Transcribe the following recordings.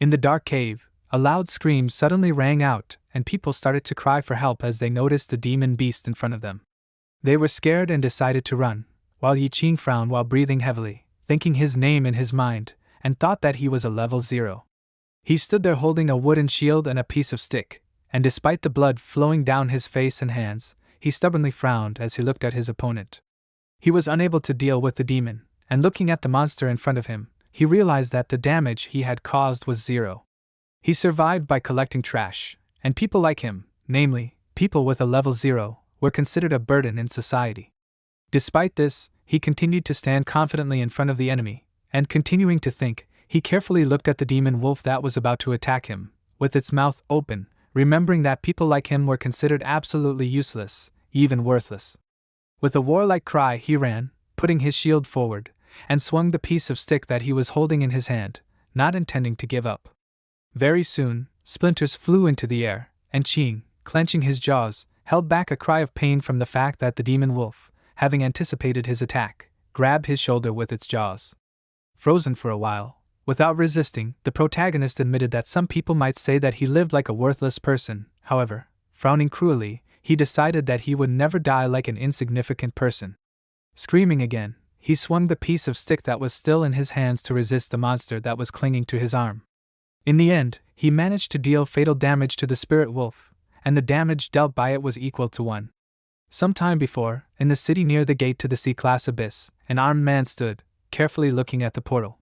In the dark cave, a loud scream suddenly rang out, and people started to cry for help as they noticed the demon beast in front of them. They were scared and decided to run, while Yiqing frowned while breathing heavily, thinking his name in his mind, and thought that he was a level 0. He stood there holding a wooden shield and a piece of stick, and despite the blood flowing down his face and hands, he stubbornly frowned as he looked at his opponent. He was unable to deal with the demon, and looking at the monster in front of him, he realized that the damage he had caused was 0. He survived by collecting trash, and people like him, namely, people with a level 0, were considered a burden in society. Despite this, he continued to stand confidently in front of the enemy, and continuing to think, he carefully looked at the demon wolf that was about to attack him, with its mouth open, remembering that people like him were considered absolutely useless, even worthless. With a warlike cry he ran, putting his shield forward, and swung the piece of stick that he was holding in his hand, not intending to give up. Very soon, splinters flew into the air, and Qing, clenching his jaws, held back a cry of pain from the fact that the demon wolf, having anticipated his attack, grabbed his shoulder with its jaws. Frozen for a while, without resisting, the protagonist admitted that some people might say that he lived like a worthless person. However, frowning cruelly, he decided that he would never die like an insignificant person. Screaming again, he swung the piece of stick that was still in his hands to resist the monster that was clinging to his arm. In the end, he managed to deal fatal damage to the spirit wolf, and the damage dealt by it was equal to 1. Some time before, in the city near the gate to the C-class abyss, an armed man stood, carefully looking at the portal.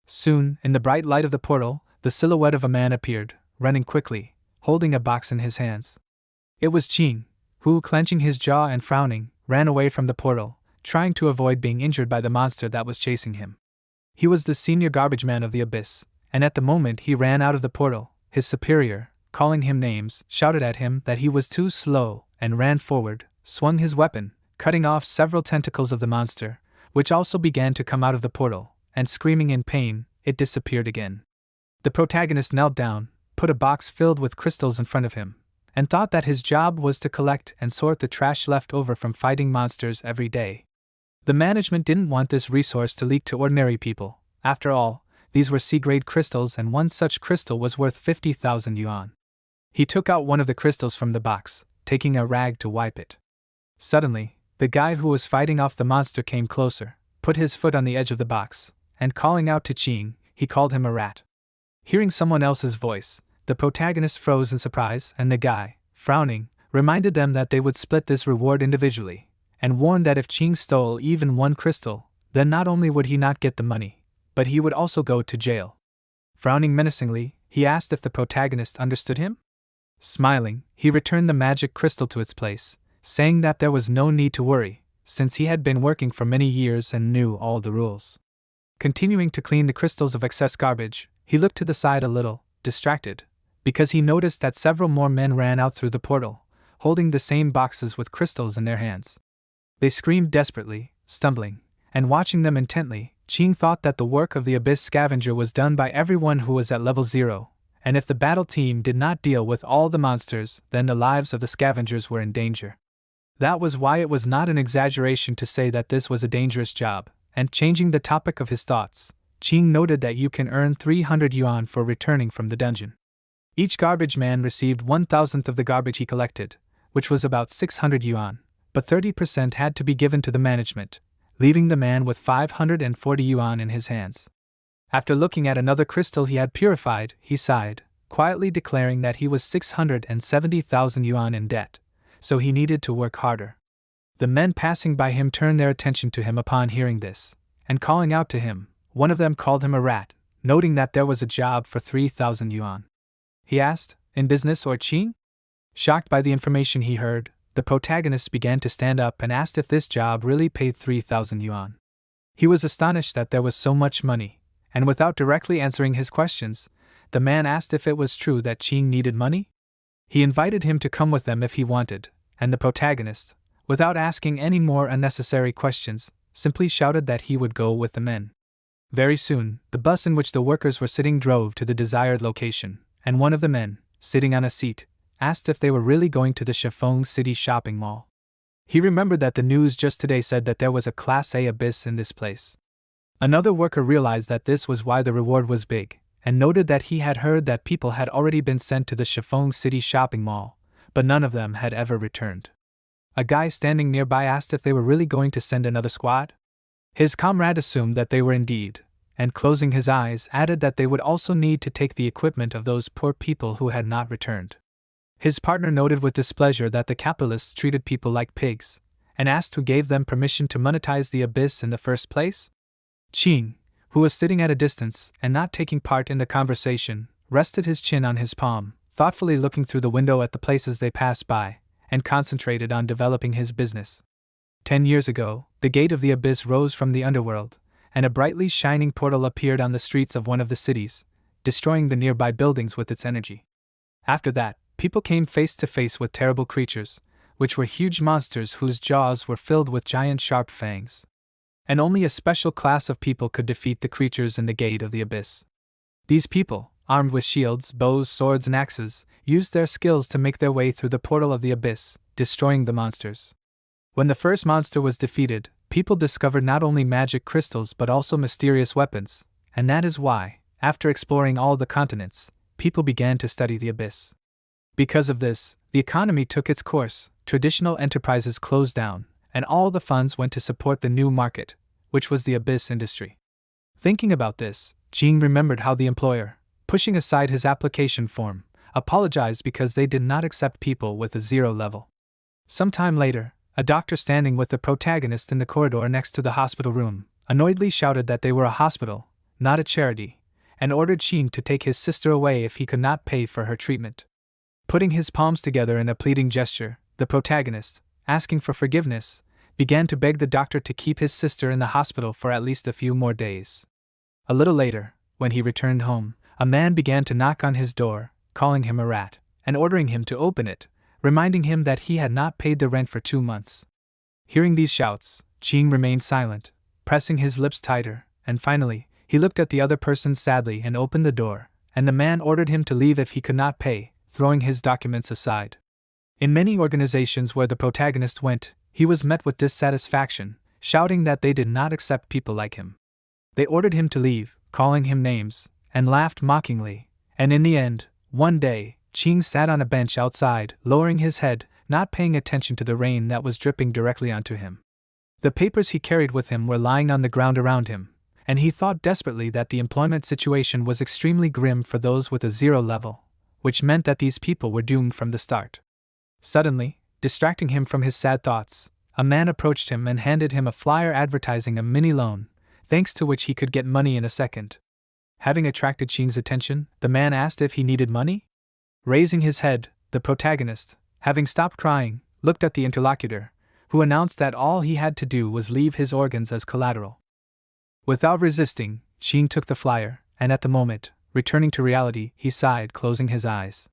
Soon, in the bright light of the portal, the silhouette of a man appeared, running quickly, holding a box in his hands. It was Qing, who, clenching his jaw and frowning, ran away from the portal, trying to avoid being injured by the monster that was chasing him. He was the senior garbage man of the abyss, and at the moment he ran out of the portal, his superior, calling him names, shouted at him that he was too slow, and ran forward, swung his weapon, cutting off several tentacles of the monster, which also began to come out of the portal, and screaming in pain, it disappeared again. The protagonist knelt down, put a box filled with crystals in front of him, and thought that his job was to collect and sort the trash left over from fighting monsters every day. The management didn't want this resource to leak to ordinary people. After all, these were C-grade crystals, and one such crystal was worth 50,000 yuan. He took out one of the crystals from the box, taking a rag to wipe it. Suddenly, the guy who was fighting off the monster came closer, put his foot on the edge of the box, and calling out to Qing, he called him a rat. Hearing someone else's voice, the protagonist froze in surprise, and the guy, frowning, reminded them that they would split this reward individually, and warned that if Qing stole even one crystal, then not only would he not get the money, but he would also go to jail. Frowning menacingly, he asked if the protagonist understood him. Smiling, he returned the magic crystal to its place, saying that there was no need to worry, since he had been working for many years and knew all the rules. Continuing to clean the crystals of excess garbage, he looked to the side a little, distracted, because he noticed that several more men ran out through the portal, holding the same boxes with crystals in their hands. They screamed desperately, stumbling, and watching them intently, Qing thought that the work of the Abyss Scavenger was done by everyone who was at level 0, and if the battle team did not deal with all the monsters, then the lives of the scavengers were in danger. That was why it was not an exaggeration to say that this was a dangerous job, and changing the topic of his thoughts, Qing noted that you can earn 300 yuan for returning from the dungeon. Each garbage man received 1,000th of the garbage he collected, which was about 600 yuan, but 30% had to be given to the management, leaving the man with 540 yuan in his hands. After looking at another crystal he had purified, he sighed, quietly declaring that he was 670,000 yuan in debt, so he needed to work harder. The men passing by him turned their attention to him upon hearing this, and calling out to him, one of them called him a rat, noting that there was a job for 3,000 yuan. He asked, "In business or Qing?" Shocked by the information he heard, the protagonist began to stand up and asked if this job really paid 3,000 yuan. He was astonished that there was so much money, and without directly answering his questions, the man asked if it was true that Qing needed money. He invited him to come with them if he wanted, and the protagonist, without asking any more unnecessary questions, simply shouted that he would go with the men. Very soon, the bus in which the workers were sitting drove to the desired location, and one of the men, sitting on a seat, asked if they were really going to the Shifeng City shopping mall. He remembered that the news just today said that there was a Class A abyss in this place. Another worker realized that this was why the reward was big, and noted that he had heard that people had already been sent to the Chiffon City shopping mall, but none of them had ever returned. A guy standing nearby asked if they were really going to send another squad. His comrade assumed that they were indeed, and closing his eyes added that they would also need to take the equipment of those poor people who had not returned. His partner noted with displeasure that the capitalists treated people like pigs, and asked who gave them permission to monetize the abyss in the first place. Qing, who was sitting at a distance and not taking part in the conversation, rested his chin on his palm, thoughtfully looking through the window at the places they passed by, and concentrated on developing his business. 10 years ago, the gate of the abyss rose from the underworld, and a brightly shining portal appeared on the streets of one of the cities, destroying the nearby buildings with its energy. After that, people came face to face with terrible creatures, which were huge monsters whose jaws were filled with giant sharp fangs. And only a special class of people could defeat the creatures in the gate of the abyss. These people, armed with shields, bows, swords, and axes, used their skills to make their way through the portal of the abyss, destroying the monsters. When the first monster was defeated, people discovered not only magic crystals but also mysterious weapons, and that is why, after exploring all the continents, people began to study the abyss. Because of this, the economy took its course, traditional enterprises closed down, and all the funds went to support the new market, which was the abyss industry. Thinking about this, Qing remembered how the employer, pushing aside his application form, apologized because they did not accept people with a 0 level. Sometime later, a doctor standing with the protagonist in the corridor next to the hospital room, annoyedly shouted that they were a hospital, not a charity, and ordered Qing to take his sister away if he could not pay for her treatment. Putting his palms together in a pleading gesture, the protagonist, asking for forgiveness, began to beg the doctor to keep his sister in the hospital for at least a few more days. A little later, when he returned home, a man began to knock on his door, calling him a rat, and ordering him to open it, reminding him that he had not paid the rent for 2 months. Hearing these shouts, Qing remained silent, pressing his lips tighter, and finally, he looked at the other person sadly and opened the door, and the man ordered him to leave if he could not pay, throwing his documents aside. In many organizations where the protagonist went, he was met with dissatisfaction, shouting that they did not accept people like him. They ordered him to leave, calling him names, and laughed mockingly, and in the end, one day, Qing sat on a bench outside, lowering his head, not paying attention to the rain that was dripping directly onto him. The papers he carried with him were lying on the ground around him, and he thought desperately that the employment situation was extremely grim for those with a 0 level, which meant that these people were doomed from the start. Suddenly, distracting him from his sad thoughts, a man approached him and handed him a flyer advertising a mini loan, thanks to which he could get money in a second. Having attracted Qing's attention, the man asked if he needed money. Raising his head, the protagonist, having stopped crying, looked at the interlocutor, who announced that all he had to do was leave his organs as collateral. Without resisting, Qing took the flyer, and at the moment, returning to reality, he sighed, closing his eyes.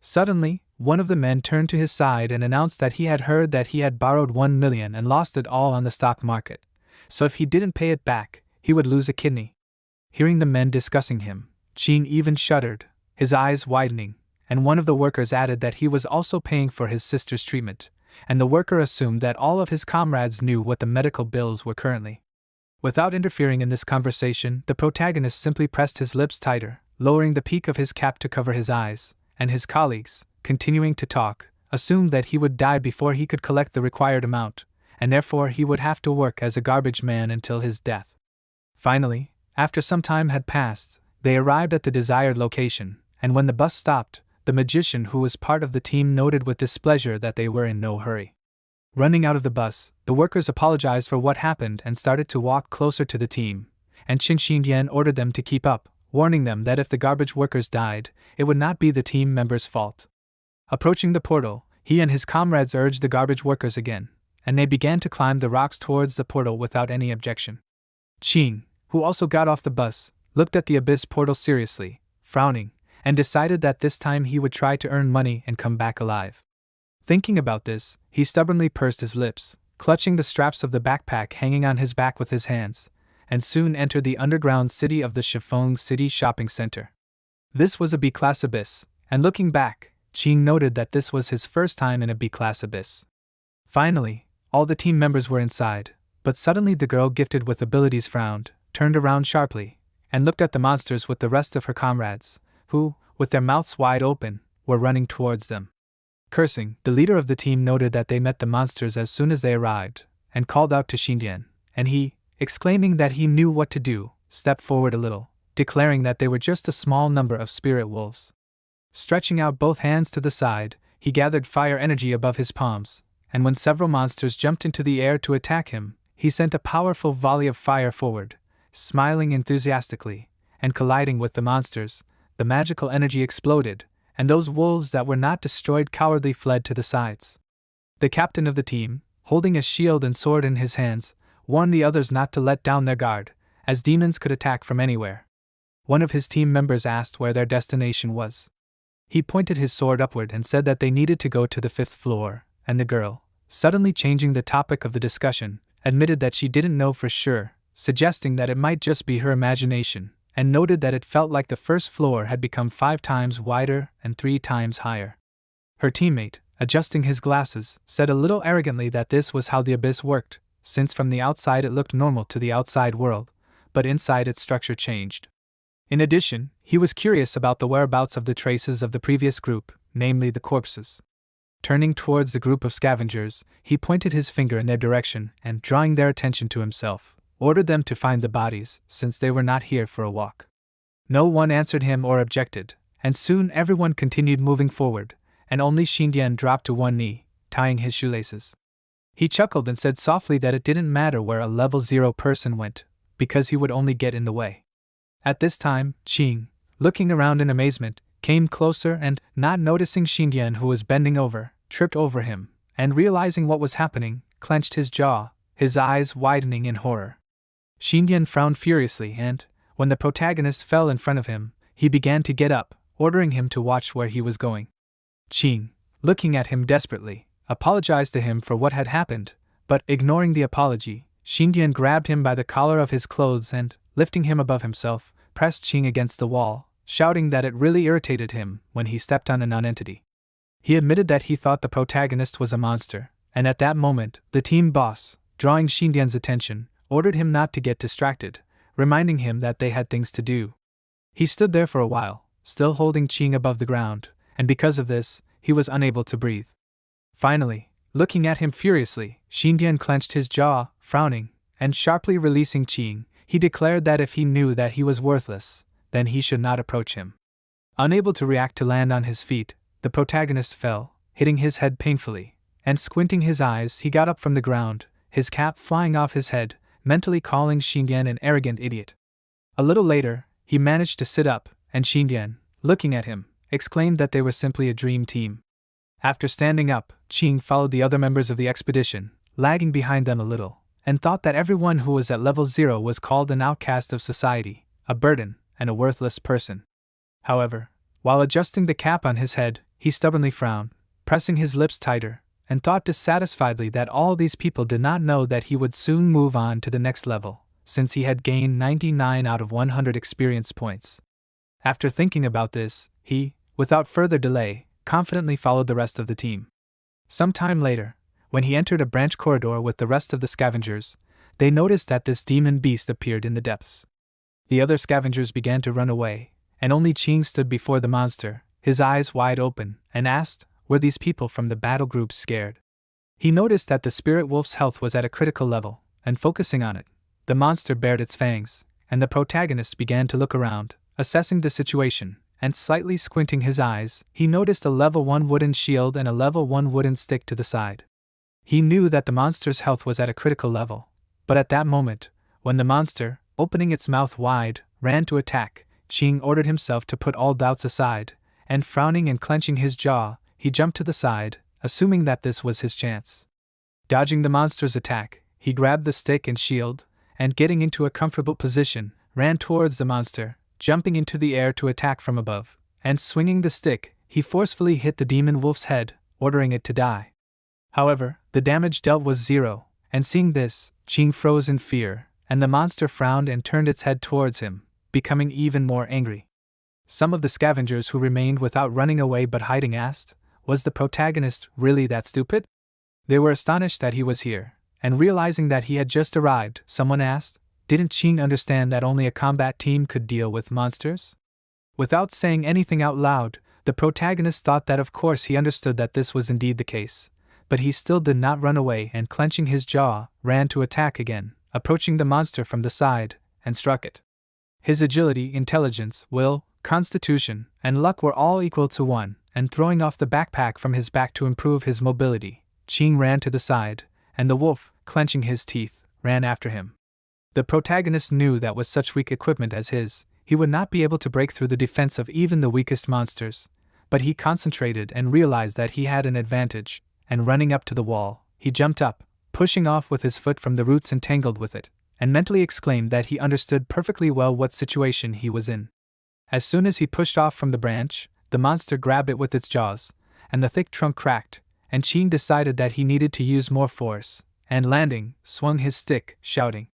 Suddenly, one of the men turned to his side and announced that he had heard that he had borrowed 1 million and lost it all on the stock market, so if he didn't pay it back, he would lose a kidney. Hearing the men discussing him, Qing even shuddered, his eyes widening, and one of the workers added that he was also paying for his sister's treatment, and the worker assumed that all of his comrades knew what the medical bills were currently. Without interfering in this conversation, the protagonist simply pressed his lips tighter, lowering the peak of his cap to cover his eyes, and his colleagues, continuing to talk, assumed that he would die before he could collect the required amount, and therefore he would have to work as a garbage man until his death. Finally, after some time had passed, they arrived at the desired location, and when the bus stopped, the magician who was part of the team noted with displeasure that they were in no hurry. Running out of the bus, the workers apologized for what happened and started to walk closer to the team, and Qin Xingyan ordered them to keep up, warning them that if the garbage workers died, it would not be the team members' fault. Approaching the portal, he and his comrades urged the garbage workers again, and they began to climb the rocks towards the portal without any objection. Qing, who also got off the bus, looked at the abyss portal seriously, frowning, and decided that this time he would try to earn money and come back alive. Thinking about this, he stubbornly pursed his lips, clutching the straps of the backpack hanging on his back with his hands, and soon entered the underground city of the Chiffon City shopping center. This was a B-class abyss, and looking back, Qing noted that this was his first time in a B-class abyss. Finally, all the team members were inside, but suddenly the girl gifted with abilities frowned, turned around sharply, and looked at the monsters with the rest of her comrades, who, with their mouths wide open, were running towards them. Cursing, the leader of the team noted that they met the monsters as soon as they arrived, and called out to Xindian, and he, exclaiming that he knew what to do, stepped forward a little, declaring that they were just a small number of spirit wolves. Stretching out both hands to the side, he gathered fire energy above his palms, and when several monsters jumped into the air to attack him, he sent a powerful volley of fire forward, smiling enthusiastically, and colliding with the monsters, the magical energy exploded, and those wolves that were not destroyed cowardly fled to the sides. The captain of the team, holding a shield and sword in his hands, warned the others not to let down their guard, as demons could attack from anywhere. One of his team members asked where their destination was. He pointed his sword upward and said that they needed to go to the 5th floor, and the girl, suddenly changing the topic of the discussion, admitted that she didn't know for sure, suggesting that it might just be her imagination, and noted that it felt like the 1st floor had become 5 times wider and 3 times higher. Her teammate, adjusting his glasses, said a little arrogantly that this was how the abyss worked, since from the outside it looked normal to the outside world, but inside its structure changed. In addition, he was curious about the whereabouts of the traces of the previous group, namely the corpses. Turning towards the group of scavengers, he pointed his finger in their direction and, drawing their attention to himself, ordered them to find the bodies, since they were not here for a walk. No one answered him or objected, and soon everyone continued moving forward, and only Xindian dropped to one knee, tying his shoelaces. He chuckled and said softly that it didn't matter where a level 0 person went, because he would only get in the way. At this time, Qing, looking around in amazement, came closer and, not noticing Xindian who was bending over, tripped over him, and realizing what was happening, clenched his jaw, his eyes widening in horror. Xindian frowned furiously and, when the protagonist fell in front of him, he began to get up, ordering him to watch where he was going. Qing, looking at him desperately, apologized to him for what had happened, but, ignoring the apology, Xindian grabbed him by the collar of his clothes and, lifting him above himself, pressed Qing against the wall, shouting that it really irritated him when he stepped on a nonentity. He admitted that he thought the protagonist was a monster, and at that moment, the team boss, drawing Xindian's attention, ordered him not to get distracted, reminding him that they had things to do. He stood there for a while, still holding Qing above the ground, and because of this, he was unable to breathe. Finally, looking at him furiously, Xindian clenched his jaw, frowning, and sharply releasing Qing, he declared that if he knew that he was worthless, then he should not approach him. Unable to react to land on his feet, the protagonist fell, hitting his head painfully, and squinting his eyes he got up from the ground, his cap flying off his head, mentally calling Xindian an arrogant idiot. A little later, he managed to sit up, and Xindian, looking at him, exclaimed that they were simply a dream team. After standing up, Qing followed the other members of the expedition, lagging behind them a little, and thought that everyone who was at level 0 was called an outcast of society, a burden, and a worthless person. However, while adjusting the cap on his head, he stubbornly frowned, pressing his lips tighter, and thought dissatisfiedly that all these people did not know that he would soon move on to the next level, since he had gained 99 out of 100 experience points. After thinking about this, he, without further delay, confidently followed the rest of the team. Some time later, when he entered a branch corridor with the rest of the scavengers, they noticed that this demon beast appeared in the depths. The other scavengers began to run away, and only Qing stood before the monster, his eyes wide open, and asked, were these people from the battle groups scared? He noticed that the spirit wolf's health was at a critical level, and focusing on it, the monster bared its fangs, and the protagonist began to look around, assessing the situation, and slightly squinting his eyes, he noticed a level 1 wooden shield and a level 1 wooden stick to the side. He knew that the monster's health was at a critical level, but at that moment, when the monster, opening its mouth wide, ran to attack, Qing ordered himself to put all doubts aside, and frowning and clenching his jaw, he jumped to the side, assuming that this was his chance. Dodging the monster's attack, he grabbed the stick and shield, and getting into a comfortable position, ran towards the monster, jumping into the air to attack from above, and swinging the stick, he forcefully hit the demon wolf's head, ordering it to die. However, the damage dealt was 0, and seeing this, Qing froze in fear, and the monster frowned and turned its head towards him, becoming even more angry. Some of the scavengers who remained without running away but hiding asked, was the protagonist really that stupid? They were astonished that he was here, and realizing that he had just arrived, someone asked, Didn't Qing understand that only a combat team could deal with monsters? Without saying anything out loud, the protagonist thought that of course he understood that this was indeed the case, but he still did not run away and clenching his jaw, ran to attack again, approaching the monster from the side, and struck it. His agility, intelligence, will, constitution, and luck were all equal to 1, and throwing off the backpack from his back to improve his mobility, Qing ran to the side, and the wolf, clenching his teeth, ran after him. The protagonist knew that with such weak equipment as his, he would not be able to break through the defense of even the weakest monsters, but he concentrated and realized that he had an advantage, and running up to the wall, he jumped up, pushing off with his foot from the roots entangled with it, and mentally exclaimed that he understood perfectly well what situation he was in. As soon as he pushed off from the branch, the monster grabbed it with its jaws, and the thick trunk cracked, and Qing decided that he needed to use more force, and landing, swung his stick, shouting.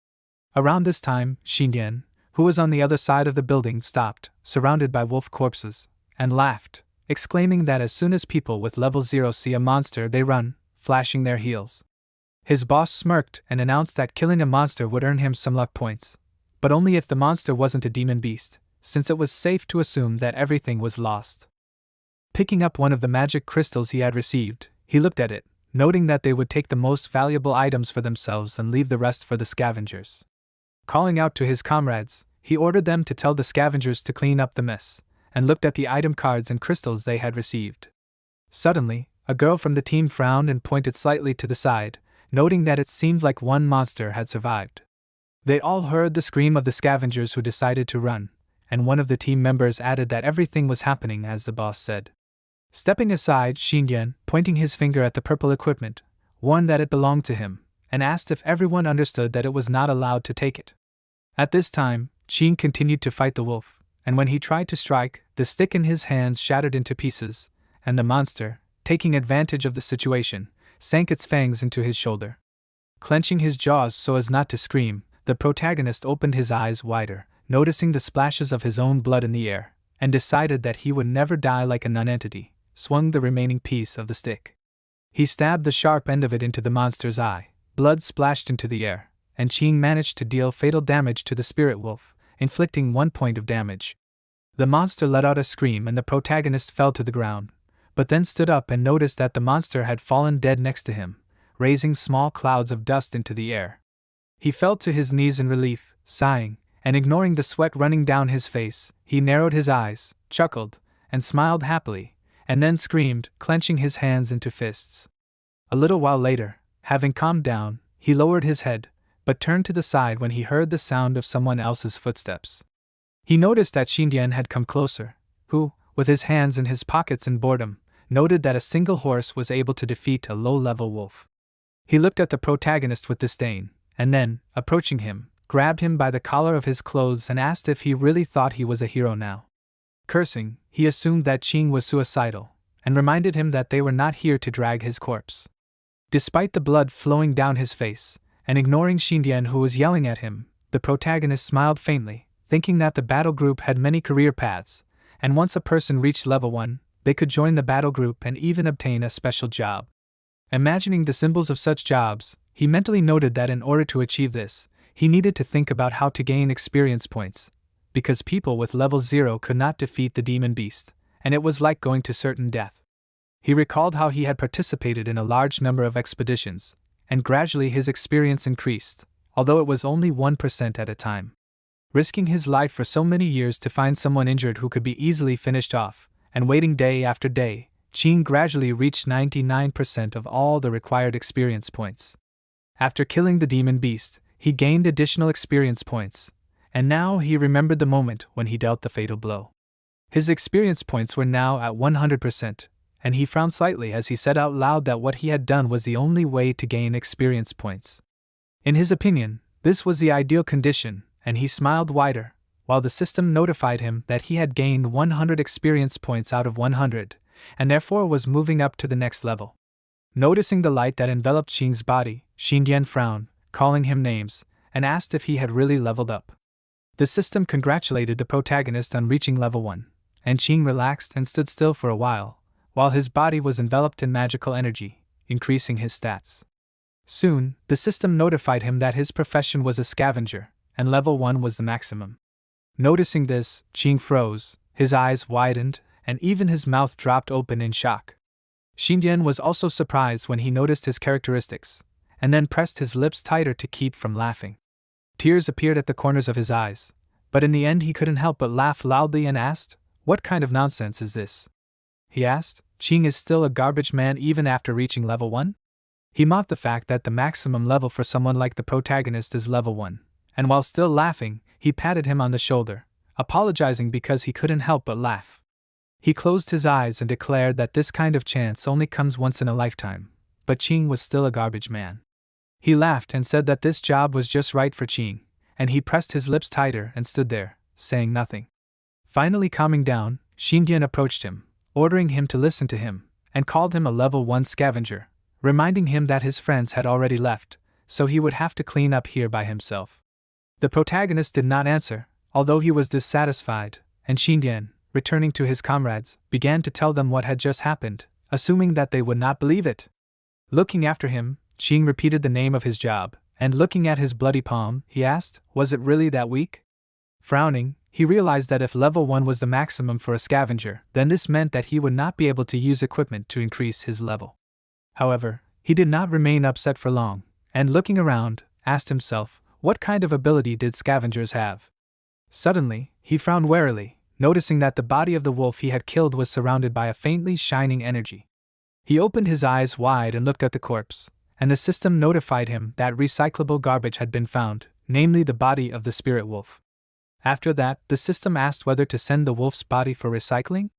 Around this time, Xindian, who was on the other side of the building, stopped, surrounded by wolf corpses, and laughed, exclaiming that as soon as people with level 0 see a monster they run, flashing their heels. His boss smirked and announced that killing a monster would earn him some luck points, but only if the monster wasn't a demon beast, since it was safe to assume that everything was lost. Picking up one of the magic crystals he had received, he looked at it, noting that they would take the most valuable items for themselves and leave the rest for the scavengers. Calling out to his comrades, he ordered them to tell the scavengers to clean up the mess, and looked at the item cards and crystals they had received. Suddenly, a girl from the team frowned and pointed slightly to the side, noting that it seemed like one monster had survived. They all heard the scream of the scavengers who decided to run, and one of the team members added that everything was happening as the boss said. Stepping aside, Xindian, pointing his finger at the purple equipment, warned that it belonged to him, and asked if everyone understood that it was not allowed to take it. At this time, Qing continued to fight the wolf, and when he tried to strike, the stick in his hands shattered into pieces, and the monster, taking advantage of the situation, sank its fangs into his shoulder. Clenching his jaws so as not to scream, the protagonist opened his eyes wider, noticing the splashes of his own blood in the air, and decided that he would never die like a nonentity, swung the remaining piece of the stick. He stabbed the sharp end of it into the monster's eye, blood splashed into the air, and Qing managed to deal fatal damage to the spirit wolf, inflicting 1 point of damage. The monster let out a scream and the protagonist fell to the ground, but then stood up and noticed that the monster had fallen dead next to him, raising small clouds of dust into the air. He fell to his knees in relief, sighing, and ignoring the sweat running down his face, he narrowed his eyes, chuckled, and smiled happily, and then screamed, clenching his hands into fists. A little while later, having calmed down, he lowered his head, but turned to the side when he heard the sound of someone else's footsteps. He noticed that Xindian had come closer, who, with his hands in his pockets in boredom, noted that a single horse was able to defeat a low-level wolf. He looked at the protagonist with disdain, and then, approaching him, grabbed him by the collar of his clothes and asked if he really thought he was a hero now. Cursing, he assumed that Qing was suicidal, and reminded him that they were not here to drag his corpse. Despite the blood flowing down his face, and ignoring Xindian who was yelling at him, the protagonist smiled faintly, thinking that the battle group had many career paths, and once a person reached level 1, they could join the battle group and even obtain a special job. Imagining the symbols of such jobs, he mentally noted that in order to achieve this, he needed to think about how to gain experience points, because people with level 0 could not defeat the demon beast, and it was like going to certain death. He recalled how he had participated in a large number of expeditions, and gradually his experience increased, although it was only 1% at a time. Risking his life for so many years to find someone injured who could be easily finished off, and waiting day after day, Qing gradually reached 99% of all the required experience points. After killing the demon beast, he gained additional experience points, and now he remembered the moment when he dealt the fatal blow. His experience points were now at 100%, and he frowned slightly as he said out loud that what he had done was the only way to gain experience points. In his opinion, this was the ideal condition, and he smiled wider, while the system notified him that he had gained 100 experience points out of 100, and therefore was moving up to the next level. Noticing the light that enveloped Qing's body, Xindian frowned, calling him names, and asked if he had really leveled up. The system congratulated the protagonist on reaching level 1, and Qing relaxed and stood still for a while his body was enveloped in magical energy, increasing his stats. Soon, the system notified him that his profession was a scavenger, and level 1 was the maximum. Noticing this, Qing froze, his eyes widened, and even his mouth dropped open in shock. Xindian was also surprised when he noticed his characteristics, and then pressed his lips tighter to keep from laughing. Tears appeared at the corners of his eyes, but in the end he couldn't help but laugh loudly and asked, "What kind of nonsense is this?" He asked, "Qing is still a garbage man even after reaching level 1? He mocked the fact that the maximum level for someone like the protagonist is level 1, and while still laughing, he patted him on the shoulder, apologizing because he couldn't help but laugh. He closed his eyes and declared that this kind of chance only comes once in a lifetime, but Qing was still a garbage man. He laughed and said that this job was just right for Qing, and he pressed his lips tighter and stood there, saying nothing. Finally calming down, Xindian approached him, ordering him to listen to him, and called him a level 1 scavenger, reminding him that his friends had already left, so he would have to clean up here by himself. The protagonist did not answer, although he was dissatisfied, and Xindian, returning to his comrades, began to tell them what had just happened, assuming that they would not believe it. Looking after him, Qing repeated the name of his job, and looking at his bloody palm, he asked, "Was it really that weak?" Frowning, he realized that if level 1 was the maximum for a scavenger, then this meant that he would not be able to use equipment to increase his level. However, he did not remain upset for long, and looking around, asked himself, what kind of ability did scavengers have? Suddenly, he frowned warily, noticing that the body of the wolf he had killed was surrounded by a faintly shining energy. He opened his eyes wide and looked at the corpse, and the system notified him that recyclable garbage had been found, namely the body of the spirit wolf. After that, the system asked whether to send the wolf's body for recycling.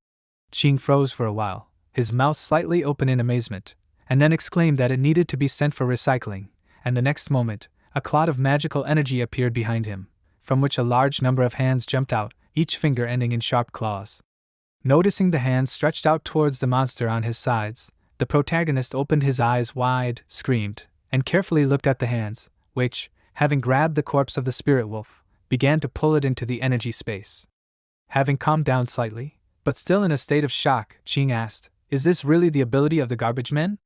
Qing froze for a while, his mouth slightly open in amazement, and then exclaimed that it needed to be sent for recycling, and the next moment, a cloud of magical energy appeared behind him, from which a large number of hands jumped out, each finger ending in sharp claws. Noticing the hands stretched out towards the monster on his sides, the protagonist opened his eyes wide, screamed, and carefully looked at the hands, which, having grabbed the corpse of the spirit wolf, began to pull it into the energy space. Having calmed down slightly, but still in a state of shock, Qing asked, "Is this really the ability of the garbage men?"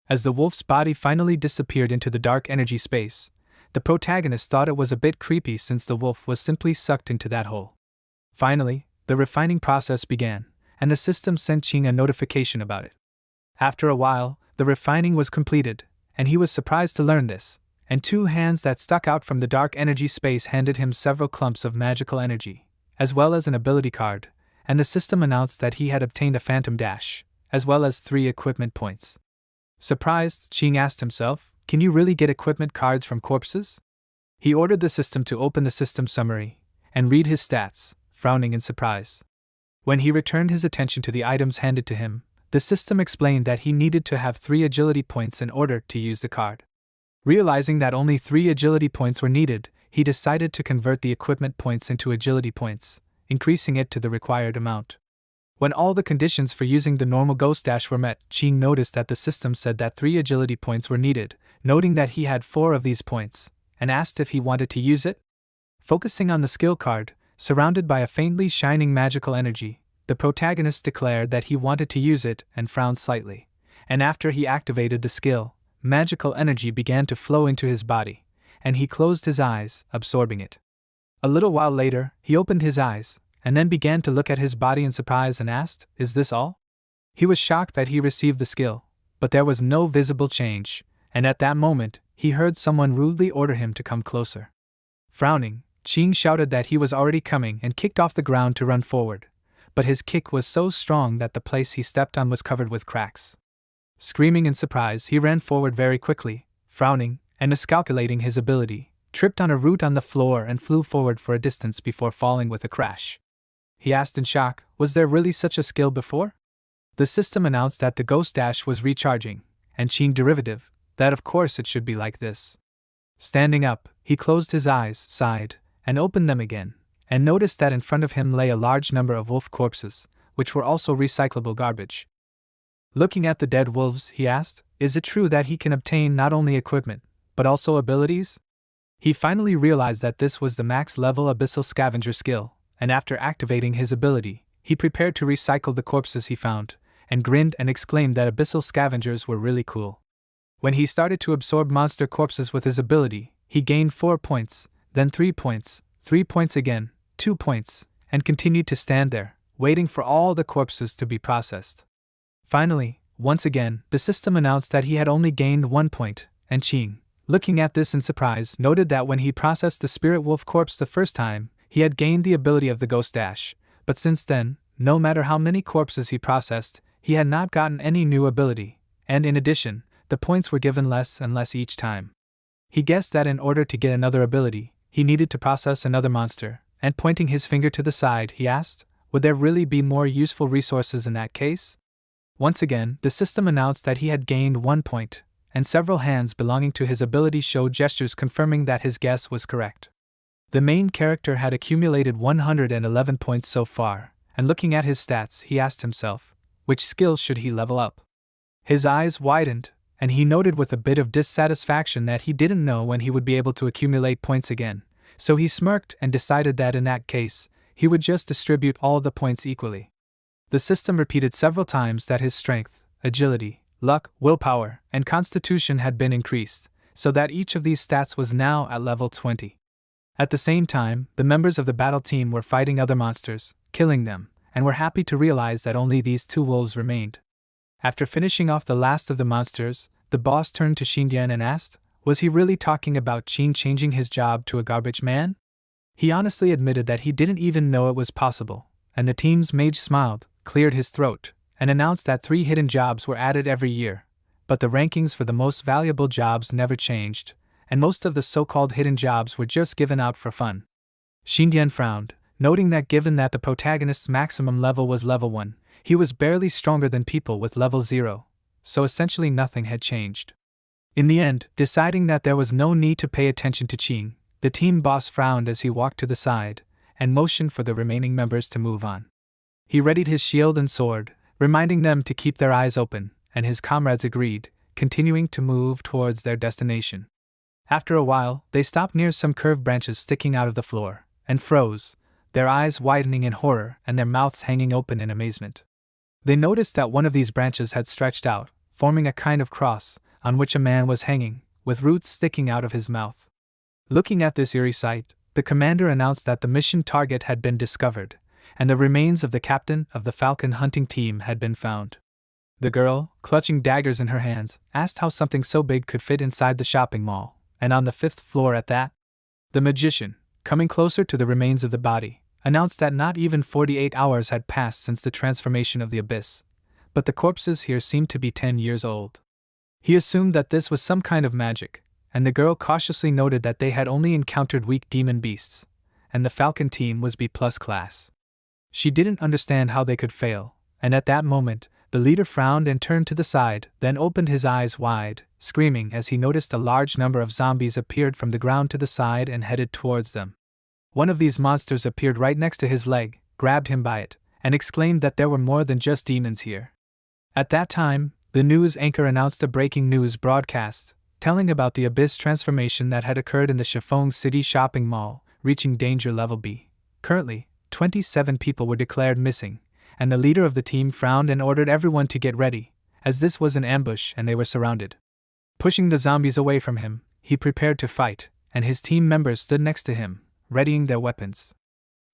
As the wolf's body finally disappeared into the dark energy space, the protagonist thought it was a bit creepy since the wolf was simply sucked into that hole. Finally, the refining process began, and the system sent Qing a notification about it. After a while, the refining was completed, and he was surprised to learn this, and two hands that stuck out from the dark energy space handed him several clumps of magical energy, as well as an ability card, and the system announced that he had obtained a phantom dash, as well as 3 equipment points. Surprised, Qing asked himself, "Can you really get equipment cards from corpses?" He ordered the system to open the system summary and read his stats, frowning in surprise. When he returned his attention to the items handed to him, the system explained that he needed to have 3 agility points in order to use the card. Realizing that only 3 agility points were needed, he decided to convert the equipment points into agility points, increasing it to the required amount. When all the conditions for using the normal Ghost Dash were met, Qing noticed that the system said that 3 agility points were needed, noting that he had 4 of these points, and asked if he wanted to use it. Focusing on the skill card, surrounded by a faintly shining magical energy, the protagonist declared that he wanted to use it and frowned slightly, and after he activated the skill, magical energy began to flow into his body, and he closed his eyes, absorbing it. A little while later, he opened his eyes, and then began to look at his body in surprise and asked, "Is this all?" He was shocked that he received the skill, but there was no visible change, and at that moment, he heard someone rudely order him to come closer. Frowning, Qing shouted that he was already coming and kicked off the ground to run forward, but his kick was so strong that the place he stepped on was covered with cracks. Screaming in surprise, he ran forward very quickly, frowning, and miscalculating his ability, tripped on a root on the floor and flew forward for a distance before falling with a crash. He asked in shock, "Was there really such a skill before?" The system announced that the Ghost Dash was recharging, and Qing derivative, that of course it should be like this. Standing up, he closed his eyes, sighed, and opened them again, and noticed that in front of him lay a large number of wolf corpses, which were also recyclable garbage. Looking at the dead wolves, he asked, "Is it true that he can obtain not only equipment, but also abilities?" He finally realized that this was the max-level Abyssal Scavenger skill, and after activating his ability, he prepared to recycle the corpses he found, and grinned and exclaimed that Abyssal Scavengers were really cool. When he started to absorb monster corpses with his ability, he gained 4 points, then 3 points, 3 points again, 2 points, and continued to stand there, waiting for all the corpses to be processed. Finally, once again, the system announced that he had only gained 1 point, and Qing, looking at this in surprise, noted that when he processed the spirit wolf corpse the first time, he had gained the ability of the ghost dash, but since then, no matter how many corpses he processed, he had not gotten any new ability, and in addition, the points were given less and less each time. He guessed that in order to get another ability, he needed to process another monster, and pointing his finger to the side, he asked, would there really be more useful resources in that case? Once again, the system announced that he had gained 1 point, and several hands belonging to his ability showed gestures confirming that his guess was correct. The main character had accumulated 111 points so far, and looking at his stats, he asked himself, which skills should he level up? His eyes widened, and he noted with a bit of dissatisfaction that he didn't know when he would be able to accumulate points again, so he smirked and decided that in that case, he would just distribute all the points equally. The system repeated several times that his strength, agility, luck, willpower, and constitution had been increased, so that each of these stats was now at level 20. At the same time, the members of the battle team were fighting other monsters, killing them, and were happy to realize that only these 2 wolves remained. After finishing off the last of the monsters, the boss turned to Xindian and asked, was he really talking about Qing changing his job to a garbage man? He honestly admitted that he didn't even know it was possible, and the team's mage smiled, cleared his throat, and announced that 3 hidden jobs were added every year, but the rankings for the most valuable jobs never changed, and most of the so-called hidden jobs were just given out for fun. Xindian frowned, noting that given that the protagonist's maximum level was level 1, he was barely stronger than people with level 0, so essentially nothing had changed. In the end, deciding that there was no need to pay attention to Qing, the team boss frowned as he walked to the side, and motioned for the remaining members to move on. He readied his shield and sword, reminding them to keep their eyes open, and his comrades agreed, continuing to move towards their destination. After a while, they stopped near some curved branches sticking out of the floor, and froze, their eyes widening in horror and their mouths hanging open in amazement. They noticed that one of these branches had stretched out, forming a kind of cross, on which a man was hanging, with roots sticking out of his mouth. Looking at this eerie sight, the commander announced that the mission target had been discovered, and the remains of the captain of the falcon hunting team had been found. The girl, clutching daggers in her hands, asked how something so big could fit inside the shopping mall, and on the 5th floor at that. The magician, coming closer to the remains of the body, announced that not even 48 hours had passed since the transformation of the abyss, but the corpses here seemed to be 10 years old. He assumed that this was some kind of magic, and the girl cautiously noted that they had only encountered weak demon beasts, and the falcon team was B+ class. She didn't understand how they could fail, and at that moment, the leader frowned and turned to the side, then opened his eyes wide, screaming as he noticed a large number of zombies appeared from the ground to the side and headed towards them. One of these monsters appeared right next to his leg, grabbed him by it, and exclaimed that there were more than just demons here. At that time, the news anchor announced a breaking news broadcast, telling about the abyss transformation that had occurred in the Chiffon City shopping mall, reaching danger level B. Currently, 27 people were declared missing, and the leader of the team frowned and ordered everyone to get ready, as this was an ambush and they were surrounded. Pushing the zombies away from him, he prepared to fight, and his team members stood next to him, readying their weapons.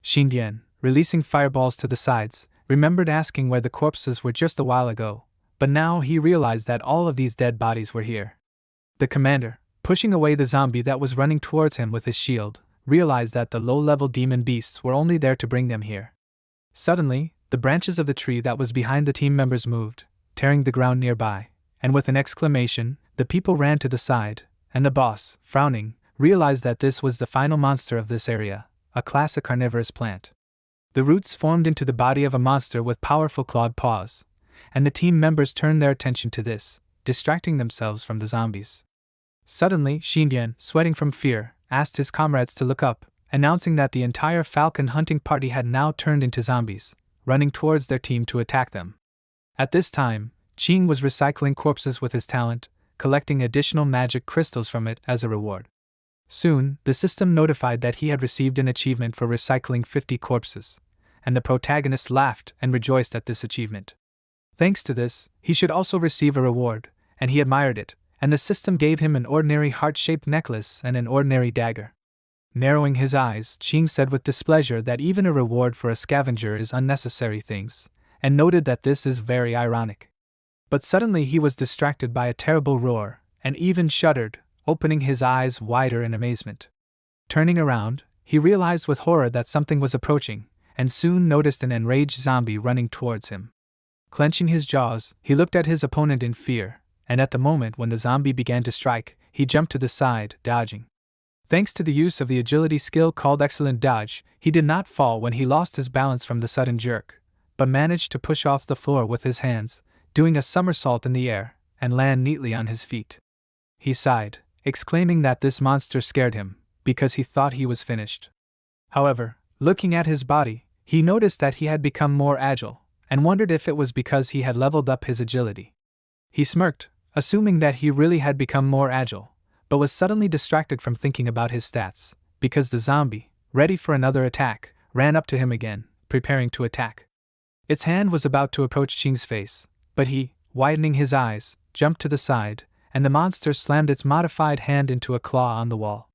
Xindian, releasing fireballs to the sides, remembered asking where the corpses were just a while ago, but now he realized that all of these dead bodies were here. The commander, pushing away the zombie that was running towards him with his shield, realized that the low-level demon beasts were only there to bring them here. Suddenly, the branches of the tree that was behind the team members moved, tearing the ground nearby, and with an exclamation, the people ran to the side, and the boss, frowning, realized that this was the final monster of this area, a classic carnivorous plant. The roots formed into the body of a monster with powerful clawed paws, and the team members turned their attention to this, distracting themselves from the zombies. Suddenly, Xindian, sweating from fear, asked his comrades to look up, announcing that the entire falcon hunting party had now turned into zombies, running towards their team to attack them. At this time, Qing was recycling corpses with his talent, collecting additional magic crystals from it as a reward. Soon, the system notified that he had received an achievement for recycling 50 corpses, and the protagonist laughed and rejoiced at this achievement. Thanks to this, he should also receive a reward, and he admired it, and the system gave him an ordinary heart-shaped necklace and an ordinary dagger. Narrowing his eyes, Ching said with displeasure that even a reward for a scavenger is unnecessary things, and noted that this is very ironic. But suddenly he was distracted by a terrible roar, and even shuddered, opening his eyes wider in amazement. Turning around, he realized with horror that something was approaching, and soon noticed an enraged zombie running towards him. Clenching his jaws, he looked at his opponent in fear, and at the moment when the zombie began to strike, he jumped to the side, dodging. Thanks to the use of the agility skill called Excellent Dodge, he did not fall when he lost his balance from the sudden jerk, but managed to push off the floor with his hands, doing a somersault in the air, and land neatly on his feet. He sighed, exclaiming that this monster scared him, because he thought he was finished. However, looking at his body, he noticed that he had become more agile, and wondered if it was because he had leveled up his agility. He smirked, assuming that he really had become more agile, but was suddenly distracted from thinking about his stats, because the zombie, ready for another attack, ran up to him again, preparing to attack. Its hand was about to approach Ching's face, but he, widening his eyes, jumped to the side, and the monster slammed its modified hand into a claw on the wall.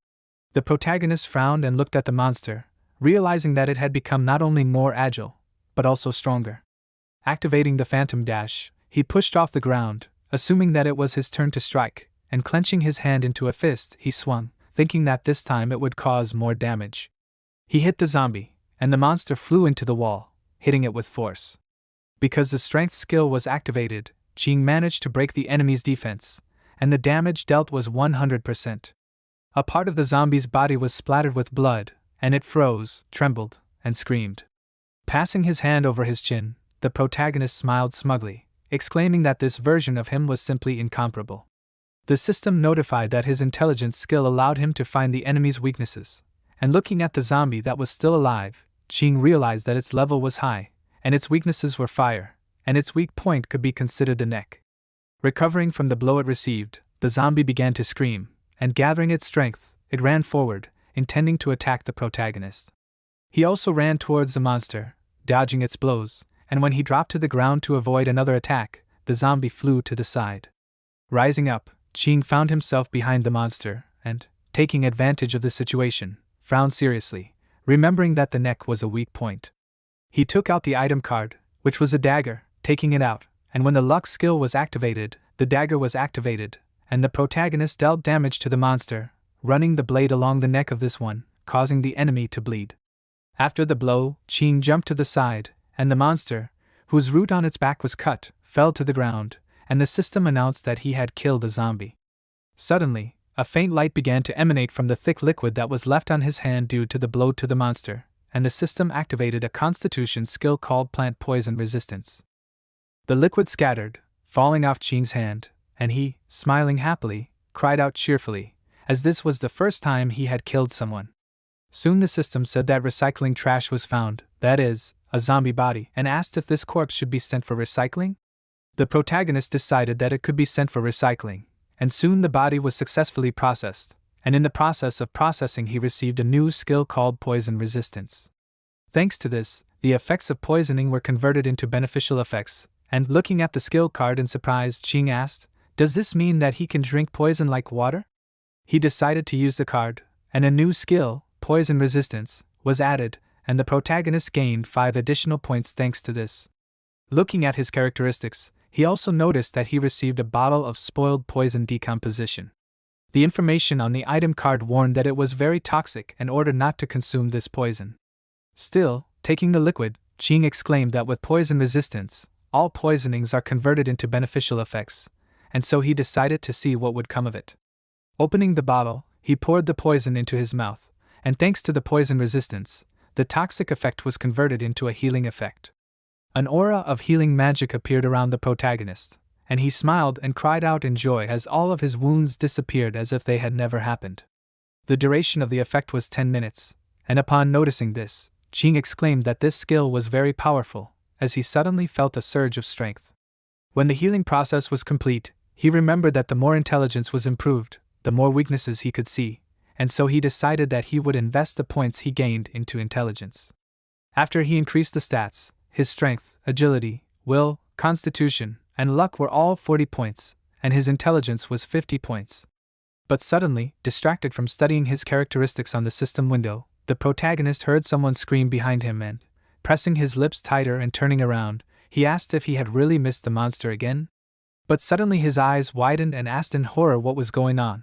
The protagonist frowned and looked at the monster, realizing that it had become not only more agile, but also stronger. Activating the Phantom Dash, he pushed off the ground, assuming that it was his turn to strike, and clenching his hand into a fist, he swung, thinking that this time it would cause more damage. He hit the zombie, and the monster flew into the wall, hitting it with force. Because the strength skill was activated, Ching managed to break the enemy's defense, and the damage dealt was 100%. A part of the zombie's body was splattered with blood, and it froze, trembled, and screamed. Passing his hand over his chin, the protagonist smiled smugly, exclaiming that this version of him was simply incomparable. The system notified that his intelligence skill allowed him to find the enemy's weaknesses, and looking at the zombie that was still alive, Ching realized that its level was high, and its weaknesses were fire, and its weak point could be considered the neck. Recovering from the blow it received, the zombie began to scream, and gathering its strength, it ran forward, intending to attack the protagonist. He also ran towards the monster, dodging its blows, and when he dropped to the ground to avoid another attack, the zombie flew to the side. Rising up, Ching found himself behind the monster, and, taking advantage of the situation, frowned seriously, remembering that the neck was a weak point. He took out the item card, which was a dagger, taking it out, and when the luck skill was activated, the dagger was activated, and the protagonist dealt damage to the monster, running the blade along the neck of this one, causing the enemy to bleed. After the blow, Ching jumped to the side, and the monster, whose root on its back was cut, fell to the ground, and the system announced that he had killed a zombie. Suddenly, a faint light began to emanate from the thick liquid that was left on his hand due to the blow to the monster, and the system activated a constitution skill called Plant Poison Resistance. The liquid scattered, falling off Ching's hand, and he, smiling happily, cried out cheerfully, as this was the first time he had killed someone. Soon the system said that recycling trash was found, that is, a zombie body, and asked if this corpse should be sent for recycling. The protagonist decided that it could be sent for recycling, and soon the body was successfully processed, and in the process of processing he received a new skill called Poison Resistance. Thanks to this, the effects of poisoning were converted into beneficial effects, and looking at the skill card in surprise, Ching asked, "Does this mean that he can drink poison like water?" He decided to use the card, and a new skill, Poison Resistance, was added, and the protagonist gained 5 additional points thanks to this. Looking at his characteristics, he also noticed that he received a bottle of spoiled poison decomposition. The information on the item card warned that it was very toxic and ordered not to consume this poison. Still, taking the liquid, Ching exclaimed that with poison resistance, all poisonings are converted into beneficial effects, and so he decided to see what would come of it. Opening the bottle, he poured the poison into his mouth, and thanks to the poison resistance, the toxic effect was converted into a healing effect. An aura of healing magic appeared around the protagonist, and he smiled and cried out in joy as all of his wounds disappeared as if they had never happened. The duration of the effect was 10 minutes, and upon noticing this, Ching exclaimed that this skill was very powerful, as he suddenly felt a surge of strength. When the healing process was complete, he remembered that the more intelligence was improved, the more weaknesses he could see, and so he decided that he would invest the points he gained into intelligence. After he increased the stats, his strength, agility, will, constitution, and luck were all 40 points, and his intelligence was 50 points. But suddenly, distracted from studying his characteristics on the system window, the protagonist heard someone scream behind him and, pressing his lips tighter and turning around, he asked if he had really missed the monster again. But suddenly his eyes widened and asked in horror what was going on.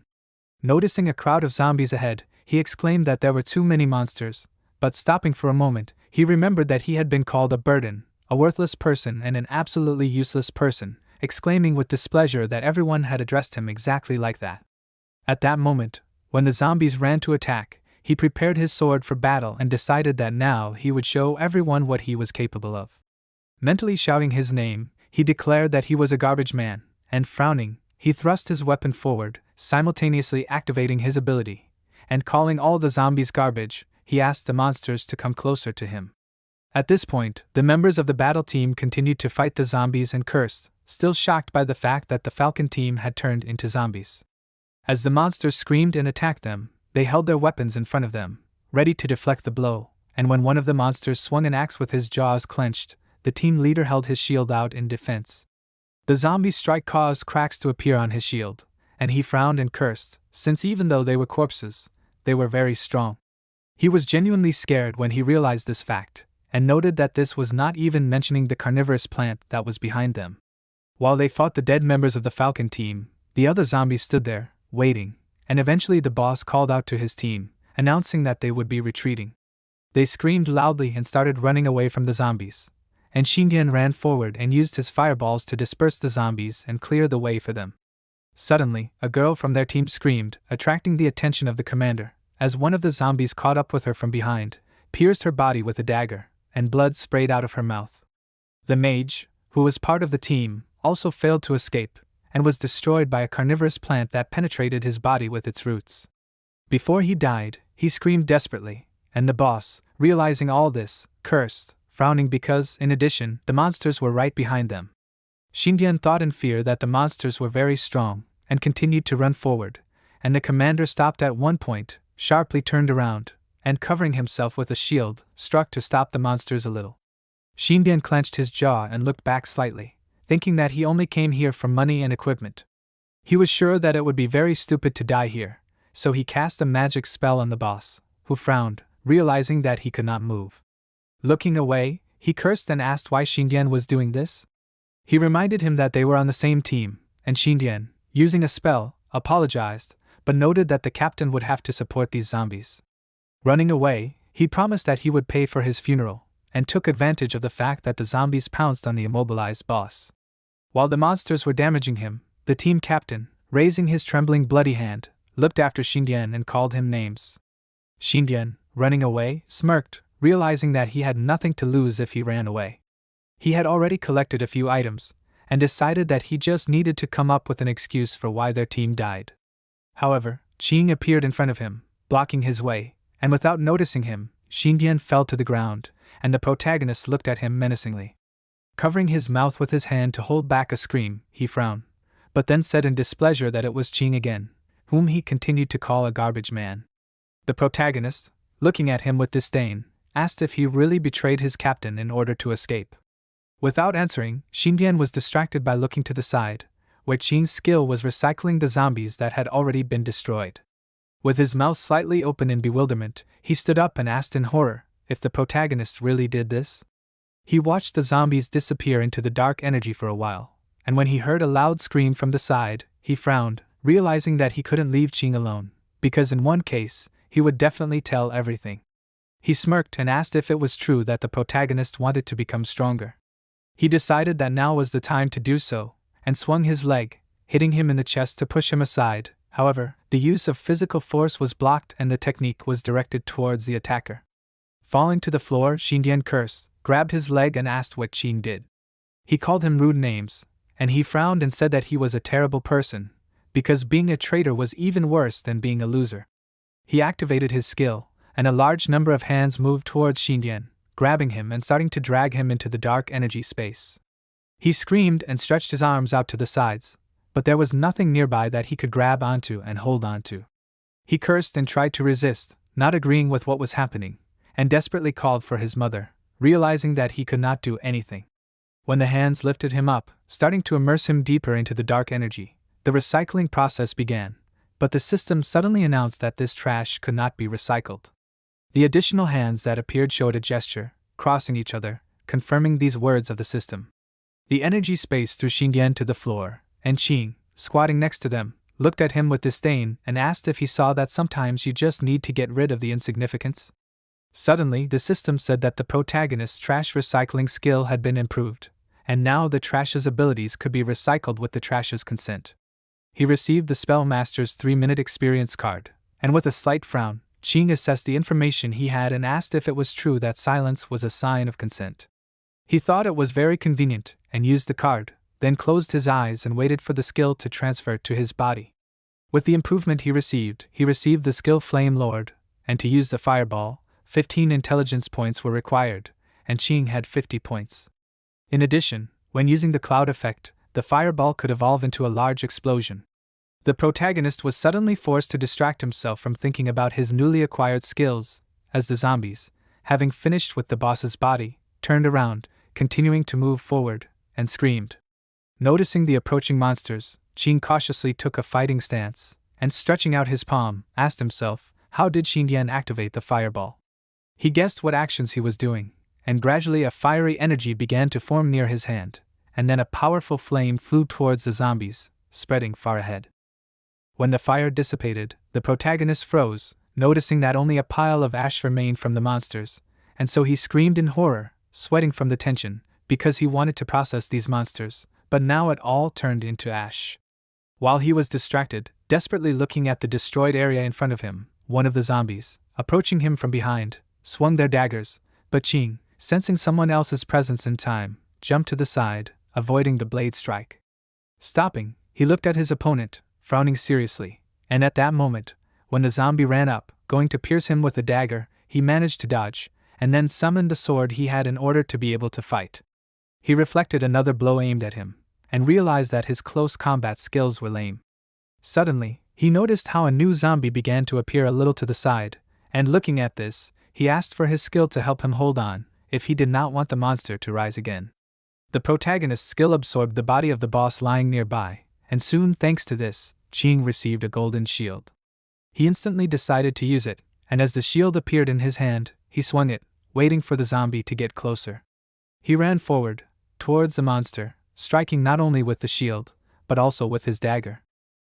Noticing a crowd of zombies ahead, he exclaimed that there were too many monsters, but stopping for a moment, he remembered that he had been called a burden, a worthless person and an absolutely useless person, exclaiming with displeasure that everyone had addressed him exactly like that. At that moment, when the zombies ran to attack, he prepared his sword for battle and decided that now he would show everyone what he was capable of. Mentally shouting his name, he declared that he was a garbage man, and frowning, he thrust his weapon forward, simultaneously activating his ability, and calling all the zombies garbage, he asked the monsters to come closer to him. At this point, the members of the battle team continued to fight the zombies and cursed, still shocked by the fact that the Falcon team had turned into zombies. As the monsters screamed and attacked them, they held their weapons in front of them, ready to deflect the blow, and when one of the monsters swung an axe with his jaws clenched, the team leader held his shield out in defense. The zombie's strike caused cracks to appear on his shield, and he frowned and cursed, since even though they were corpses, they were very strong. He was genuinely scared when he realized this fact, and noted that this was not even mentioning the carnivorous plant that was behind them. While they fought the dead members of the Falcon team, the other zombies stood there, waiting, and eventually the boss called out to his team, announcing that they would be retreating. They screamed loudly and started running away from the zombies, and Xindian ran forward and used his fireballs to disperse the zombies and clear the way for them. Suddenly, a girl from their team screamed, attracting the attention of the commander, as one of the zombies caught up with her from behind, pierced her body with a dagger, and blood sprayed out of her mouth. The mage, who was part of the team, also failed to escape, and was destroyed by a carnivorous plant that penetrated his body with its roots. Before he died, he screamed desperately, and the boss, realizing all this, cursed, frowning because, in addition, the monsters were right behind them. Xindian thought in fear that the monsters were very strong, and continued to run forward, and the commander stopped at one point, sharply turned around, and covering himself with a shield, struck to stop the monsters a little. Xindian clenched his jaw and looked back slightly, thinking that he only came here for money and equipment. He was sure that it would be very stupid to die here, so he cast a magic spell on the boss, who frowned, realizing that he could not move. Looking away, he cursed and asked why Xindian was doing this. He reminded him that they were on the same team, and Xindian, using a spell, apologized, but noted that the captain would have to support these zombies. Running away, he promised that he would pay for his funeral, and took advantage of the fact that the zombies pounced on the immobilized boss. While the monsters were damaging him, the team captain, raising his trembling bloody hand, looked after Xindian and called him names. Xindian, running away, smirked, realizing that he had nothing to lose if he ran away. He had already collected a few items, and decided that he just needed to come up with an excuse for why their team died. However, Qing appeared in front of him, blocking his way, and without noticing him, Xindian fell to the ground, and the protagonist looked at him menacingly. Covering his mouth with his hand to hold back a scream, he frowned, but then said in displeasure that it was Qing again, whom he continued to call a garbage man. The protagonist, looking at him with disdain, asked if he really betrayed his captain in order to escape. Without answering, Xindian was distracted by looking to the side, where Qing's skill was recycling the zombies that had already been destroyed. With his mouth slightly open in bewilderment, he stood up and asked in horror if the protagonist really did this. He watched the zombies disappear into the dark energy for a while, and when he heard a loud scream from the side, he frowned, realizing that he couldn't leave Qing alone, because in one case, he would definitely tell everything. He smirked and asked if it was true that the protagonist wanted to become stronger. He decided that now was the time to do so, and swung his leg, hitting him in the chest to push him aside. However, the use of physical force was blocked and the technique was directed towards the attacker. Falling to the floor, Xindian cursed, grabbed his leg and asked what Qing did. He called him rude names, and he frowned and said that he was a terrible person, because being a traitor was even worse than being a loser. He activated his skill, and a large number of hands moved towards Xindian, grabbing him and starting to drag him into the dark energy space. He screamed and stretched his arms out to the sides, but there was nothing nearby that he could grab onto and hold onto. He cursed and tried to resist, not agreeing with what was happening, and desperately called for his mother, realizing that he could not do anything. When the hands lifted him up, starting to immerse him deeper into the dark energy, the recycling process began, but the system suddenly announced that this trash could not be recycled. The additional hands that appeared showed a gesture, crossing each other, confirming these words of the system. The energy space threw Xingyan to the floor, and Qing, squatting next to them, looked at him with disdain and asked if he saw that sometimes you just need to get rid of the insignificance. Suddenly, the system said that the protagonist's trash recycling skill had been improved, and now the trash's abilities could be recycled with the trash's consent. He received the Spellmaster's 3-minute experience card, and with a slight frown, Qing assessed the information he had and asked if it was true that silence was a sign of consent. He thought it was very convenient, and used the card, then closed his eyes and waited for the skill to transfer to his body. With the improvement he received the skill Flame Lord, and to use the fireball, 15 intelligence points were required, and Qing had 50 points. In addition, when using the cloud effect, the fireball could evolve into a large explosion. The protagonist was suddenly forced to distract himself from thinking about his newly acquired skills, as the zombies, having finished with the boss's body, turned around, continuing to move forward, and screamed. Noticing the approaching monsters, Qing cautiously took a fighting stance, and stretching out his palm, asked himself, how did Xingyan activate the fireball? He guessed what actions he was doing, and gradually a fiery energy began to form near his hand, and then a powerful flame flew towards the zombies, spreading far ahead. When the fire dissipated, the protagonist froze, noticing that only a pile of ash remained from the monsters, and so he screamed in horror, sweating from the tension, because he wanted to process these monsters, but now it all turned into ash. While he was distracted, desperately looking at the destroyed area in front of him, one of the zombies, approaching him from behind, swung their daggers, but Qing, sensing someone else's presence in time, jumped to the side, avoiding the blade strike. Stopping, he looked at his opponent, frowning seriously, and at that moment, when the zombie ran up, going to pierce him with a dagger, he managed to dodge, and then summoned the sword he had in order to be able to fight. He reflected another blow aimed at him, and realized that his close combat skills were lame. Suddenly, he noticed how a new zombie began to appear a little to the side, and looking at this, he asked for his skill to help him hold on, if he did not want the monster to rise again. The protagonist's skill absorbed the body of the boss lying nearby, and soon, thanks to this, Qing received a golden shield. He instantly decided to use it, and as the shield appeared in his hand, he swung it, waiting for the zombie to get closer. He ran forward, towards the monster, striking not only with the shield, but also with his dagger.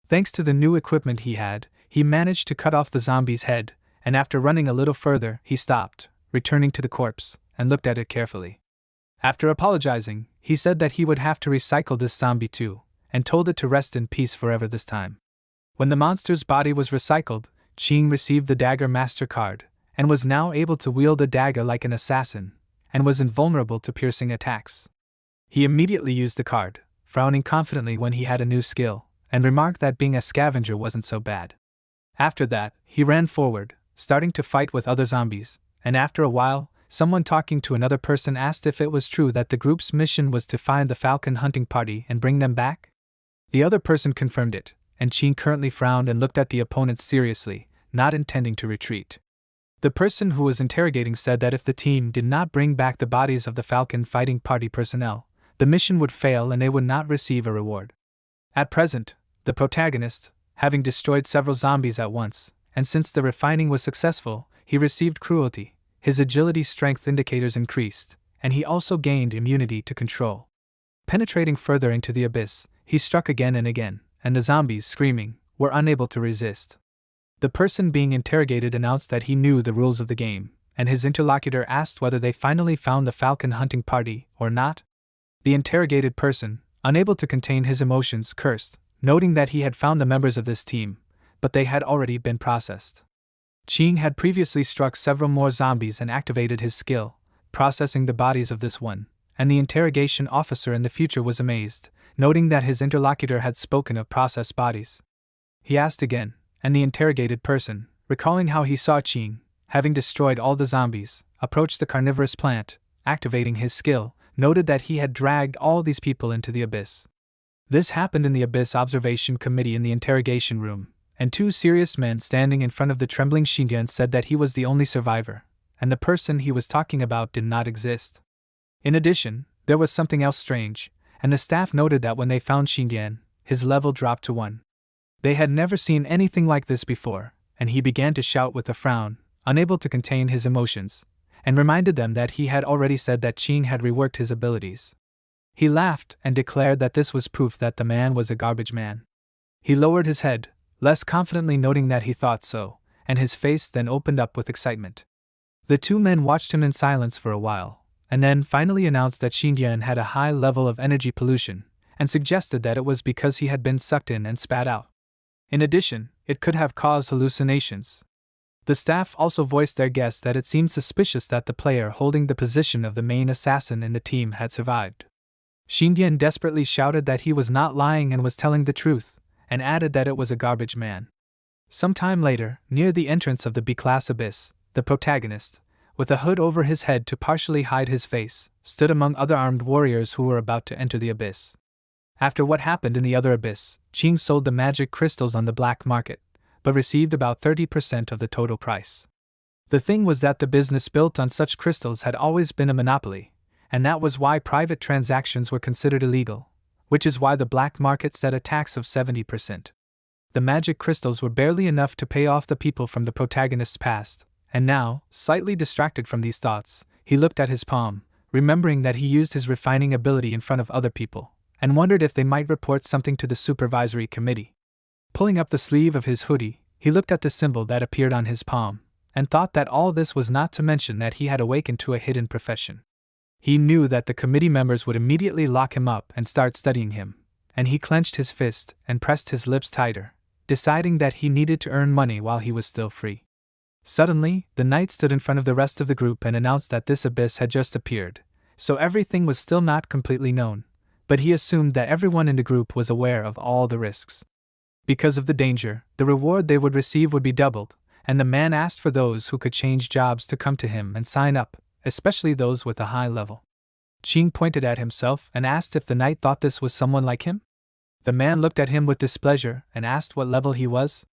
Thanks to the new equipment he had, he managed to cut off the zombie's head, and after running a little further, he stopped, returning to the corpse, and looked at it carefully. After apologizing, he said that he would have to recycle this zombie too, and told it to rest in peace forever this time. When the monster's body was recycled, Qing received the Dagger Master card, and was now able to wield a dagger like an assassin, and was invulnerable to piercing attacks. He immediately used the card, frowning confidently when he had a new skill, and remarked that being a scavenger wasn't so bad. After that, he ran forward, starting to fight with other zombies, and after a while, someone talking to another person asked if it was true that the group's mission was to find the falcon hunting party and bring them back. The other person confirmed it, and Qing currently frowned and looked at the opponents seriously, not intending to retreat. The person who was interrogating said that if the team did not bring back the bodies of the falcon fighting party personnel, the mission would fail and they would not receive a reward. At present, the protagonist, having destroyed several zombies at once, and since the refining was successful, he received cruelty, his agility strength indicators increased, and he also gained immunity to control. Penetrating further into the abyss, he struck again and again, and the zombies, screaming, were unable to resist. The person being interrogated announced that he knew the rules of the game, and his interlocutor asked whether they finally found the falcon hunting party or not. The interrogated person, unable to contain his emotions, cursed, noting that he had found the members of this team, but they had already been processed. Qing had previously struck several more zombies and activated his skill, processing the bodies of this one, and the interrogation officer in the future was amazed, noting that his interlocutor had spoken of processed bodies. He asked again, and the interrogated person, recalling how he saw Qing, having destroyed all the zombies, approached the carnivorous plant, activating his skill, noted that he had dragged all these people into the abyss. This happened in the Abyss Observation Committee in the interrogation room, and two serious men standing in front of the trembling Xingyan said that he was the only survivor, and the person he was talking about did not exist. In addition, there was something else strange, and the staff noted that when they found Xingyan, his level dropped to 1. They had never seen anything like this before, and he began to shout with a frown, unable to contain his emotions, and reminded them that he had already said that Qing had reworked his abilities. He laughed and declared that this was proof that the man was a garbage man. He lowered his head, less confidently noting that he thought so, and his face then opened up with excitement. The two men watched him in silence for a while, and then finally announced that Xindian had a high level of energy pollution, and suggested that it was because he had been sucked in and spat out. In addition, it could have caused hallucinations. The staff also voiced their guess that it seemed suspicious that the player holding the position of the main assassin in the team had survived. Xindian desperately shouted that he was not lying and was telling the truth, and added that it was a garbage man. Some time later, near the entrance of the B-class abyss, the protagonist, with a hood over his head to partially hide his face, stood among other armed warriors who were about to enter the abyss. After what happened in the other abyss, Qing sold the magic crystals on the black market, but received about 30% of the total price. The thing was that the business built on such crystals had always been a monopoly, and that was why private transactions were considered illegal, which is why the black market set a tax of 70%. The magic crystals were barely enough to pay off the people from the protagonist's past, and now, slightly distracted from these thoughts, he looked at his palm, remembering that he used his refining ability in front of other people, and wondered if they might report something to the supervisory committee. Pulling up the sleeve of his hoodie, he looked at the symbol that appeared on his palm, and thought that all this was not to mention that he had awakened to a hidden profession. He knew that the committee members would immediately lock him up and start studying him, and he clenched his fist and pressed his lips tighter, deciding that he needed to earn money while he was still free. Suddenly, the knight stood in front of the rest of the group and announced that this abyss had just appeared, so everything was still not completely known, but he assumed that everyone in the group was aware of all the risks. Because of the danger, the reward they would receive would be doubled, and the man asked for those who could change jobs to come to him and sign up, especially those with a high level. Qing pointed at himself and asked if the knight thought this was someone like him. The man looked at him with displeasure and asked what level he was.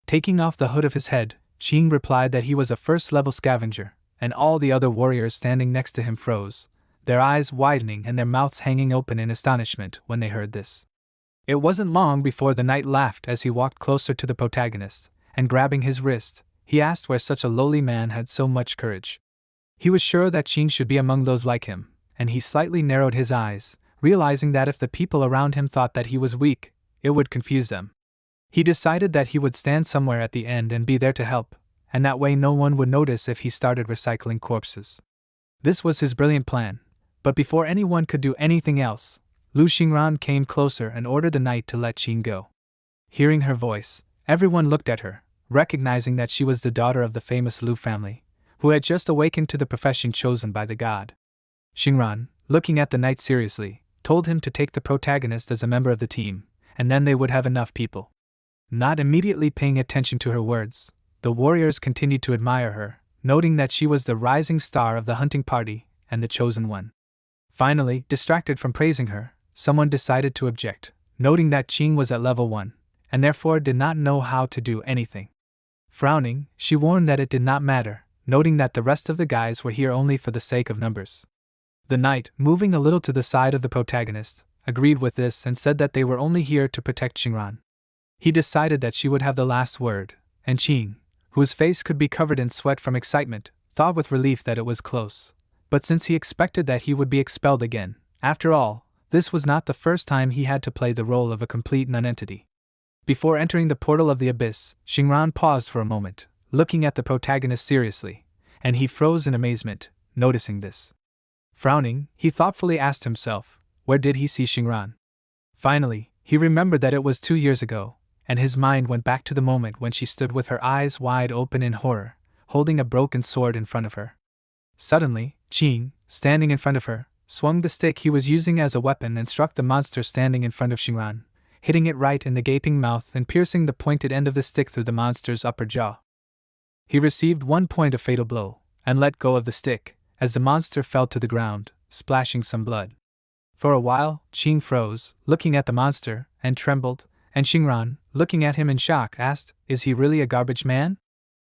Taking off the hood of his head, Qing replied that he was a first-level scavenger, and all the other warriors standing next to him froze, their eyes widening and their mouths hanging open in astonishment when they heard this. It wasn't long before the knight laughed as he walked closer to the protagonist, and grabbing his wrist, he asked where such a lowly man had so much courage. He was sure that Qing should be among those like him, and he slightly narrowed his eyes, realizing that if the people around him thought that he was weak, it would confuse them. He decided that he would stand somewhere at the end and be there to help, and that way no one would notice if he started recycling corpses. This was his brilliant plan, but before anyone could do anything else, Lu Xingran came closer and ordered the knight to let Qing go. Hearing her voice, everyone looked at her, recognizing that she was the daughter of the famous Lu family, who had just awakened to the profession chosen by the god. Xingran, looking at the knight seriously, told him to take the protagonist as a member of the team, and then they would have enough people. Not immediately paying attention to her words, the warriors continued to admire her, noting that she was the rising star of the hunting party and the chosen one. Finally, distracted from praising her, someone decided to object, noting that Qing was at level 1, and therefore did not know how to do anything. Frowning, she warned that it did not matter, noting that the rest of the guys were here only for the sake of numbers. The knight, moving a little to the side of the protagonist, agreed with this and said that they were only here to protect Xingran. He decided that she would have the last word, and Qing, whose face could be covered in sweat from excitement, thought with relief that it was close. But since he expected that he would be expelled again, after all, this was not the first time he had to play the role of a complete nonentity. Before entering the portal of the abyss, Xingran paused for a moment, looking at the protagonist seriously, and he froze in amazement, noticing this. Frowning, he thoughtfully asked himself, where did he see Xingran? Finally, he remembered that it was 2 years ago, and his mind went back to the moment when she stood with her eyes wide open in horror, holding a broken sword in front of her. Suddenly, Qing, standing in front of her, swung the stick he was using as a weapon and struck the monster standing in front of Xingran, hitting it right in the gaping mouth and piercing the pointed end of the stick through the monster's upper jaw. He received 1 point of fatal blow, and let go of the stick, as the monster fell to the ground, splashing some blood. For a while, Qing froze, looking at the monster, and trembled, and Xingran, looking at him in shock, asked, "Is he really a garbage man?"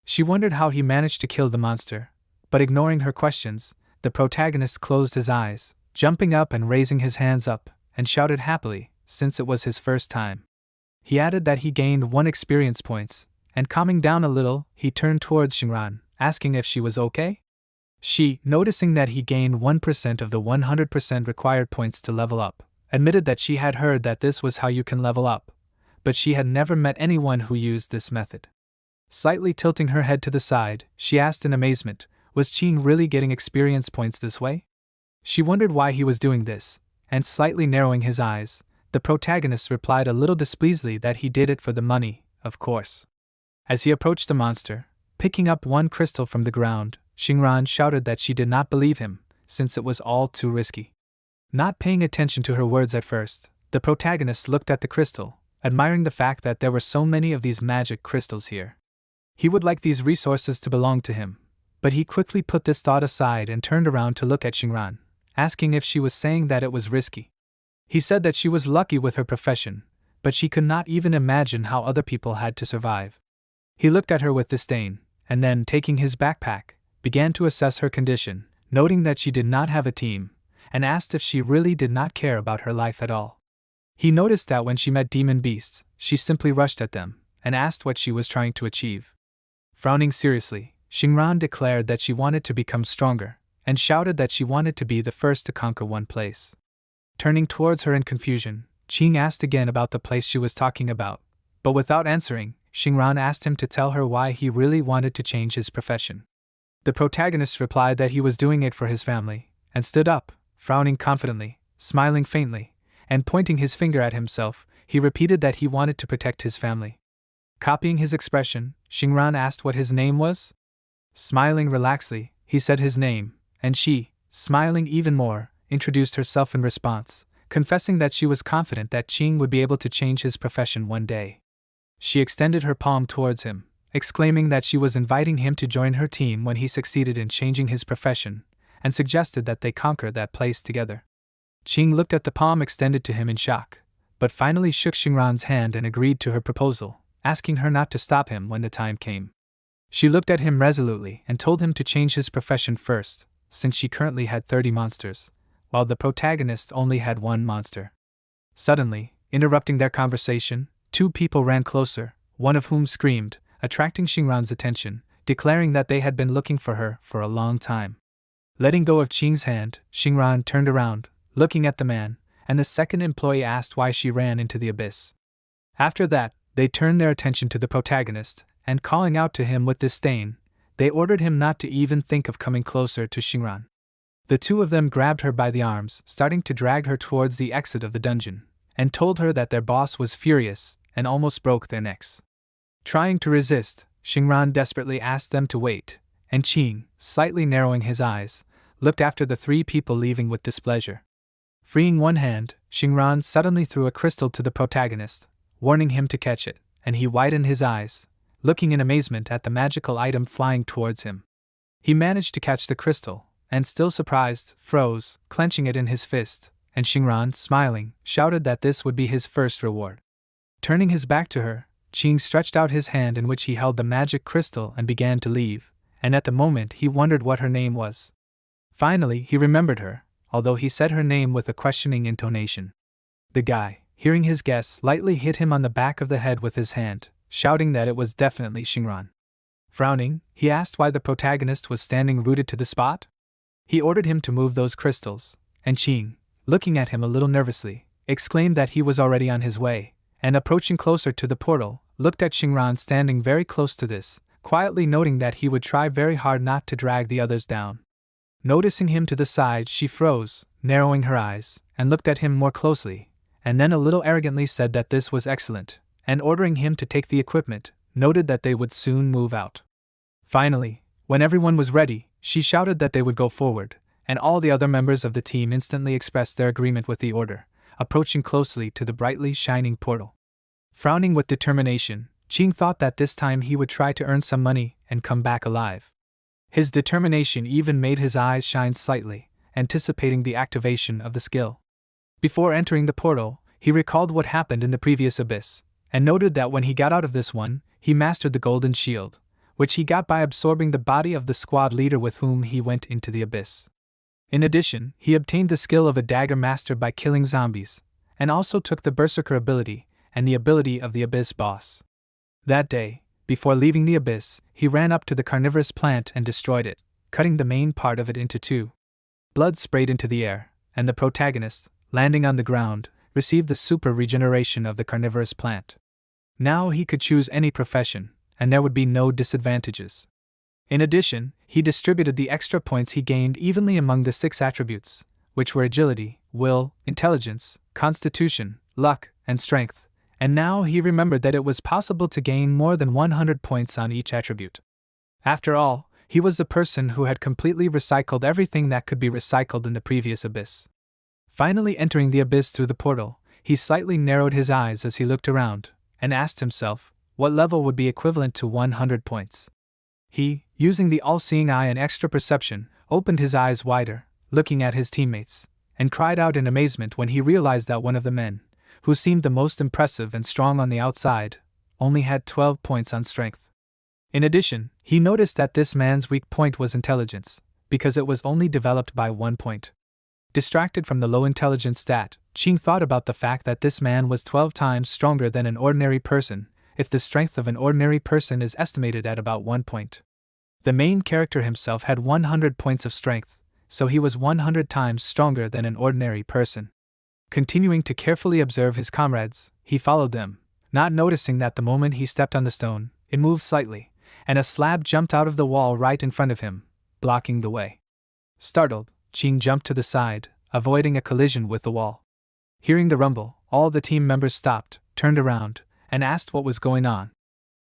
She wondered how he managed to kill the monster, but ignoring her questions, the protagonist closed his eyes, jumping up and raising his hands up, and shouted happily, since it was his first time. He added that he gained 1 experience points, and calming down a little, he turned towards Xingran, asking if she was okay. She, noticing that he gained 1% of the 100% required points to level up, admitted that she had heard that this was how you can level up, but she had never met anyone who used this method. Slightly tilting her head to the side, she asked in amazement, was Qing really getting experience points this way? She wondered why he was doing this, and slightly narrowing his eyes, the protagonist replied a little displeasedly that he did it for the money, of course. As he approached the monster, picking up 1 crystal from the ground, Xingran shouted that she did not believe him, since it was all too risky. Not paying attention to her words at first, the protagonist looked at the crystal, admiring the fact that there were so many of these magic crystals here. He would like these resources to belong to him, but he quickly put this thought aside and turned around to look at Xingran, asking if she was saying that it was risky. He said that she was lucky with her profession, but she could not even imagine how other people had to survive. He looked at her with disdain, and then, taking his backpack, began to assess her condition, noting that she did not have a team, and asked if she really did not care about her life at all. He noticed that when she met demon beasts, she simply rushed at them, and asked what she was trying to achieve. Frowning seriously, Xingran declared that she wanted to become stronger, and shouted that she wanted to be the first to conquer one place. Turning towards her in confusion, Qing asked again about the place she was talking about, but without answering, Xingran asked him to tell her why he really wanted to change his profession. The protagonist replied that he was doing it for his family, and stood up, frowning confidently, smiling faintly, and pointing his finger at himself, he repeated that he wanted to protect his family. Copying his expression, Xingran asked what his name was. Smiling relaxedly, he said his name, and she, smiling even more, introduced herself in response, confessing that she was confident that Qing would be able to change his profession one day. She extended her palm towards him, exclaiming that she was inviting him to join her team when he succeeded in changing his profession, and suggested that they conquer that place together. Qing looked at the palm extended to him in shock, but finally shook Xingran's hand and agreed to her proposal, asking her not to stop him when the time came. She looked at him resolutely and told him to change his profession first, since she currently had 30 monsters, while the protagonist only had 1 monster. Suddenly, interrupting their conversation, 2 people ran closer, one of whom screamed, attracting Xingran's attention, declaring that they had been looking for her for a long time. Letting go of Qing's hand, Xingran turned around, looking at the man, and the second employee asked why she ran into the abyss. After that, they turned their attention to the protagonist, and calling out to him with disdain, they ordered him not to even think of coming closer to Xingran. The 2 of them grabbed her by the arms, starting to drag her towards the exit of the dungeon, and told her that their boss was furious and almost broke their necks. Trying to resist, Xingran desperately asked them to wait, and Qing, slightly narrowing his eyes, looked after the 3 people leaving with displeasure. Freeing one hand, Xingran suddenly threw a crystal to the protagonist, warning him to catch it, and he widened his eyes, looking in amazement at the magical item flying towards him. He managed to catch the crystal, and still surprised, froze, clenching it in his fist, and Xingran, smiling, shouted that this would be his first reward. Turning his back to her, Qing stretched out his hand in which he held the magic crystal and began to leave, and at the moment he wondered what her name was. Finally, he remembered her, although he said her name with a questioning intonation. The guy, hearing his guess, lightly hit him on the back of the head with his hand, shouting that it was definitely Xingran. Frowning, he asked why the protagonist was standing rooted to the spot. He ordered him to move those crystals, and Qing, looking at him a little nervously, exclaimed that he was already on his way, and approaching closer to the portal, looked at Xingran standing very close to this, quietly noting that he would try very hard not to drag the others down. Noticing him to the side, she froze, narrowing her eyes, and looked at him more closely, and then a little arrogantly said that this was excellent, and ordering him to take the equipment, noted that they would soon move out. Finally, when everyone was ready, she shouted that they would go forward, and all the other members of the team instantly expressed their agreement with the order, approaching closely to the brightly shining portal. Frowning with determination, Qing thought that this time he would try to earn some money and come back alive. His determination even made his eyes shine slightly, anticipating the activation of the skill. Before entering the portal, he recalled what happened in the previous abyss, and noted that when he got out of this one, he mastered the golden shield, which he got by absorbing the body of the squad leader with whom he went into the abyss. In addition, he obtained the skill of a dagger master by killing zombies, and also took the berserker ability, and the ability of the Abyss boss. That day, before leaving the Abyss, he ran up to the carnivorous plant and destroyed it, cutting the main part of it into two. Blood sprayed into the air, and the protagonist, landing on the ground, received the super regeneration of the carnivorous plant. Now he could choose any profession, and there would be no disadvantages. In addition, he distributed the extra points he gained evenly among the 6 attributes, which were agility, will, intelligence, constitution, luck, and strength, and now he remembered that it was possible to gain more than 100 points on each attribute. After all, he was the person who had completely recycled everything that could be recycled in the previous Abyss. Finally entering the Abyss through the portal, he slightly narrowed his eyes as he looked around, and asked himself what level would be equivalent to 100 points. He, using the all-seeing eye and extra perception, opened his eyes wider, looking at his teammates, and cried out in amazement when he realized that one of the men, who seemed the most impressive and strong on the outside, only had 12 points on strength. In addition, he noticed that this man's weak point was intelligence, because it was only developed by 1 point. Distracted from the low intelligence stat, Ching thought about the fact that this man was 12 times stronger than an ordinary person, if the strength of an ordinary person is estimated at about 1 point. The main character himself had 100 points of strength, so he was 100 times stronger than an ordinary person. Continuing to carefully observe his comrades, he followed them, not noticing that the moment he stepped on the stone, it moved slightly, and a slab jumped out of the wall right in front of him, blocking the way. Startled, Ching jumped to the side, avoiding a collision with the wall. Hearing the rumble, all the team members stopped, turned around, and asked what was going on.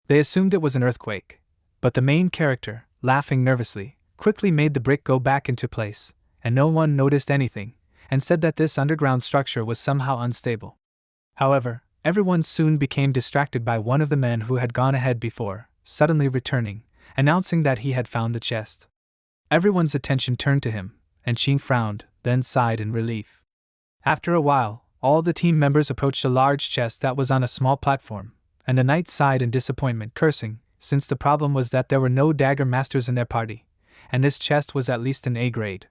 They assumed it was an earthquake, but the main character, laughing nervously, quickly made the brick go back into place, and no one noticed anything, and said that this underground structure was somehow unstable. However, everyone soon became distracted by one of the men who had gone ahead before, suddenly returning, announcing that he had found the chest. Everyone's attention turned to him, and Ching frowned, then sighed in relief. After a while, all the team members approached a large chest that was on a small platform, and the knight sighed in disappointment, cursing, since the problem was that there were no dagger masters in their party, and this chest was at least an A grade.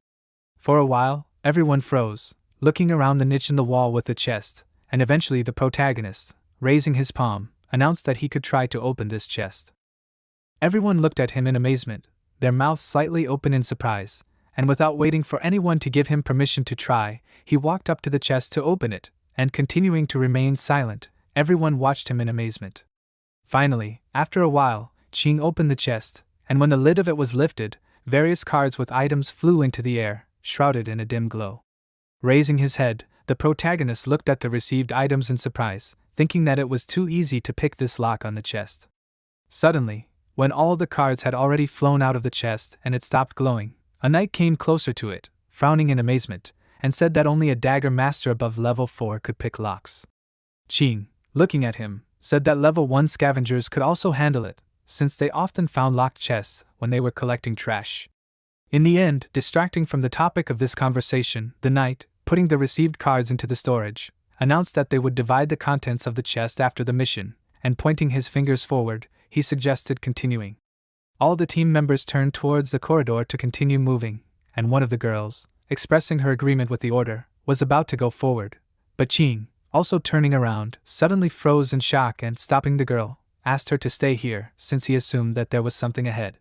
For a while, everyone froze, looking around the niche in the wall with the chest, and eventually the protagonist, raising his palm, announced that he could try to open this chest. Everyone looked at him in amazement, their mouths slightly open in surprise, and without waiting for anyone to give him permission to try, he walked up to the chest to open it, and continuing to remain silent, everyone watched him in amazement. Finally, after a while, Ching opened the chest, and when the lid of it was lifted, various cards with items flew into the air, shrouded in a dim glow. Raising his head, the protagonist looked at the received items in surprise, thinking that it was too easy to pick this lock on the chest. Suddenly, when all the cards had already flown out of the chest and it stopped glowing, a knight came closer to it, frowning in amazement, and said that only a dagger master above level 4 could pick locks. Ching, looking at him, said that level 1 scavengers could also handle it, since they often found locked chests when they were collecting trash. In the end, distracting from the topic of this conversation, the knight, putting the received cards into the storage, announced that they would divide the contents of the chest after the mission, and pointing his fingers forward, he suggested continuing. All the team members turned towards the corridor to continue moving, and one of the girls, expressing her agreement with the order, was about to go forward, but Ching, also turning around, suddenly froze in shock and, stopping the girl, asked her to stay here since he assumed that there was something ahead.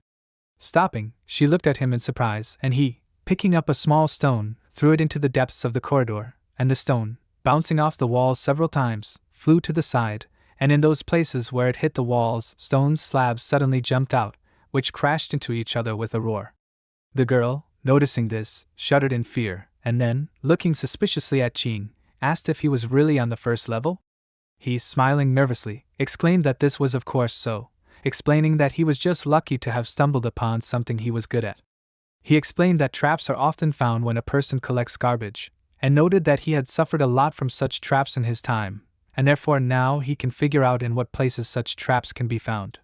Stopping, she looked at him in surprise, and he, picking up a small stone, threw it into the depths of the corridor, and the stone, bouncing off the walls several times, flew to the side, and in those places where it hit the walls, stone slabs suddenly jumped out, which crashed into each other with a roar. The girl, noticing this, shuddered in fear, and then, looking suspiciously at Ching, asked if he was really on the first level. He, smiling nervously, exclaimed that this was of course so, explaining that he was just lucky to have stumbled upon something he was good at. He explained that traps are often found when a person collects garbage, and noted that he had suffered a lot from such traps in his time, and therefore now he can figure out in what places such traps can be found.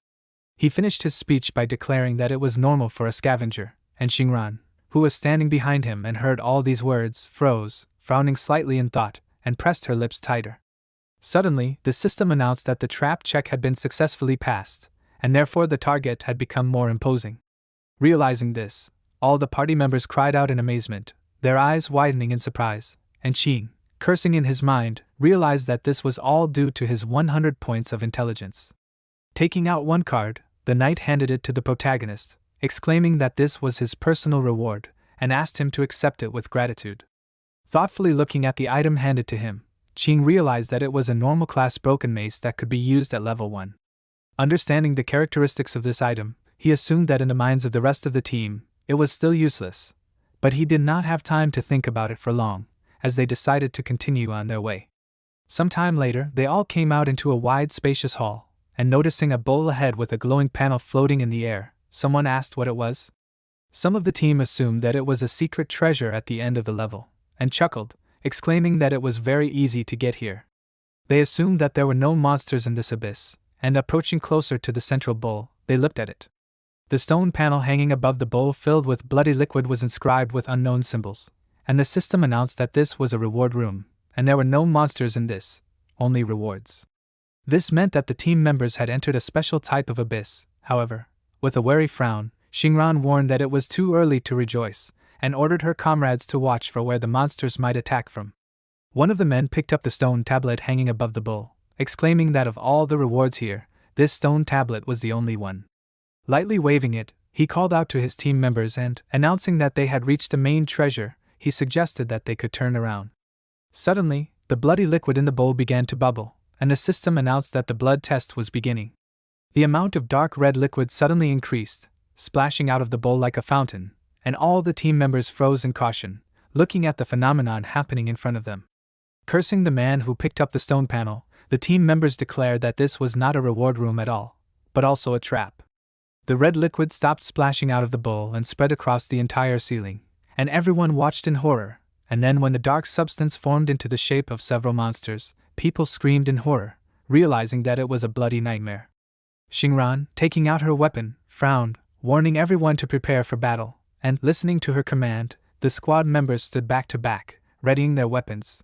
He finished his speech by declaring that it was normal for a scavenger, and Xingran, who was standing behind him and heard all these words, froze, frowning slightly in thought, and pressed her lips tighter. Suddenly, the system announced that the trap check had been successfully passed, and therefore the target had become more imposing. Realizing this, all the party members cried out in amazement, their eyes widening in surprise, and Ching, cursing in his mind, realized that this was all due to his 100 points of intelligence. Taking out one card, the knight handed it to the protagonist, exclaiming that this was his personal reward, and asked him to accept it with gratitude. Thoughtfully looking at the item handed to him, Qing realized that it was a normal class broken mace that could be used at level 1. Understanding the characteristics of this item, he assumed that in the minds of the rest of the team, it was still useless, but he did not have time to think about it for long, as they decided to continue on their way. Some time later, they all came out into a wide, spacious hall, and noticing a bowl ahead with a glowing panel floating in the air, someone asked what it was. Some of the team assumed that it was a secret treasure at the end of the level, and chuckled, exclaiming that it was very easy to get here. They assumed that there were no monsters in this abyss, and approaching closer to the central bowl, they looked at it. The stone panel hanging above the bowl filled with bloody liquid was inscribed with unknown symbols, and the system announced that this was a reward room, and there were no monsters in this, only rewards. This meant that the team members had entered a special type of abyss. However, with a wary frown, Xingran warned that it was too early to rejoice, and ordered her comrades to watch for where the monsters might attack from. One of the men picked up the stone tablet hanging above the bowl, exclaiming that of all the rewards here, this stone tablet was the only one. Lightly waving it, he called out to his team members and, announcing that they had reached the main treasure, he suggested that they could turn around. Suddenly, the bloody liquid in the bowl began to bubble, and the system announced that the blood test was beginning. The amount of dark red liquid suddenly increased, splashing out of the bowl like a fountain, and all the team members froze in caution, looking at the phenomenon happening in front of them. Cursing the man who picked up the stone panel, the team members declared that this was not a reward room at all, but also a trap. The red liquid stopped splashing out of the bowl and spread across the entire ceiling, and everyone watched in horror, and then when the dark substance formed into the shape of several monsters, people screamed in horror, realizing that it was a bloody nightmare. Xingran, taking out her weapon, frowned, warning everyone to prepare for battle, and, listening to her command, the squad members stood back to back, readying their weapons.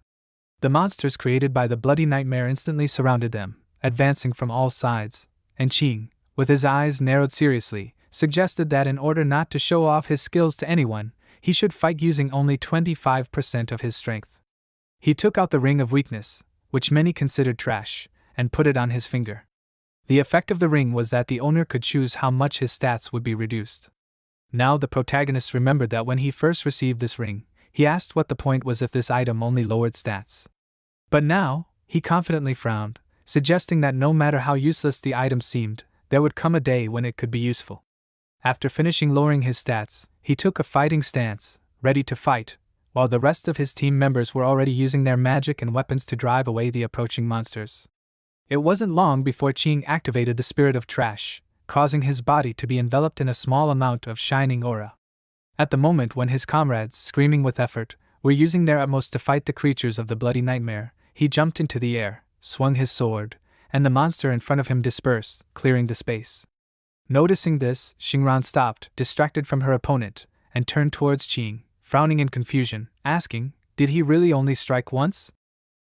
The monsters created by the bloody nightmare instantly surrounded them, advancing from all sides, and Qing, with his eyes narrowed seriously, suggested that in order not to show off his skills to anyone, he should fight using only 25% of his strength. He took out the ring of weakness, which many considered trash, and put it on his finger. The effect of the ring was that the owner could choose how much his stats would be reduced. Now the protagonist remembered that when he first received this ring, he asked what the point was if this item only lowered stats. But now, he confidently frowned, suggesting that no matter how useless the item seemed, there would come a day when it could be useful. After finishing lowering his stats, he took a fighting stance, ready to fight, while the rest of his team members were already using their magic and weapons to drive away the approaching monsters. It wasn't long before Qing activated the spirit of trash, causing his body to be enveloped in a small amount of shining aura. At the moment when his comrades, screaming with effort, were using their utmost to fight the creatures of the bloody nightmare, he jumped into the air, swung his sword, and the monster in front of him dispersed, clearing the space. Noticing this, Xingran stopped, distracted from her opponent, and turned towards Qing, frowning in confusion, asking, "Did he really only strike once?"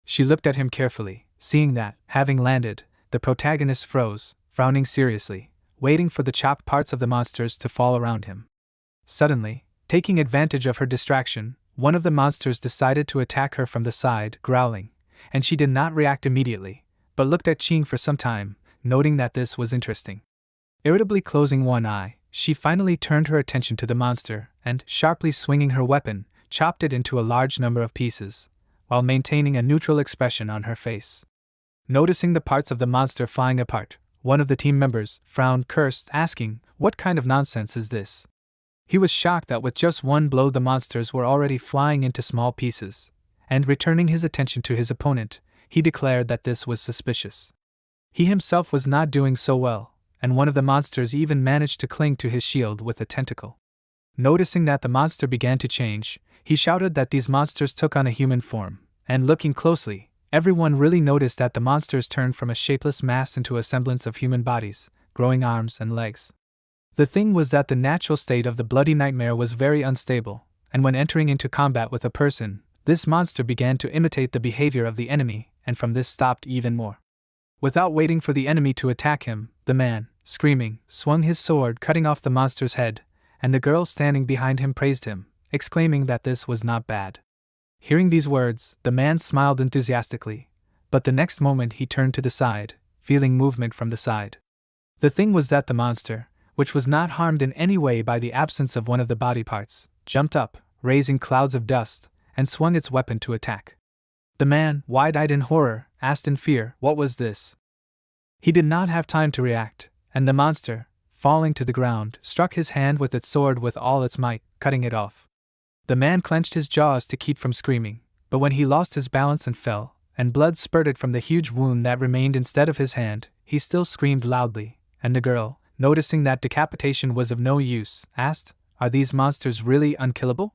She looked at him carefully, seeing that, having landed, the protagonist froze, frowning seriously, waiting for the chopped parts of the monsters to fall around him. Suddenly, taking advantage of her distraction, one of the monsters decided to attack her from the side, growling, and she did not react immediately, but looked at Qing for some time, noting that this was interesting. Irritably closing one eye, she finally turned her attention to the monster and, sharply swinging her weapon, chopped it into a large number of pieces, while maintaining a neutral expression on her face. Noticing the parts of the monster flying apart, one of the team members frowned, cursed, asking, "What kind of nonsense is this?" He was shocked that with just one blow the monsters were already flying into small pieces, and returning his attention to his opponent, he declared that this was suspicious. He himself was not doing so well, and one of the monsters even managed to cling to his shield with a tentacle. Noticing that the monster began to change, he shouted that these monsters took on a human form, and looking closely, everyone really noticed that the monsters turned from a shapeless mass into a semblance of human bodies, growing arms and legs. The thing was that the natural state of the bloody nightmare was very unstable, and when entering into combat with a person, this monster began to imitate the behavior of the enemy, and from this stopped even more. Without waiting for the enemy to attack him, the man, screaming, swung his sword, cutting off the monster's head, and the girl standing behind him praised him, exclaiming that this was not bad. Hearing these words, the man smiled enthusiastically, but the next moment he turned to the side, feeling movement from the side. The thing was that the monster, which was not harmed in any way by the absence of one of the body parts, jumped up, raising clouds of dust, and swung its weapon to attack. The man, wide-eyed in horror, asked in fear, "What was this?" He did not have time to react, and the monster, falling to the ground, struck his hand with its sword with all its might, cutting it off. The man clenched his jaws to keep from screaming, but when he lost his balance and fell, and blood spurted from the huge wound that remained instead of his hand, he still screamed loudly, and the girl, noticing that decapitation was of no use, asked, "Are these monsters really unkillable?"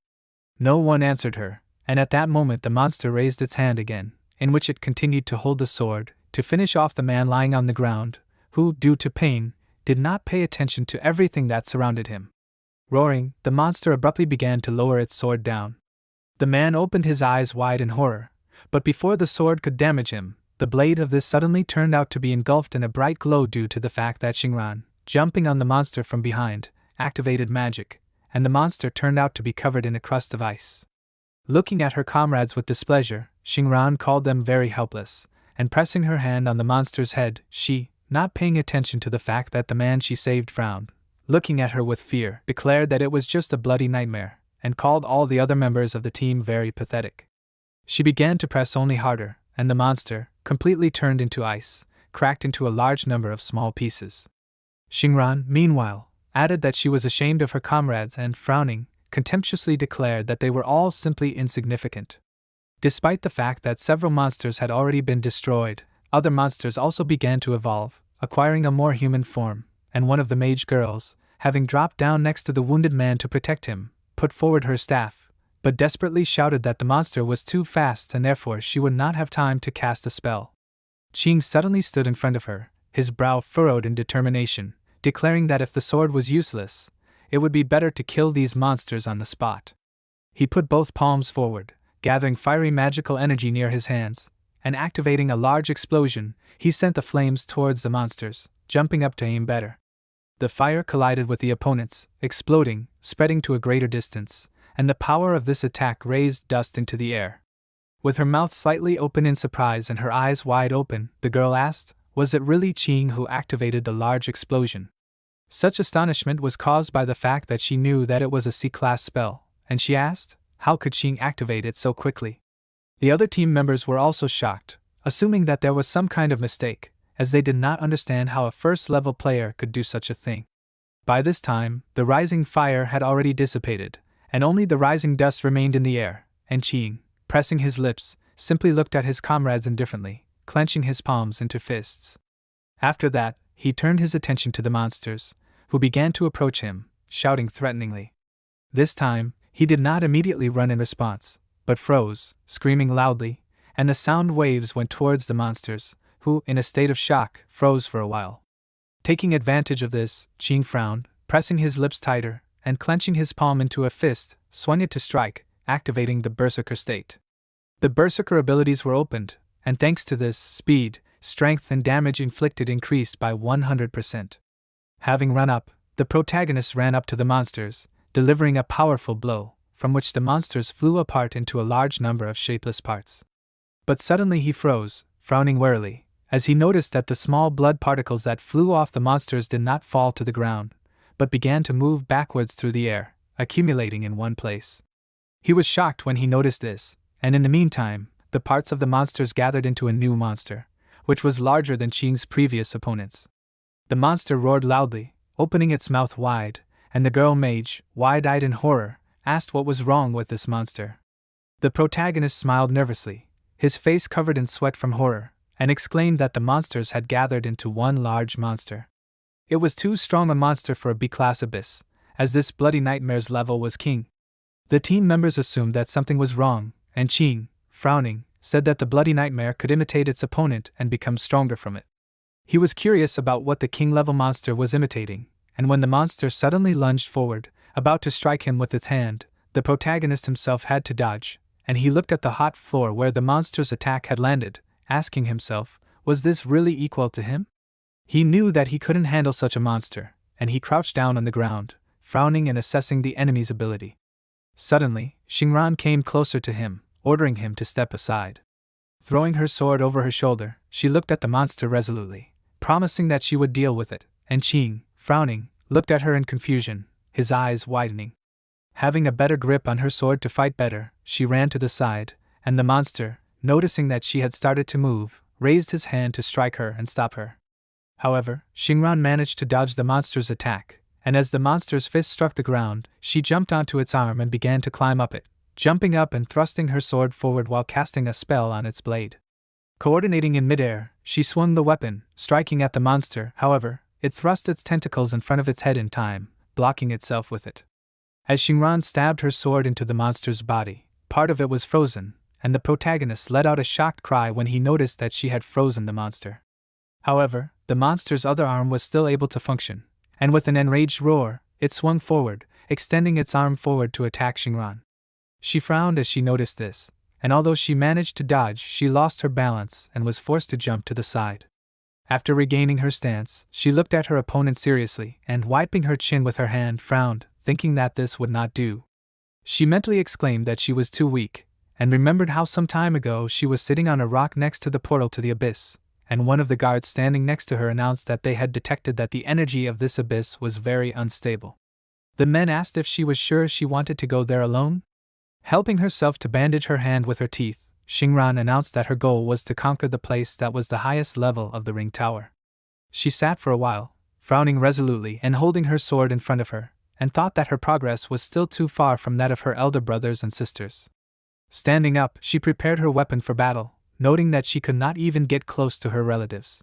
No one answered her, and at that moment the monster raised its hand again, in which it continued to hold the sword, to finish off the man lying on the ground, who, due to pain, did not pay attention to everything that surrounded him. Roaring, the monster abruptly began to lower its sword down. The man opened his eyes wide in horror, but before the sword could damage him, the blade of this suddenly turned out to be engulfed in a bright glow due to the fact that Shinran, jumping on the monster from behind, activated magic, and the monster turned out to be covered in a crust of ice. Looking at her comrades with displeasure, Shinran called them very helpless, and pressing her hand on the monster's head, she, not paying attention to the fact that the man she saved frowned, looking at her with fear, declared that it was just a bloody nightmare, and called all the other members of the team very pathetic. She began to press only harder, and the monster, completely turned into ice, cracked into a large number of small pieces. Shinran, meanwhile, added that she was ashamed of her comrades and, frowning, contemptuously declared that they were all simply insignificant. Despite the fact that several monsters had already been destroyed, other monsters also began to evolve, acquiring a more human form, and one of the mage girls, having dropped down next to the wounded man to protect him, put forward her staff, but desperately shouted that the monster was too fast and therefore she would not have time to cast a spell. Qing suddenly stood in front of her, his brow furrowed in determination, declaring that if the sword was useless, it would be better to kill these monsters on the spot. He put both palms forward, gathering fiery magical energy near his hands, and activating a large explosion, he sent the flames towards the monsters, jumping up to aim better. The fire collided with the opponents, exploding, spreading to a greater distance, and the power of this attack raised dust into the air. With her mouth slightly open in surprise and her eyes wide open, the girl asked, "Was it really Qing who activated the large explosion?" Such astonishment was caused by the fact that she knew that it was a C-class spell, and she asked, how could Qing activate it so quickly? The other team members were also shocked, assuming that there was some kind of mistake, as they did not understand how a first-level player could do such a thing. By this time, the rising fire had already dissipated, and only the rising dust remained in the air, and Qing, pressing his lips, simply looked at his comrades indifferently, clenching his palms into fists. After that, he turned his attention to the monsters, who began to approach him, shouting threateningly. This time, he did not immediately run in response, but froze, screaming loudly, and the sound waves went towards the monsters, who, in a state of shock, froze for a while. Taking advantage of this, Qing frowned, pressing his lips tighter, and clenching his palm into a fist, swung it to strike, activating the Berserker state. The Berserker abilities were opened, and thanks to this, speed, strength and damage inflicted increased by 100%. Having run up, the protagonist ran up to the monsters, delivering a powerful blow, from which the monsters flew apart into a large number of shapeless parts. But suddenly he froze, frowning warily, as he noticed that the small blood particles that flew off the monsters did not fall to the ground, but began to move backwards through the air, accumulating in one place. He was shocked when he noticed this, and in the meantime, the parts of the monsters gathered into a new monster, which was larger than Qing's previous opponents. The monster roared loudly, opening its mouth wide, and the girl mage, wide-eyed in horror, asked what was wrong with this monster. The protagonist smiled nervously, his face covered in sweat from horror, and exclaimed that the monsters had gathered into one large monster. It was too strong a monster for a B-class abyss, as this bloody nightmare's level was king. The team members assumed that something was wrong, and Qing, frowning, said that the bloody nightmare could imitate its opponent and become stronger from it. He was curious about what the king-level monster was imitating, and when the monster suddenly lunged forward, about to strike him with its hand, the protagonist himself had to dodge, and he looked at the hot floor where the monster's attack had landed, asking himself, was this really equal to him? He knew that he couldn't handle such a monster, and he crouched down on the ground, frowning and assessing the enemy's ability. Suddenly, Shinran came closer to him, ordering him to step aside. Throwing her sword over her shoulder, she looked at the monster resolutely, promising that she would deal with it, and Qing, frowning, looked at her in confusion, his eyes widening. Having a better grip on her sword to fight better, she ran to the side, and the monster, noticing that she had started to move, raised his hand to strike her and stop her. However, Xingran managed to dodge the monster's attack, and as the monster's fist struck the ground, she jumped onto its arm and began to climb up it, jumping up and thrusting her sword forward while casting a spell on its blade. Coordinating in midair, she swung the weapon, striking at the monster. However, it thrust its tentacles in front of its head in time, blocking itself with it. As Xingran stabbed her sword into the monster's body, part of it was frozen, and the protagonist let out a shocked cry when he noticed that she had frozen the monster. However, the monster's other arm was still able to function, and with an enraged roar, it swung forward, extending its arm forward to attack Xingran. She frowned as she noticed this, and although she managed to dodge, she lost her balance and was forced to jump to the side. After regaining her stance, she looked at her opponent seriously and, wiping her chin with her hand, frowned, thinking that this would not do. She mentally exclaimed that she was too weak, and remembered how some time ago she was sitting on a rock next to the portal to the abyss, and one of the guards standing next to her announced that they had detected that the energy of this abyss was very unstable. The men asked if she was sure she wanted to go there alone. Helping herself to bandage her hand with her teeth, Xingran announced that her goal was to conquer the place that was the highest level of the ring tower. She sat for a while, frowning resolutely and holding her sword in front of her, and thought that her progress was still too far from that of her elder brothers and sisters. Standing up, she prepared her weapon for battle, noting that she could not even get close to her relatives.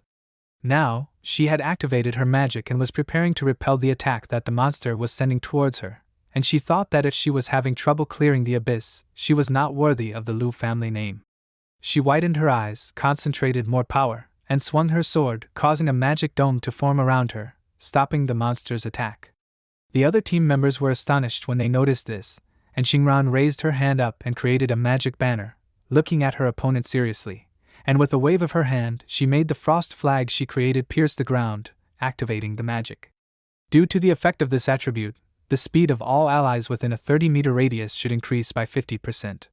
Now, she had activated her magic and was preparing to repel the attack that the monster was sending towards her, and she thought that if she was having trouble clearing the abyss, she was not worthy of the Lu family name. She widened her eyes, concentrated more power, and swung her sword, causing a magic dome to form around her, stopping the monster's attack. The other team members were astonished when they noticed this, and Xingran raised her hand up and created a magic banner, looking at her opponent seriously, and with a wave of her hand, she made the frost flag she created pierce the ground, activating the magic. Due to the effect of this attribute, the speed of all allies within a 30-meter radius should increase by 50%.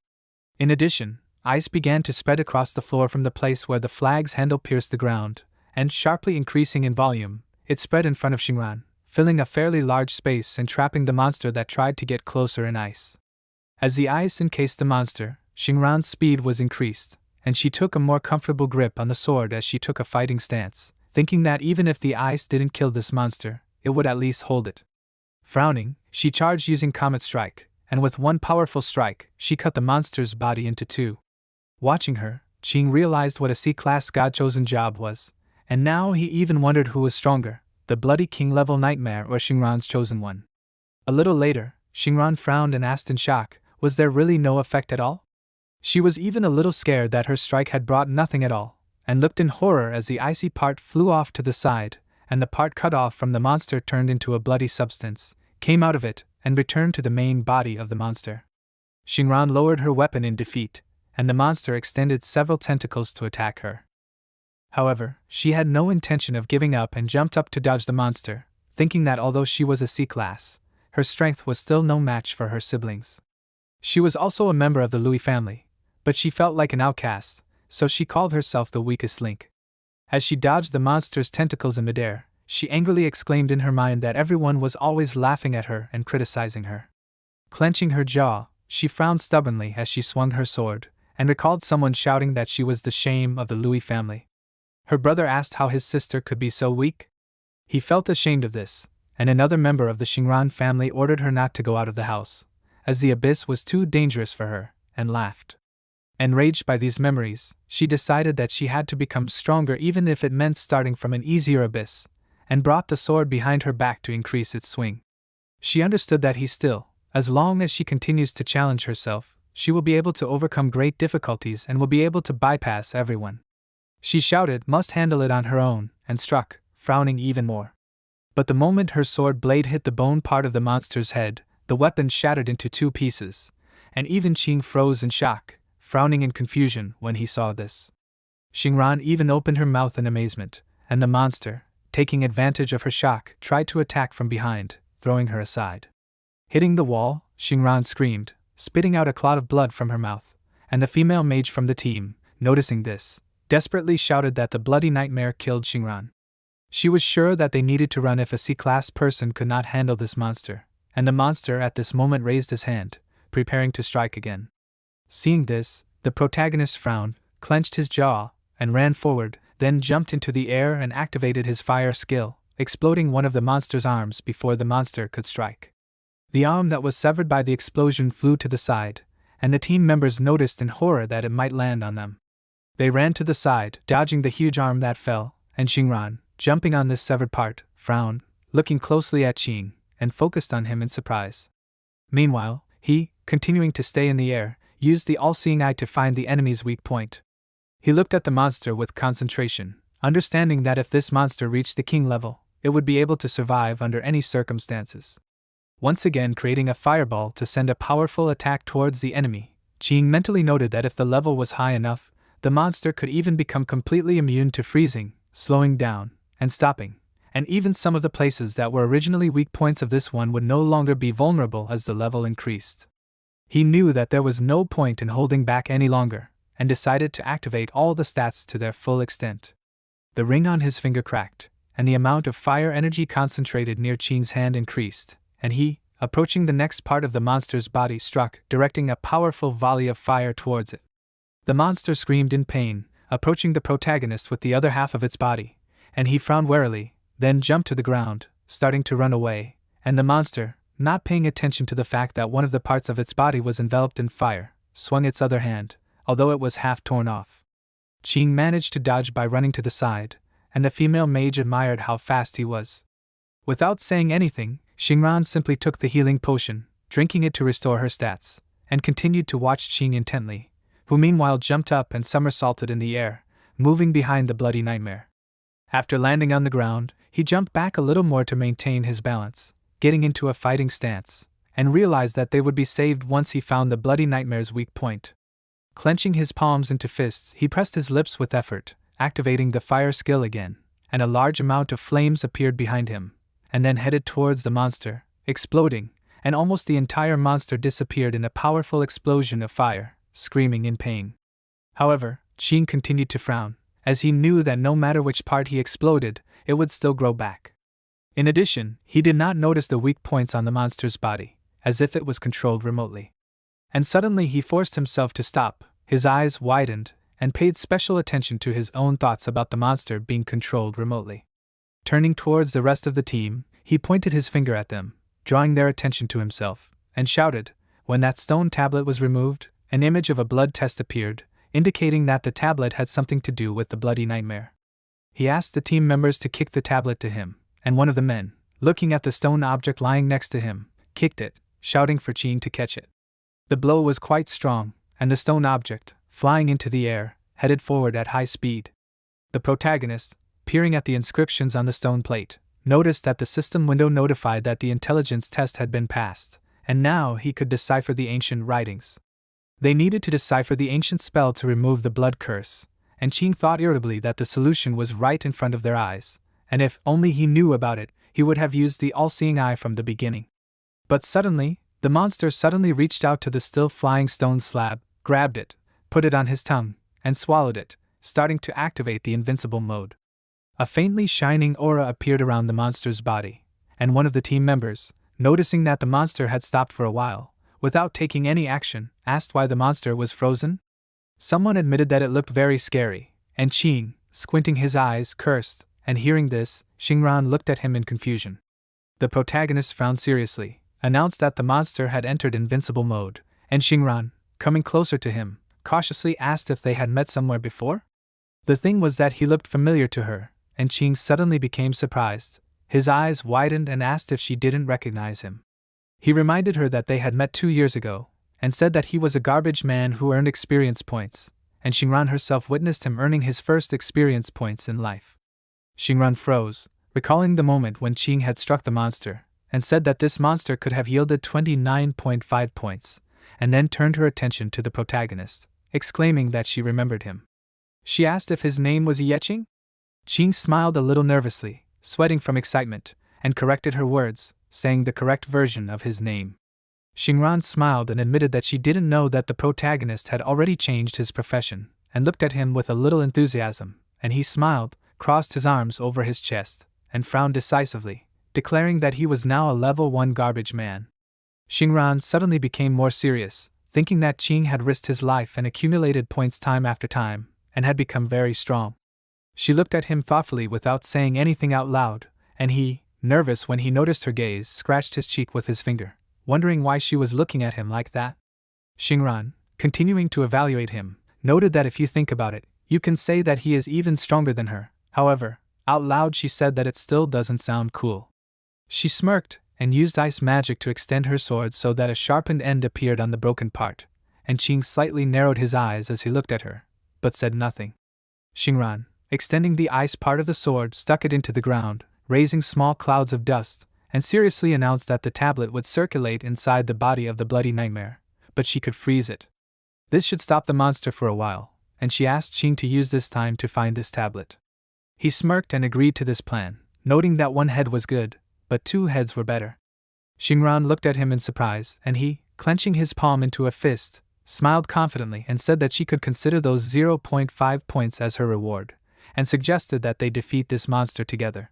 In addition, ice began to spread across the floor from the place where the flag's handle pierced the ground, and sharply increasing in volume, it spread in front of Xingran, filling a fairly large space and trapping the monster that tried to get closer in ice. As the ice encased the monster, Xingran's speed was increased, and she took a more comfortable grip on the sword as she took a fighting stance, thinking that even if the ice didn't kill this monster, it would at least hold it. Frowning, she charged using Comet Strike, and with one powerful strike, she cut the monster's body into two. Watching her, Qing realized what a C-class god-chosen job was, and now he even wondered who was stronger, the Bloody King-level Nightmare or Xingran's chosen one. A little later, Xingran frowned and asked in shock, was there really no effect at all? She was even a little scared that her strike had brought nothing at all, and looked in horror as the icy part flew off to the side, and the part cut off from the monster turned into a bloody substance, came out of it, and returned to the main body of the monster. Xingran lowered her weapon in defeat, and the monster extended several tentacles to attack her. However, she had no intention of giving up and jumped up to dodge the monster, thinking that although she was a C-class, her strength was still no match for her siblings. She was also a member of the Louis family, but she felt like an outcast, so she called herself the weakest link. As she dodged the monster's tentacles in midair, she angrily exclaimed in her mind that everyone was always laughing at her and criticizing her. Clenching her jaw, she frowned stubbornly as she swung her sword, and recalled someone shouting that she was the shame of the Louis family. Her brother asked how his sister could be so weak. He felt ashamed of this, and another member of the Xingran family ordered her not to go out of the house, as the abyss was too dangerous for her, and laughed. Enraged by these memories, she decided that she had to become stronger even if it meant starting from an easier abyss, and brought the sword behind her back to increase its swing. She understood that as long as she continues to challenge herself, she will be able to overcome great difficulties and will be able to bypass everyone. She shouted, "Must handle it on her own," and struck, frowning even more. But the moment her sword blade hit the bone part of the monster's head, the weapon shattered into two pieces, and even Qing froze in shock, frowning in confusion when he saw this. Xingran even opened her mouth in amazement, and the monster, taking advantage of her shock, tried to attack from behind, throwing her aside. Hitting the wall, Xingran screamed, spitting out a clot of blood from her mouth, and the female mage from the team, noticing this, desperately shouted that the bloody nightmare killed Xingran. She was sure that they needed to run if a C-class person could not handle this monster, and the monster at this moment raised his hand, preparing to strike again. Seeing this, the protagonist frowned, clenched his jaw, and ran forward, then jumped into the air and activated his fire skill, exploding one of the monster's arms before the monster could strike. The arm that was severed by the explosion flew to the side, and the team members noticed in horror that it might land on them. They ran to the side, dodging the huge arm that fell, and Xingran, jumping on this severed part, frowned, looking closely at Qing, and focused on him in surprise. Meanwhile, he, continuing to stay in the air, used the all-seeing eye to find the enemy's weak point. He looked at the monster with concentration, understanding that if this monster reached the king level, it would be able to survive under any circumstances. Once again creating a fireball to send a powerful attack towards the enemy, Qing mentally noted that if the level was high enough, the monster could even become completely immune to freezing, slowing down, and stopping, and even some of the places that were originally weak points of this one would no longer be vulnerable as the level increased. He knew that there was no point in holding back any longer, and decided to activate all the stats to their full extent. The ring on his finger cracked, and the amount of fire energy concentrated near Qing's hand increased, and he, approaching the next part of the monster's body, struck, directing a powerful volley of fire towards it. The monster screamed in pain, approaching the protagonist with the other half of its body, and he frowned warily, then jumped to the ground, starting to run away, and the monster, not paying attention to the fact that one of the parts of its body was enveloped in fire, swung its other hand, although it was half torn off. Qing managed to dodge by running to the side, and the female mage admired how fast he was. Without saying anything, Xingran simply took the healing potion, drinking it to restore her stats, and continued to watch Qing intently, who meanwhile jumped up and somersaulted in the air, moving behind the bloody nightmare. After landing on the ground, he jumped back a little more to maintain his balance, getting into a fighting stance, and realized that they would be saved once he found the bloody nightmare's weak point. Clenching his palms into fists, he pressed his lips with effort, activating the fire skill again, and a large amount of flames appeared behind him, and then headed towards the monster, exploding, and almost the entire monster disappeared in a powerful explosion of fire, screaming in pain. However, Qing continued to frown, as he knew that no matter which part he exploded, it would still grow back. In addition, he did not notice the weak points on the monster's body, as if it was controlled remotely. And suddenly he forced himself to stop, his eyes widened, and paid special attention to his own thoughts about the monster being controlled remotely. Turning towards the rest of the team, he pointed his finger at them, drawing their attention to himself, and shouted. When that stone tablet was removed, an image of a blood test appeared, indicating that the tablet had something to do with the bloody nightmare. He asked the team members to kick the tablet to him, and one of the men, looking at the stone object lying next to him, kicked it, shouting for Qing to catch it. The blow was quite strong, and the stone object, flying into the air, headed forward at high speed. The protagonist, peering at the inscriptions on the stone plate, noticed that the system window notified that the intelligence test had been passed, and now he could decipher the ancient writings. They needed to decipher the ancient spell to remove the blood curse, and Qing thought irritably that the solution was right in front of their eyes, and if only he knew about it, he would have used the all-seeing eye from the beginning. But suddenly, the monster suddenly reached out to the still flying stone slab, grabbed it, put it on his tongue, and swallowed it, starting to activate the invincible mode. A faintly shining aura appeared around the monster's body, and one of the team members, noticing that the monster had stopped for a while, without taking any action, asked why the monster was frozen. Someone admitted that it looked very scary, and Qing, squinting his eyes, cursed, and hearing this, Xingran looked at him in confusion. The protagonist frowned seriously, announced that the monster had entered invincible mode, and Xingran, coming closer to him, cautiously asked if they had met somewhere before. The thing was that he looked familiar to her, and Qing suddenly became surprised. His eyes widened and asked if she didn't recognize him. He reminded her that they had met 2 years ago, and said that he was a garbage man who earned experience points, and Xingran herself witnessed him earning his first experience points in life. Xingran froze, recalling the moment when Qing had struck the monster, and said that this monster could have yielded 29.5 points, and then turned her attention to the protagonist, exclaiming that she remembered him. She asked if his name was Yeqing. Qing smiled a little nervously, sweating from excitement, and corrected her words, saying the correct version of his name. Xingran smiled and admitted that she didn't know that the protagonist had already changed his profession, and looked at him with a little enthusiasm, and he smiled, crossed his arms over his chest, and frowned decisively, declaring that he was now a level 1 garbage man. Xingran suddenly became more serious, thinking that Qing had risked his life and accumulated points time after time, and had become very strong. She looked at him thoughtfully without saying anything out loud, and he, nervous when he noticed her gaze, scratched his cheek with his finger, wondering why she was looking at him like that. Xingran, continuing to evaluate him, noted that if you think about it, you can say that he is even stronger than her. However, out loud she said that it still doesn't sound cool. She smirked, and used ice magic to extend her sword so that a sharpened end appeared on the broken part, and Qing slightly narrowed his eyes as he looked at her, but said nothing. Xingran, extending the ice part of the sword, stuck it into the ground, raising small clouds of dust, and seriously announced that the tablet would circulate inside the body of the bloody nightmare, but she could freeze it. This should stop the monster for a while, and she asked Qing to use this time to find this tablet. He smirked and agreed to this plan, noting that 1 head was good, but 2 heads were better. Xingran looked at him in surprise, and he, clenching his palm into a fist, smiled confidently and said that she could consider those 0.5 points as her reward, and suggested that they defeat this monster together.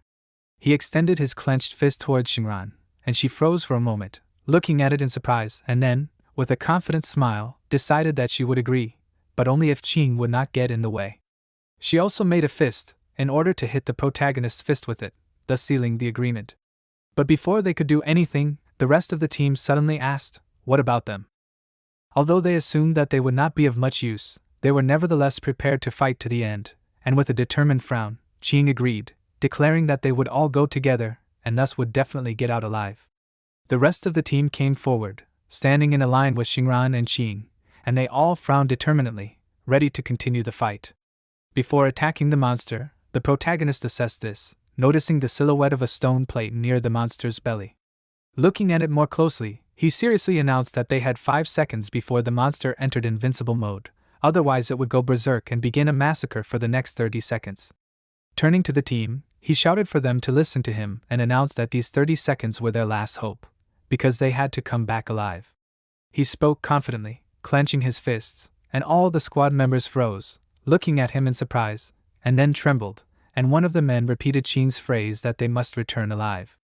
He extended his clenched fist towards Xingran, and she froze for a moment, looking at it in surprise, and then, with a confident smile, decided that she would agree, but only if Qing would not get in the way. She also made a fist, in order to hit the protagonist's fist with it, thus sealing the agreement. But before they could do anything, the rest of the team suddenly asked, "What about them?" Although they assumed that they would not be of much use, they were nevertheless prepared to fight to the end, and with a determined frown, Qing agreed, declaring that they would all go together, and thus would definitely get out alive. The rest of the team came forward, standing in a line with Xingran and Qing, and they all frowned determinedly, ready to continue the fight. Before attacking the monster, the protagonist assessed this, noticing the silhouette of a stone plate near the monster's belly. Looking at it more closely, he seriously announced that they had 5 seconds before the monster entered invincible mode, otherwise it would go berserk and begin a massacre for the next 30 seconds. Turning to the team, he shouted for them to listen to him and announced that these 30 seconds were their last hope, because they had to come back alive. He spoke confidently, clenching his fists, and all the squad members froze, looking at him in surprise, and then trembled, and one of the men repeated Qing's phrase that they must return alive.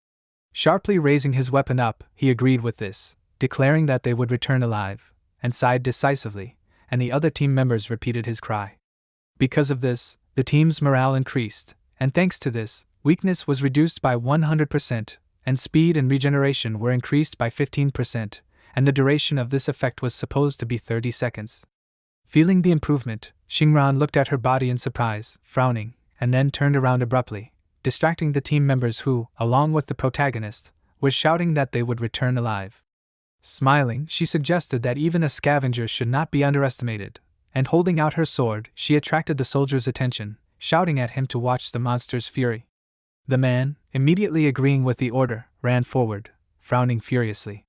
Sharply raising his weapon up, he agreed with this, declaring that they would return alive, and sighed decisively, and the other team members repeated his cry. Because of this, the team's morale increased, and thanks to this, weakness was reduced by 100%, and speed and regeneration were increased by 15%, and the duration of this effect was supposed to be 30 seconds. Feeling the improvement, Xingran looked at her body in surprise, frowning, and then turned around abruptly, distracting the team members who, along with the protagonist, were shouting that they would return alive. Smiling, she suggested that even a scavenger should not be underestimated, and holding out her sword, she attracted the soldier's attention, shouting at him to watch the monster's fury. The man, immediately agreeing with the order, ran forward, frowning furiously.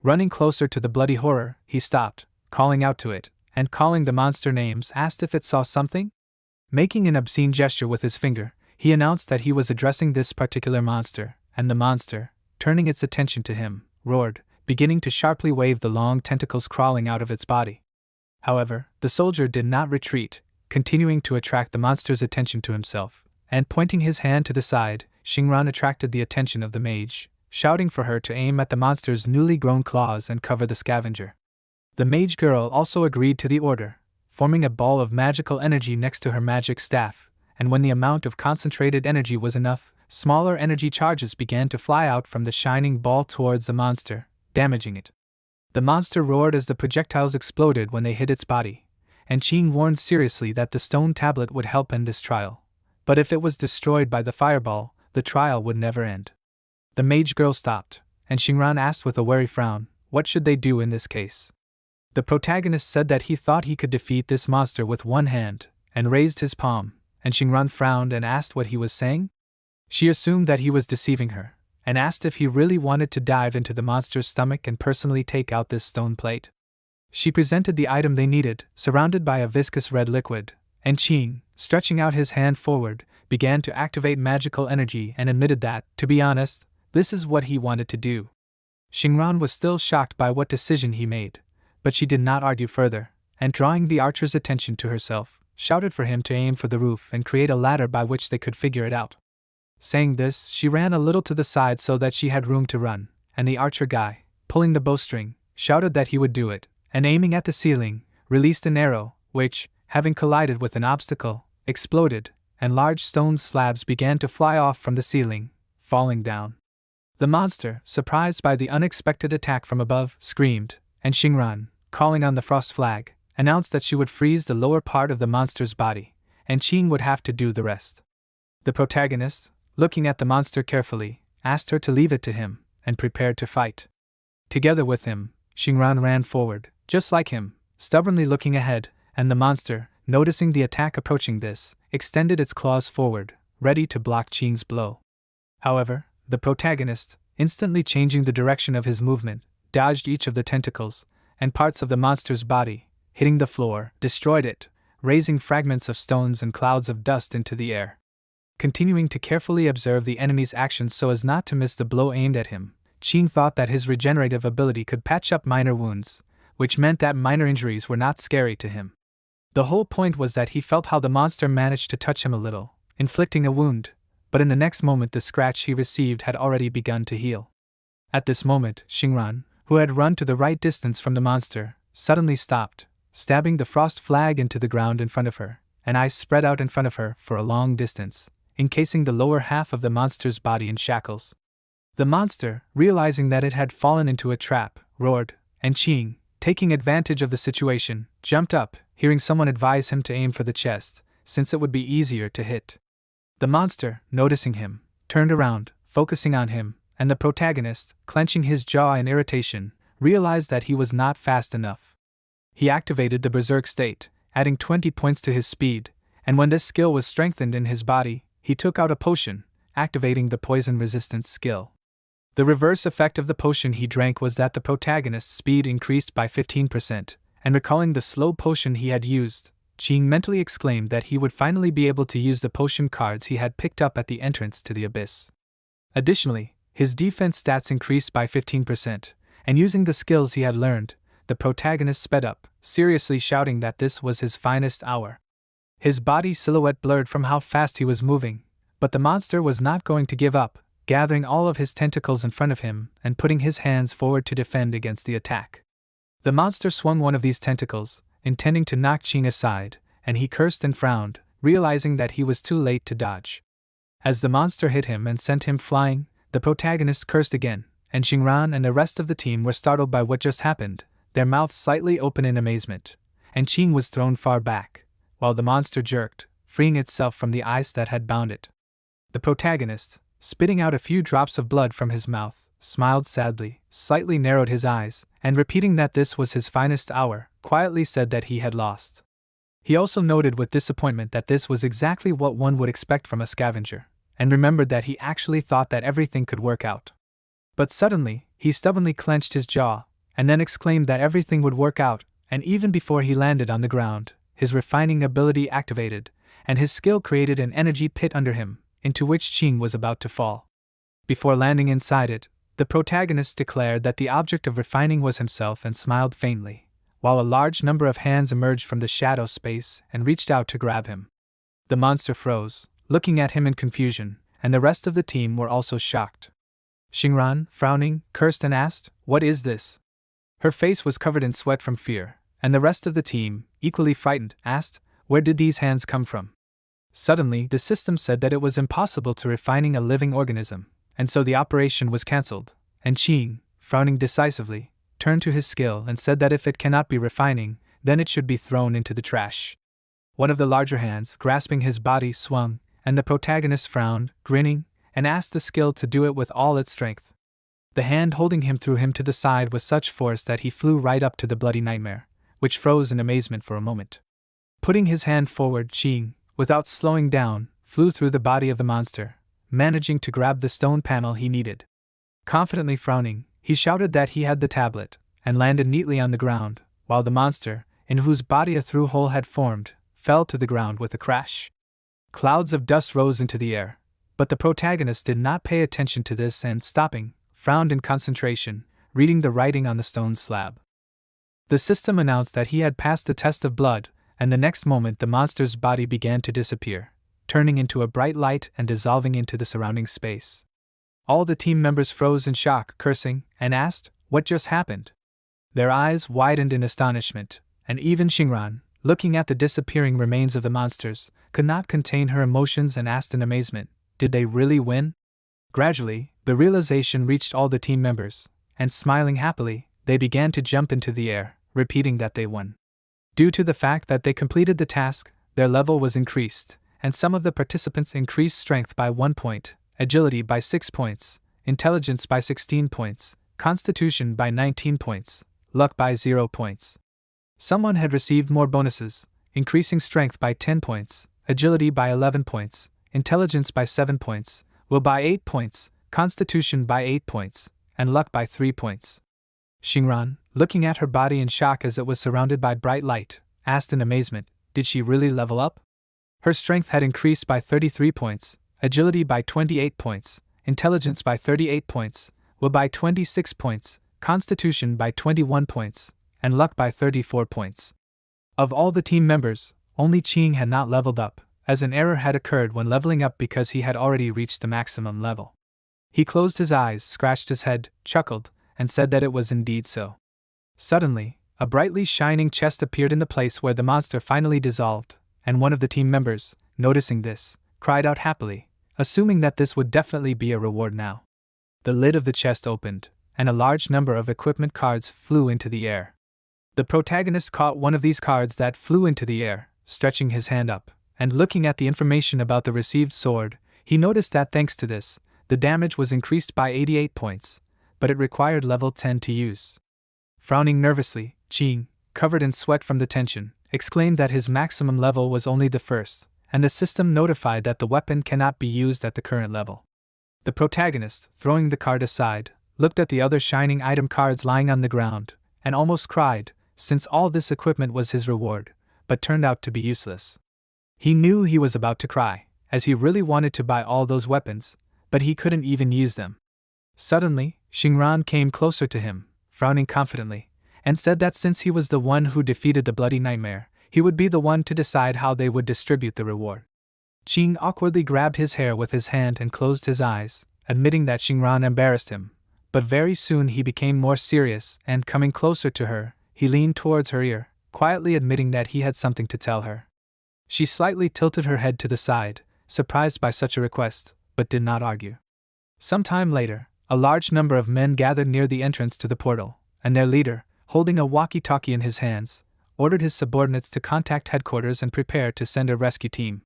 Running closer to the bloody horror, he stopped, calling out to it, and calling the monster names, asked if it saw something. Making an obscene gesture with his finger, he announced that he was addressing this particular monster, and the monster, turning its attention to him, roared, beginning to sharply wave the long tentacles crawling out of its body. However, the soldier did not retreat, continuing to attract the monster's attention to himself, and pointing his hand to the side, Xingran attracted the attention of the mage, shouting for her to aim at the monster's newly grown claws and cover the scavenger. The mage girl also agreed to the order, forming a ball of magical energy next to her magic staff, and when the amount of concentrated energy was enough, smaller energy charges began to fly out from the shining ball towards the monster, damaging it. The monster roared as the projectiles exploded when they hit its body, and Qing warned seriously that the stone tablet would help end this trial, but if it was destroyed by the fireball, the trial would never end. The mage girl stopped, and Xingran asked with a wary frown, what should they do in this case? The protagonist said that he thought he could defeat this monster with one hand, and raised his palm, and Xingran frowned and asked what he was saying. She assumed that he was deceiving her, and asked if he really wanted to dive into the monster's stomach and personally take out this stone plate. She presented the item they needed, surrounded by a viscous red liquid, and Qing, stretching out his hand forward, began to activate magical energy and admitted that, to be honest, this is what he wanted to do. Xingran was still shocked by what decision he made, but she did not argue further, and drawing the archer's attention to herself, shouted for him to aim for the roof and create a ladder by which they could figure it out. Saying this, she ran a little to the side so that she had room to run, and the archer guy, pulling the bowstring, shouted that he would do it, and aiming at the ceiling, released an arrow, which, having collided with an obstacle, exploded, and large stone slabs began to fly off from the ceiling, falling down. The monster, surprised by the unexpected attack from above, screamed, and Xingran, calling on the frost flag, announced that she would freeze the lower part of the monster's body, and Qing would have to do the rest. The protagonist, looking at the monster carefully, asked her to leave it to him, and prepared to fight. Together with him, Xingran ran forward, just like him, stubbornly looking ahead, and the monster, noticing the attack approaching this, extended its claws forward, ready to block Qing's blow. However, the protagonist, instantly changing the direction of his movement, dodged each of the tentacles, and parts of the monster's body, hitting the floor, destroyed it, raising fragments of stones and clouds of dust into the air. Continuing to carefully observe the enemy's actions so as not to miss the blow aimed at him, Qing thought that his regenerative ability could patch up minor wounds, which meant that minor injuries were not scary to him. The whole point was that he felt how the monster managed to touch him a little, inflicting a wound, but in the next moment the scratch he received had already begun to heal. At this moment, Xingran, who had run to the right distance from the monster, suddenly stopped, stabbing the frost flag into the ground in front of her, and eyes spread out in front of her for a long distance, encasing the lower half of the monster's body in shackles. The monster, realizing that it had fallen into a trap, roared, and Qing, taking advantage of the situation, jumped up, hearing someone advise him to aim for the chest, since it would be easier to hit. The monster, noticing him, turned around, focusing on him, and the protagonist, clenching his jaw in irritation, realized that he was not fast enough. He activated the berserk state, adding 20 points to his speed, and when this skill was strengthened in his body, he took out a potion, activating the poison resistance skill. The reverse effect of the potion he drank was that the protagonist's speed increased by 15%, and recalling the slow potion he had used, Qing mentally exclaimed that he would finally be able to use the potion cards he had picked up at the entrance to the abyss. Additionally, his defense stats increased by 15%, and using the skills he had learned, the protagonist sped up, seriously shouting that this was his finest hour. His body silhouette blurred from how fast he was moving, but the monster was not going to give up, gathering all of his tentacles in front of him and putting his hands forward to defend against the attack. The monster swung one of these tentacles, intending to knock Qing aside, and he cursed and frowned, realizing that he was too late to dodge. As the monster hit him and sent him flying, the protagonist cursed again, and Xingran and the rest of the team were startled by what just happened, their mouths slightly open in amazement, and Qing was thrown far back, while the monster jerked, freeing itself from the ice that had bound it. The protagonist, spitting out a few drops of blood from his mouth, smiled sadly, slightly narrowed his eyes, and repeating that this was his finest hour, quietly said that he had lost. He also noted with disappointment that this was exactly what one would expect from a scavenger, and remembered that he actually thought that everything could work out. But suddenly, he stubbornly clenched his jaw, and then exclaimed that everything would work out, and even before he landed on the ground, his refining ability activated, and his skill created an energy pit under him, into which Qing was about to fall. Before landing inside it, the protagonist declared that the object of refining was himself and smiled faintly, while a large number of hands emerged from the shadow space and reached out to grab him. The monster froze, looking at him in confusion, and the rest of the team were also shocked. Xingran, frowning, cursed and asked, "What is this?" Her face was covered in sweat from fear, and the rest of the team, equally frightened, asked, "Where did these hands come from?" Suddenly, the system said that it was impossible to refining a living organism, and so the operation was cancelled, and Qing, frowning decisively, turned to his skill and said that if it cannot be refining, then it should be thrown into the trash. One of the larger hands, grasping his body, swung, and the protagonist frowned, grinning, and asked the skill to do it with all its strength. The hand holding him threw him to the side with such force that he flew right up to the bloody nightmare, which froze in amazement for a moment. Putting his hand forward, Qing, without slowing down, flew through the body of the monster, managing to grab the stone panel he needed. Confidently frowning, he shouted that he had the tablet, and landed neatly on the ground, while the monster, in whose body a through hole had formed, fell to the ground with a crash. Clouds of dust rose into the air, but the protagonist did not pay attention to this and, stopping, frowned in concentration, reading the writing on the stone slab. The system announced that he had passed the test of blood, and the next moment the monster's body began to disappear, turning into a bright light and dissolving into the surrounding space. All the team members froze in shock, cursing, and asked, "What just happened?" Their eyes widened in astonishment, and even Xingran, looking at the disappearing remains of the monsters, could not contain her emotions and asked in amazement, "Did they really win?" Gradually, the realization reached all the team members, and smiling happily, they began to jump into the air, repeating that they won. Due to the fact that they completed the task, their level was increased, and some of the participants increased strength by 1 point, agility by 6 points, intelligence by 16 points, constitution by 19 points, luck by 0 points. Someone had received more bonuses, increasing strength by 10 points, agility by 11 points, intelligence by 7 points, will by 8 points, constitution by 8 points, and luck by 3 points. Xingran, looking at her body in shock as it was surrounded by bright light, asked in amazement, "Did she really level up?" Her strength had increased by 33 points, agility by 28 points, intelligence by 38 points, will by 26 points, constitution by 21 points, and luck by 34 points. Of all the team members, only Qing had not leveled up, as an error had occurred when leveling up because he had already reached the maximum level. He closed his eyes, scratched his head, chuckled, and said that it was indeed so. Suddenly, a brightly shining chest appeared in the place where the monster finally dissolved, and one of the team members, noticing this, cried out happily, assuming that this would definitely be a reward now. The lid of the chest opened, and a large number of equipment cards flew into the air. The protagonist caught one of these cards that flew into the air, stretching his hand up, and looking at the information about the received sword, he noticed that thanks to this, the damage was increased by 88 points, but it required level 10 to use. Frowning nervously, Qing, covered in sweat from the tension, exclaimed that his maximum level was only the first, and the system notified that the weapon cannot be used at the current level. The protagonist, throwing the card aside, looked at the other shining item cards lying on the ground, and almost cried, since all this equipment was his reward, but turned out to be useless. He knew he was about to cry, as he really wanted to buy all those weapons, but he couldn't even use them. Suddenly, Xingran came closer to him, frowning confidently, and said that since he was the one who defeated the bloody nightmare, he would be the one to decide how they would distribute the reward. Qing awkwardly grabbed his hair with his hand and closed his eyes, admitting that Xingran embarrassed him, but very soon he became more serious and, coming closer to her, he leaned towards her ear, quietly admitting that he had something to tell her. She slightly tilted her head to the side, surprised by such a request, but did not argue. Some time later, a large number of men gathered near the entrance to the portal, and their leader, holding a walkie-talkie in his hands, ordered his subordinates to contact headquarters and prepare to send a rescue team.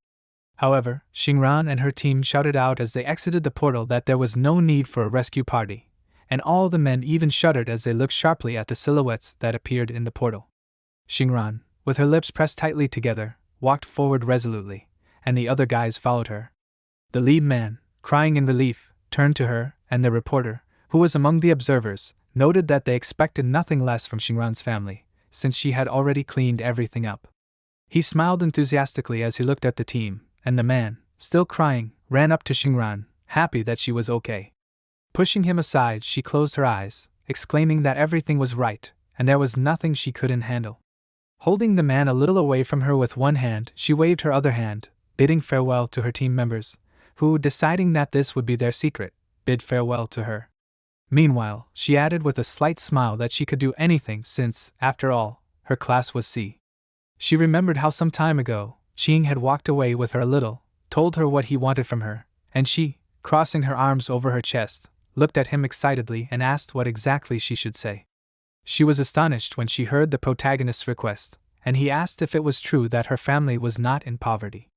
However, Xingran and her team shouted out as they exited the portal that there was no need for a rescue party, and all the men even shuddered as they looked sharply at the silhouettes that appeared in the portal. Xingran, with her lips pressed tightly together, walked forward resolutely, and the other guys followed her. The lead man, crying in relief, turned to her, and the reporter, who was among the observers, noted that they expected nothing less from Xingran's family, since she had already cleaned everything up. He smiled enthusiastically as he looked at the team, and the man, still crying, ran up to Xingran, happy that she was okay. Pushing him aside, she closed her eyes, exclaiming that everything was right, and there was nothing she couldn't handle. Holding the man a little away from her with one hand, she waved her other hand, bidding farewell to her team members, who, deciding that this would be their secret, bid farewell to her. Meanwhile, she added with a slight smile that she could do anything since, after all, her class was C. She remembered how some time ago, Qing had walked away with her a little, told her what he wanted from her, and she, crossing her arms over her chest, looked at him excitedly and asked what exactly she should say. She was astonished when she heard the protagonist's request, and he asked if it was true that her family was not in poverty.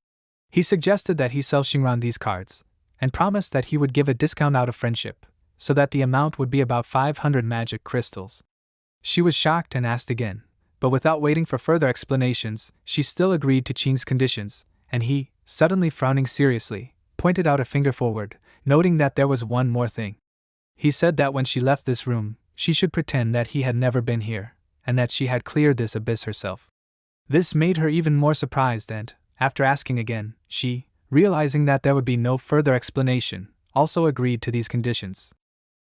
He suggested that he sell Xingran these cards, and promised that he would give a discount out of friendship, so that the amount would be about 500 magic crystals. She was shocked and asked again, but without waiting for further explanations, she still agreed to Qing's conditions, and he, suddenly frowning seriously, pointed out a finger forward, noting that there was one more thing. He said that when she left this room, she should pretend that he had never been here, and that she had cleared this abyss herself. This made her even more surprised and, after asking again, she, realizing that there would be no further explanation, also agreed to these conditions.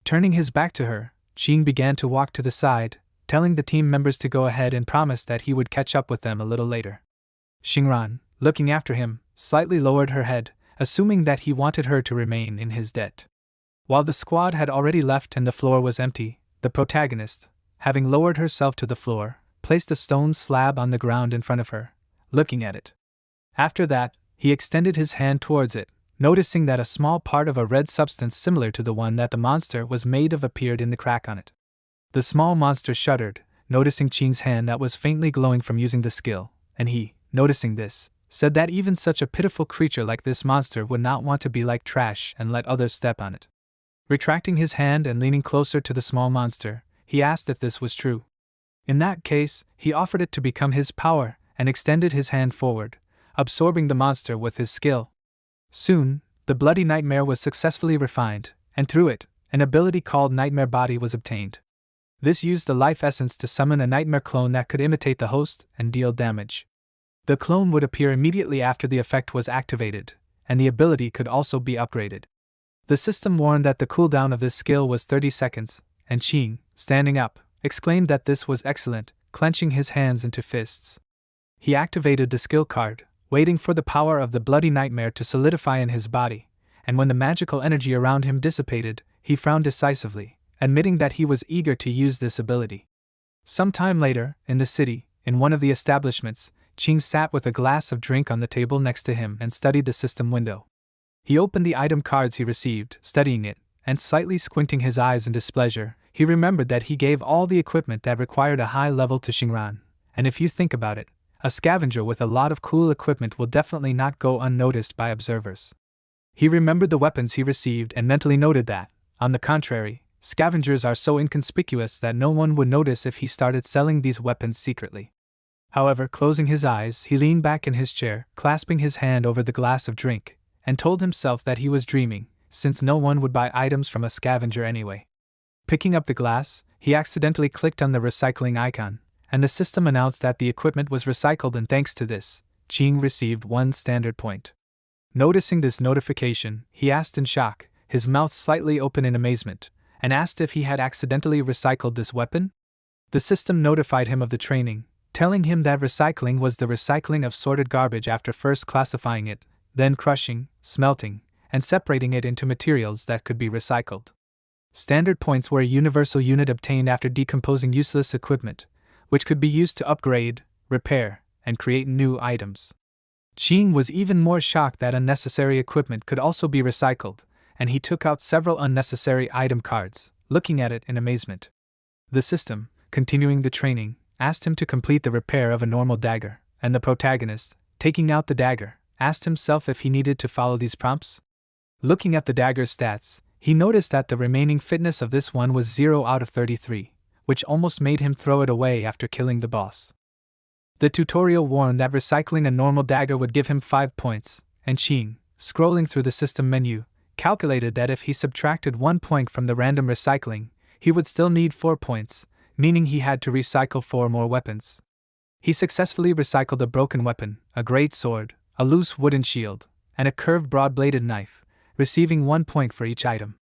Turning his back to her, Qing began to walk to the side, telling the team members to go ahead and promised that he would catch up with them a little later. Xingran, looking after him, slightly lowered her head, assuming that he wanted her to remain in his debt. While the squad had already left and the floor was empty, the protagonist, having lowered herself to the floor, placed a stone slab on the ground in front of her, looking at it. After that, he extended his hand towards it, noticing that a small part of a red substance similar to the one that the monster was made of appeared in the crack on it. The small monster shuddered, noticing Qing's hand that was faintly glowing from using the skill, and he, noticing this, said that even such a pitiful creature like this monster would not want to be like trash and let others step on it. Retracting his hand and leaning closer to the small monster, he asked if this was true. In that case, he offered it to become his power and extended his hand forward, absorbing the monster with his skill. Soon, the bloody nightmare was successfully refined, and through it, an ability called Nightmare Body was obtained. This used the life essence to summon a nightmare clone that could imitate the host and deal damage. The clone would appear immediately after the effect was activated, and the ability could also be upgraded. The system warned that the cooldown of this skill was 30 seconds, and Qing, standing up, exclaimed that this was excellent, clenching his hands into fists. He activated the skill card, waiting for the power of the bloody nightmare to solidify in his body, and when the magical energy around him dissipated, he frowned decisively, admitting that he was eager to use this ability. Some time later, in the city, in one of the establishments, Qing sat with a glass of drink on the table next to him and studied the system window. He opened the item cards he received, studying it, and slightly squinting his eyes in displeasure, he remembered that he gave all the equipment that required a high level to Xingran, and if you think about it, a scavenger with a lot of cool equipment will definitely not go unnoticed by observers. He remembered the weapons he received and mentally noted that, on the contrary, scavengers are so inconspicuous that no one would notice if he started selling these weapons secretly. However, closing his eyes, he leaned back in his chair, clasping his hand over the glass of drink, and told himself that he was dreaming, since no one would buy items from a scavenger anyway. Picking up the glass, he accidentally clicked on the recycling icon, and the system announced that the equipment was recycled, and thanks to this, Qing received 1 standard point. Noticing this notification, he asked in shock, his mouth slightly open in amazement, and asked if he had accidentally recycled this weapon? The system notified him of the training, telling him that recycling was the recycling of sorted garbage after first classifying it, then crushing, smelting, and separating it into materials that could be recycled. Standard points were a universal unit obtained after decomposing useless equipment, which could be used to upgrade, repair, and create new items. Qing was even more shocked that unnecessary equipment could also be recycled, and he took out several unnecessary item cards, looking at it in amazement. The system, continuing the training, asked him to complete the repair of a normal dagger, and the protagonist, taking out the dagger, asked himself if he needed to follow these prompts. Looking at the dagger's stats, he noticed that the remaining fitness of this one was 0 out of 33, which almost made him throw it away after killing the boss. The tutorial warned that recycling a normal dagger would give him 5 points, and Qing, scrolling through the system menu, calculated that if he subtracted 1 point from the random recycling, he would still need 4 points, meaning he had to recycle 4 more weapons. He successfully recycled a broken weapon, a great sword, a loose wooden shield, and a curved broad-bladed knife, receiving 1 point for each item.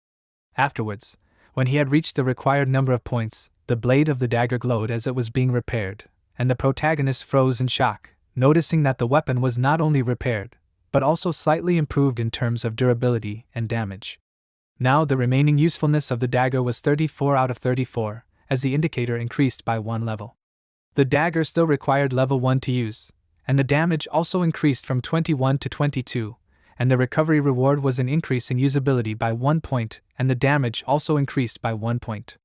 Afterwards, when he had reached the required number of points, the blade of the dagger glowed as it was being repaired, and the protagonist froze in shock, noticing that the weapon was not only repaired, but also slightly improved in terms of durability and damage. Now the remaining usefulness of the dagger was 34 out of 34, as the indicator increased by 1 level. The dagger still required level 1 to use, and the damage also increased from 21 to 22, and the recovery reward was an increase in usability by 1 point, and the damage also increased by 1 point.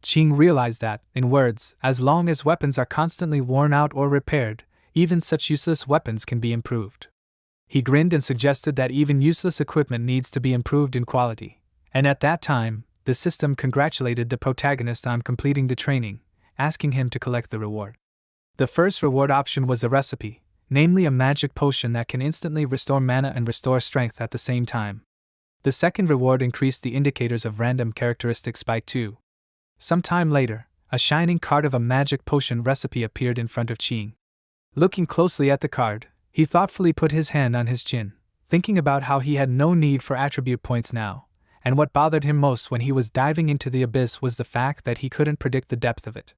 Qing realized that, in words, as long as weapons are constantly worn out or repaired, even such useless weapons can be improved. He grinned and suggested that even useless equipment needs to be improved in quality, and at that time, the system congratulated the protagonist on completing the training, asking him to collect the reward. The first reward option was a recipe, namely a magic potion that can instantly restore mana and restore strength at the same time. The second reward increased the indicators of random characteristics by 2. Some time later, a shining card of a magic potion recipe appeared in front of Qing. Looking closely at the card, he thoughtfully put his hand on his chin, thinking about how he had no need for attribute points now, and what bothered him most when he was diving into the abyss was the fact that he couldn't predict the depth of it.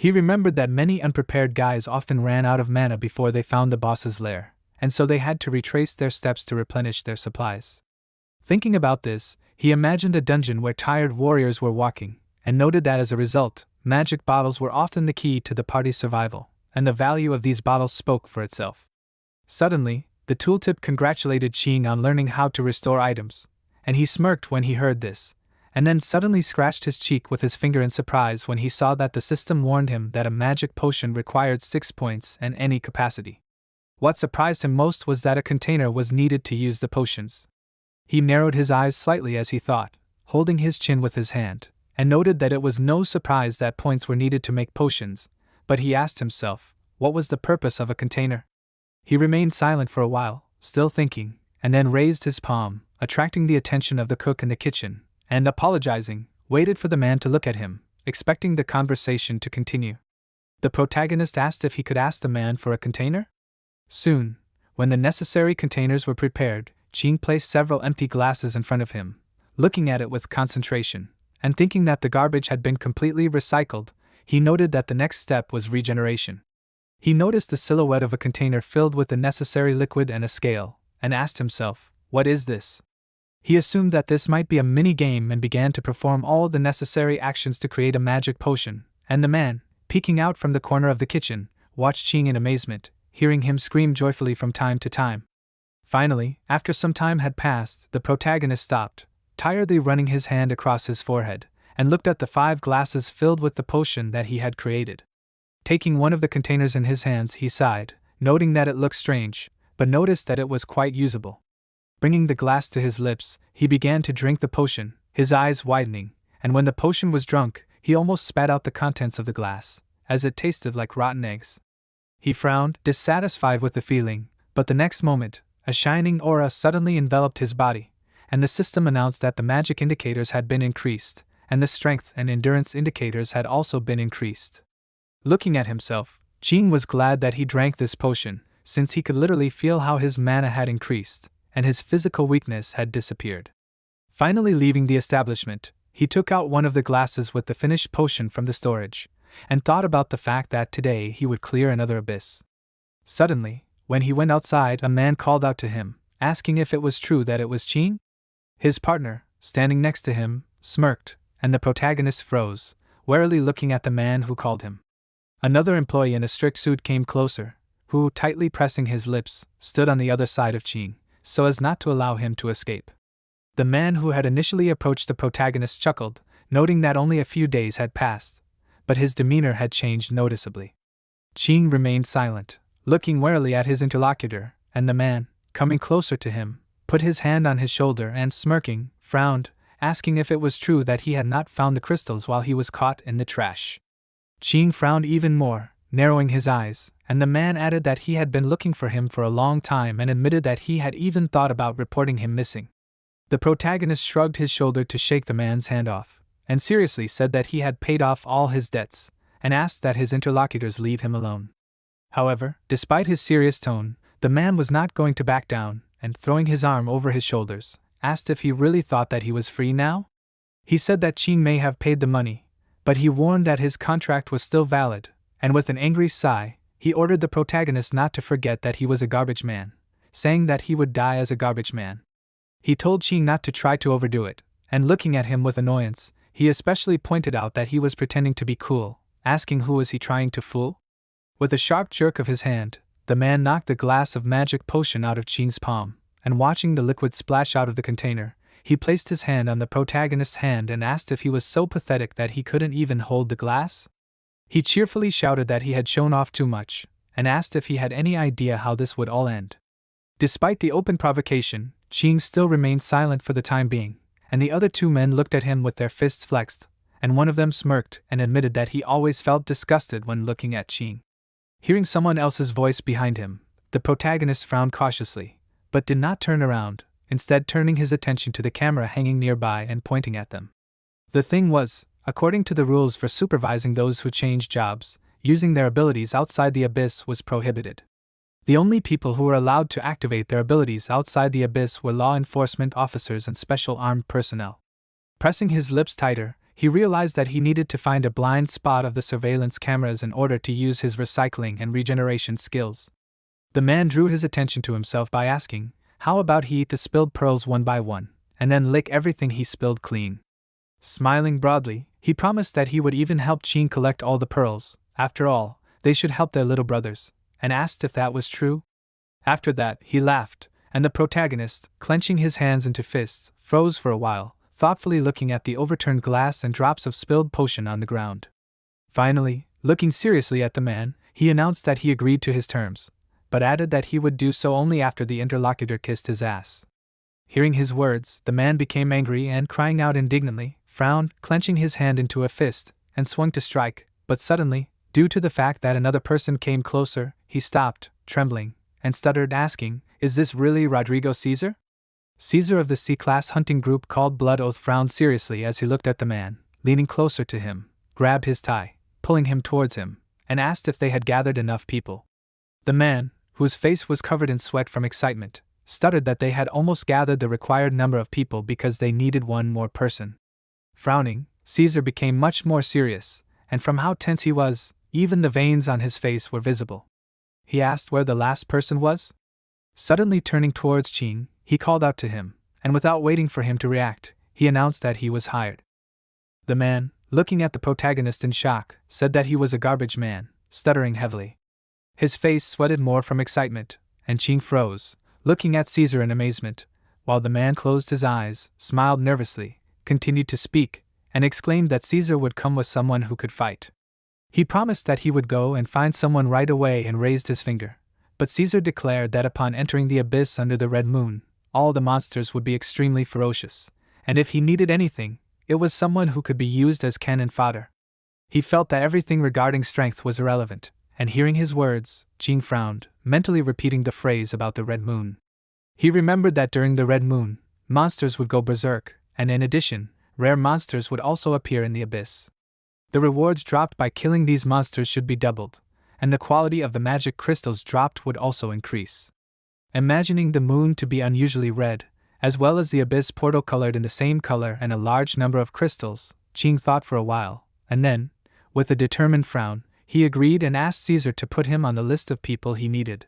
He remembered that many unprepared guys often ran out of mana before they found the boss's lair, and so they had to retrace their steps to replenish their supplies. Thinking about this, he imagined a dungeon where tired warriors were walking, and noted that as a result, magic bottles were often the key to the party's survival, and the value of these bottles spoke for itself. Suddenly, the tooltip congratulated Ching on learning how to restore items, and he smirked when he heard this, and then suddenly scratched his cheek with his finger in surprise when he saw that the system warned him that a magic potion required 6 points and any capacity. What surprised him most was that a container was needed to use the potions. He narrowed his eyes slightly as he thought, holding his chin with his hand, and noted that it was no surprise that points were needed to make potions, but he asked himself, what was the purpose of a container? He remained silent for a while, still thinking, and then raised his palm, attracting the attention of the cook in the kitchen, and apologizing, waited for the man to look at him, expecting the conversation to continue. The protagonist asked if he could ask the man for a container? Soon, when the necessary containers were prepared, Ching placed several empty glasses in front of him, looking at it with concentration, and thinking that the garbage had been completely recycled, he noted that the next step was regeneration. He noticed the silhouette of a container filled with the necessary liquid and a scale, and asked himself, what is this? He assumed that this might be a mini-game and began to perform all the necessary actions to create a magic potion, and the man, peeking out from the corner of the kitchen, watched Ching in amazement, hearing him scream joyfully from time to time. Finally, after some time had passed, the protagonist stopped, tiredly running his hand across his forehead, and looked at the 5 glasses filled with the potion that he had created. Taking one of the containers in his hands, he sighed, noting that it looked strange, but noticed that it was quite usable. Bringing the glass to his lips, he began to drink the potion, his eyes widening, and when the potion was drunk, he almost spat out the contents of the glass, as it tasted like rotten eggs. He frowned, dissatisfied with the feeling, but the next moment, a shining aura suddenly enveloped his body, and the system announced that the magic indicators had been increased, and the strength and endurance indicators had also been increased. Looking at himself, Ching was glad that he drank this potion, since he could literally feel how his mana had increased, and his physical weakness had disappeared. Finally leaving the establishment, he took out one of the glasses with the finished potion from the storage, and thought about the fact that today he would clear another abyss. Suddenly, when he went outside, a man called out to him, asking if it was true that it was Ching. His partner, standing next to him, smirked, and the protagonist froze, warily looking at the man who called him. Another employee in a strict suit came closer, who, tightly pressing his lips, stood on the other side of Ching, so as not to allow him to escape. The man who had initially approached the protagonist chuckled, noting that only a few days had passed, but his demeanor had changed noticeably. Ching remained silent, looking warily at his interlocutor, and the man, coming closer to him, put his hand on his shoulder and, smirking, frowned, asking if it was true that he had not found the crystals while he was caught in the trash. Ching frowned even more, narrowing his eyes, and the man added that he had been looking for him for a long time and admitted that he had even thought about reporting him missing. The protagonist shrugged his shoulder to shake the man's hand off, and seriously said that he had paid off all his debts, and asked that his interlocutors leave him alone. However, despite his serious tone, the man was not going to back down, and throwing his arm over his shoulders, asked if he really thought that he was free now. He said that Ching may have paid the money, but he warned that his contract was still valid, and with an angry sigh, he ordered the protagonist not to forget that he was a garbage man, saying that he would die as a garbage man. He told Ching not to try to overdo it, and looking at him with annoyance, he especially pointed out that he was pretending to be cool, asking who was he trying to fool? With a sharp jerk of his hand, the man knocked the glass of magic potion out of Ching's palm, and watching the liquid splash out of the container, he placed his hand on the protagonist's hand and asked if he was so pathetic that he couldn't even hold the glass. He cheerfully shouted that he had shown off too much, and asked if he had any idea how this would all end. Despite the open provocation, Ching still remained silent for the time being, and the other 2 men looked at him with their fists flexed, and one of them smirked and admitted that he always felt disgusted when looking at Ching. Hearing someone else's voice behind him, the protagonist frowned cautiously, but did not turn around, instead turning his attention to the camera hanging nearby and pointing at them. The thing was, according to the rules for supervising those who change jobs, using their abilities outside the abyss was prohibited. The only people who were allowed to activate their abilities outside the abyss were law enforcement officers and special armed personnel. Pressing his lips tighter, he realized that he needed to find a blind spot of the surveillance cameras in order to use his recycling and regeneration skills. The man drew his attention to himself by asking, how about he eat the spilled pearls one by one, and then lick everything he spilled clean? Smiling broadly, he promised that he would even help Qing collect all the pearls. After all, they should help their little brothers, and asked if that was true. After that, he laughed, and the protagonist, clenching his hands into fists, froze for a while, thoughtfully looking at the overturned glass and drops of spilled potion on the ground. Finally, looking seriously at the man, he announced that he agreed to his terms, but added that he would do so only after the interlocutor kissed his ass. Hearing his words, the man became angry and, crying out indignantly, frowned, clenching his hand into a fist, and swung to strike, but suddenly, due to the fact that another person came closer, he stopped, trembling, and stuttered, asking, "Is this really Rodrigo Caesar?" Caesar of the C-class hunting group called Blood Oath frowned seriously as he looked at the man, leaning closer to him, grabbed his tie, pulling him towards him, and asked if they had gathered enough people. The man, whose face was covered in sweat from excitement, stuttered that they had almost gathered the required number of people because they needed one more person. Frowning, Caesar became much more serious, and from how tense he was, even the veins on his face were visible. He asked where the last person was. Suddenly turning towards Qing, he called out to him, and without waiting for him to react, he announced that he was hired. The man, looking at the protagonist in shock, said that he was a garbage man, stuttering heavily. His face sweated more from excitement, and Qing froze, looking at Caesar in amazement, while the man closed his eyes, smiled nervously, continued to speak, and exclaimed that Caesar would come with someone who could fight. He promised that he would go and find someone right away and raised his finger, but Caesar declared that upon entering the abyss under the red moon, all the monsters would be extremely ferocious, and if he needed anything, it was someone who could be used as cannon fodder. He felt that everything regarding strength was irrelevant, and hearing his words, Qing frowned, mentally repeating the phrase about the red moon. He remembered that during the red moon, monsters would go berserk, and in addition, rare monsters would also appear in the abyss. The rewards dropped by killing these monsters should be doubled, and the quality of the magic crystals dropped would also increase. Imagining the moon to be unusually red, as well as the abyss portal colored in the same color and a large number of crystals, Qing thought for a while, and then, with a determined frown, he agreed and asked Caesar to put him on the list of people he needed.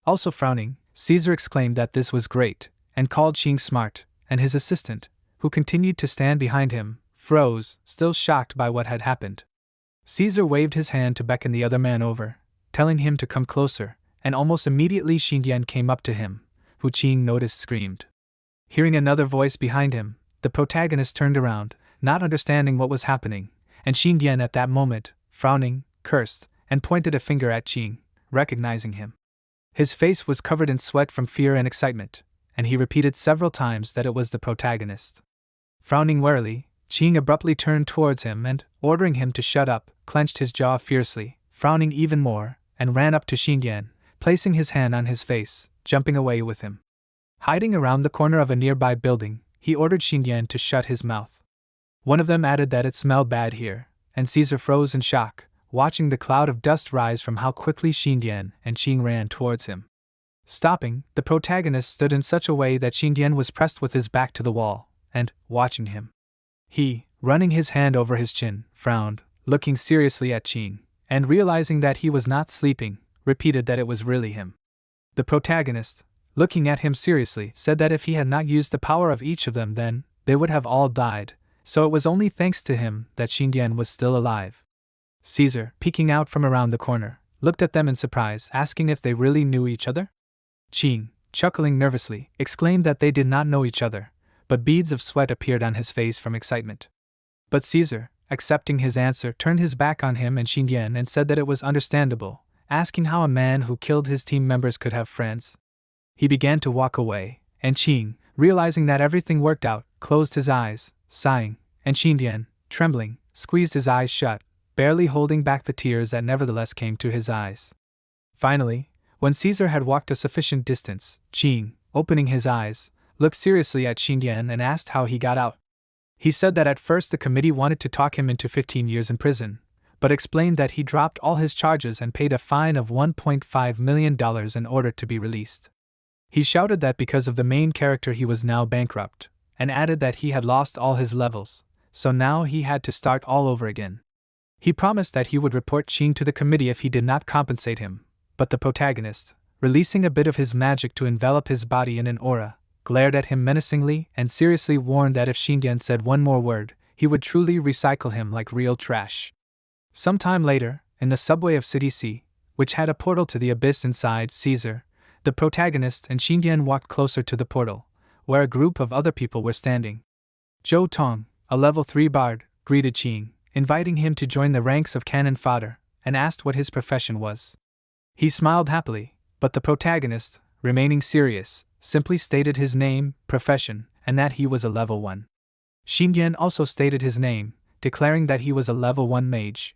Also frowning, Caesar exclaimed that this was great, and called Qing smart, and his assistant, who continued to stand behind him, froze, still shocked by what had happened. Caesar waved his hand to beckon the other man over, telling him to come closer, and almost immediately Xingyan came up to him, who Qing noticed screamed. Hearing another voice behind him, the protagonist turned around, not understanding what was happening, and Xingyan at that moment, frowning, cursed, and pointed a finger at Qing, recognizing him. His face was covered in sweat from fear and excitement, and he repeated several times that it was the protagonist. Frowning warily, Qing abruptly turned towards him and, ordering him to shut up, clenched his jaw fiercely, frowning even more, and ran up to Xingyan, placing his hand on his face, jumping away with him. Hiding around the corner of a nearby building, he ordered Xingyan to shut his mouth. One of them added that it smelled bad here, and Caesar froze in shock, watching the cloud of dust rise from how quickly Xingyan and Qing ran towards him. Stopping, the protagonist stood in such a way that Xingyan was pressed with his back to the wall, and, watching him. He, running his hand over his chin, frowned, looking seriously at Qing, and realizing that he was not sleeping, repeated that it was really him. The protagonist, looking at him seriously, said that if he had not used the power of each of them then, they would have all died, so it was only thanks to him that Xingyan was still alive. Caesar, peeking out from around the corner, looked at them in surprise, asking if they really knew each other. Qing, chuckling nervously, exclaimed that they did not know each other, but beads of sweat appeared on his face from excitement. But Caesar, accepting his answer, turned his back on him and Xingyan and said that it was understandable, asking how a man who killed his team members could have friends. He began to walk away, and Qing, realizing that everything worked out, closed his eyes, sighing, and Xingyan, trembling, squeezed his eyes shut, barely holding back the tears that nevertheless came to his eyes. Finally, when Caesar had walked a sufficient distance, Qing, opening his eyes, looked seriously at Xingyan and asked how he got out. He said that at first the committee wanted to talk him into 15 years in prison, but explained that he dropped all his charges and paid a fine of $1.5 million in order to be released. He shouted that because of the main character he was now bankrupt, and added that he had lost all his levels, so now he had to start all over again. He promised that he would report Qing to the committee if he did not compensate him, but the protagonist, releasing a bit of his magic to envelop his body in an aura, glared at him menacingly and seriously warned that if Xingdian said one more word, he would truly recycle him like real trash. Sometime later, in the subway of City C, which had a portal to the abyss inside Caesar, the protagonist and Xingdian walked closer to the portal, where a group of other people were standing. Zhou Tong, a level 3 bard, greeted Qing, inviting him to join the ranks of cannon fodder, and asked what his profession was. He smiled happily, but the protagonist, remaining serious, simply stated his name, profession, and that he was a level 1. Xingdian also stated his name, declaring that he was a level 1 mage.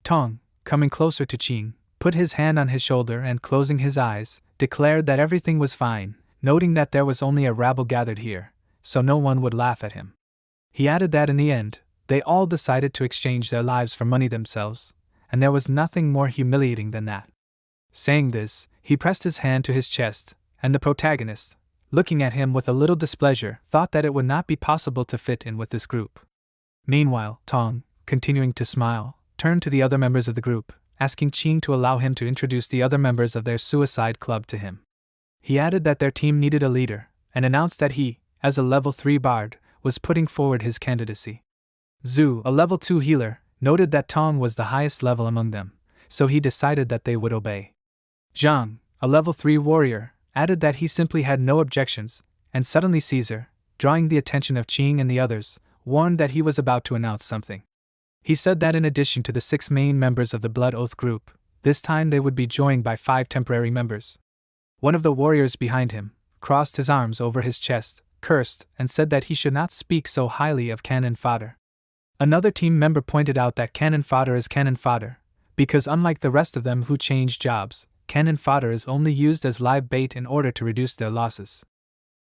Tong, coming closer to Qing, put his hand on his shoulder and closing his eyes, declared that everything was fine, noting that there was only a rabble gathered here, so no one would laugh at him. He added that in the end, they all decided to exchange their lives for money themselves, and there was nothing more humiliating than that. Saying this, he pressed his hand to his chest, and the protagonist, looking at him with a little displeasure, thought that it would not be possible to fit in with this group. Meanwhile, Tong, continuing to smile, turned to the other members of the group, asking Qing to allow him to introduce the other members of their suicide club to him. He added that their team needed a leader, and announced that he, as a level 3 bard, was putting forward his candidacy. Zhu, a level 2 healer, noted that Tong was the highest level among them, so he decided that they would obey. Zhang, a level 3 warrior, added that he simply had no objections, and suddenly Caesar, drawing the attention of Qing and the others, warned that he was about to announce something. He said that in addition to the 6 main members of the Blood Oath group, this time they would be joined by 5 temporary members. One of the warriors behind him crossed his arms over his chest, cursed, and said that he should not speak so highly of cannon fodder. Another team member pointed out that cannon fodder is cannon fodder, because unlike the rest of them who change jobs, cannon fodder is only used as live bait in order to reduce their losses.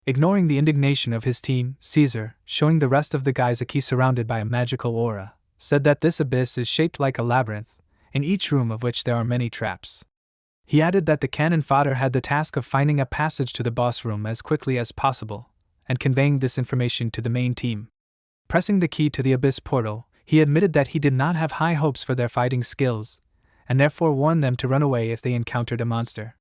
Ignoring the indignation of his team, Caesar, showing the rest of the guys a key surrounded by a magical aura, said that this abyss is shaped like a labyrinth, in each room of which there are many traps. He added that the cannon fodder had the task of finding a passage to the boss room as quickly as possible, and conveying this information to the main team. Pressing the key to the abyss portal, he admitted that he did not have high hopes for their fighting skills, and therefore warned them to run away if they encountered a monster.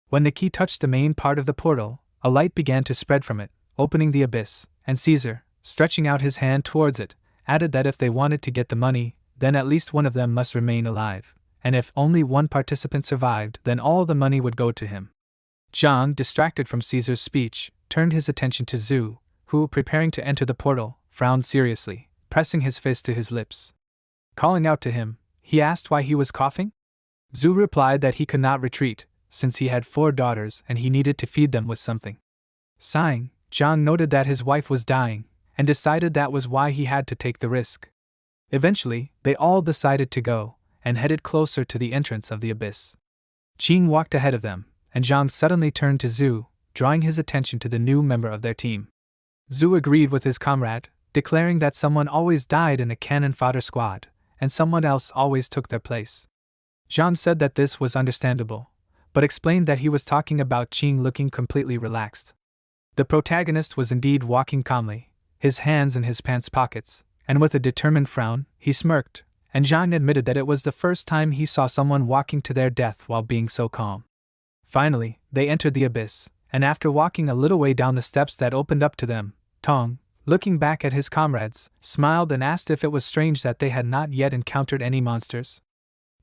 When the key touched the main part of the portal, a light began to spread from it, opening the abyss, and Caesar, stretching out his hand towards it, added that if they wanted to get the money, then at least one of them must remain alive, and if only one participant survived, then all the money would go to him. Zhang, distracted from Caesar's speech, turned his attention to Zhu, who, preparing to enter the portal, frowned seriously, pressing his fist to his lips. Calling out to him, he asked why he was coughing. Zhu replied that he could not retreat, since he had 4 daughters and he needed to feed them with something. Sighing, Zhang noted that his wife was dying, and decided that was why he had to take the risk. Eventually, they all decided to go, and headed closer to the entrance of the abyss. Qing walked ahead of them, and Zhang suddenly turned to Zhu, drawing his attention to the new member of their team. Zhu agreed with his comrade, declaring that someone always died in a cannon fodder squad, and someone else always took their place. Zhang said that this was understandable, but explained that he was talking about Qing looking completely relaxed. The protagonist was indeed walking calmly, his hands in his pants pockets, and with a determined frown, he smirked, and Zhang admitted that it was the first time he saw someone walking to their death while being so calm. Finally, they entered the abyss, and after walking a little way down the steps that opened up to them, Tong, looking back at his comrades, smiled and asked if it was strange that they had not yet encountered any monsters.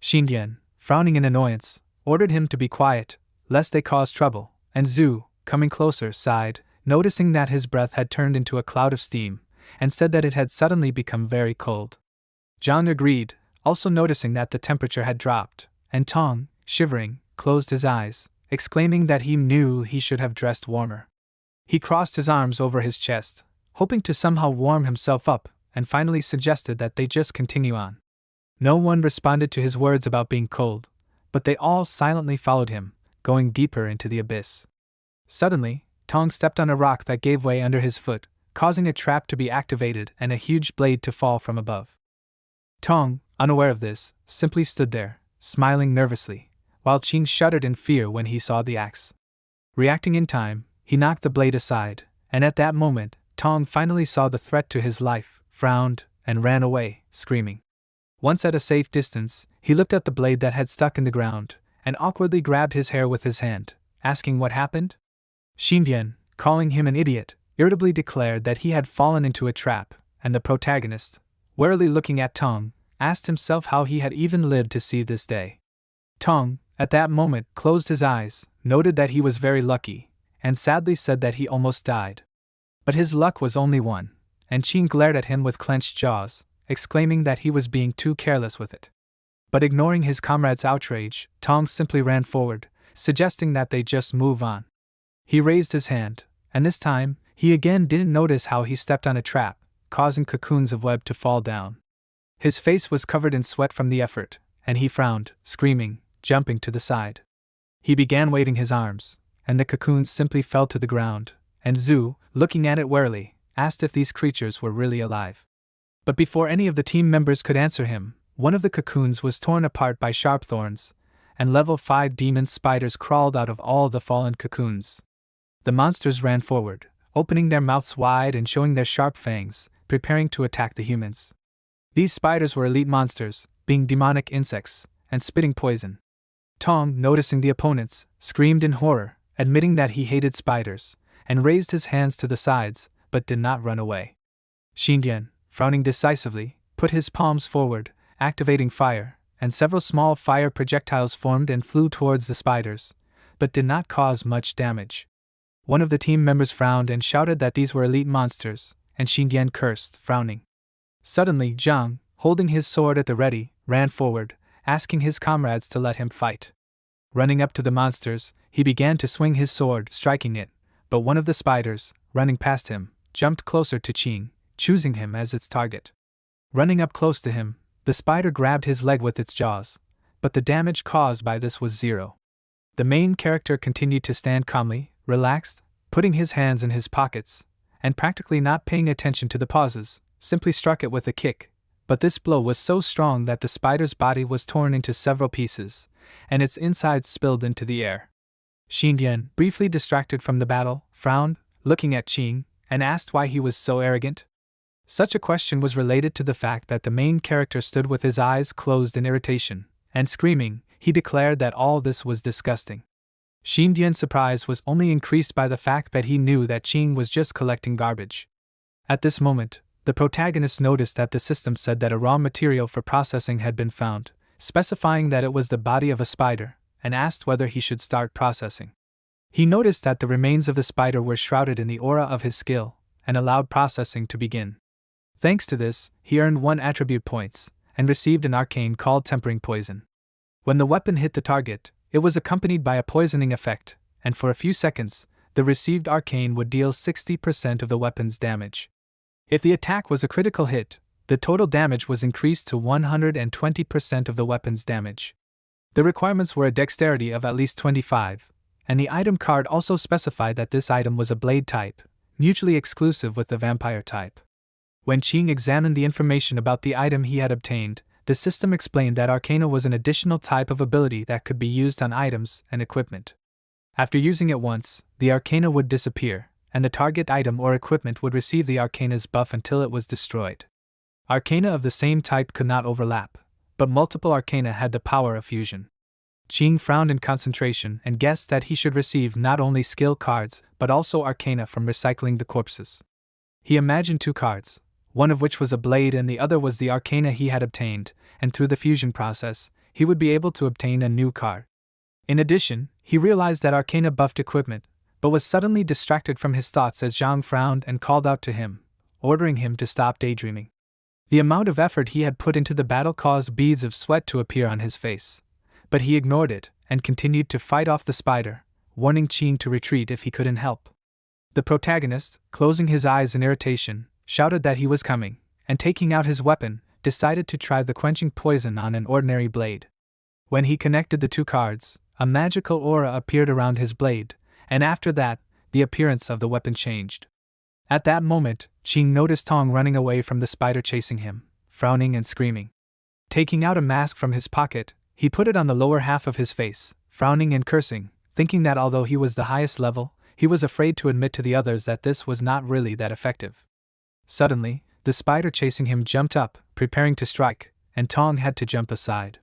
Xingdian, frowning in annoyance, ordered him to be quiet, lest they cause trouble, and Zhu, coming closer, sighed, noticing that his breath had turned into a cloud of steam, and said that it had suddenly become very cold. Zhang agreed, also noticing that the temperature had dropped, and Tong, shivering, closed his eyes, exclaiming that he knew he should have dressed warmer. He crossed his arms over his chest, hoping to somehow warm himself up, and finally suggested that they just continue on. No one responded to his words about being cold, but they all silently followed him, going deeper into the abyss. Suddenly, Tong stepped on a rock that gave way under his foot, causing a trap to be activated and a huge blade to fall from above. Tong, unaware of this, simply stood there, smiling nervously, while Qing shuddered in fear when he saw the axe. Reacting in time, he knocked the blade aside, and at that moment, Tong finally saw the threat to his life, frowned, and ran away, screaming. Once at a safe distance, he looked at the blade that had stuck in the ground, and awkwardly grabbed his hair with his hand, asking what happened. Xindian, calling him an idiot, irritably declared that he had fallen into a trap, and the protagonist, warily looking at Tong, asked himself how he had even lived to see this day. Tong, at that moment, closed his eyes, noted that he was very lucky, and sadly said that he almost died. But his luck was only one, and Qing glared at him with clenched jaws, exclaiming that he was being too careless with it. But ignoring his comrade's outrage, Tong simply ran forward, suggesting that they just move on. He raised his hand, and this time, he again didn't notice how he stepped on a trap, causing cocoons of web to fall down. His face was covered in sweat from the effort, and he frowned, screaming, jumping to the side. He began waving his arms, and the cocoons simply fell to the ground, and Zhu, looking at it warily, asked if these creatures were really alive. But before any of the team members could answer him, one of the cocoons was torn apart by sharp thorns, and level 5 demon spiders crawled out of all the fallen cocoons. The monsters ran forward, opening their mouths wide and showing their sharp fangs, preparing to attack the humans. These spiders were elite monsters, being demonic insects, and spitting poison. Tong, noticing the opponents, screamed in horror, admitting that he hated spiders, and raised his hands to the sides, but did not run away. Xindian, frowning decisively, put his palms forward, activating fire, and several small fire projectiles formed and flew towards the spiders, but did not cause much damage. One of the team members frowned and shouted that these were elite monsters, and Xindian cursed, frowning. Suddenly, Zhang, holding his sword at the ready, ran forward, asking his comrades to let him fight. Running up to the monsters, he began to swing his sword, striking it, but one of the spiders, running past him, jumped closer to Qing, choosing him as its target. Running up close to him, the spider grabbed his leg with its jaws, but the damage caused by this was 0. The main character continued to stand calmly, relaxed, putting his hands in his pockets, and practically not paying attention to the pauses, simply struck it with a kick, but this blow was so strong that the spider's body was torn into several pieces, and its insides spilled into the air. Xindian, briefly distracted from the battle, frowned, looking at Qing, and asked why he was so arrogant. Such a question was related to the fact that the main character stood with his eyes closed in irritation, and screaming, he declared that all this was disgusting. Xindian's surprise was only increased by the fact that he knew that Qing was just collecting garbage. At this moment, the protagonist noticed that the system said that a raw material for processing had been found, specifying that it was the body of a spider, and asked whether he should start processing. He noticed that the remains of the spider were shrouded in the aura of his skill, and allowed processing to begin. Thanks to this, he earned 1 attribute points, and received an arcane called Tempering Poison. When the weapon hit the target, it was accompanied by a poisoning effect, and for a few seconds, the received arcane would deal 60% of the weapon's damage. If the attack was a critical hit, the total damage was increased to 120% of the weapon's damage. The requirements were a dexterity of at least 25, and the item card also specified that this item was a blade type, mutually exclusive with the vampire type. When Qing examined the information about the item he had obtained, the system explained that Arcana was an additional type of ability that could be used on items and equipment. After using it once, the Arcana would disappear, and the target item or equipment would receive the Arcana's buff until it was destroyed. Arcana of the same type could not overlap, but multiple Arcana had the power of fusion. Qing frowned in concentration and guessed that he should receive not only skill cards but also Arcana from recycling the corpses. He imagined 2 cards, one of which was a blade and the other was the Arcana he had obtained, and through the fusion process, he would be able to obtain a new card. In addition, he realized that Arcana buffed equipment, but was suddenly distracted from his thoughts as Zhang frowned and called out to him, ordering him to stop daydreaming. The amount of effort he had put into the battle caused beads of sweat to appear on his face, but he ignored it and continued to fight off the spider, warning Qing to retreat if he couldn't help. The protagonist, closing his eyes in irritation, shouted that he was coming, and taking out his weapon, decided to try the quenching poison on an ordinary blade. When he connected the 2 cards, a magical aura appeared around his blade, and after that, the appearance of the weapon changed. At that moment, Qing noticed Tong running away from the spider chasing him, frowning and screaming. Taking out a mask from his pocket, he put it on the lower half of his face, frowning and cursing, thinking that although he was the highest level, he was afraid to admit to the others that this was not really that effective. Suddenly, The spider chasing him jumped up, preparing to strike, and Tong had to jump aside.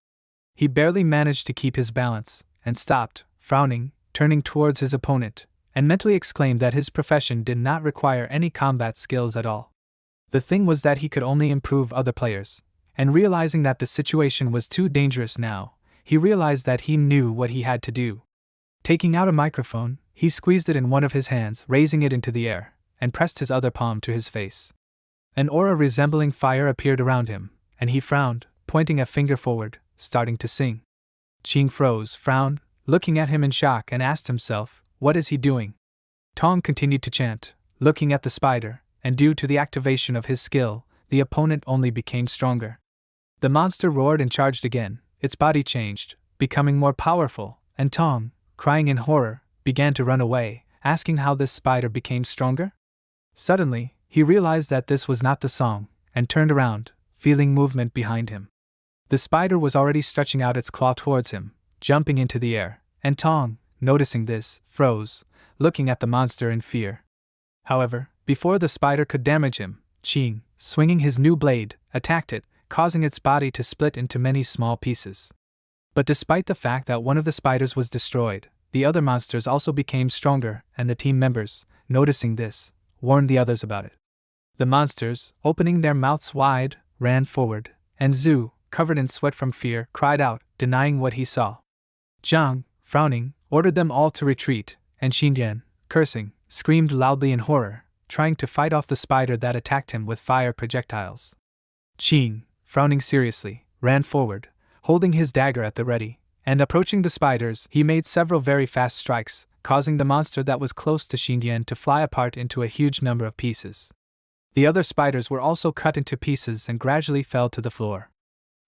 He barely managed to keep his balance, and stopped, frowning, turning towards his opponent, and mentally exclaimed that his profession did not require any combat skills at all. The thing was that he could only improve other players, and realizing that the situation was too dangerous now, he realized that he knew what he had to do. Taking out a microphone, he squeezed it in one of his hands, raising it into the air, and pressed his other palm to his face. An aura resembling fire appeared around him, and he frowned, pointing a finger forward, starting to sing. Qing froze, frowned, looking at him in shock, and asked himself, "What is he doing?" Tong continued to chant, looking at the spider, and due to the activation of his skill, the opponent only became stronger. The monster roared and charged again, its body changed, becoming more powerful, and Tong, crying in horror, began to run away, asking how this spider became stronger. Suddenly, he realized that this was not the song, and turned around, feeling movement behind him. The spider was already stretching out its claw towards him, jumping into the air, and Tong, noticing this, froze, looking at the monster in fear. However, before the spider could damage him, Qing, swinging his new blade, attacked it, causing its body to split into many small pieces. But despite the fact that one of the spiders was destroyed, the other monsters also became stronger, and the team members, noticing this, warned the others about it. The monsters, opening their mouths wide, ran forward, and Zhu, covered in sweat from fear, cried out, denying what he saw. Zhang, frowning, ordered them all to retreat, and Xindian, cursing, screamed loudly in horror, trying to fight off the spider that attacked him with fire projectiles. Qing, frowning seriously, ran forward, holding his dagger at the ready, and approaching the spiders, he made several very fast strikes, causing the monster that was close to Xindian to fly apart into a huge number of pieces. The other spiders were also cut into pieces and gradually fell to the floor.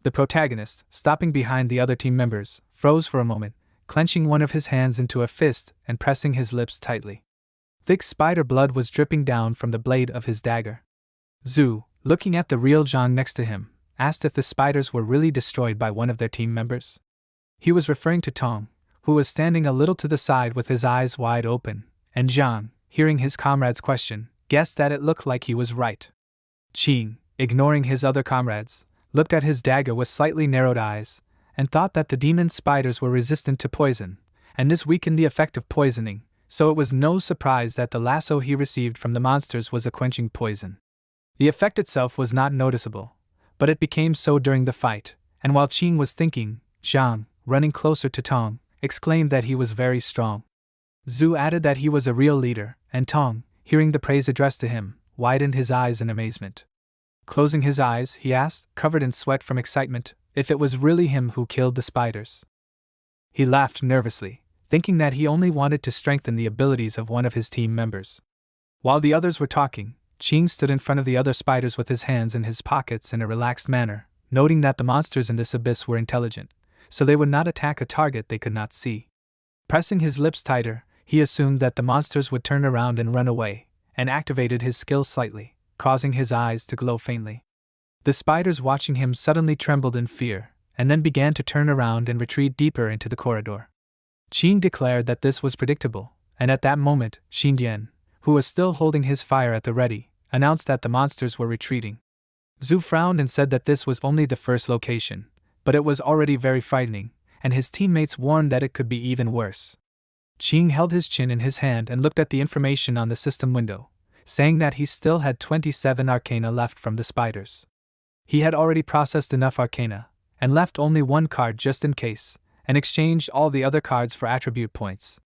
The protagonist, stopping behind the other team members, froze for a moment, clenching one of his hands into a fist and pressing his lips tightly. Thick spider blood was dripping down from the blade of his dagger. Zhu, looking at the real Zhang next to him, asked if the spiders were really destroyed by one of their team members. He was referring to Tong, who was standing a little to the side with his eyes wide open, and Zhang, hearing his comrade's question, guessed that it looked like he was right. Qing, ignoring his other comrades, looked at his dagger with slightly narrowed eyes, and thought that the demon spiders were resistant to poison, and this weakened the effect of poisoning, so it was no surprise that the lasso he received from the monsters was a quenching poison. The effect itself was not noticeable, but it became so during the fight, and while Qing was thinking, Zhang, running closer to Tong, exclaimed that he was very strong. Zhu added that he was a real leader, and Tong, hearing the praise addressed to him, widened his eyes in amazement. Closing his eyes, he asked, covered in sweat from excitement, if it was really him who killed the spiders. He laughed nervously, thinking that he only wanted to strengthen the abilities of one of his team members. While the others were talking, Qing stood in front of the other spiders with his hands in his pockets in a relaxed manner, noting that the monsters in this abyss were intelligent, so they would not attack a target they could not see. Pressing his lips tighter, he assumed that the monsters would turn around and run away, and activated his skill slightly, causing his eyes to glow faintly. The spiders watching him suddenly trembled in fear, and then began to turn around and retreat deeper into the corridor. Qing declared that this was predictable, and at that moment, Xindian, who was still holding his fire at the ready, announced that the monsters were retreating. Zhu frowned and said that this was only the first location, but it was already very frightening, and his teammates warned that it could be even worse. Qing held his chin in his hand and looked at the information on the system window, saying that he still had 27 arcana left from the spiders. He had already processed enough arcana, and left only one card just in case, and exchanged all the other cards for attribute points.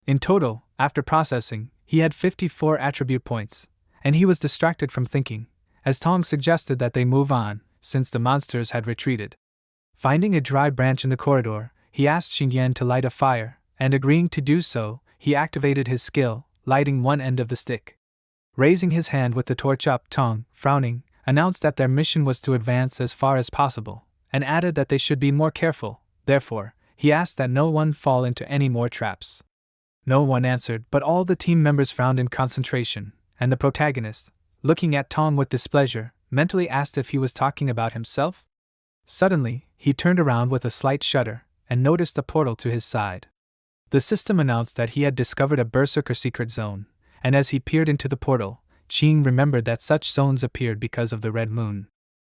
In total, after processing, he had 54 attribute points, and he was distracted from thinking, as Tong suggested that they move on, since the monsters had retreated. Finding a dry branch in the corridor, he asked Xindian to light a fire, and agreeing to do so, he activated his skill, lighting one end of the stick. Raising his hand with the torch up, Tong, frowning, announced that their mission was to advance as far as possible, and added that they should be more careful. Therefore, he asked that no one fall into any more traps. No one answered, but all the team members frowned in concentration, and the protagonist, looking at Tong with displeasure, mentally asked if he was talking about himself. Suddenly, he turned around with a slight shudder, and noticed a portal to his side. The system announced that he had discovered a berserker secret zone, and as he peered into the portal, Qing remembered that such zones appeared because of the red moon.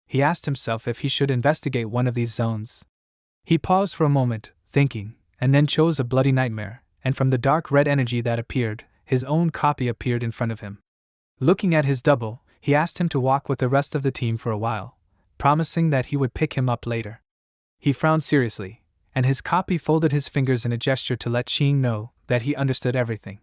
He asked himself if he should investigate one of these zones. He paused for a moment, thinking, and then chose a bloody nightmare, and from the dark red energy that appeared, his own copy appeared in front of him. Looking at his double, he asked him to walk with the rest of the team for a while, promising that he would pick him up later. He frowned seriously, and his copy folded his fingers in a gesture to let Qing know that he understood everything.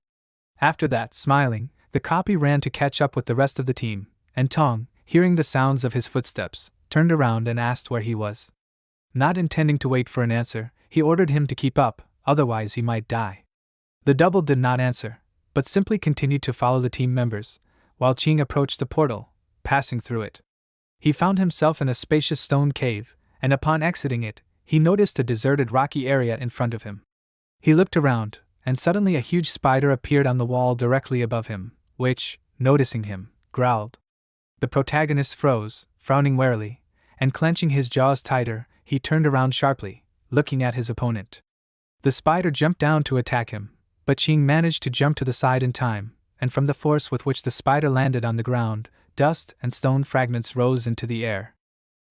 After that, smiling, the copy ran to catch up with the rest of the team, and Tong, hearing the sounds of his footsteps, turned around and asked where he was. Not intending to wait for an answer, he ordered him to keep up, otherwise he might die. The double did not answer, but simply continued to follow the team members, while Qing approached the portal, passing through it. He found himself in a spacious stone cave, and upon exiting it, he noticed a deserted rocky area in front of him. He looked around, and suddenly a huge spider appeared on the wall directly above him, which, noticing him, growled. The protagonist froze, frowning warily, and clenching his jaws tighter, he turned around sharply, looking at his opponent. The spider jumped down to attack him, but Qing managed to jump to the side in time, and from the force with which the spider landed on the ground, dust and stone fragments rose into the air.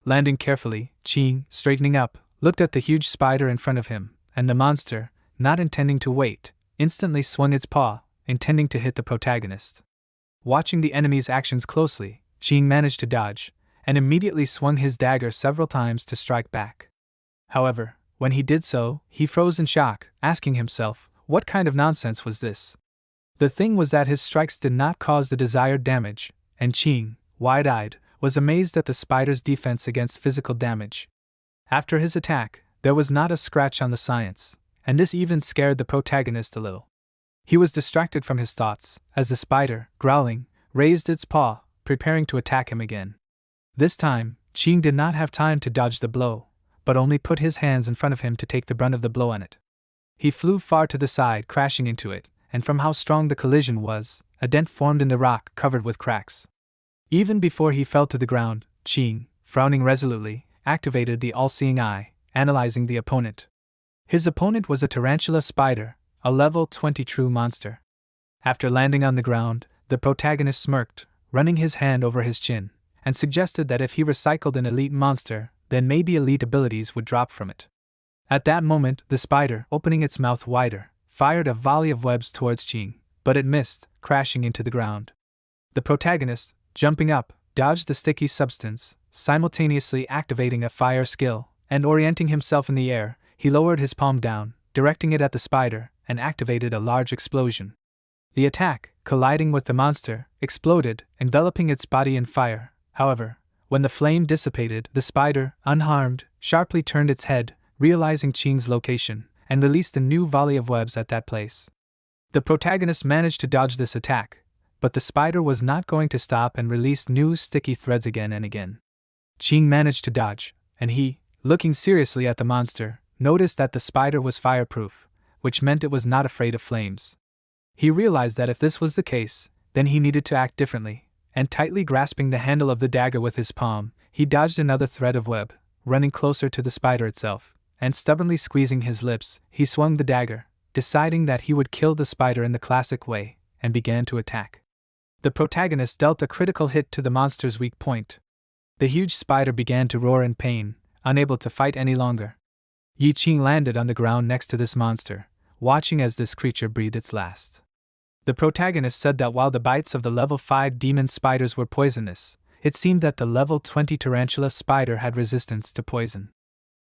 Landing carefully, Qing, straightening up, looked at the huge spider in front of him, and the monster, not intending to wait, instantly swung its paw, intending to hit the protagonist. Watching the enemy's actions closely, Qing managed to dodge, and immediately swung his dagger several times to strike back. However, when he did so, he froze in shock, asking himself, what kind of nonsense was this? The thing was that his strikes did not cause the desired damage, and Qing, wide-eyed, was amazed at the spider's defense against physical damage. After his attack, there was not a scratch on the science, and this even scared the protagonist a little. He was distracted from his thoughts, as the spider, growling, raised its paw, preparing to attack him again. This time, Qing did not have time to dodge the blow, but only put his hands in front of him to take the brunt of the blow on it. He flew far to the side, crashing into it, and from how strong the collision was, a dent formed in the rock covered with cracks. Even before he fell to the ground, Qing, frowning resolutely, activated the all-seeing eye, analyzing the opponent. His opponent was a tarantula spider, a level 20 true monster. After landing on the ground, the protagonist smirked, running his hand over his chin, and suggested that if he recycled an elite monster, then maybe elite abilities would drop from it. At that moment, the spider, opening its mouth wider, fired a volley of webs towards Qing, but it missed, crashing into the ground. The protagonist, jumping up, dodged the sticky substance, simultaneously activating a fire skill, and orienting himself in the air, he lowered his palm down, directing it at the spider, and activated a large explosion. The attack, colliding with the monster, exploded, enveloping its body in fire. However, when the flame dissipated, the spider, unharmed, sharply turned its head, realizing Qing's location, and released a new volley of webs at that place. The protagonist managed to dodge this attack, but the spider was not going to stop and released new sticky threads again and again. Qing managed to dodge, and he, looking seriously at the monster, noticed that the spider was fireproof, which meant it was not afraid of flames. He realized that if this was the case, then he needed to act differently, and tightly grasping the handle of the dagger with his palm, he dodged another thread of web, running closer to the spider itself, and stubbornly squeezing his lips, he swung the dagger, deciding that he would kill the spider in the classic way, and began to attack. The protagonist dealt a critical hit to the monster's weak point. The huge spider began to roar in pain, unable to fight any longer. Yi Qing landed on the ground next to this monster, watching as this creature breathed its last. The protagonist said that while the bites of the level 5 demon spiders were poisonous, it seemed that the level 20 tarantula spider had resistance to poison.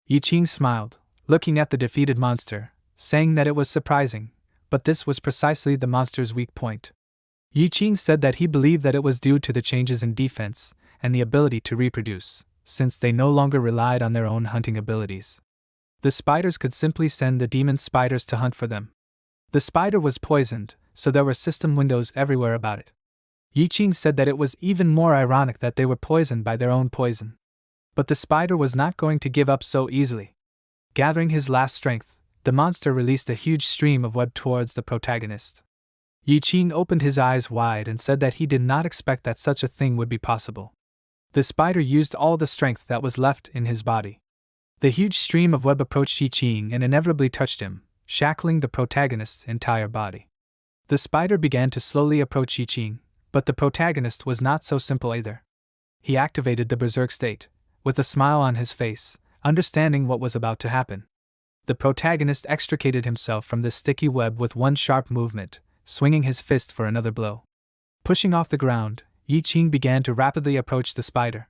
Yi Qing smiled, looking at the defeated monster, saying that it was surprising, but this was precisely the monster's weak point. Yi Qing said that he believed that it was due to the changes in defense and the ability to reproduce, since they no longer relied on their own hunting abilities. The spiders could simply send the demon spiders to hunt for them. The spider was poisoned, so there were system windows everywhere about it. Yi Qing said that it was even more ironic that they were poisoned by their own poison. But the spider was not going to give up so easily. Gathering his last strength, the monster released a huge stream of web towards the protagonist. Yi Qing opened his eyes wide and said that he did not expect that such a thing would be possible. The spider used all the strength that was left in his body. The huge stream of web approached Yi Qing and inevitably touched him, shackling the protagonist's entire body. The spider began to slowly approach Yi Qing, But the protagonist was not so simple either. He activated the berserk state, with a smile on his face, understanding what was about to happen. The protagonist extricated himself from this sticky web with one sharp movement, swinging his fist for another blow. Pushing off the ground, Yi Qing began to rapidly approach the spider.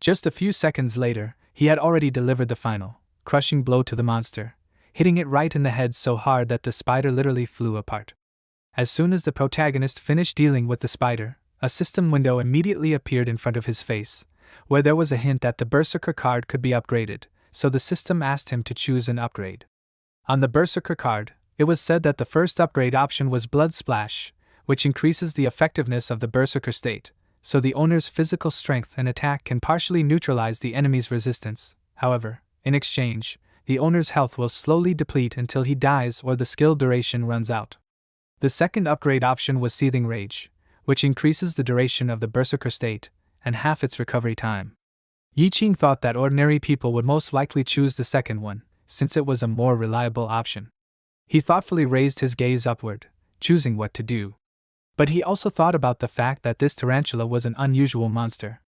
Just a few seconds later, he had already delivered the final, crushing blow to the monster, hitting it right in the head so hard that the spider literally flew apart. As soon as the protagonist finished dealing with the spider, a system window immediately appeared in front of his face, where there was a hint that the Berserker card could be upgraded, so the system asked him to choose an upgrade. On the Berserker card, it was said that the first upgrade option was Blood Splash, which increases the effectiveness of the Berserker state, so the owner's physical strength and attack can partially neutralize the enemy's resistance. However, in exchange, the owner's health will slowly deplete until he dies or the skill duration runs out. The second upgrade option was Seething Rage, which increases the duration of the Berserker state and half its recovery time. Yi Qing thought that ordinary people would most likely choose the second one, since it was a more reliable option. He thoughtfully raised his gaze upward, choosing what to do. But he also thought about the fact that this tarantula was an unusual monster.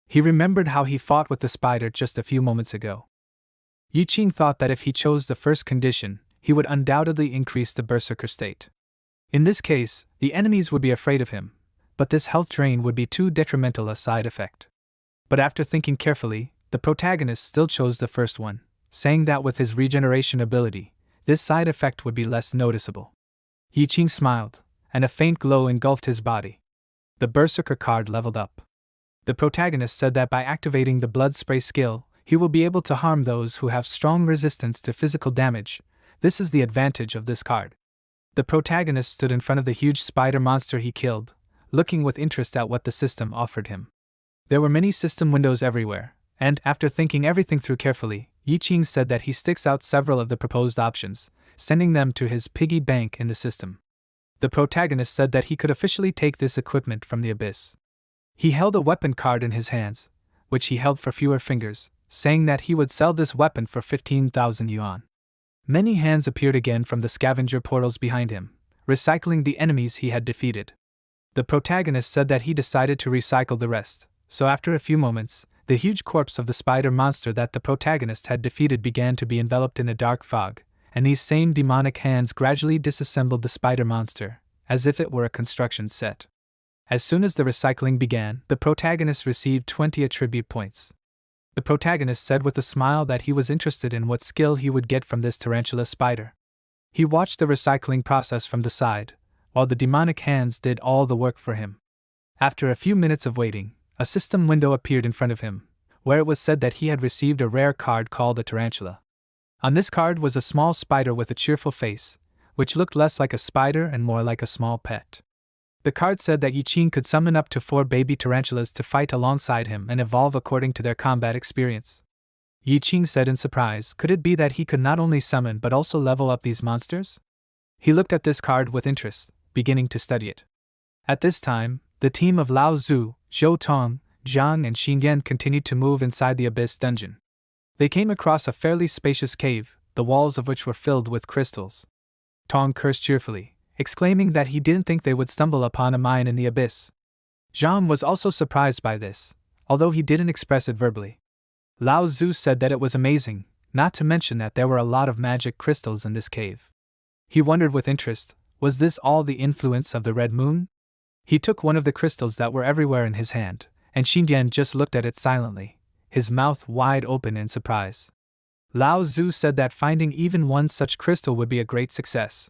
He remembered how he fought with the spider just a few moments ago. Yi Qing thought that if he chose the first condition, he would undoubtedly increase the Berserker state. In this case, the enemies would be afraid of him, but this health drain would be too detrimental a side effect. But after thinking carefully, the protagonist still chose the first one, saying that with his regeneration ability, this side effect would be less noticeable. Yi Qing smiled, and a faint glow engulfed his body. The Berserker card leveled up. The protagonist said that by activating the Blood Spray skill, he will be able to harm those who have strong resistance to physical damage. This is the advantage of this card. The protagonist stood in front of the huge spider monster he killed, looking with interest at what the system offered him. There were many system windows everywhere, and after thinking everything through carefully, Yi Qing said that he sticks out several of the proposed options, sending them to his piggy bank in the system. The protagonist said that he could officially take this equipment from the abyss. He held a weapon card in his hands, which he held for fewer fingers, saying that he would sell this weapon for 15,000 yuan. Many hands appeared again from the scavenger portals behind him, recycling the enemies he had defeated. The protagonist said that he decided to recycle the rest, so after a few moments, the huge corpse of the spider monster that the protagonist had defeated began to be enveloped in a dark fog, and these same demonic hands gradually disassembled the spider monster, as if it were a construction set. As soon as the recycling began, the protagonist received 20 attribute points. The protagonist said with a smile that he was interested in what skill he would get from this tarantula spider. He watched the recycling process from the side, while the demonic hands did all the work for him. After a few minutes of waiting, a system window appeared in front of him, where it was said that he had received a rare card called a tarantula. On this card was a small spider with a cheerful face, which looked less like a spider and more like a small pet. The card said that Yi Qing could summon up to 4 baby tarantulas to fight alongside him and evolve according to their combat experience. Yi Qing said in surprise, could it be that he could not only summon but also level up these monsters? He looked at this card with interest, beginning to study it. At this time, the team of Lao Zhu, Zhou Tong, Zhang and Xingyan continued to move inside the abyss dungeon. They came across a fairly spacious cave, the walls of which were filled with crystals. Tong cursed cheerfully, exclaiming that he didn't think they would stumble upon a mine in the abyss. Zhang was also surprised by this, although he didn't express it verbally. Lao Zhu said that it was amazing, not to mention that there were a lot of magic crystals in this cave. He wondered with interest, was this all the influence of the red moon? He took one of the crystals that were everywhere in his hand, and Xingyan just looked at it silently, his mouth wide open in surprise. Lao Zhu said that finding even one such crystal would be a great success.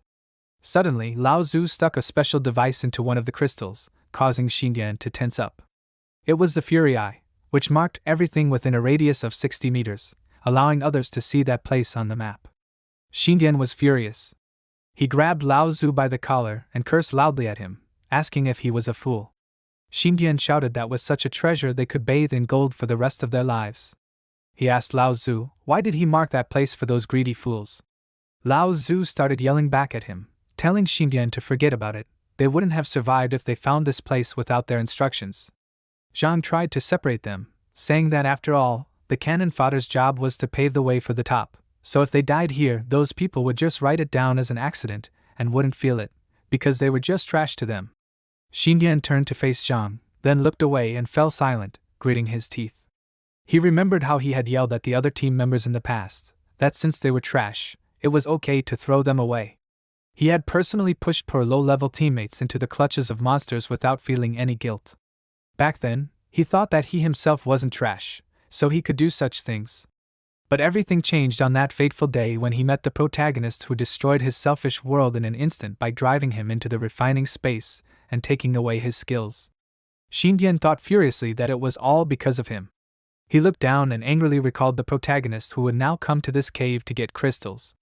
Suddenly, Lao Zhu stuck a special device into one of the crystals, causing Xingyan to tense up. It was the Fury Eye, which marked everything within a radius of 60 meters, allowing others to see that place on the map. Xingyan was furious. He grabbed Lao Zhu by the collar and cursed loudly at him, asking if he was a fool. Xingyan shouted that with such a treasure they could bathe in gold for the rest of their lives. He asked Lao Zhu, why did he mark that place for those greedy fools? Lao Zhu started yelling back at him, telling Xingyan to forget about it. They wouldn't have survived if they found this place without their instructions. Zhang tried to separate them, saying that after all, the cannon fodder's job was to pave the way for the top, so if they died here, those people would just write it down as an accident and wouldn't feel it, because they were just trash to them. Xindian turned to face Zhang, then looked away and fell silent, gritting his teeth. He remembered how he had yelled at the other team members in the past, that since they were trash, it was okay to throw them away. He had personally pushed poor low-level teammates into the clutches of monsters without feeling any guilt. Back then, he thought that he himself wasn't trash, so he could do such things. But everything changed on that fateful day when he met the protagonist who destroyed his selfish world in an instant by driving him into the refining space and taking away his skills. Xindian thought furiously that it was all because of him. He looked down and angrily recalled the protagonist who would now come to this cave to get crystals.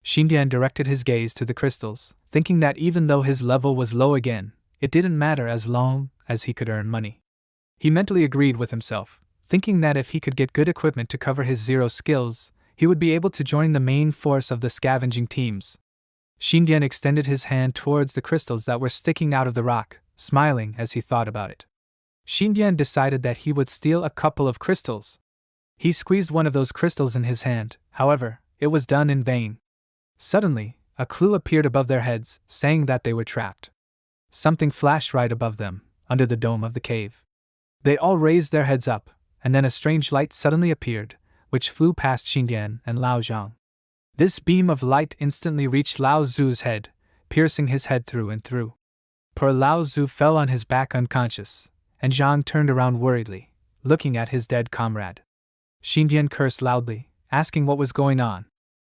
Xindian directed his gaze to the crystals, thinking that even though his level was low again, it didn't matter as long as he could earn money. He mentally agreed with himself, thinking that if he could get good equipment to cover his zero skills, he would be able to join the main force of the scavenging teams. Xindian extended his hand towards the crystals that were sticking out of the rock, smiling as he thought about it. Xindian decided that he would steal a couple of crystals. He squeezed one of those crystals in his hand, however, it was done in vain. Suddenly, a clue appeared above their heads, saying that they were trapped. Something flashed right above them, under the dome of the cave. They all raised their heads up, and then a strange light suddenly appeared, which flew past Xindian and Lao Zhang. This beam of light instantly reached Lao Zu's head, piercing his head through and through. Poor Lao Zu fell on his back unconscious, and Zhang turned around worriedly, looking at his dead comrade. Xindian cursed loudly, asking what was going on.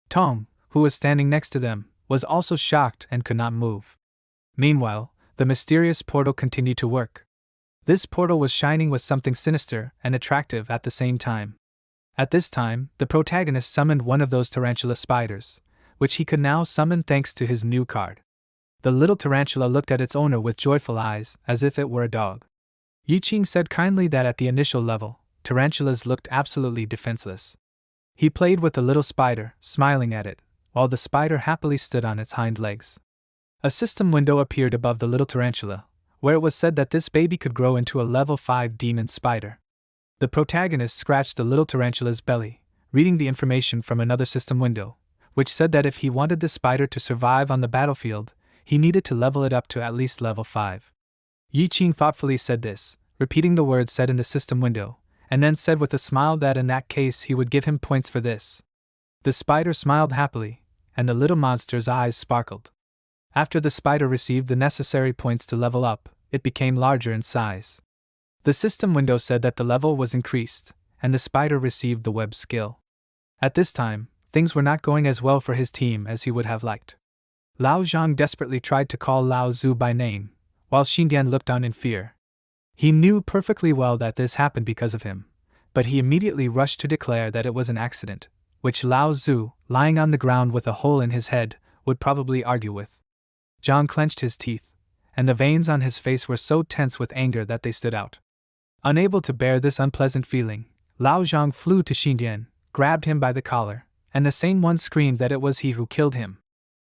Tong, who was standing next to them, was also shocked and could not move. Meanwhile, the mysterious portal continued to work. This portal was shining with something sinister and attractive at the same time. At this time, the protagonist summoned one of those tarantula spiders, which he could now summon thanks to his new card. The little tarantula looked at its owner with joyful eyes, as if it were a dog. Yiqing said kindly that at the initial level, tarantulas looked absolutely defenseless. He played with the little spider, smiling at it, while the spider happily stood on its hind legs. A system window appeared above the little tarantula, where it was said that this baby could grow into a level 5 demon spider. The protagonist scratched the little tarantula's belly, reading the information from another system window, which said that if he wanted the spider to survive on the battlefield, he needed to level it up to at least level 5. Yiqing thoughtfully said this, repeating the words said in the system window, and then said with a smile that in that case he would give him points for this. The spider smiled happily, and the little monster's eyes sparkled. After the spider received the necessary points to level up, it became larger in size. The system window said that the level was increased, and the spider received the web skill. At this time, things were not going as well for his team as he would have liked. Lao Zhang desperately tried to call Lao Zu by name, while Xindian looked on in fear. He knew perfectly well that this happened because of him, but he immediately rushed to declare that it was an accident, which Lao Zu, lying on the ground with a hole in his head, would probably argue with. Zhang clenched his teeth, and the veins on his face were so tense with anger that they stood out. Unable to bear this unpleasant feeling, Lao Zhang flew to Xindian, grabbed him by the collar, and the same one screamed that it was he who killed him.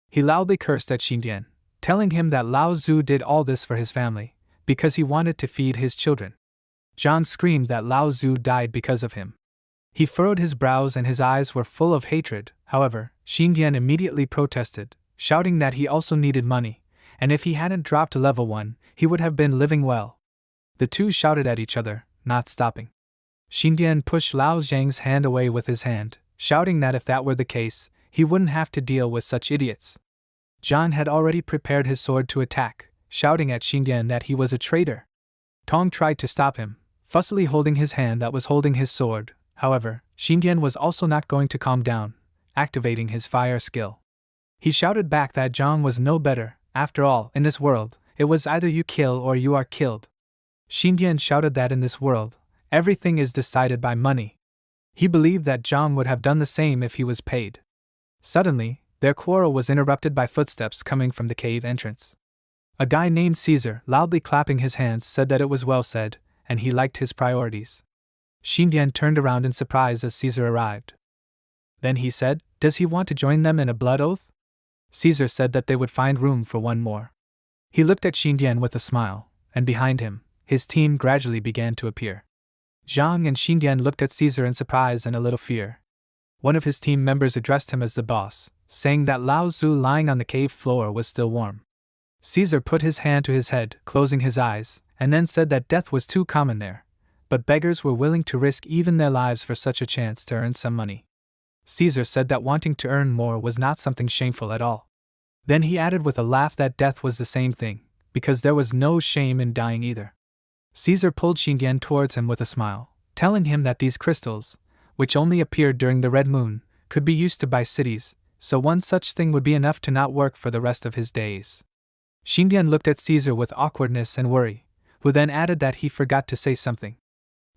He loudly cursed at Xindian, telling him that Lao Zu did all this for his family, because he wanted to feed his children. Zhang screamed that Lao Zu died because of him. He furrowed his brows and his eyes were full of hatred. However, Xindian immediately protested, shouting that he also needed money, and if he hadn't dropped to level 1, he would have been living well. The two shouted at each other, not stopping. Xindian pushed Lao Zhang's hand away with his hand, shouting that if that were the case, he wouldn't have to deal with such idiots. Zhang had already prepared his sword to attack, shouting at Xindian that he was a traitor. Tong tried to stop him, fussily holding his hand that was holding his sword. However, Xindian was also not going to calm down, activating his fire skill. He shouted back that Zhang was no better. After all, in this world, it was either you kill or you are killed. Xindian shouted that in this world, everything is decided by money. He believed that Zhang would have done the same if he was paid. Suddenly, their quarrel was interrupted by footsteps coming from the cave entrance. A guy named Caesar, loudly clapping his hands, said that it was well said, and he liked his priorities. Xindian turned around in surprise as Caesar arrived. Then he said, "Does he want to join them in a blood oath?" Caesar said that they would find room for one more. He looked at Xindian with a smile, and behind him, his team gradually began to appear. Zhang and Xindian looked at Caesar in surprise and a little fear. One of his team members addressed him as the boss, saying that Lao Zu lying on the cave floor was still warm. Caesar put his hand to his head, closing his eyes, and then said that death was too common there, but beggars were willing to risk even their lives for such a chance to earn some money. Caesar said that wanting to earn more was not something shameful at all. Then he added with a laugh that death was the same thing, because there was no shame in dying either. Caesar pulled Xindian towards him with a smile, telling him that these crystals, which only appeared during the red moon, could be used to buy cities, so one such thing would be enough to not work for the rest of his days. Xindian looked at Caesar with awkwardness and worry, who then added that he forgot to say something.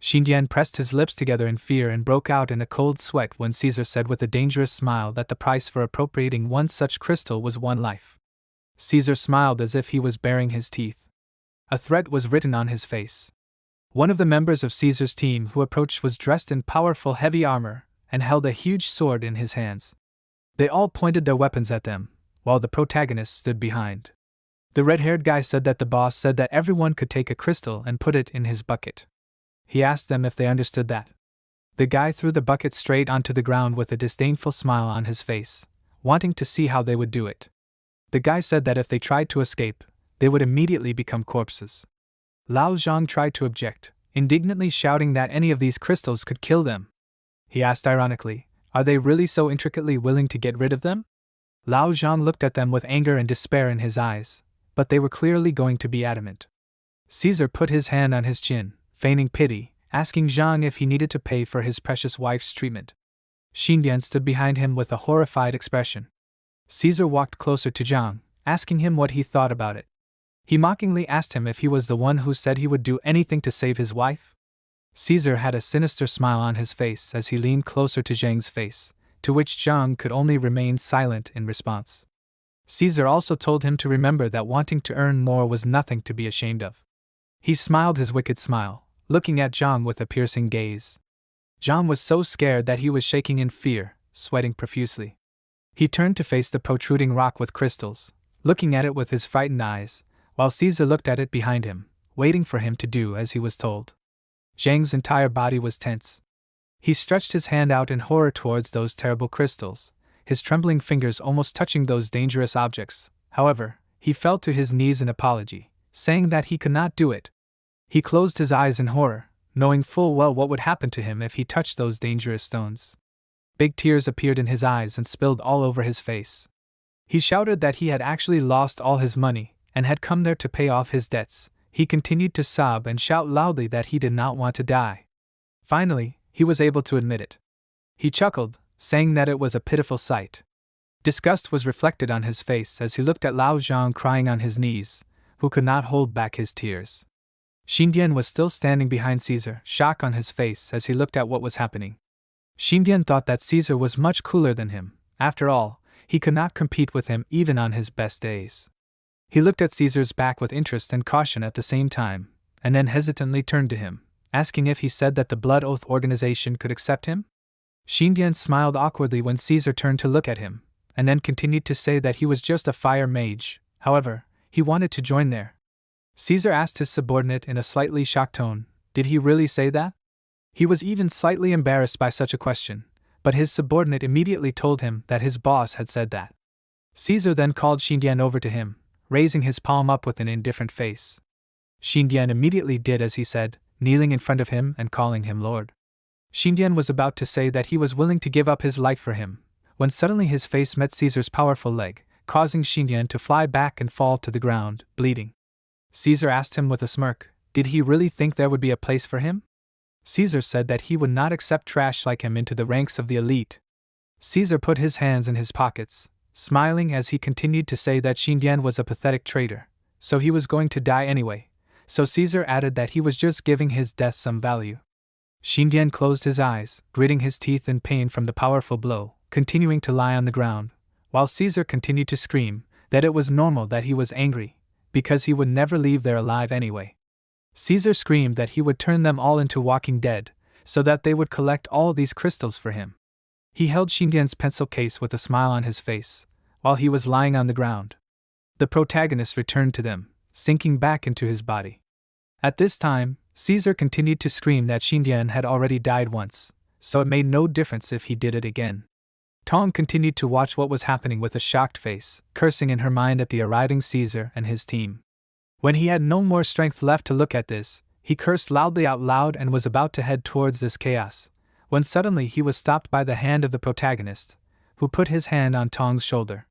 Xindian pressed his lips together in fear and broke out in a cold sweat when Caesar said with a dangerous smile that the price for appropriating one such crystal was one life. Caesar smiled as if he was baring his teeth. A threat was written on his face. One of the members of Caesar's team who approached was dressed in powerful heavy armor and held a huge sword in his hands. They all pointed their weapons at them, while the protagonist stood behind. The red-haired guy said that the boss said that everyone could take a crystal and put it in his bucket. He asked them if they understood that. The guy threw the bucket straight onto the ground with a disdainful smile on his face, wanting to see how they would do it. The guy said that if they tried to escape, they would immediately become corpses. Lao Zhang tried to object, indignantly shouting that any of these crystals could kill them. He asked ironically, "Are they really so intricately willing to get rid of them?" Lao Zhang looked at them with anger and despair in his eyes, but they were clearly going to be adamant. Caesar put his hand on his chin, feigning pity, asking Zhang if he needed to pay for his precious wife's treatment. Xindian stood behind him with a horrified expression. Caesar walked closer to Zhang, asking him what he thought about it. He mockingly asked him if he was the one who said he would do anything to save his wife. Caesar had a sinister smile on his face as he leaned closer to Zhang's face, to which Zhang could only remain silent in response. Caesar also told him to remember that wanting to earn more was nothing to be ashamed of. He smiled his wicked smile, looking at Zhang with a piercing gaze. Zhang was so scared that he was shaking in fear, sweating profusely. He turned to face the protruding rock with crystals, looking at it with his frightened eyes, while Caesar looked at it behind him, waiting for him to do as he was told. Zhang's entire body was tense. He stretched his hand out in horror towards those terrible crystals, his trembling fingers almost touching those dangerous objects. However, he fell to his knees in apology, saying that he could not do it. He closed his eyes in horror, knowing full well what would happen to him if he touched those dangerous stones. Big tears appeared in his eyes and spilled all over his face. He shouted that he had actually lost all his money and had come there to pay off his debts. He continued to sob and shout loudly that he did not want to die. Finally, he was able to admit it. He chuckled, saying that it was a pitiful sight. Disgust was reflected on his face as he looked at Lao Zhang crying on his knees, who could not hold back his tears. Xindian was still standing behind Caesar, shock on his face as he looked at what was happening. Xindian thought that Caesar was much cooler than him. After all, he could not compete with him even on his best days. He looked at Caesar's back with interest and caution at the same time, and then hesitantly turned to him, asking if he said that the Blood Oath organization could accept him. Xindian smiled awkwardly when Caesar turned to look at him, and then continued to say that he was just a fire mage. However, he wanted to join there. Caesar asked his subordinate in a slightly shocked tone, "Did he really say that?" He was even slightly embarrassed by such a question, but his subordinate immediately told him that his boss had said that. Caesar then called Xindian over to him, raising his palm up with an indifferent face. Xindian immediately did as he said, kneeling in front of him and calling him Lord. Xindian was about to say that he was willing to give up his life for him, when suddenly his face met Caesar's powerful leg, causing Xindian to fly back and fall to the ground, bleeding. Caesar asked him with a smirk, did he really think there would be a place for him? Caesar said that he would not accept trash like him into the ranks of the elite. Caesar put his hands in his pockets, smiling as he continued to say that Xindian was a pathetic traitor, so he was going to die anyway, so Caesar added that he was just giving his death some value. Xindian closed his eyes, gritting his teeth in pain from the powerful blow, continuing to lie on the ground, while Caesar continued to scream that it was normal that he was angry, because he would never leave there alive anyway. Caesar screamed that he would turn them all into walking dead, so that they would collect all these crystals for him. He held Xindian's pencil case with a smile on his face, while he was lying on the ground. The protagonist returned to them, sinking back into his body. At this time, Caesar continued to scream that Xindian had already died once, so it made no difference if he did it again. Tong continued to watch what was happening with a shocked face, cursing in her mind at the arriving Caesar and his team. When he had no more strength left to look at this, he cursed loudly out loud and was about to head towards this chaos, when suddenly he was stopped by the hand of the protagonist, who put his hand on Tong's shoulder.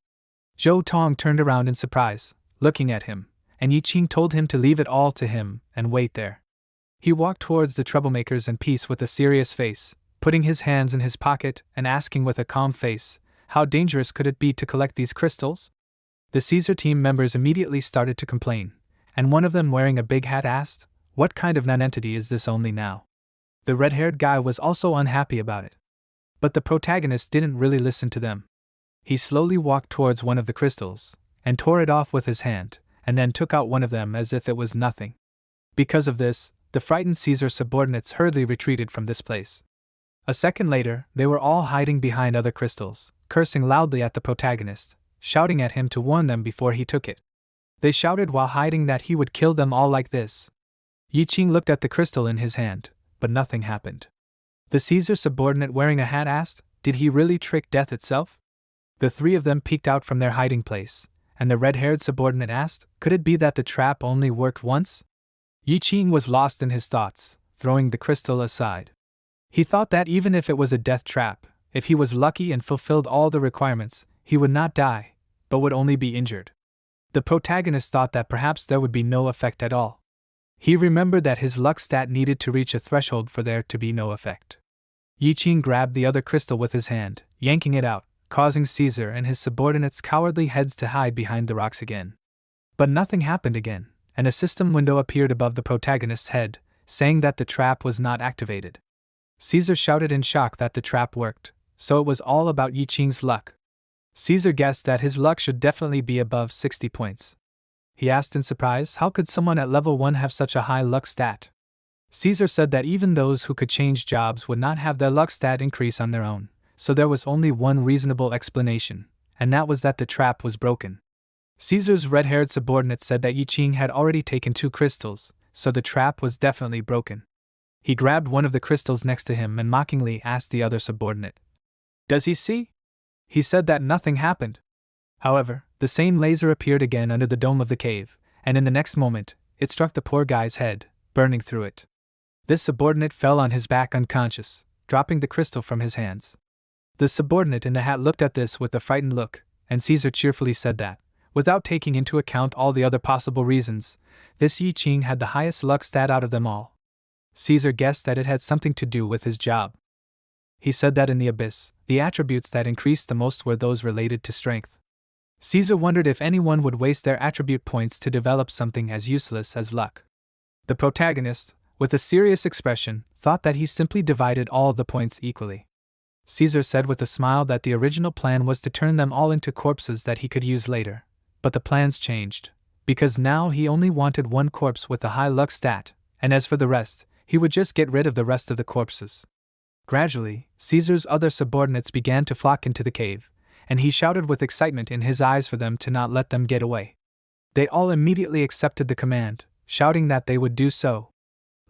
Tong turned around in surprise, looking at him, and Yiqing told him to leave it all to him and wait there. He walked towards the troublemakers and peace with a serious face, putting his hands in his pocket and asking with a calm face, how dangerous could it be to collect these crystals? The Caesar team members immediately started to complain, and one of them wearing a big hat asked, "What kind of nonentity is this only now?" The red-haired guy was also unhappy about it. But the protagonist didn't really listen to them. He slowly walked towards one of the crystals, and tore it off with his hand, and then took out one of them as if it was nothing. Because of this, the frightened Caesar subordinates hurriedly retreated from this place. A second later, they were all hiding behind other crystals, cursing loudly at the protagonist, shouting at him to warn them before he took it. They shouted while hiding that he would kill them all like this. Yiqing looked at the crystal in his hand, but nothing happened. The Caesar subordinate wearing a hat asked, did he really trick death itself? The three of them peeked out from their hiding place, and the red-haired subordinate asked, could it be that the trap only worked once? Yiqing was lost in his thoughts, throwing the crystal aside. He thought that even if it was a death trap, if he was lucky and fulfilled all the requirements, he would not die, but would only be injured. The protagonist thought that perhaps there would be no effect at all. He remembered that his luck stat needed to reach a threshold for there to be no effect. Yiqing grabbed the other crystal with his hand, yanking it out, causing Caesar and his subordinates' cowardly heads to hide behind the rocks again. But nothing happened again, and a system window appeared above the protagonist's head, saying that the trap was not activated. Caesar shouted in shock that the trap worked, so it was all about Yiqing's luck. Caesar guessed that his luck should definitely be above 60 points. He asked in surprise, how could someone at level 1 have such a high luck stat? Caesar said that even those who could change jobs would not have their luck stat increase on their own, so there was only one reasonable explanation, and that was that the trap was broken. Caesar's red-haired subordinate said that Yiqing had already taken 2 crystals, so the trap was definitely broken. He grabbed one of the crystals next to him and mockingly asked the other subordinate, "Does he see?" He said that nothing happened. However, the same laser appeared again under the dome of the cave, and in the next moment, it struck the poor guy's head, burning through it. This subordinate fell on his back unconscious, dropping the crystal from his hands. The subordinate in the hat looked at this with a frightened look, and Caesar cheerfully said that, without taking into account all the other possible reasons, this Yiqing had the highest luck stat out of them all. Caesar guessed that it had something to do with his job. He said that in the abyss, the attributes that increased the most were those related to strength. Caesar wondered if anyone would waste their attribute points to develop something as useless as luck. The protagonist, with a serious expression, thought that he simply divided all the points equally. Caesar said with a smile that the original plan was to turn them all into corpses that he could use later, but the plans changed, because now he only wanted one corpse with a high luck stat, and as for the rest, he would just get rid of the rest of the corpses. Gradually, Caesar's other subordinates began to flock into the cave, and he shouted with excitement in his eyes for them to not let them get away. They all immediately accepted the command, shouting that they would do so.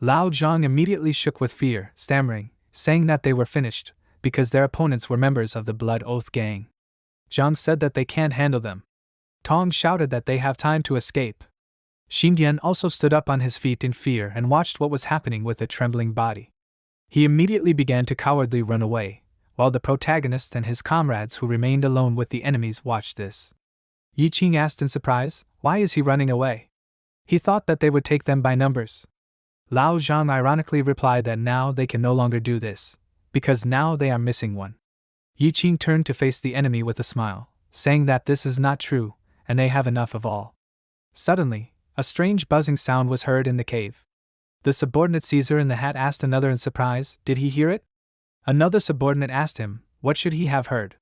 Lao Zhang immediately shook with fear, stammering, saying that they were finished, because their opponents were members of the Blood Oath gang. Zhang said that they can't handle them. Tong shouted that they have time to escape. Xingyan also stood up on his feet in fear and watched what was happening with a trembling body. He immediately began to cowardly run away, while the protagonist and his comrades who remained alone with the enemies watched this. Yiqing asked in surprise, why is he running away? He thought that they would take them by numbers. Lao Zhang ironically replied that now they can no longer do this, because now they are missing one. Yiqing turned to face the enemy with a smile, saying that this is not true, and they have enough of all. Suddenly, a strange buzzing sound was heard in the cave. The subordinate Caesar in the hat asked another in surprise, did he hear it? Another subordinate asked him, what should he have heard?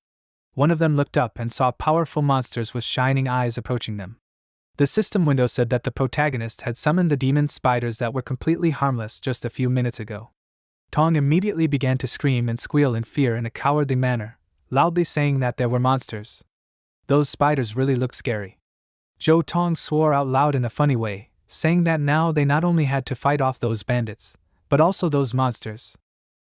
One of them looked up and saw powerful monsters with shining eyes approaching them. The system window said that the protagonist had summoned the demon spiders that were completely harmless just a few minutes ago. Tong immediately began to scream and squeal in fear in a cowardly manner, loudly saying that there were monsters. Those spiders really looked scary. Tong swore out loud in a funny way, saying that now they not only had to fight off those bandits, but also those monsters.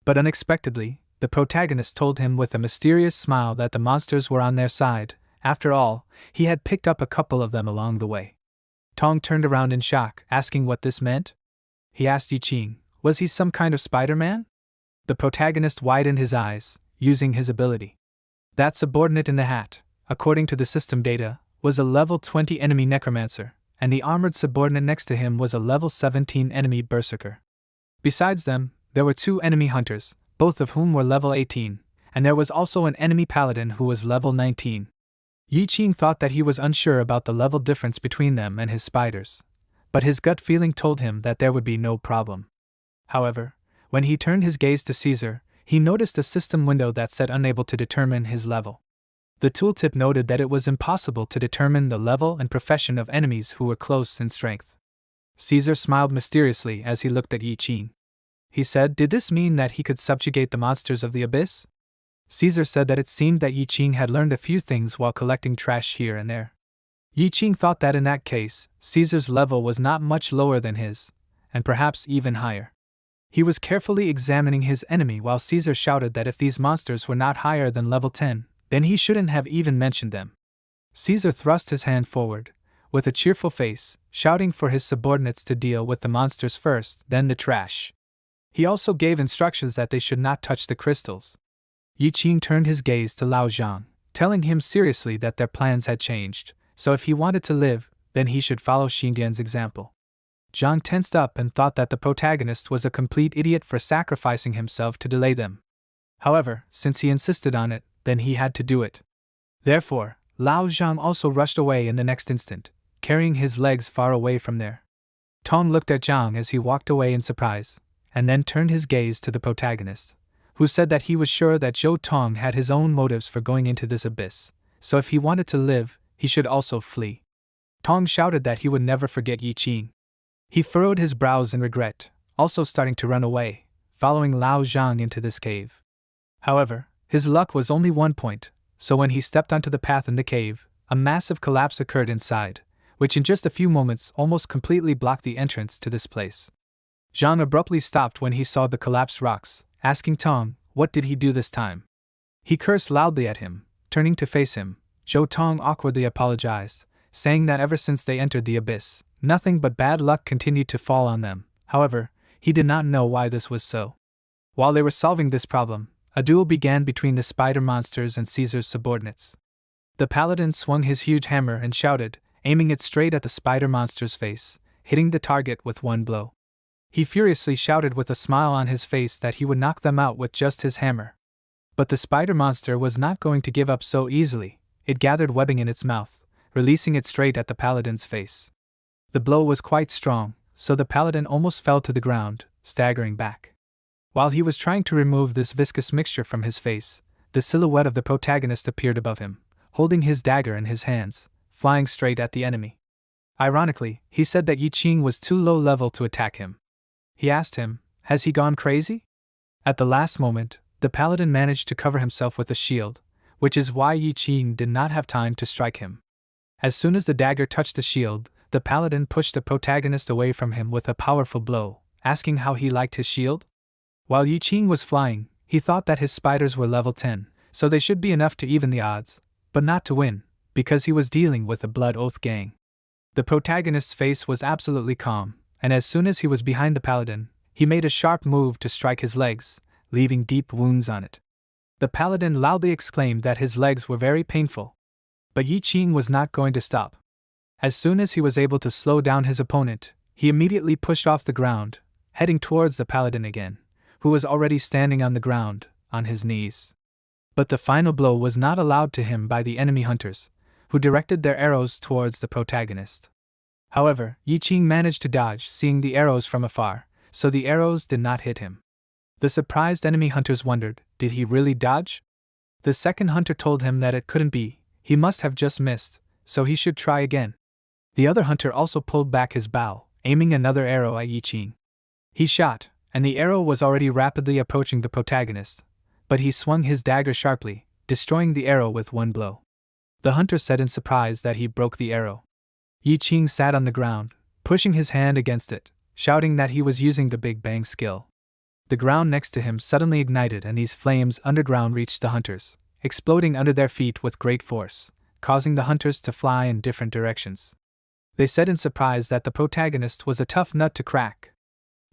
But unexpectedly, the protagonist told him with a mysterious smile that the monsters were on their side. After all, he had picked up a couple of them along the way. Tong turned around in shock, asking what this meant. He asked Yiqing, was he some kind of Spider-Man? The protagonist widened his eyes, using his ability. That subordinate in the hat, according to the system data, was a level 20 enemy necromancer, and the armored subordinate next to him was a level 17 enemy berserker. Besides them, there were 2 enemy hunters, both of whom were level 18, and there was also an enemy paladin who was level 19. Yiqing thought that he was unsure about the level difference between them and his spiders, but his gut feeling told him that there would be no problem. However, when he turned his gaze to Caesar, he noticed a system window that said unable to determine his level. The tooltip noted that it was impossible to determine the level and profession of enemies who were close in strength. Caesar smiled mysteriously as he looked at Yiqing. He said, did this mean that he could subjugate the monsters of the abyss? Caesar said that it seemed that Yiqing had learned a few things while collecting trash here and there. Yiqing thought that in that case, Caesar's level was not much lower than his, and perhaps even higher. He was carefully examining his enemy while Caesar shouted that if these monsters were not higher than level 10, then he shouldn't have even mentioned them. Caesar thrust his hand forward, with a cheerful face, shouting for his subordinates to deal with the monsters first, then the trash. He also gave instructions that they should not touch the crystals. Yiqing turned his gaze to Lao Zhang, telling him seriously that their plans had changed, so if he wanted to live, then he should follow Xingdian's example. Zhang tensed up and thought that the protagonist was a complete idiot for sacrificing himself to delay them. However, since he insisted on it, then he had to do it. Therefore, Lao Zhang also rushed away in the next instant, carrying his legs far away from there. Tong looked at Zhang as he walked away in surprise, and then turned his gaze to the protagonist, who said that he was sure that Zhou Tong had his own motives for going into this abyss, so if he wanted to live, he should also flee. Tong shouted that he would never forget Yiqing. He furrowed his brows in regret, also starting to run away, following Lao Zhang into this cave. However, his luck was only 1 point, so when he stepped onto the path in the cave, a massive collapse occurred inside, which in just a few moments almost completely blocked the entrance to this place. Zhang abruptly stopped when he saw the collapsed rocks, asking Tong, what did he do this time? He cursed loudly at him. Turning to face him, Zhou Tong awkwardly apologized, saying that ever since they entered the abyss, nothing but bad luck continued to fall on them. However, he did not know why this was so. While they were solving this problem, a duel began between the spider monsters and Caesar's subordinates. The paladin swung his huge hammer and shouted, aiming it straight at the spider monster's face, hitting the target with one blow. He furiously shouted with a smile on his face that he would knock them out with just his hammer. But the spider monster was not going to give up so easily. It gathered webbing in its mouth, releasing it straight at the paladin's face. The blow was quite strong, so the paladin almost fell to the ground, staggering back. While he was trying to remove this viscous mixture from his face, the silhouette of the protagonist appeared above him, holding his dagger in his hands, flying straight at the enemy. Ironically, he said that Yiqing was too low level to attack him. He asked him, has he gone crazy? At the last moment, the paladin managed to cover himself with a shield, which is why Yiqing did not have time to strike him. As soon as the dagger touched the shield, the paladin pushed the protagonist away from him with a powerful blow, asking how he liked his shield. While Yiqing was flying, he thought that his spiders were level 10, so they should be enough to even the odds, but not to win, because he was dealing with a Blood Oath gang. The protagonist's face was absolutely calm, and as soon as he was behind the paladin, he made a sharp move to strike his legs, leaving deep wounds on it. The paladin loudly exclaimed that his legs were very painful. But Yiqing was not going to stop. As soon as he was able to slow down his opponent, he immediately pushed off the ground, heading towards the paladin again, who was already standing on the ground, on his knees. But the final blow was not allowed to him by the enemy hunters, who directed their arrows towards the protagonist. However, Yiqing managed to dodge, seeing the arrows from afar, so the arrows did not hit him. The surprised enemy hunters wondered, did he really dodge? The second hunter told him that it couldn't be, he must have just missed, so he should try again. The other hunter also pulled back his bow, aiming another arrow at Yiqing. He shot, and the arrow was already rapidly approaching the protagonist, but he swung his dagger sharply, destroying the arrow with one blow. The hunter said in surprise that he broke the arrow. Yiqing sat on the ground, pushing his hand against it, shouting that he was using the Big Bang skill. The ground next to him suddenly ignited and these flames underground reached the hunters, exploding under their feet with great force, causing the hunters to fly in different directions. They said in surprise that the protagonist was a tough nut to crack.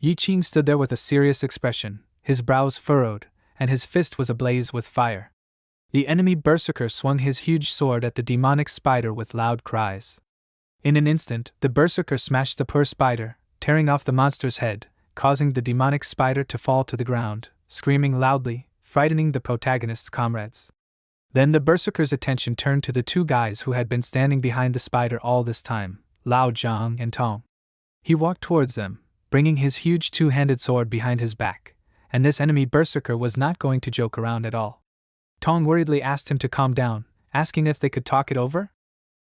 Yi Qing stood there with a serious expression, his brows furrowed, and his fist was ablaze with fire. The enemy berserker swung his huge sword at the demonic spider with loud cries. In an instant, the berserker smashed the poor spider, tearing off the monster's head, causing the demonic spider to fall to the ground, screaming loudly, frightening the protagonist's comrades. Then the berserker's attention turned to the two guys who had been standing behind the spider all this time, Lao Zhang and Tong. He walked towards them, bringing his huge two-handed sword behind his back, and this enemy berserker was not going to joke around at all. Tong worriedly asked him to calm down, asking if they could talk it over.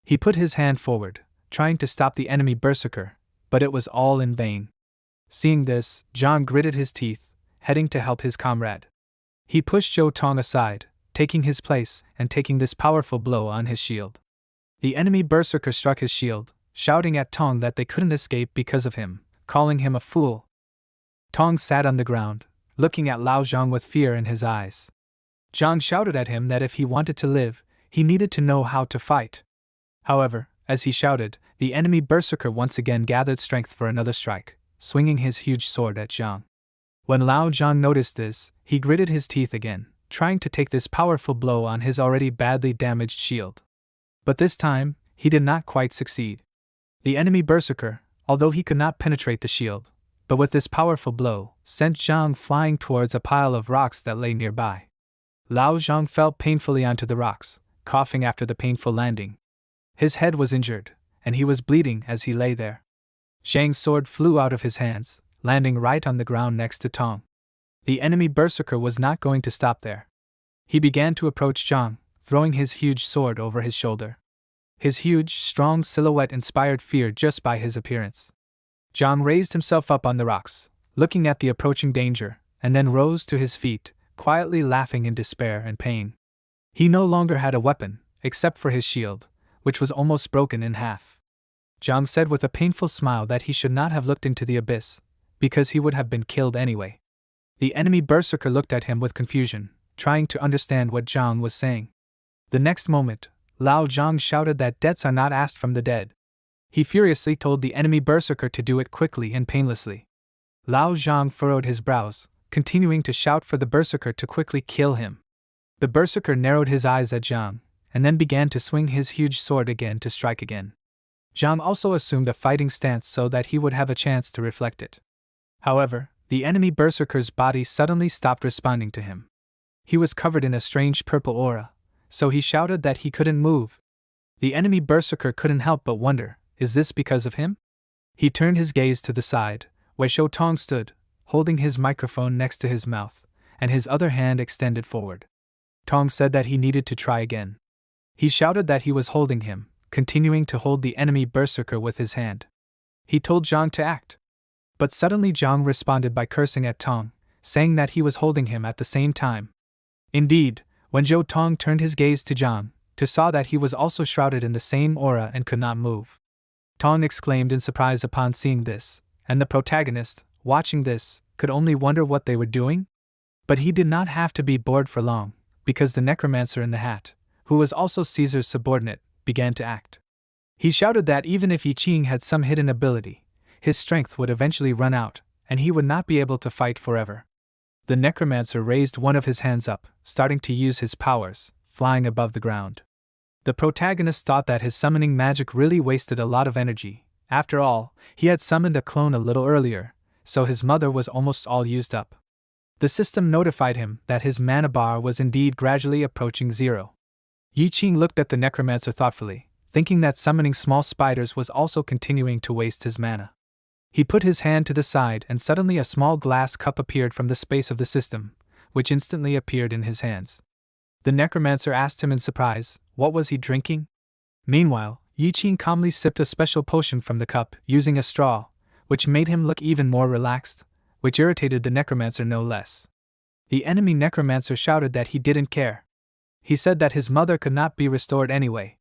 He put his hand forward, trying to stop the enemy berserker, but it was all in vain. Seeing this, Zhang gritted his teeth, heading to help his comrade. He pushed Zhou Tong aside, taking his place and taking this powerful blow on his shield. The enemy berserker struck his shield, shouting at Tong that they couldn't escape because of him, calling him a fool. Tong sat on the ground, looking at Lao Zhang with fear in his eyes. Zhang shouted at him that if he wanted to live, he needed to know how to fight. However, as he shouted, the enemy berserker once again gathered strength for another strike, swinging his huge sword at Zhang. When Lao Zhang noticed this, he gritted his teeth again, trying to take this powerful blow on his already badly damaged shield. But this time, he did not quite succeed. The enemy berserker, although he could not penetrate the shield, but with this powerful blow, sent Zhang flying towards a pile of rocks that lay nearby. Lao Zhang fell painfully onto the rocks, coughing after the painful landing. His head was injured, and he was bleeding as he lay there. Zhang's sword flew out of his hands, landing right on the ground next to Tong. The enemy berserker was not going to stop there. He began to approach Zhang, throwing his huge sword over his shoulder. His huge, strong silhouette inspired fear just by his appearance. Zhang raised himself up on the rocks, looking at the approaching danger, and then rose to his feet, quietly laughing in despair and pain. He no longer had a weapon, except for his shield, which was almost broken in half. Zhang said with a painful smile that he should not have looked into the abyss, because he would have been killed anyway. The enemy berserker looked at him with confusion, trying to understand what Zhang was saying. The next moment, Lao Zhang shouted that debts are not asked from the dead. He furiously told the enemy berserker to do it quickly and painlessly. Lao Zhang furrowed his brows, continuing to shout for the berserker to quickly kill him. The berserker narrowed his eyes at Zhang, and then began to swing his huge sword again to strike again. Zhang also assumed a fighting stance so that he would have a chance to reflect it. However, the enemy berserker's body suddenly stopped responding to him. He was covered in a strange purple aura, so he shouted that he couldn't move. The enemy berserker couldn't help but wonder, is this because of him? He turned his gaze to the side, where Zhou Tong stood, holding his microphone next to his mouth, and his other hand extended forward. Tong said that he needed to try again. He shouted that he was holding him, continuing to hold the enemy berserker with his hand. He told Zhang to act. But suddenly Zhang responded by cursing at Tong, saying that he was holding him at the same time. Indeed, when Zhou Tong turned his gaze to Zhang, he saw that he was also shrouded in the same aura and could not move. Tong exclaimed in surprise upon seeing this, and the protagonist, watching this, could only wonder what they were doing. But he did not have to be bored for long, because the necromancer in the hat, who was also Caesar's subordinate, began to act. He shouted that even if Yi Qing had some hidden ability, his strength would eventually run out, and he would not be able to fight forever. The necromancer raised one of his hands up, starting to use his powers, flying above the ground. The protagonist thought that his summoning magic really wasted a lot of energy. After all, he had summoned a clone a little earlier, so his mother was almost all used up. The system notified him that his mana bar was indeed gradually approaching zero. Yi Qing looked at the necromancer thoughtfully, thinking that summoning small spiders was also continuing to waste his mana. He put his hand to the side and suddenly a small glass cup appeared from the space of the system, which instantly appeared in his hands. The necromancer asked him in surprise, what was he drinking? Meanwhile, Yi Qing calmly sipped a special potion from the cup, using a straw, which made him look even more relaxed, which irritated the necromancer no less. The enemy necromancer shouted that he didn't care. He said that his mother could not be restored anyway.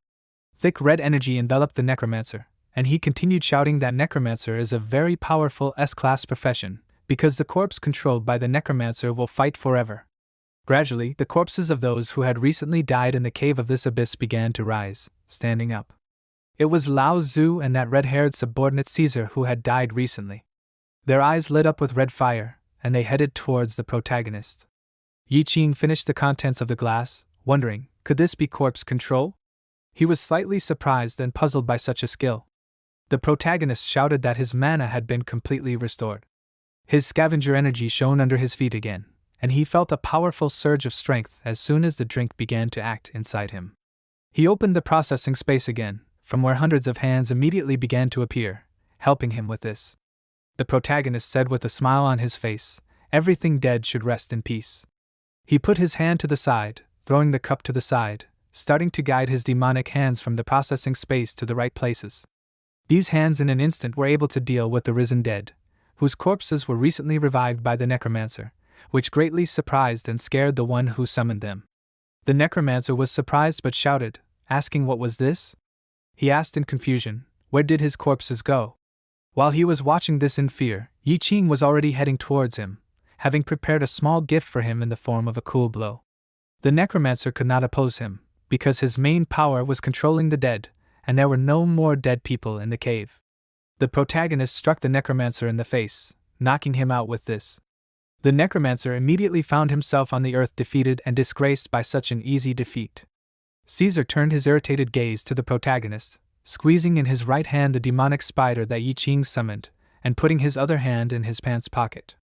Thick red energy enveloped the necromancer, and he continued shouting that necromancer is a very powerful S-class profession, because the corpse controlled by the necromancer will fight forever. Gradually, the corpses of those who had recently died in the cave of this abyss began to rise, standing up. It was Lao Tzu and that red-haired subordinate Caesar who had died recently. Their eyes lit up with red fire, and they headed towards the protagonist. Yi Qing finished the contents of the glass, wondering, could this be corpse control? He was slightly surprised and puzzled by such a skill. The protagonist shouted that his mana had been completely restored. His scavenger energy shone under his feet again, and he felt a powerful surge of strength as soon as the drink began to act inside him. He opened the processing space again, from where hundreds of hands immediately began to appear, helping him with this. The protagonist said with a smile on his face, "Everything dead should rest in peace." He put his hand to the side, throwing the cup to the side, starting to guide his demonic hands from the processing space to the right places. These hands in an instant were able to deal with the risen dead, whose corpses were recently revived by the necromancer, which greatly surprised and scared the one who summoned them. The necromancer was surprised but shouted, asking what was this? He asked in confusion, where did his corpses go? While he was watching this in fear, Yi Qing was already heading towards him, having prepared a small gift for him in the form of a cool blow. The necromancer could not oppose him, because his main power was controlling the dead, and there were no more dead people in the cave. The protagonist struck the necromancer in the face, knocking him out with this. The necromancer immediately found himself on the earth defeated and disgraced by such an easy defeat. Caesar turned his irritated gaze to the protagonist, squeezing in his right hand the demonic spider that Yi Qing summoned, and putting his other hand in his pants pocket.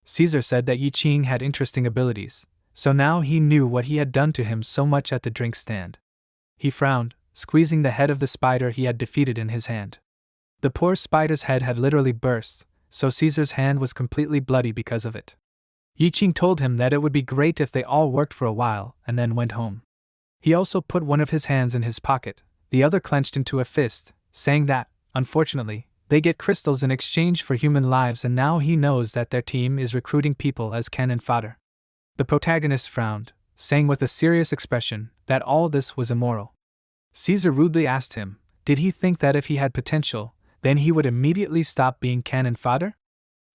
Caesar said that Yi Qing had interesting abilities, so now he knew what he had done to him so much at the drink stand. He frowned, squeezing the head of the spider he had defeated in his hand. The poor spider's head had literally burst, so Caesar's hand was completely bloody because of it. Yi Qing told him that it would be great if they all worked for a while and then went home. He also put one of his hands in his pocket, the other clenched into a fist, saying that, unfortunately, they get crystals in exchange for human lives, and now he knows that their team is recruiting people as cannon fodder. The protagonist frowned, saying with a serious expression that all this was immoral. Caesar rudely asked him, did he think that if he had potential, then he would immediately stop being cannon fodder?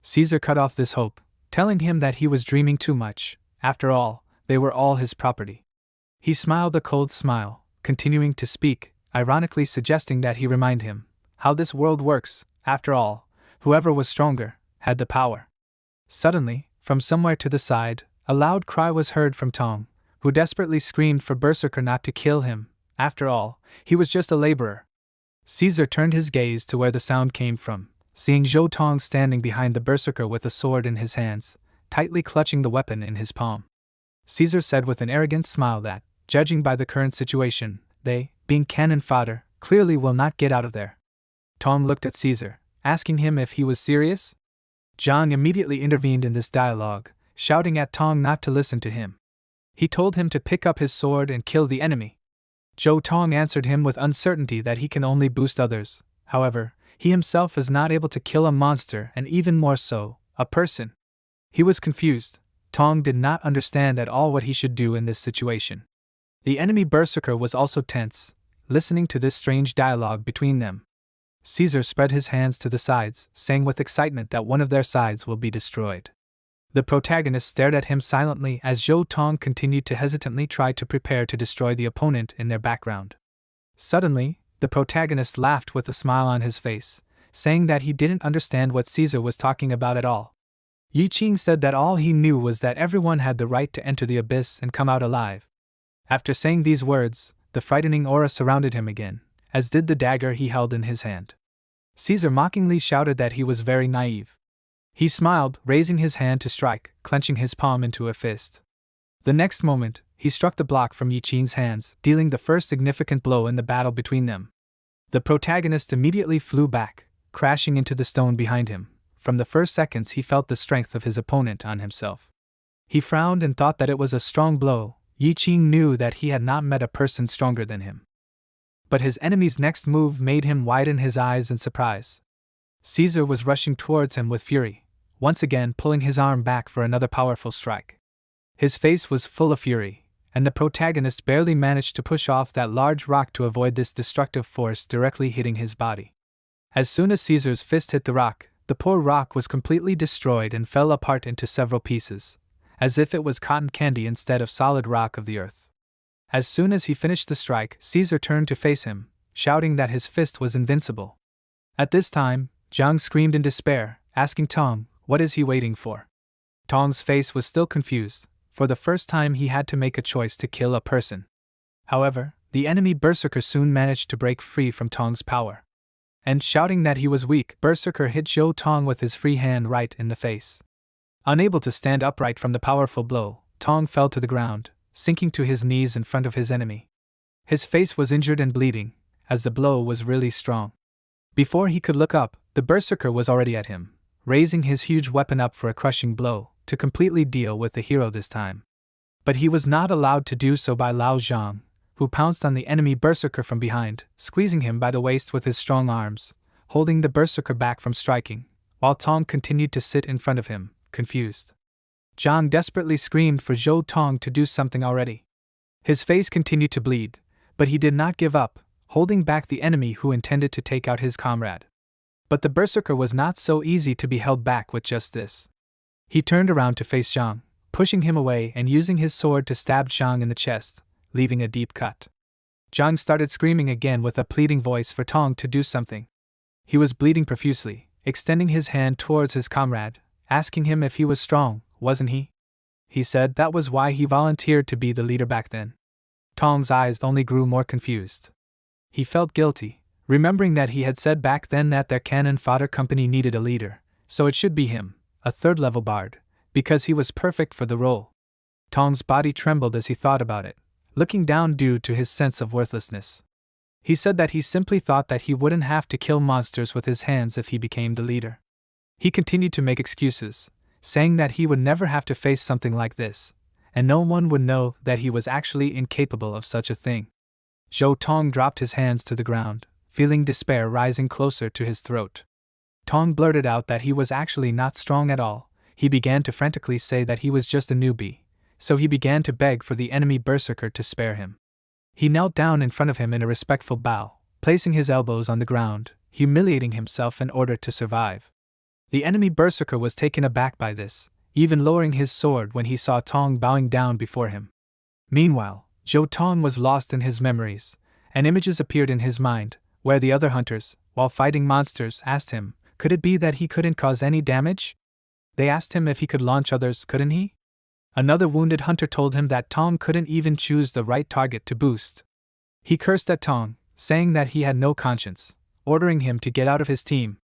Caesar cut off this hope, telling him that he was dreaming too much. After all, they were all his property. He smiled a cold smile, continuing to speak, ironically suggesting that he remind him how this world works. After all, whoever was stronger had the power. Suddenly, from somewhere to the side, a loud cry was heard from Tong, who desperately screamed for Berserker not to kill him. After all, he was just a laborer. Caesar turned his gaze to where the sound came from, seeing Zhou Tong standing behind the Berserker with a sword in his hands, tightly clutching the weapon in his palm. Caesar said with an arrogant smile that, judging by the current situation, they, being cannon fodder, clearly will not get out of there. Tong looked at Caesar, asking him if he was serious. Zhang immediately intervened in this dialogue, shouting at Tong not to listen to him. He told him to pick up his sword and kill the enemy. Zhou Tong answered him with uncertainty that he can only boost others. However, he himself is not able to kill a monster, and even more so, a person. He was confused. Tong did not understand at all what he should do in this situation. The enemy berserker was also tense, listening to this strange dialogue between them. Caesar spread his hands to the sides, saying with excitement that one of their sides will be destroyed. The protagonist stared at him silently as Zhou Tong continued to hesitantly try to prepare to destroy the opponent in their background. Suddenly, the protagonist laughed with a smile on his face, saying that he didn't understand what Caesar was talking about at all. Yi Qing said that all he knew was that everyone had the right to enter the abyss and come out alive. After saying these words, the frightening aura surrounded him again, as did the dagger he held in his hand. Caesar mockingly shouted that he was very naive. He smiled, raising his hand to strike, clenching his palm into a fist. The next moment, he struck the block from Yi Qing's hands, dealing the first significant blow in the battle between them. The protagonist immediately flew back, crashing into the stone behind him. From the first seconds he felt the strength of his opponent on himself. He frowned and thought that it was a strong blow. Yi Qing knew that he had not met a person stronger than him. But his enemy's next move made him widen his eyes in surprise. Caesar was rushing towards him with fury, once again pulling his arm back for another powerful strike. His face was full of fury, and the protagonist barely managed to push off that large rock to avoid this destructive force directly hitting his body. As soon as Caesar's fist hit the rock, the poor rock was completely destroyed and fell apart into several pieces, as if it was cotton candy instead of solid rock of the earth. As soon as he finished the strike, Caesar turned to face him, shouting that his fist was invincible. At this time, Zhang screamed in despair, asking Tong, what is he waiting for? Tong's face was still confused. For the first time he had to make a choice to kill a person. However, the enemy Berserker soon managed to break free from Tong's power. And shouting that he was weak, Berserker hit Zhou Tong with his free hand right in the face. Unable to stand upright from the powerful blow, Tong fell to the ground, sinking to his knees in front of his enemy. His face was injured and bleeding, as the blow was really strong. Before he could look up, the Berserker was already at him, raising his huge weapon up for a crushing blow, to completely deal with the hero this time. But he was not allowed to do so by Lao Zhang, who pounced on the enemy Berserker from behind, squeezing him by the waist with his strong arms, holding the Berserker back from striking, while Tong continued to sit in front of him, confused. Zhang desperately screamed for Zhou Tong to do something already. His face continued to bleed, but he did not give up, holding back the enemy who intended to take out his comrade. But the Berserker was not so easy to be held back with just this. He turned around to face Zhang, pushing him away and using his sword to stab Zhang in the chest, leaving a deep cut. Zhang started screaming again with a pleading voice for Tong to do something. He was bleeding profusely, extending his hand towards his comrade, asking him if he was strong, wasn't he? He said that was why he volunteered to be the leader back then. Tong's eyes only grew more confused. He felt guilty, remembering that he had said back then that their cannon fodder company needed a leader, so it should be him, a third-level bard, because he was perfect for the role. Tong's body trembled as he thought about it, looking down due to his sense of worthlessness. He said that he simply thought that he wouldn't have to kill monsters with his hands if he became the leader. He continued to make excuses, saying that he would never have to face something like this, and no one would know that he was actually incapable of such a thing. Zhou Tong dropped his hands to the ground, feeling despair rising closer to his throat. Tong blurted out that he was actually not strong at all. He began to frantically say that he was just a newbie, so he began to beg for the enemy Berserker to spare him. He knelt down in front of him in a respectful bow, placing his elbows on the ground, humiliating himself in order to survive. The enemy Berserker was taken aback by this, even lowering his sword when he saw Tong bowing down before him. Meanwhile, Zhou Tong was lost in his memories, and images appeared in his mind, where the other hunters, while fighting monsters, asked him, could it be that he couldn't cause any damage? They asked him if he could launch others, couldn't he? Another wounded hunter told him that Tong couldn't even choose the right target to boost. He cursed at Tong, saying that he had no conscience, ordering him to get out of his team.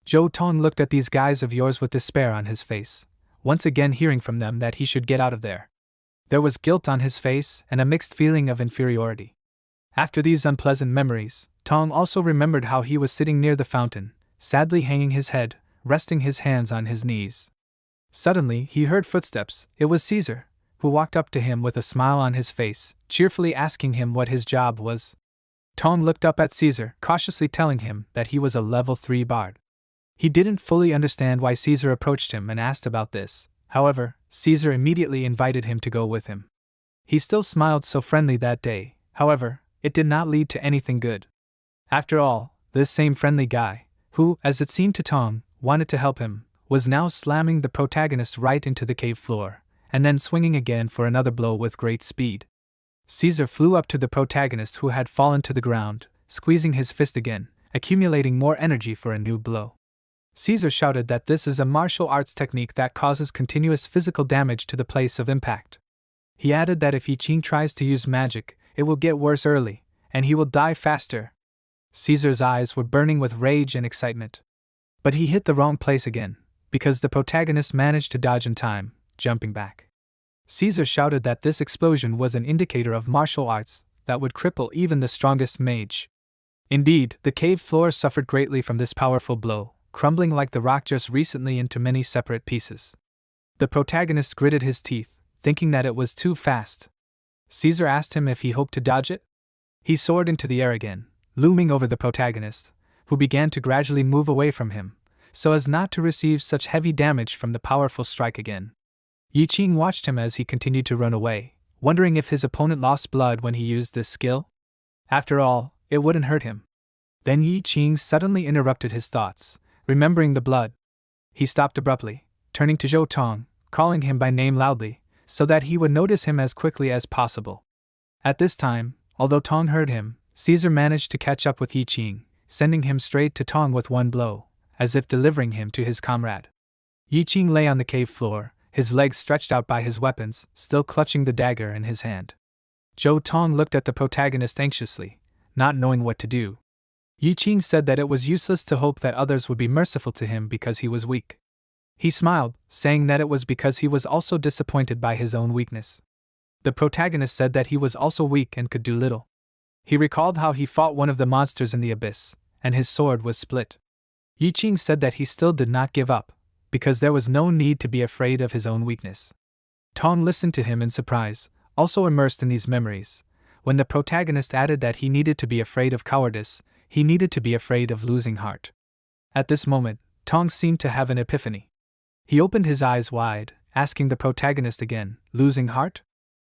Zhou Tong looked at these guys of yours with despair on his face, once again hearing from them that he should get out of there. There was guilt on his face and a mixed feeling of inferiority. After these unpleasant memories, Tong also remembered how he was sitting near the fountain, sadly hanging his head, resting his hands on his knees. Suddenly, he heard footsteps. It was Caesar, who walked up to him with a smile on his face, cheerfully asking him what his job was. Tong looked up at Caesar, cautiously telling him that he was a level 3 bard. He didn't fully understand why Caesar approached him and asked about this. However, Caesar immediately invited him to go with him. He still smiled so friendly that day. However, it did not lead to anything good. After all, this same friendly guy, who, as it seemed to Tong, wanted to help him, was now slamming the protagonist right into the cave floor, and then swinging again for another blow with great speed. Caesar flew up to the protagonist who had fallen to the ground, squeezing his fist again, accumulating more energy for a new blow. Caesar shouted that this is a martial arts technique that causes continuous physical damage to the place of impact. He added that if Yi tries to use magic, it will get worse early, and he will die faster. Caesar's eyes were burning with rage and excitement. But he hit the wrong place again, because the protagonist managed to dodge in time, jumping back. Caesar shouted that this explosion was an indicator of martial arts that would cripple even the strongest mage. Indeed, the cave floor suffered greatly from this powerful blow, crumbling like the rock just recently into many separate pieces. The protagonist gritted his teeth, thinking that it was too fast. Caesar asked him if he hoped to dodge it. He soared into the air again, looming over the protagonist, who began to gradually move away from him, so as not to receive such heavy damage from the powerful strike again. Yi Qing watched him as he continued to run away, wondering if his opponent lost blood when he used this skill. After all, it wouldn't hurt him. Then Yi Qing suddenly interrupted his thoughts, remembering the blood, he stopped abruptly, turning to Zhou Tong, calling him by name loudly, so that he would notice him as quickly as possible. At this time, although Tong heard him, Caesar managed to catch up with Yi Qing, sending him straight to Tong with one blow, as if delivering him to his comrade. Yi Qing lay on the cave floor, his legs stretched out by his weapons, still clutching the dagger in his hand. Zhou Tong looked at the protagonist anxiously, not knowing what to do. Yi Qing said that it was useless to hope that others would be merciful to him because he was weak. He smiled, saying that it was because he was also disappointed by his own weakness. The protagonist said that he was also weak and could do little. He recalled how he fought one of the monsters in the abyss, and his sword was split. Yi Qing said that he still did not give up, because there was no need to be afraid of his own weakness. Tong listened to him in surprise, also immersed in these memories. When the protagonist added that he needed to be afraid of cowardice, he needed to be afraid of losing heart. At this moment, Tong seemed to have an epiphany. He opened his eyes wide, asking the protagonist again, losing heart?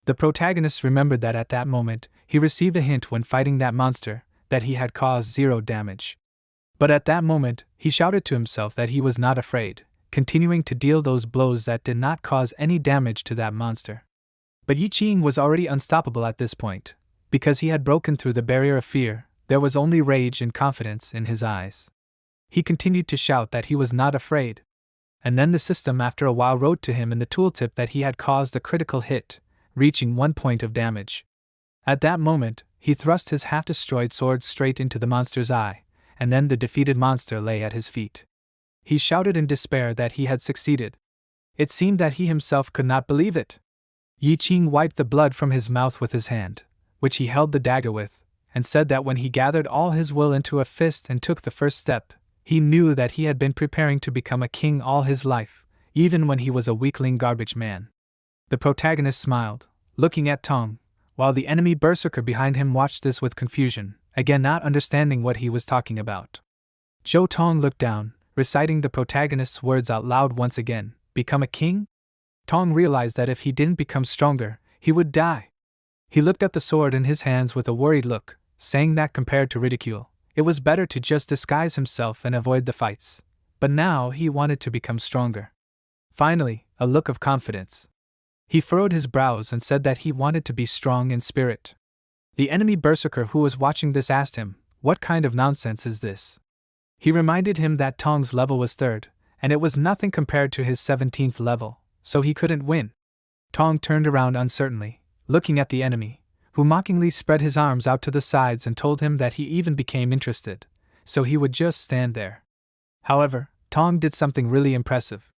The protagonist remembered that at that moment, he received a hint when fighting that monster, that he had caused 0 damage. But at that moment, he shouted to himself that he was not afraid, continuing to deal those blows that did not cause any damage to that monster. But Yi Qing was already unstoppable at this point. Because he had broken through the barrier of fear, there was only rage and confidence in his eyes. He continued to shout that he was not afraid. And then the system after a while wrote to him in the tooltip that he had caused a critical hit, reaching 1 point of damage. At that moment, he thrust his half-destroyed sword straight into the monster's eye, and then the defeated monster lay at his feet. He shouted in despair that he had succeeded. It seemed that he himself could not believe it. Yi Qing wiped the blood from his mouth with his hand, which he held the dagger with, and said that when he gathered all his will into a fist and took the first step, he knew that he had been preparing to become a king all his life, even when he was a weakling garbage man. The protagonist smiled, looking at Tong, while the enemy berserker behind him watched this with confusion, again not understanding what he was talking about. Zhou Tong looked down, reciting the protagonist's words out loud once again, become a king? Tong realized that if he didn't become stronger, he would die. He looked at the sword in his hands with a worried look, saying that compared to ridicule, it was better to just disguise himself and avoid the fights. But now he wanted to become stronger. Finally, a look of confidence. He furrowed his brows and said that he wanted to be strong in spirit. The enemy berserker who was watching this asked him, "What kind of nonsense is this?" He reminded him that Tong's level was 3rd, and it was nothing compared to his 17th level, so he couldn't win. Tong turned around uncertainly, looking at the enemy, who mockingly spread his arms out to the sides and told him that he even became interested, so he would just stand there. However, Tong did something really impressive.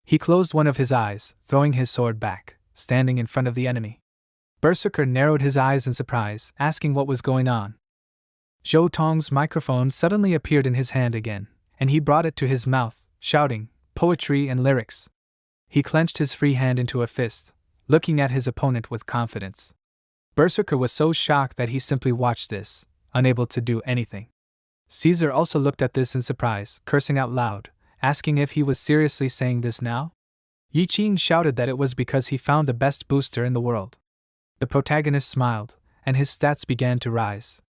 He closed one of his eyes, throwing his sword back, standing in front of the enemy. Berserker narrowed his eyes in surprise, asking what was going on. Zhou Tong's microphone suddenly appeared in his hand again, and he brought it to his mouth, shouting, "Poetry and lyrics." He clenched his free hand into a fist, looking at his opponent with confidence. Berserker was so shocked that he simply watched this, unable to do anything. Caesar also looked at this in surprise, cursing out loud, asking if he was seriously saying this now. Yi Qing shouted that it was because he found the best booster in the world. The protagonist smiled, and his stats began to rise.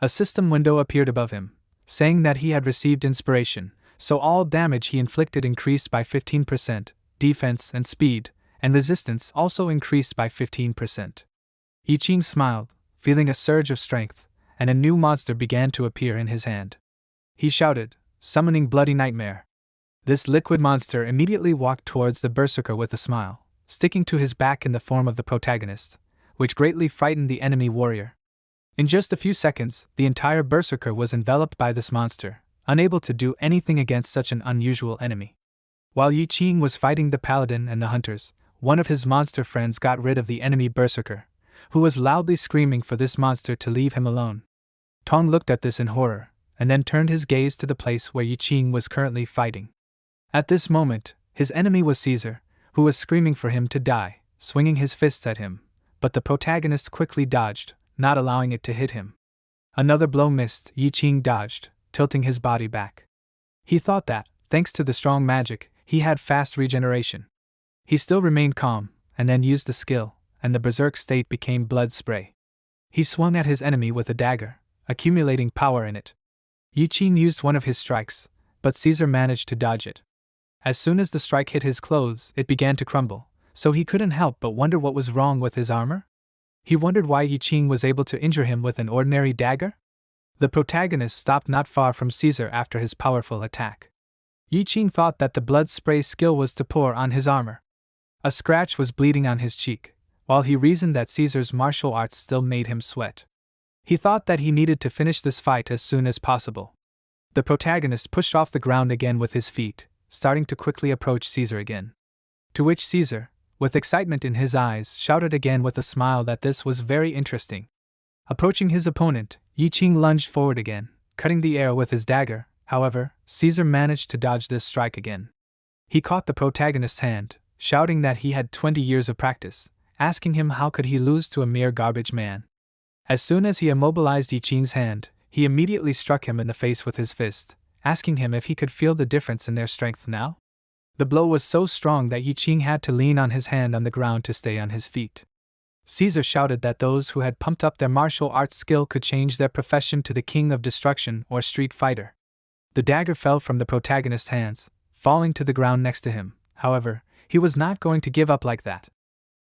A system window appeared above him, saying that he had received inspiration, so all damage he inflicted increased by 15%, defense and speed, and resistance also increased by 15%. Yi Qing smiled, feeling a surge of strength, and a new monster began to appear in his hand. He shouted, summoning Bloody Nightmare. This liquid monster immediately walked towards the berserker with a smile, sticking to his back in the form of the protagonist, which greatly frightened the enemy warrior. In just a few seconds, the entire berserker was enveloped by this monster, unable to do anything against such an unusual enemy. While Yi Qing was fighting the paladin and the hunters, one of his monster friends got rid of the enemy berserker, who was loudly screaming for this monster to leave him alone. Tong looked at this in horror, and then turned his gaze to the place where Yi Qing was currently fighting. At this moment, his enemy was Caesar, who was screaming for him to die, swinging his fists at him, but the protagonist quickly dodged, not allowing it to hit him. Another blow missed. Yi Qing dodged, tilting his body back. He thought that, thanks to the strong magic, he had fast regeneration. He still remained calm, and then used the skill, and the berserk state became blood spray. He swung at his enemy with a dagger, accumulating power in it. Yi Qing used one of his strikes, but Caesar managed to dodge it. As soon as the strike hit his clothes, it began to crumble, so he couldn't help but wonder what was wrong with his armor. He wondered why Yi Qing was able to injure him with an ordinary dagger. The protagonist stopped not far from Caesar after his powerful attack. Yi Qing thought that the blood spray skill was to pour on his armor. A scratch was bleeding on his cheek, while he reasoned that Caesar's martial arts still made him sweat. He thought that he needed to finish this fight as soon as possible. The protagonist pushed off the ground again with his feet, starting to quickly approach Caesar again. To which Caesar, with excitement in his eyes, shouted again with a smile that this was very interesting. Approaching his opponent, Yi Qing lunged forward again, cutting the air with his dagger. However, Caesar managed to dodge this strike again. He caught the protagonist's hand, shouting that he had 20 years of practice, asking him how could he lose to a mere garbage man. As soon as he immobilized Yi Qing's hand, he immediately struck him in the face with his fist, asking him if he could feel the difference in their strength now. The blow was so strong that Yi Qing had to lean on his hand on the ground to stay on his feet. Caesar shouted that those who had pumped up their martial arts skill could change their profession to the king of destruction or street fighter. The dagger fell from the protagonist's hands, falling to the ground next to him. However, he was not going to give up like that.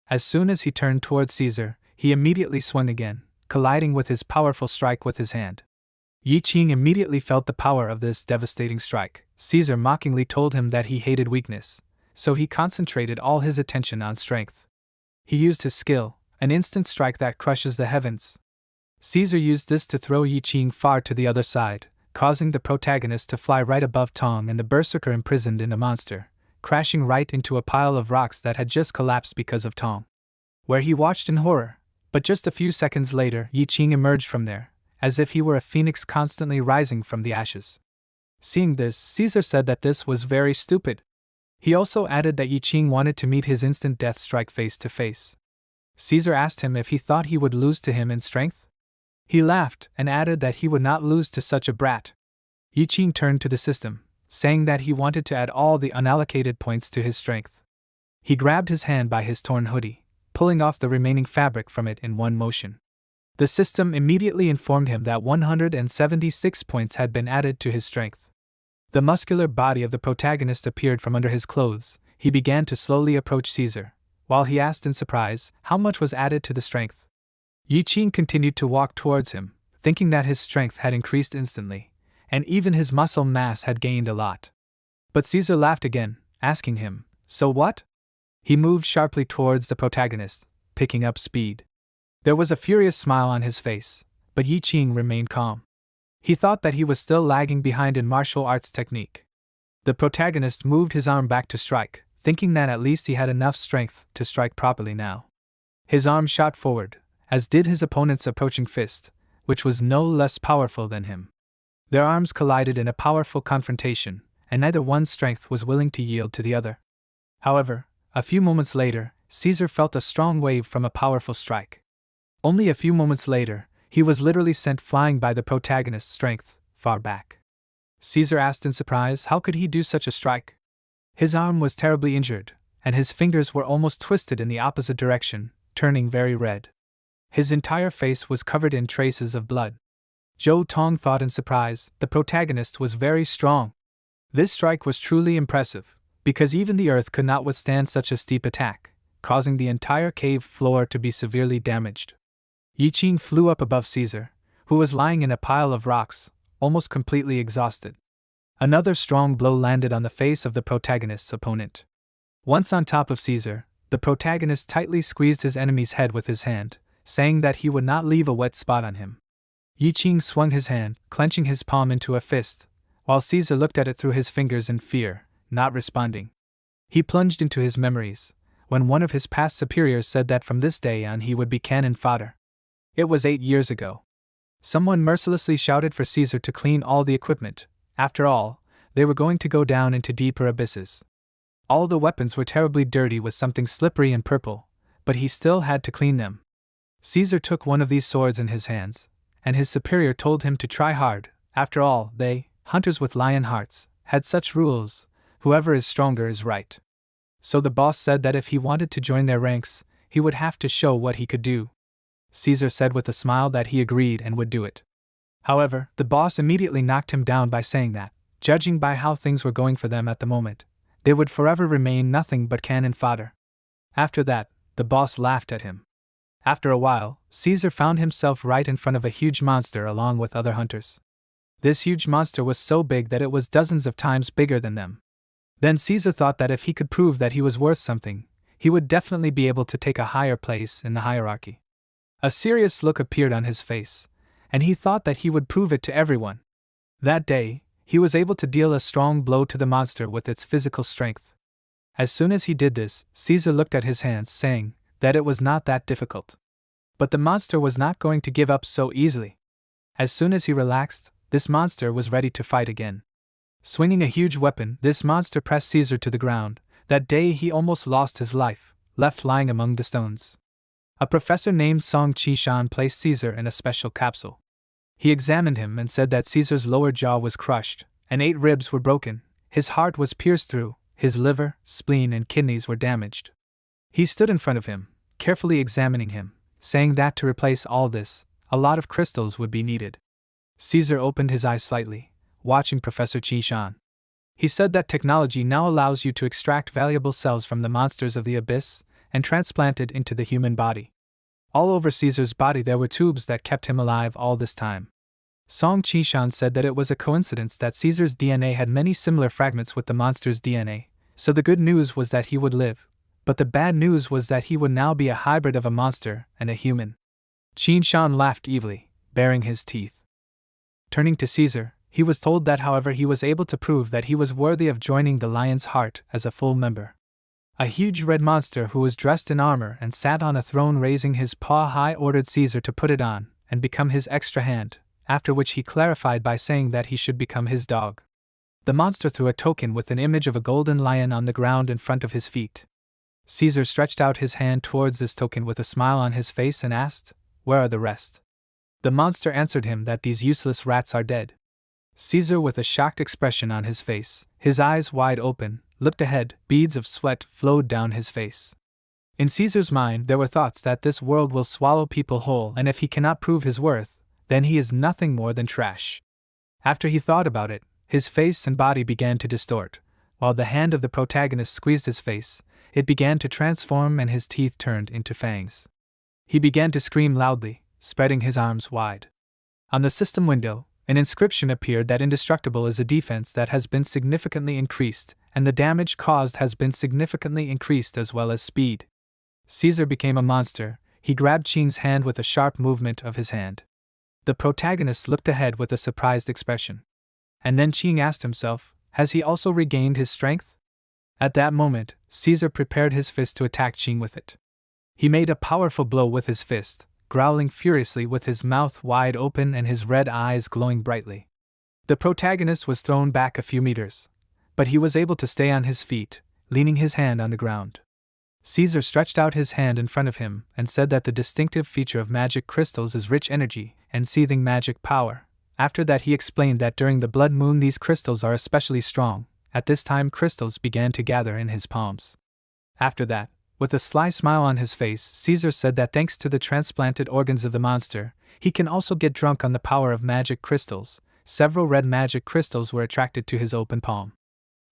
As soon as he turned towards Caesar, he immediately swung again, colliding with his powerful strike with his hand. Yi Qing immediately felt the power of this devastating strike. Caesar mockingly told him that he hated weakness, so he concentrated all his attention on strength. He used his skill, an instant strike that crushes the heavens. Caesar used this to throw Yi Qing far to the other side, causing the protagonist to fly right above Tong and the berserker imprisoned in a monster, crashing right into a pile of rocks that had just collapsed because of Tong, where he watched in horror. But just a few seconds later, Yi Qing emerged from there, as if he were a phoenix constantly rising from the ashes. Seeing this, Caesar said that this was very stupid. He also added that Yi Qing wanted to meet his instant death strike face to face. Caesar asked him if he thought he would lose to him in strength. He laughed and added that he would not lose to such a brat. Yi Qing turned to the system, saying that he wanted to add all the unallocated points to his strength. He grabbed his hand by his torn hoodie, pulling off the remaining fabric from it in one motion. The system immediately informed him that 176 points had been added to his strength. The muscular body of the protagonist appeared from under his clothes. He began to slowly approach Caesar, while he asked in surprise how much was added to the strength. Yi Qing continued to walk towards him, thinking that his strength had increased instantly, and even his muscle mass had gained a lot. But Caesar laughed again, asking him, "So what?" He moved sharply towards the protagonist, picking up speed. There was a furious smile on his face, but Yi Qing remained calm. He thought that he was still lagging behind in martial arts technique. The protagonist moved his arm back to strike, thinking that at least he had enough strength to strike properly now. His arm shot forward, as did his opponent's approaching fist, which was no less powerful than him. Their arms collided in a powerful confrontation, and neither one's strength was willing to yield to the other. However, a few moments later, Caesar felt a strong wave from a powerful strike. Only a few moments later, he was literally sent flying by the protagonist's strength, far back. Caesar asked in surprise how could he do such a strike. His arm was terribly injured, and his fingers were almost twisted in the opposite direction, turning very red. His entire face was covered in traces of blood. Zhou Tong thought in surprise, the protagonist was very strong. This strike was truly impressive, because even the earth could not withstand such a steep attack, causing the entire cave floor to be severely damaged. Yi Qing flew up above Caesar, who was lying in a pile of rocks, almost completely exhausted. Another strong blow landed on the face of the protagonist's opponent. Once on top of Caesar, the protagonist tightly squeezed his enemy's head with his hand, saying that he would not leave a wet spot on him. Yi Qing swung his hand, clenching his palm into a fist, while Caesar looked at it through his fingers in fear, not responding. He plunged into his memories, when one of his past superiors said that from this day on he would be cannon fodder. It was 8 years ago. Someone mercilessly shouted for Caesar to clean all the equipment. After all, they were going to go down into deeper abysses. All the weapons were terribly dirty with something slippery and purple, but he still had to clean them. Caesar took one of these swords in his hands, and his superior told him to try hard. After all, they, hunters with lion hearts, had such rules: whoever is stronger is right. So the boss said that if he wanted to join their ranks, he would have to show what he could do. Caesar said with a smile that he agreed and would do it. However, the boss immediately knocked him down by saying that, judging by how things were going for them at the moment, They would forever remain nothing but cannon fodder. After that, the boss laughed at him. After a while, Caesar found himself right in front of a huge monster along with other hunters. This huge monster was so big that it was dozens of times bigger than them. Then Caesar thought that if he could prove that he was worth something, he would definitely be able to take a higher place in the hierarchy. A serious look appeared on his face, and he thought that he would prove it to everyone. That day, he was able to deal a strong blow to the monster with its physical strength. As soon as he did this, Caesar looked at his hands, saying that it was not that difficult. But the monster was not going to give up so easily. As soon as he relaxed, this monster was ready to fight again. Swinging a huge weapon, this monster pressed Caesar to the ground. That day he almost lost his life, left lying among the stones. A professor named Song Chi-shan placed Caesar in a special capsule. He examined him and said that Caesar's lower jaw was crushed, and 8 ribs were broken, his heart was pierced through, his liver, spleen and kidneys were damaged. He stood in front of him, carefully examining him, saying that to replace all this, a lot of crystals would be needed. Caesar opened his eyes slightly, watching Professor Chi-shan. He said that technology now allows you to extract valuable cells from the monsters of the abyss and transplant it into the human body. All over Caesar's body there were tubes that kept him alive all this time. Song Chi-shan said that it was a coincidence that Caesar's DNA had many similar fragments with the monster's DNA, so the good news was that he would live, but the bad news was that he would now be a hybrid of a monster and a human. Chi-shan laughed evilly, baring his teeth. Turning to Caesar, he was told that however he was able to prove that he was worthy of joining the Lion's Heart as a full member. A huge red monster who was dressed in armor and sat on a throne raising his paw high ordered Caesar to put it on and become his extra hand, after which he clarified by saying that he should become his dog. The monster threw a token with an image of a golden lion on the ground in front of his feet. Caesar stretched out his hand towards this token with a smile on his face and asked, "Where are the rest?" The monster answered him that these useless rats are dead. Caesar, with a shocked expression on his face, his eyes wide open, looked ahead. Beads of sweat flowed down his face. In Caesar's mind there were thoughts that this world will swallow people whole, and if he cannot prove his worth, then he is nothing more than trash. After he thought about it, his face and body began to distort. While the hand of the protagonist squeezed his face, it began to transform and his teeth turned into fangs. He began to scream loudly, spreading his arms wide. On the system window, an inscription appeared that indestructible is a defense that has been significantly increased, and the damage caused has been significantly increased as well as speed. Caesar became a monster. He grabbed Qing's hand with a sharp movement of his hand. The protagonist looked ahead with a surprised expression. And then Qing asked himself, has he also regained his strength? At that moment, Caesar prepared his fist to attack Qing with it. He made a powerful blow with his fist, growling furiously with his mouth wide open and his red eyes glowing brightly. The protagonist was thrown back a few meters, but he was able to stay on his feet, leaning his hand on the ground. Caesar stretched out his hand in front of him and said that the distinctive feature of magic crystals is rich energy and seething magic power. After that he explained that during the blood moon these crystals are especially strong. At this time crystals began to gather in his palms. After that, with a sly smile on his face, Caesar said that thanks to the transplanted organs of the monster, he can also get drunk on the power of magic crystals. Several red magic crystals were attracted to his open palm.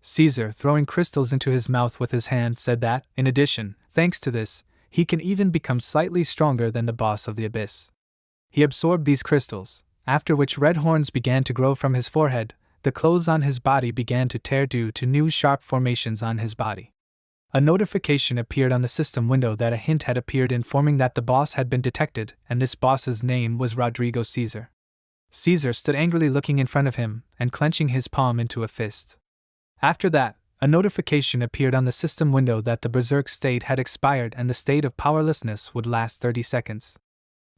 Caesar, throwing crystals into his mouth with his hand, said that, in addition, thanks to this, he can even become slightly stronger than the boss of the abyss. He absorbed these crystals, after which red horns began to grow from his forehead. The clothes on his body began to tear due to new sharp formations on his body. A notification appeared on the system window that a hint had appeared informing that the boss had been detected, and this boss's name was Rodrigo Caesar. Caesar stood angrily looking in front of him and clenching his palm into a fist. After that, a notification appeared on the system window that the berserk state had expired and the state of powerlessness would last 30 seconds.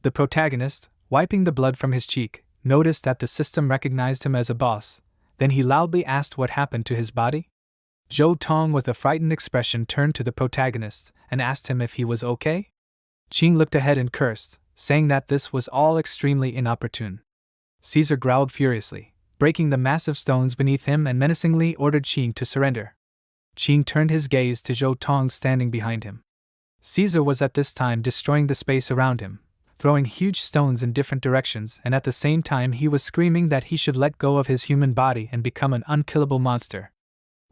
The protagonist, wiping the blood from his cheek, noticed that the system recognized him as a boss. Then he loudly asked what happened to his body. Zhou Tong with a frightened expression turned to the protagonist and asked him if he was okay. Qing looked ahead and cursed, saying that this was all extremely inopportune. Caesar growled furiously, breaking the massive stones beneath him and menacingly ordered Qing to surrender. Qing turned his gaze to Zhou Tong standing behind him. Caesar was at this time destroying the space around him, throwing huge stones in different directions, and at the same time he was screaming that he should let go of his human body and become an unkillable monster.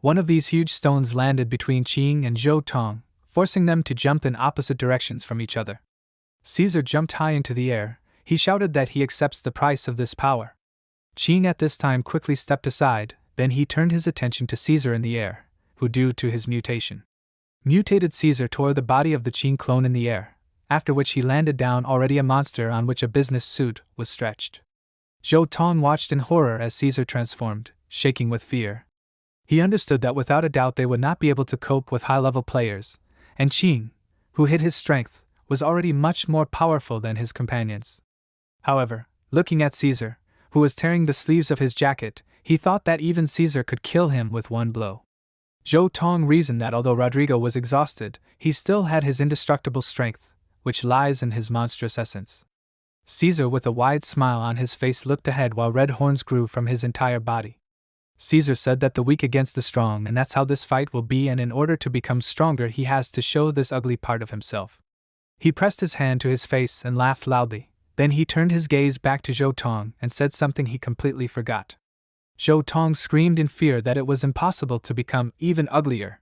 One of these huge stones landed between Qing and Zhou Tong, forcing them to jump in opposite directions from each other. Caesar jumped high into the air. He shouted that he accepts the price of this power. Qing at this time quickly stepped aside, then he turned his attention to Caesar in the air, who, due to his mutation, mutated Caesar tore the body of the Qing clone in the air, after which he landed down already a monster on which a business suit was stretched. Zhou Tong watched in horror as Caesar transformed, shaking with fear. He understood that without a doubt they would not be able to cope with high-level players, and Qing, who hid his strength, was already much more powerful than his companions. However, looking at Caesar, who was tearing the sleeves of his jacket, he thought that even Caesar could kill him with one blow. Zhou Tong reasoned that although Rodrigo was exhausted, he still had his indestructible strength, which lies in his monstrous essence. Caesar, with a wide smile on his face, looked ahead while red horns grew from his entire body. Caesar said that the weak against the strong, and that's how this fight will be, and in order to become stronger he has to show this ugly part of himself. He pressed his hand to his face and laughed loudly. Then he turned his gaze back to Zhou Tong and said something he completely forgot. Zhou Tong screamed in fear that it was impossible to become even uglier.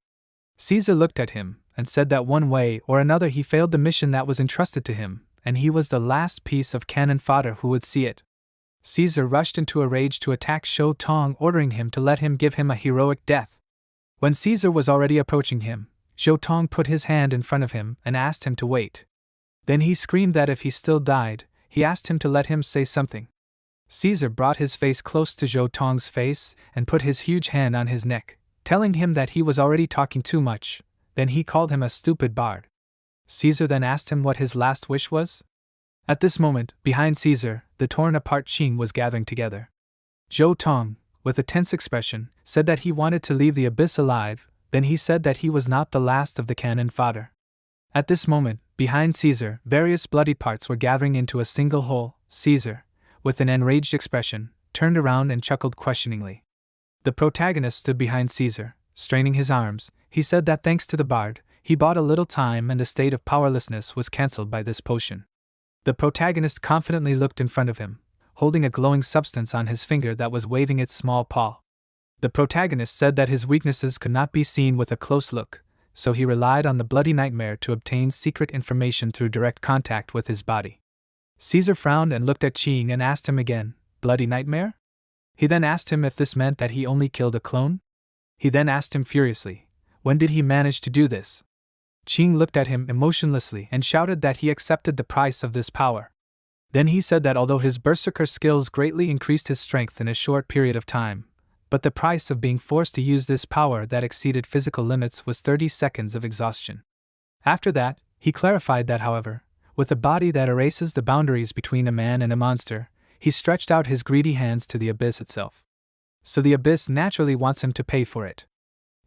Caesar looked at him and said that one way or another he failed the mission that was entrusted to him, and he was the last piece of cannon fodder who would see it. Caesar rushed into a rage to attack Zhou Tong, ordering him to let him give him a heroic death. When Caesar was already approaching him, Zhou Tong put his hand in front of him and asked him to wait. Then he screamed that if he still died, he asked him to let him say something. Caesar brought his face close to Zhou Tong's face and put his huge hand on his neck, telling him that he was already talking too much. Then he called him a stupid bard. Caesar then asked him what his last wish was. At this moment, behind Caesar, the torn-apart Qing was gathering together. Zhou Tong, with a tense expression, said that he wanted to leave the abyss alive. Then he said that he was not the last of the cannon fodder. At this moment, behind Caesar, various bloody parts were gathering into a single whole. Caesar, with an enraged expression, turned around and chuckled questioningly. The protagonist stood behind Caesar, straining his arms. He said that thanks to the bard, he bought a little time and the state of powerlessness was cancelled by this potion. The protagonist confidently looked in front of him, holding a glowing substance on his finger that was waving its small paw. The protagonist said that his weaknesses could not be seen with a close look, so he relied on the bloody nightmare to obtain secret information through direct contact with his body. Caesar frowned and looked at Qing and asked him again, "Bloody nightmare?" He then asked him if this meant that he only killed a clone. He then asked him furiously, when did he manage to do this? Qing looked at him emotionlessly and shouted that he accepted the price of this power. Then he said that although his berserker skills greatly increased his strength in a short period of time, but the price of being forced to use this power that exceeded physical limits was 30 seconds of exhaustion. After that, he clarified that however, with a body that erases the boundaries between a man and a monster, he stretched out his greedy hands to the abyss itself. So the abyss naturally wants him to pay for it.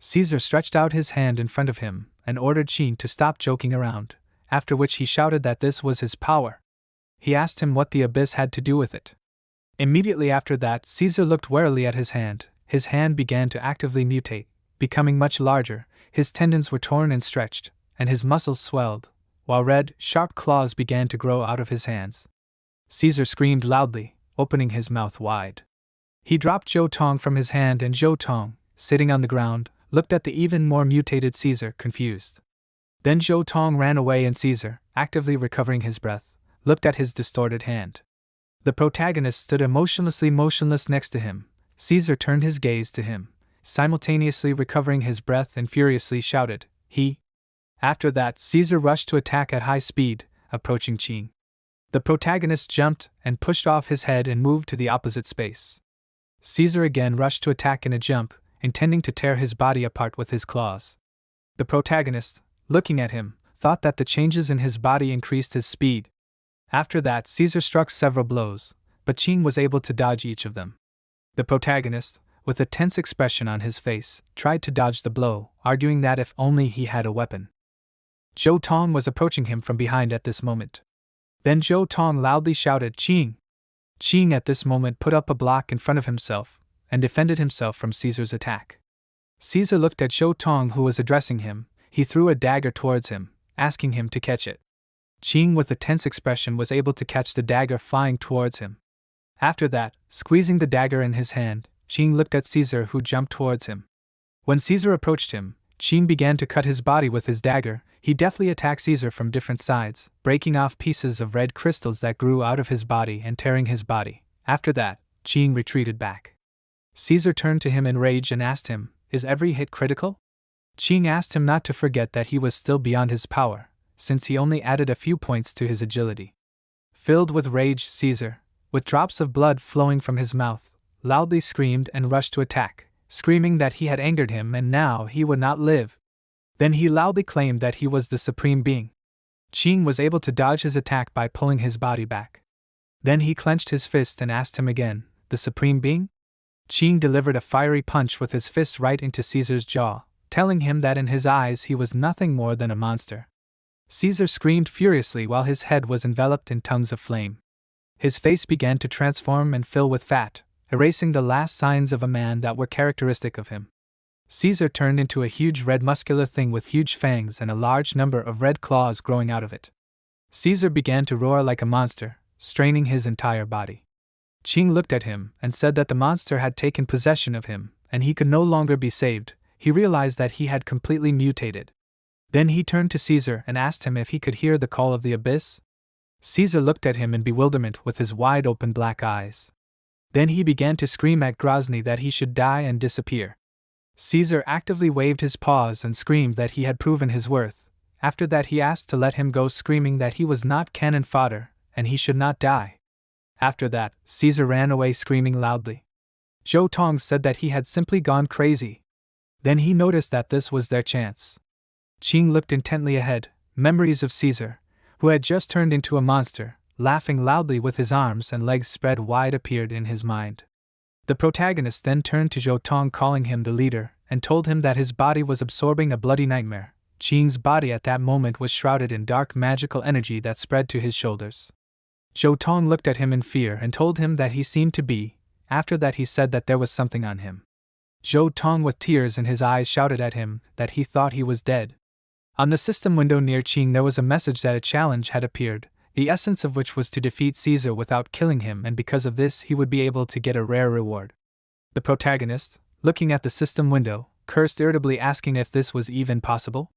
Caesar stretched out his hand in front of him and ordered Qing to stop joking around, after which he shouted that this was his power. He asked him what the abyss had to do with it. Immediately after that, Caesar looked warily at his hand. His hand began to actively mutate, becoming much larger. His tendons were torn and stretched, and his muscles swelled, while red, sharp claws began to grow out of his hands. Caesar screamed loudly, opening his mouth wide. He dropped Zhou Tong from his hand, and Zhou Tong, sitting on the ground, looked at the even more mutated Caesar, confused. Then Zhou Tong ran away, and Caesar, actively recovering his breath, looked at his distorted hand. The protagonist stood motionless next to him. Caesar turned his gaze to him, simultaneously recovering his breath, and furiously shouted, "He!" After that, Caesar rushed to attack at high speed, approaching Qing. The protagonist jumped and pushed off his head and moved to the opposite space. Caesar again rushed to attack in a jump, intending to tear his body apart with his claws. The protagonist, looking at him, thought that the changes in his body increased his speed. After that, Caesar struck several blows, but Qing was able to dodge each of them. The protagonist, with a tense expression on his face, tried to dodge the blow, arguing that if only he had a weapon. Zhou Tong was approaching him from behind at this moment. Then Zhou Tong loudly shouted, "Qing!" Qing at this moment put up a block in front of himself, and defended himself from Caesar's attack. Caesar looked at Zhou Tong, who was addressing him. He threw a dagger towards him, asking him to catch it. Qing, with a tense expression, was able to catch the dagger flying towards him. After that, squeezing the dagger in his hand, Qing looked at Caesar, who jumped towards him. When Caesar approached him, Qing began to cut his body with his dagger. He deftly attacked Caesar from different sides, breaking off pieces of red crystals that grew out of his body and tearing his body. After that, Qing retreated back. Caesar turned to him in rage and asked him, "Is every hit critical?" Qing asked him not to forget that he was still beyond his power, since he only added a few points to his agility. Filled with rage, Caesar, with drops of blood flowing from his mouth, loudly screamed and rushed to attack, screaming that he had angered him and now he would not live. Then he loudly claimed that he was the supreme being. Qing was able to dodge his attack by pulling his body back. Then he clenched his fist and asked him again, "The supreme being?" Qing delivered a fiery punch with his fist right into Caesar's jaw, telling him that in his eyes he was nothing more than a monster. Caesar screamed furiously while his head was enveloped in tongues of flame. His face began to transform and fill with fat, erasing the last signs of a man that were characteristic of him. Caesar turned into a huge red muscular thing with huge fangs and a large number of red claws growing out of it. Caesar began to roar like a monster, straining his entire body. Qing looked at him and said that the monster had taken possession of him, and he could no longer be saved. He realized that he had completely mutated. Then he turned to Caesar and asked him if he could hear the call of the abyss. Caesar looked at him in bewilderment with his wide-open black eyes. Then he began to scream at Grozny that he should die and disappear. Caesar actively waved his paws and screamed that he had proven his worth. After that he asked to let him go, screaming that he was not cannon fodder, and he should not die. After that, Caesar ran away screaming loudly. Zhou Tong said that he had simply gone crazy. Then he noticed that this was their chance. Qing looked intently ahead, memories of Caesar, who had just turned into a monster, laughing loudly with his arms and legs spread wide, appeared in his mind. The protagonist then turned to Zhou Tong, calling him the leader, and told him that his body was absorbing a bloody nightmare. Qing's body at that moment was shrouded in dark magical energy that spread to his shoulders. Zhou Tong looked at him in fear and told him that he seemed to be. After that he said that there was something on him. Zhou Tong, with tears in his eyes, shouted at him that he thought he was dead. On the system window near Qing there was a message that a challenge had appeared, the essence of which was to defeat Caesar without killing him, and because of this he would be able to get a rare reward. The protagonist, looking at the system window, cursed irritably, asking if this was even possible.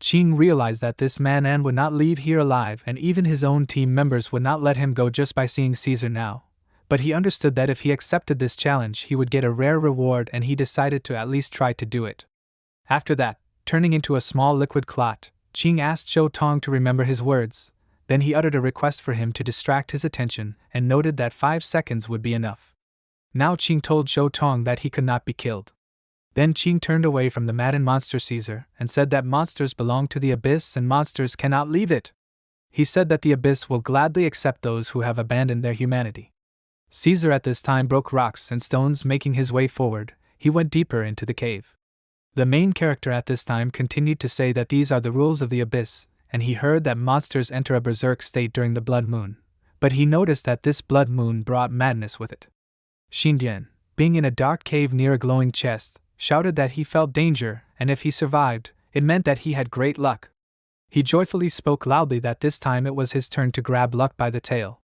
Qing realized that this man would not leave here alive, and even his own team members would not let him go just by seeing Caesar now. But he understood that if he accepted this challenge he would get a rare reward, and he decided to at least try to do it. After that, turning into a small liquid clot, Qing asked Zhou Tong to remember his words. Then he uttered a request for him to distract his attention, and noted that 5 seconds would be enough. Now Qing told Zhou Tong that he could not be killed. Then Qing turned away from the maddened monster Caesar, and said that monsters belong to the abyss and monsters cannot leave it. He said that the abyss will gladly accept those who have abandoned their humanity. Caesar at this time broke rocks and stones, making his way forward. He went deeper into the cave. The main character at this time continued to say that these are the rules of the abyss, and he heard that monsters enter a berserk state during the blood moon. But he noticed that this blood moon brought madness with it. Xindian, being in a dark cave near a glowing chest, shouted that he felt danger, and if he survived, it meant that he had great luck. He joyfully spoke loudly that this time it was his turn to grab luck by the tail.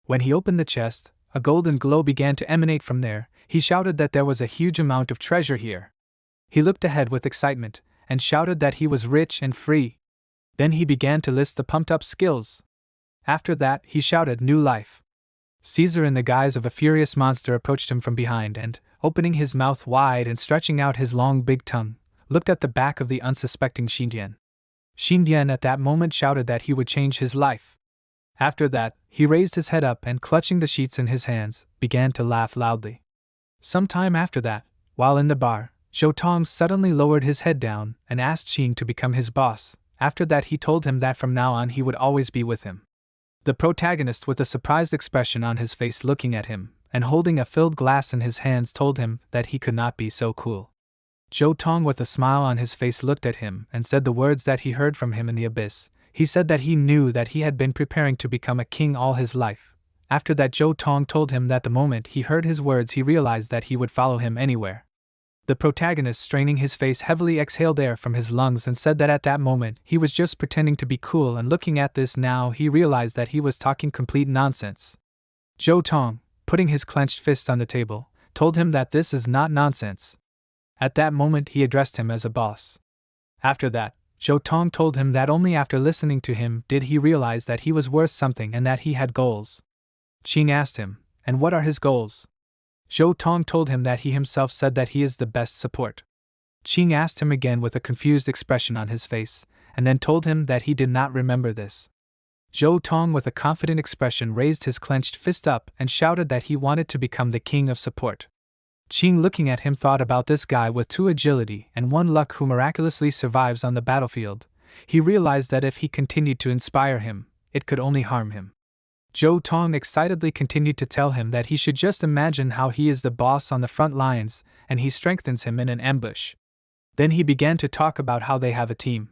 When he opened the chest, a golden glow began to emanate from there. He shouted that there was a huge amount of treasure here. He looked ahead with excitement, and shouted that he was rich and free. Then he began to list the pumped-up skills. After that, he shouted new life. Caesar, in the guise of a furious monster, approached him from behind and, opening his mouth wide and stretching out his long big tongue, looked at the back of the unsuspecting Xindian. Xindian at that moment shouted that he would change his life. After that, he raised his head up and, clutching the sheets in his hands, began to laugh loudly. Some time after that, while in the bar, Zhou Tong suddenly lowered his head down and asked Qing to become his boss. After that he told him that from now on he would always be with him. The protagonist, with a surprised expression on his face, looking at him, and holding a filled glass in his hands, told him that he could not be so cool. Zhou Tong, with a smile on his face, looked at him and said the words that he heard from him in the abyss. He said that he knew that he had been preparing to become a king all his life. After that, Zhou Tong told him that the moment he heard his words he realized that he would follow him anywhere. The protagonist, straining his face heavily, exhaled air from his lungs and said that at that moment he was just pretending to be cool, and looking at this now he realized that he was talking complete nonsense. Zhou Tong, putting his clenched fist on the table, told him that this is not nonsense. At that moment he addressed him as a boss. After that, Zhou Tong told him that only after listening to him did he realize that he was worth something and that he had goals. Qing asked him, "And what are his goals?" Zhou Tong told him that he himself said that he is the best support. Qing asked him again with a confused expression on his face, and then told him that he did not remember this. Zhou Tong with a confident expression raised his clenched fist up and shouted that he wanted to become the king of support. Qing, looking at him, thought about this guy with 2 agility and 1 luck who miraculously survives on the battlefield. He realized that if he continued to inspire him, it could only harm him. Zhou Tong excitedly continued to tell him that he should just imagine how he is the boss on the front lines and he strengthens him in an ambush. Then he began to talk about how they have a team.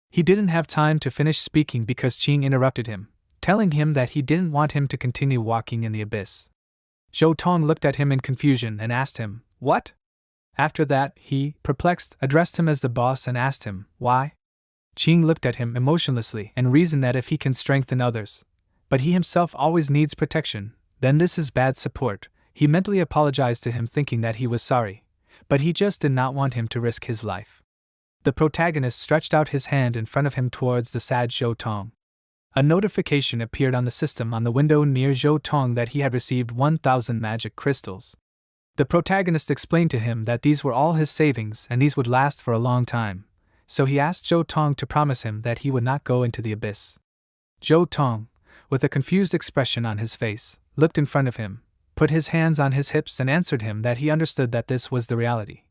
He didn't have time to finish speaking because Qing interrupted him, telling him that he didn't want him to continue walking in the abyss. Zhou Tong looked at him in confusion and asked him, "What?" After that, he, perplexed, addressed him as the boss and asked him, "Why?" Qing looked at him emotionlessly and reasoned that if he can strengthen others, but he himself always needs protection, then this is bad support. He mentally apologized to him thinking that he was sorry, but he just did not want him to risk his life. The protagonist stretched out his hand in front of him towards the sad Zhou Tong. A notification appeared on the system on the window near Zhou Tong that he had received 1,000 magic crystals. The protagonist explained to him that these were all his savings and these would last for a long time, so he asked Zhou Tong to promise him that he would not go into the abyss. Zhou Tong, with a confused expression on his face, looked in front of him, put his hands on his hips and answered him that he understood that this was the reality.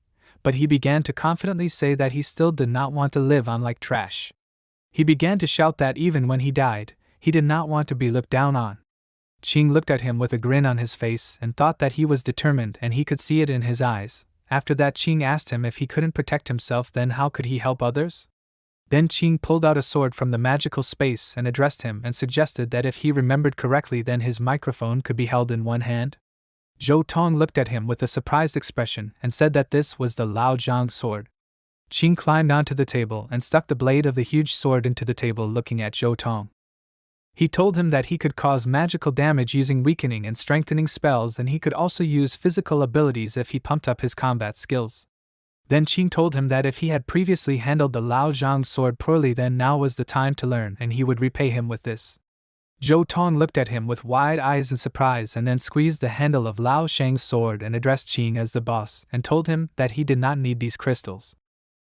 But he began to confidently say that he still did not want to live on like trash. He began to shout that even when he died, he did not want to be looked down on. Qing looked at him with a grin on his face and thought that he was determined and he could see it in his eyes. After that, Qing asked him if he couldn't protect himself, then how could he help others? Then Qing pulled out a sword from the magical space and addressed him and suggested that if he remembered correctly then his microphone could be held in one hand. Zhou Tong looked at him with a surprised expression and said that this was the Lao Zhang sword. Qing climbed onto the table and stuck the blade of the huge sword into the table, looking at Zhou Tong. He told him that he could cause magical damage using weakening and strengthening spells, and he could also use physical abilities if he pumped up his combat skills. Then Qing told him that if he had previously handled the Lao Zhang sword poorly, then now was the time to learn and he would repay him with this. Zhou Tong looked at him with wide eyes in surprise and then squeezed the handle of Lao Shang's sword and addressed Qing as the boss and told him that he did not need these crystals.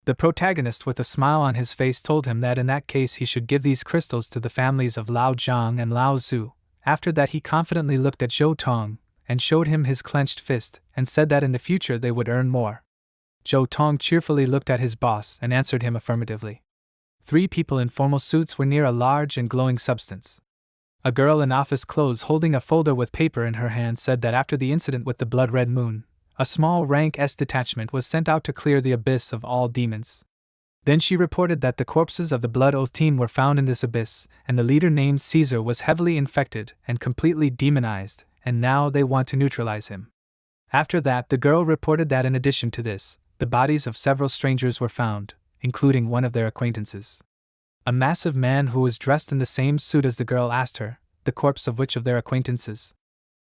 The protagonist with a smile on his face told him that in that case he should give these crystals to the families of Lao Zhang and Lao Zhu. After that he confidently looked at Zhou Tong and showed him his clenched fist and said that in the future they would earn more. Zhou Tong cheerfully looked at his boss and answered him affirmatively. 3 people in formal suits were near a large and glowing substance. A girl in office clothes holding a folder with paper in her hand said that after the incident with the blood-red moon, a small rank S detachment was sent out to clear the abyss of all demons. Then she reported that the corpses of the Blood Oath team were found in this abyss, and the leader named Caesar was heavily infected and completely demonized, and now they want to neutralize him. After that, the girl reported that in addition to this, the bodies of several strangers were found, including one of their acquaintances. A massive man who was dressed in the same suit as the girl asked her, the corpse of which of their acquaintances?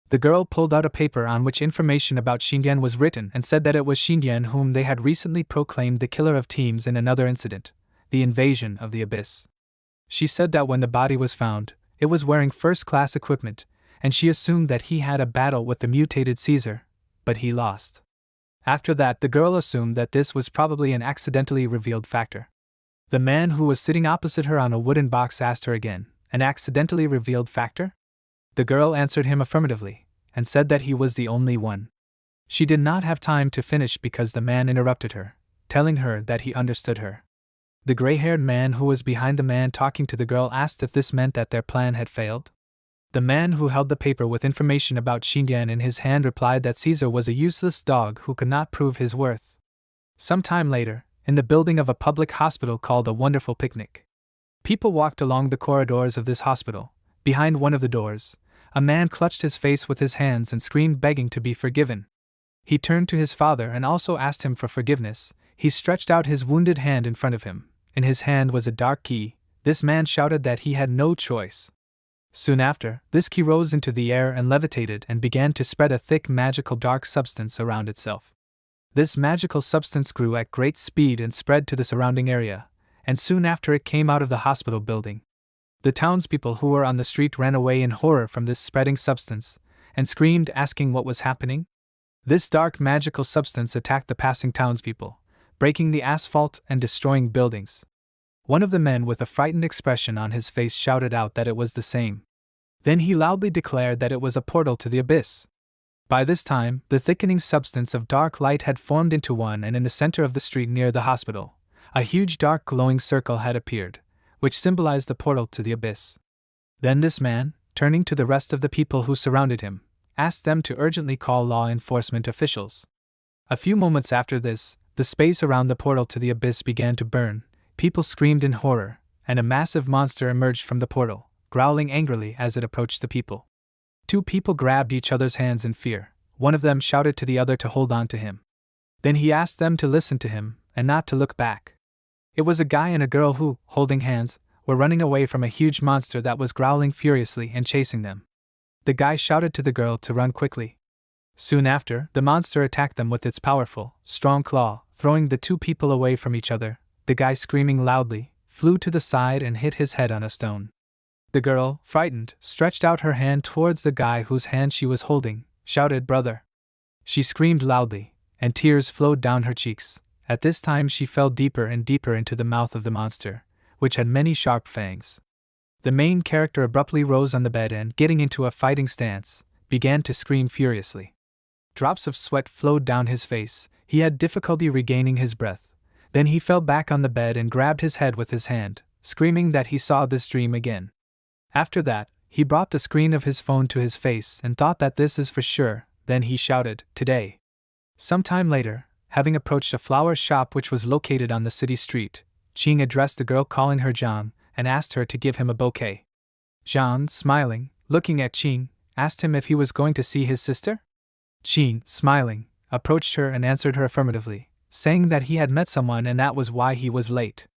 The girl pulled out a paper on which information about Xindian was written and said that it was Xindian whom they had recently proclaimed the killer of teams in another incident, the invasion of the abyss. She said that when the body was found, it was wearing first-class equipment, and she assumed that he had a battle with the mutated Caesar, but he lost. After that, the girl assumed that this was probably an accidentally revealed factor. The man who was sitting opposite her on a wooden box asked her again, an accidentally revealed factor? The girl answered him affirmatively, and said that he was the only one. She did not have time to finish because the man interrupted her, telling her that he understood her. The gray-haired man who was behind the man talking to the girl asked if this meant that their plan had failed. The man who held the paper with information about Xindian in his hand replied that Caesar was a useless dog who could not prove his worth. Some time later, in the building of a public hospital called a Wonderful Picnic, people walked along the corridors of this hospital. Behind one of the doors, a man clutched his face with his hands and screamed, begging to be forgiven. He turned to his father and also asked him for forgiveness. He stretched out his wounded hand in front of him. In his hand was a dark key. This man shouted that he had no choice. Soon after, this key rose into the air and levitated and began to spread a thick magical dark substance around itself. This magical substance grew at great speed and spread to the surrounding area, and soon after it came out of the hospital building. The townspeople who were on the street ran away in horror from this spreading substance, and screamed, asking what was happening. This dark magical substance attacked the passing townspeople, breaking the asphalt and destroying buildings. One of the men with a frightened expression on his face shouted out that it was the same. Then he loudly declared that it was a portal to the abyss. By this time, the thickening substance of dark light had formed into one, and in the center of the street near the hospital, a huge dark glowing circle had appeared, which symbolized the portal to the abyss. Then this man, turning to the rest of the people who surrounded him, asked them to urgently call law enforcement officials. A few moments after this, the space around the portal to the abyss began to burn, people screamed in horror, and a massive monster emerged from the portal, growling angrily as it approached the people. Two people grabbed each other's hands in fear. One of them shouted to the other to hold on to him. Then he asked them to listen to him, and not to look back. It was a guy and a girl who, holding hands, were running away from a huge monster that was growling furiously and chasing them. The guy shouted to the girl to run quickly. Soon after, the monster attacked them with its powerful, strong claw, throwing the two people away from each other. The guy, screaming loudly, flew to the side and hit his head on a stone. The girl, frightened, stretched out her hand towards the guy whose hand she was holding, shouted, "Brother!" She screamed loudly, and tears flowed down her cheeks. At this time she fell deeper and deeper into the mouth of the monster, which had many sharp fangs. The main character abruptly rose on the bed and, getting into a fighting stance, began to scream furiously. Drops of sweat flowed down his face. He had difficulty regaining his breath. Then he fell back on the bed and grabbed his head with his hand, screaming that he saw this dream again. After that, he brought the screen of his phone to his face and thought that this is for sure. Then he shouted, "Today!" Some time later, having approached a flower shop which was located on the city street, Ching addressed the girl, calling her Zhang, and asked her to give him a bouquet. Zhang, smiling, looking at Ching, asked him if he was going to see his sister. Ching, smiling, approached her and answered her affirmatively, saying that he had met someone and that was why he was late.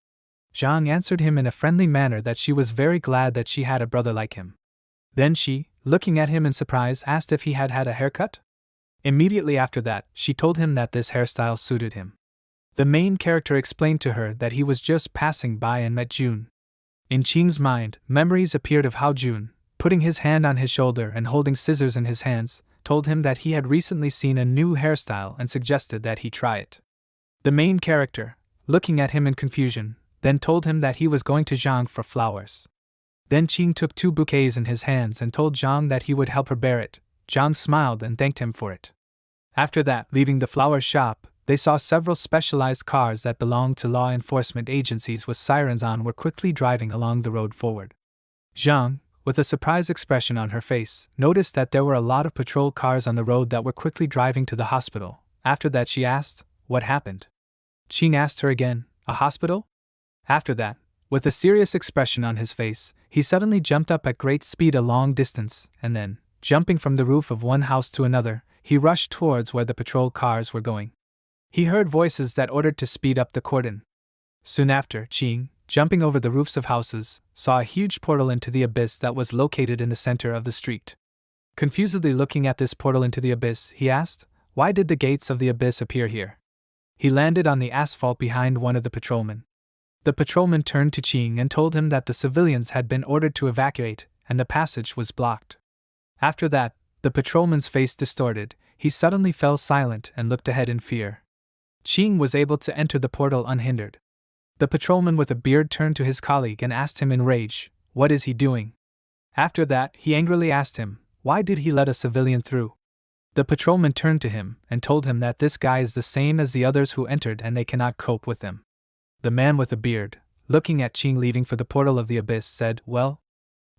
Zhang answered him in a friendly manner that she was very glad that she had a brother like him. Then she, looking at him in surprise, asked if he had had a haircut. Immediately after that, she told him that this hairstyle suited him. The main character explained to her that he was just passing by and met June. In Ching's mind, memories appeared of how June, putting his hand on his shoulder and holding scissors in his hands, told him that he had recently seen a new hairstyle and suggested that he try it. The main character, looking at him in confusion, then told him that he was going to Zhang for flowers. Then Ching took 2 bouquets in his hands and told Zhang that he would help her bear it. Zhang smiled and thanked him for it. After that, leaving the flower shop, they saw several specialized cars that belonged to law enforcement agencies with sirens on were quickly driving along the road forward. Zhang, with a surprised expression on her face, noticed that there were a lot of patrol cars on the road that were quickly driving to the hospital. After that she asked, "What happened?" Ching asked her again, "A hospital?" After that, with a serious expression on his face, he suddenly jumped up at great speed a long distance, and then, jumping from the roof of one house to another, he rushed towards where the patrol cars were going. He heard voices that ordered to speed up the cordon. Soon after, Ching, jumping over the roofs of houses, saw a huge portal into the abyss that was located in the center of the street. Confusedly looking at this portal into the abyss, he asked, "Why did the gates of the abyss appear here?" He landed on the asphalt behind one of the patrolmen. The patrolman turned to Ching and told him that the civilians had been ordered to evacuate, and the passage was blocked. After that, the patrolman's face distorted. He suddenly fell silent and looked ahead in fear. Ching was able to enter the portal unhindered. The patrolman with a beard turned to his colleague and asked him in rage, "What is he doing?" After that, he angrily asked him, "Why did he let a civilian through?" The patrolman turned to him and told him that this guy is the same as the others who entered and they cannot cope with him. The man with the beard, looking at Ching leaving for the portal of the abyss, said, "Well?"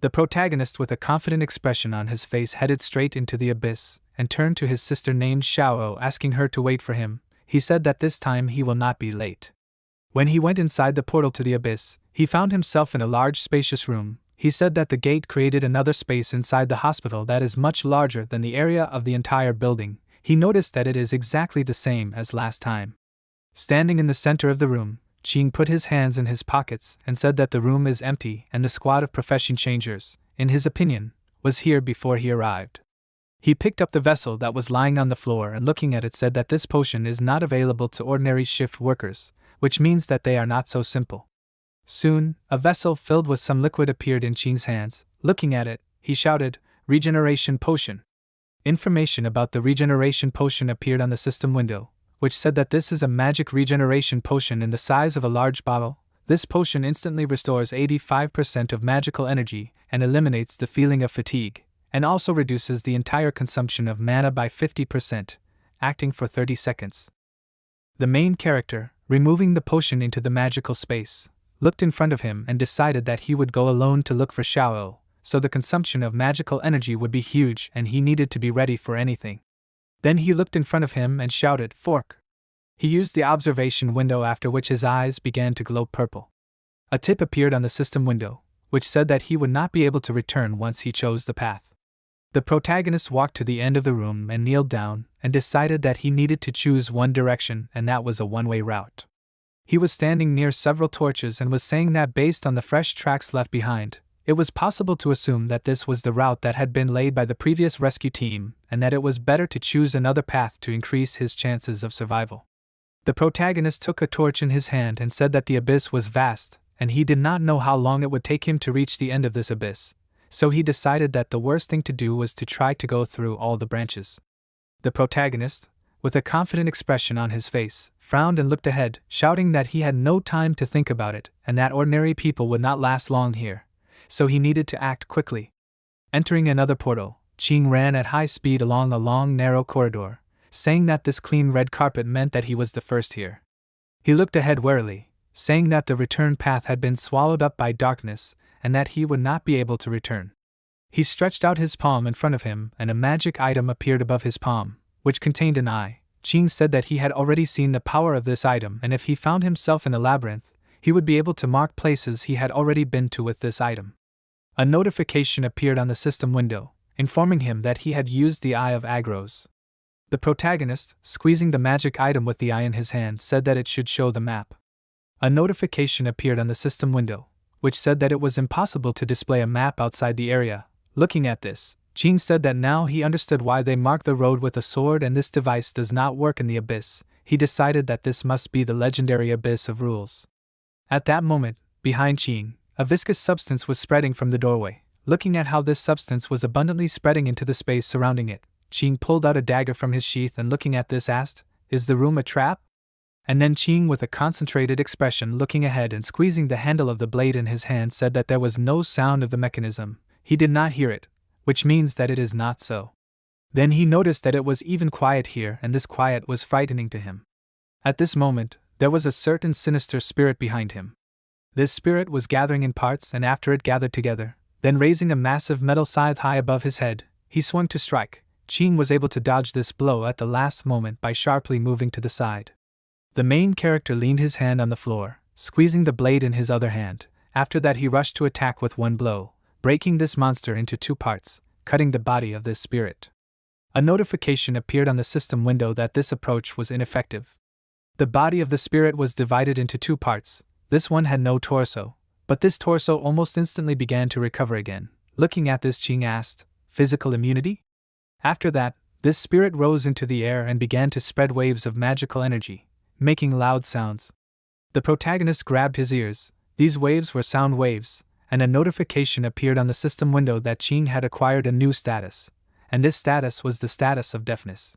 The protagonist with a confident expression on his face headed straight into the abyss and turned to his sister named Xiao, asking her to wait for him. He said that this time he will not be late. When he went inside the portal to the abyss, he found himself in a large spacious room. He said that the gate created another space inside the hospital that is much larger than the area of the entire building. He noticed that it is exactly the same as last time. Standing in the center of the room, Ching put his hands in his pockets and said that the room is empty and the squad of profession changers, in his opinion, was here before he arrived. He picked up the vessel that was lying on the floor and looking at it said that this potion is not available to ordinary shift workers, which means that they are not so simple. Soon, a vessel filled with some liquid appeared in Qing's hands. Looking at it, he shouted, "Regeneration potion." Information about the regeneration potion appeared on the system window, which said that this is a magic regeneration potion in the size of a large bottle. This potion instantly restores 85% of magical energy and eliminates the feeling of fatigue, and also reduces the entire consumption of mana by 50%, acting for 30 seconds. The main character, removing the potion into the magical space, looked in front of him and decided that he would go alone to look for Xiao, so the consumption of magical energy would be huge and he needed to be ready for anything. Then he looked in front of him and shouted, "Fork!" He used the observation window, after which his eyes began to glow purple. A tip appeared on the system window, which said that he would not be able to return once he chose the path. The protagonist walked to the end of the room and kneeled down and decided that he needed to choose one direction, and that was a one-way route. He was standing near several torches and was saying that based on the fresh tracks left behind, it was possible to assume that this was the route that had been laid by the previous rescue team and that it was better to choose another path to increase his chances of survival. The protagonist took a torch in his hand and said that the abyss was vast, and he did not know how long it would take him to reach the end of this abyss, so he decided that the worst thing to do was to try to go through all the branches. The protagonist, with a confident expression on his face, frowned and looked ahead, shouting that he had no time to think about it and that ordinary people would not last long here, so he needed to act quickly. Entering another portal, Qing ran at high speed along a long, narrow corridor, saying that this clean red carpet meant that he was the first here. He looked ahead warily, saying that the return path had been swallowed up by darkness and that he would not be able to return. He stretched out his palm in front of him and a magic item appeared above his palm, which contained an eye. Qing said that he had already seen the power of this item, and if he found himself in a labyrinth, he would be able to mark places he had already been to with this item. A notification appeared on the system window, informing him that he had used the Eye of Agros. The protagonist, squeezing the magic item with the eye in his hand, said that it should show the map. A notification appeared on the system window, which said that it was impossible to display a map outside the area. Looking at this, Qing said that now he understood why they marked the road with a sword and this device does not work in the abyss. He decided that this must be the legendary abyss of rules. At that moment, behind Qing, a viscous substance was spreading from the doorway. Looking at how this substance was abundantly spreading into the space surrounding it, Qing pulled out a dagger from his sheath and looking at this asked, "Is the room a trap?" And then Qing, with a concentrated expression looking ahead and squeezing the handle of the blade in his hand, said that there was no sound of the mechanism. He did not hear it, which means that it is not so. Then he noticed that it was even quiet here, and this quiet was frightening to him. At this moment, there was a certain sinister spirit behind him. This spirit was gathering in parts, and after it gathered together, then raising a massive metal scythe high above his head, he swung to strike. Qing was able to dodge this blow at the last moment by sharply moving to the side. The main character leaned his hand on the floor, squeezing the blade in his other hand. After that he rushed to attack with one blow, breaking this monster into two parts, cutting the body of this spirit. A notification appeared on the system window that this approach was ineffective. The body of the spirit was divided into two parts. This one had no torso, but this torso almost instantly began to recover again. Looking at this, Qing asked, "Physical immunity?" After that, this spirit rose into the air and began to spread waves of magical energy, making loud sounds. The protagonist grabbed his ears. These waves were sound waves, and a notification appeared on the system window that Qing had acquired a new status, and this status was the status of deafness.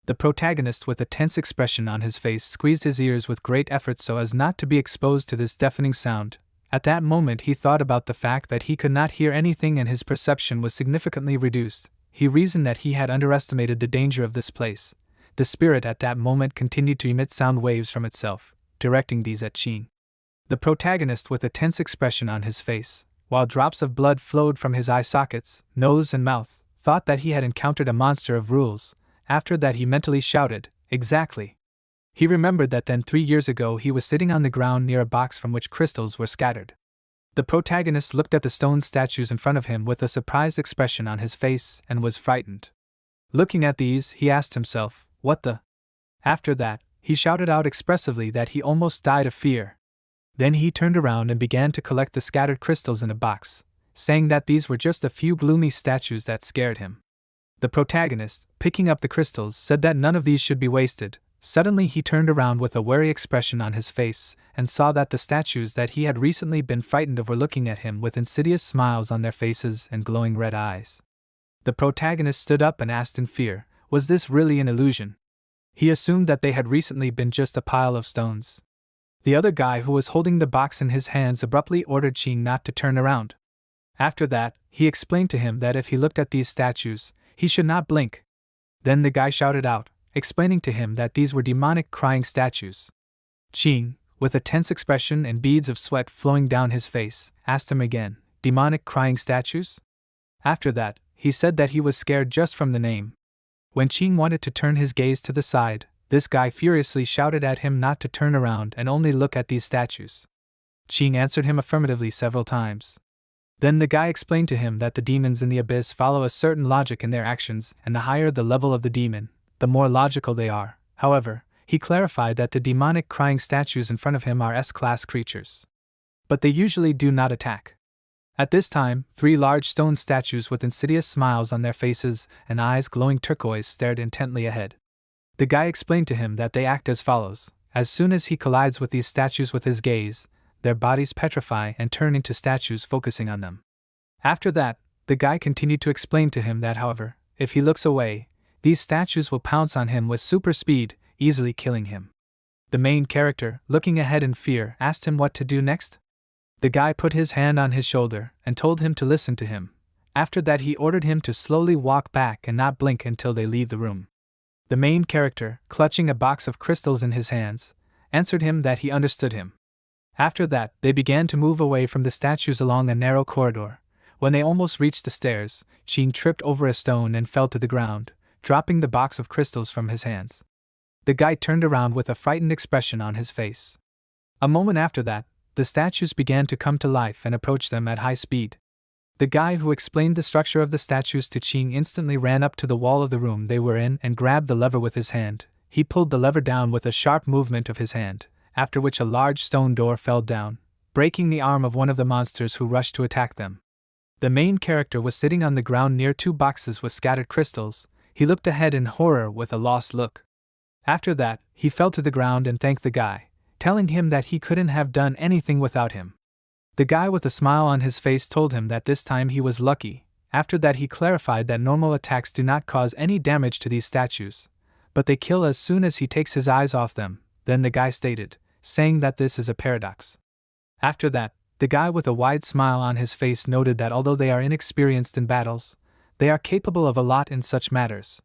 The protagonist, with a tense expression on his face, squeezed his ears with great effort so as not to be exposed to this deafening sound. At that moment he thought about the fact that he could not hear anything and his perception was significantly reduced. He reasoned that he had underestimated the danger of this place. The spirit at that moment continued to emit sound waves from itself, directing these at Qing. The protagonist, with a tense expression on his face, while drops of blood flowed from his eye sockets, nose and mouth, thought that he had encountered a monster of rules. After that he mentally shouted, "Exactly." He remembered that then 3 years ago he was sitting on the ground near a box from which crystals were scattered. The protagonist looked at the stone statues in front of him with a surprised expression on his face and was frightened. Looking at these, he asked himself, "What the?" After that, he shouted out expressively that he almost died of fear. Then he turned around and began to collect the scattered crystals in a box, saying that these were just a few gloomy statues that scared him. The protagonist, picking up the crystals, said that none of these should be wasted. Suddenly he turned around with a wary expression on his face and saw that the statues that he had recently been frightened of were looking at him with insidious smiles on their faces and glowing red eyes. The protagonist stood up and asked in fear, was this really an illusion? He assumed that they had recently been just a pile of stones. The other guy who was holding the box in his hands abruptly ordered Ching not to turn around. After that, he explained to him that if he looked at these statues, he should not blink. Then the guy shouted out, explaining to him that these were demonic crying statues. Ching, with a tense expression and beads of sweat flowing down his face, asked him again, demonic crying statues? After that, he said that he was scared just from the name. When Ching wanted to turn his gaze to the side, this guy furiously shouted at him not to turn around and only look at these statues. Ching answered him affirmatively several times. Then the guy explained to him that the demons in the abyss follow a certain logic in their actions, and the higher the level of the demon, the more logical they are. However, he clarified that the demonic crying statues in front of him are S-class creatures. But they usually do not attack. At this time, 3 large stone statues with insidious smiles on their faces and eyes glowing turquoise stared intently ahead. The guy explained to him that they act as follows. As soon as he collides with these statues with his gaze, their bodies petrify and turn into statues focusing on them. After that, the guy continued to explain to him that, however, if he looks away, these statues will pounce on him with super speed, easily killing him. The main character, looking ahead in fear, asked him what to do next. The guy put his hand on his shoulder and told him to listen to him. After that, he ordered him to slowly walk back and not blink until they leave the room. The main character, clutching a box of crystals in his hands, answered him that he understood him. After that, they began to move away from the statues along a narrow corridor. When they almost reached the stairs, Ching tripped over a stone and fell to the ground, dropping the box of crystals from his hands. The guy turned around with a frightened expression on his face. A moment after that, the statues began to come to life and approach them at high speed. The guy who explained the structure of the statues to Ching instantly ran up to the wall of the room they were in and grabbed the lever with his hand. He pulled the lever down with a sharp movement of his hand, after which a large stone door fell down, breaking the arm of one of the monsters who rushed to attack them. The main character was sitting on the ground near 2 boxes with scattered crystals. He looked ahead in horror with a lost look. After that, he fell to the ground and thanked the guy, telling him that he couldn't have done anything without him. The guy with a smile on his face told him that this time he was lucky. After that, he clarified that normal attacks do not cause any damage to these statues, but they kill as soon as he takes his eyes off them. Then the guy stated, saying that this is a paradox. After that, the guy with a wide smile on his face noted that although they are inexperienced in battles, they are capable of a lot in such matters.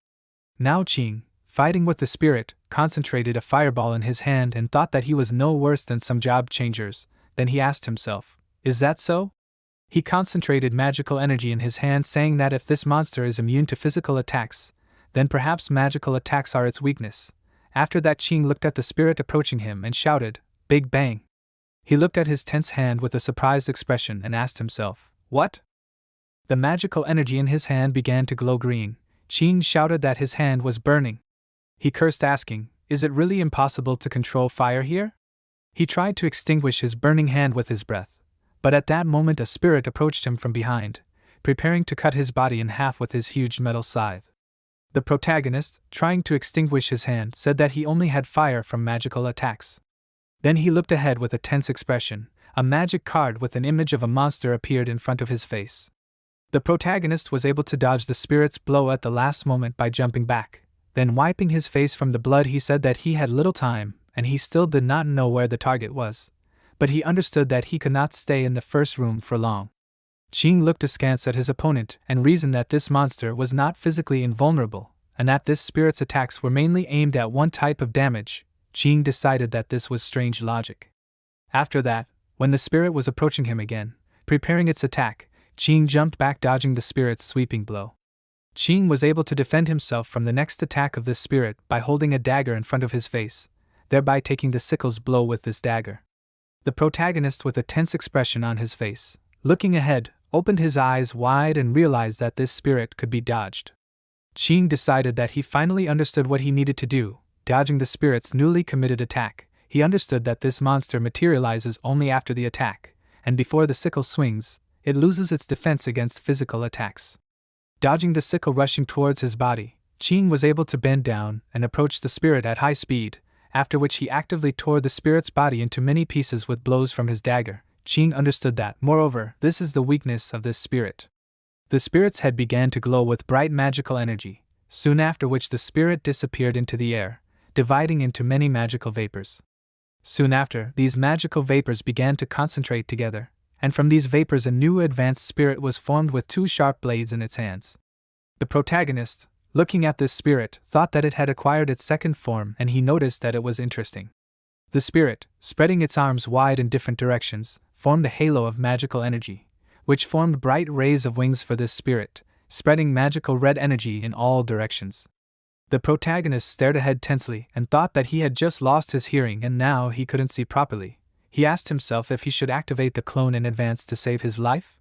Now Ching, fighting with the spirit, concentrated a fireball in his hand and thought that he was no worse than some job changers. Then he asked himself, is that so? He concentrated magical energy in his hand, saying that if this monster is immune to physical attacks, then perhaps magical attacks are its weakness. After that, Ching looked at the spirit approaching him and shouted, "Big bang!" He looked at his tense hand with a surprised expression and asked himself, "What?" The magical energy in his hand began to glow green. Ching shouted that his hand was burning. He cursed, asking, "Is it really impossible to control fire here?" He tried to extinguish his burning hand with his breath, but at that moment a spirit approached him from behind, preparing to cut his body in half with his huge metal scythe. The protagonist, trying to extinguish his hand, said that he only had fire from magical attacks. Then he looked ahead with a tense expression. A magic card with an image of a monster appeared in front of his face. The protagonist was able to dodge the spirit's blow at the last moment by jumping back. Then, wiping his face from the blood, he said that he had little time, and he still did not know where the target was. But he understood that he could not stay in the first room for long. Ching looked askance at his opponent and reasoned that this monster was not physically invulnerable, and that this spirit's attacks were mainly aimed at one type of damage. Ching decided that this was strange logic. After that, when the spirit was approaching him again, preparing its attack, Ching jumped back, dodging the spirit's sweeping blow. Ching was able to defend himself from the next attack of this spirit by holding a dagger in front of his face, thereby taking the sickle's blow with this dagger. The protagonist, with a tense expression on his face, looking ahead, opened his eyes wide and realized that this spirit could be dodged. Ching decided that he finally understood what he needed to do. Dodging the spirit's newly committed attack, he understood that this monster materializes only after the attack, and before the sickle swings, it loses its defense against physical attacks. Dodging the sickle rushing towards his body, Qing was able to bend down and approach the spirit at high speed, after which he actively tore the spirit's body into many pieces with blows from his dagger. Qing understood that, moreover, this is the weakness of this spirit. The spirit's head began to glow with bright magical energy, soon after which the spirit disappeared into the air, dividing into many magical vapors. Soon after, these magical vapors began to concentrate together, and from these vapors a new advanced spirit was formed with 2 sharp blades in its hands. The protagonist, looking at this spirit, thought that it had acquired its second form, and he noticed that it was interesting. The spirit, spreading its arms wide in different directions, formed a halo of magical energy, which formed bright rays of wings for this spirit, spreading magical red energy in all directions. The protagonist stared ahead tensely and thought that he had just lost his hearing and now he couldn't see properly. He asked himself if he should activate the clone in advance to save his life.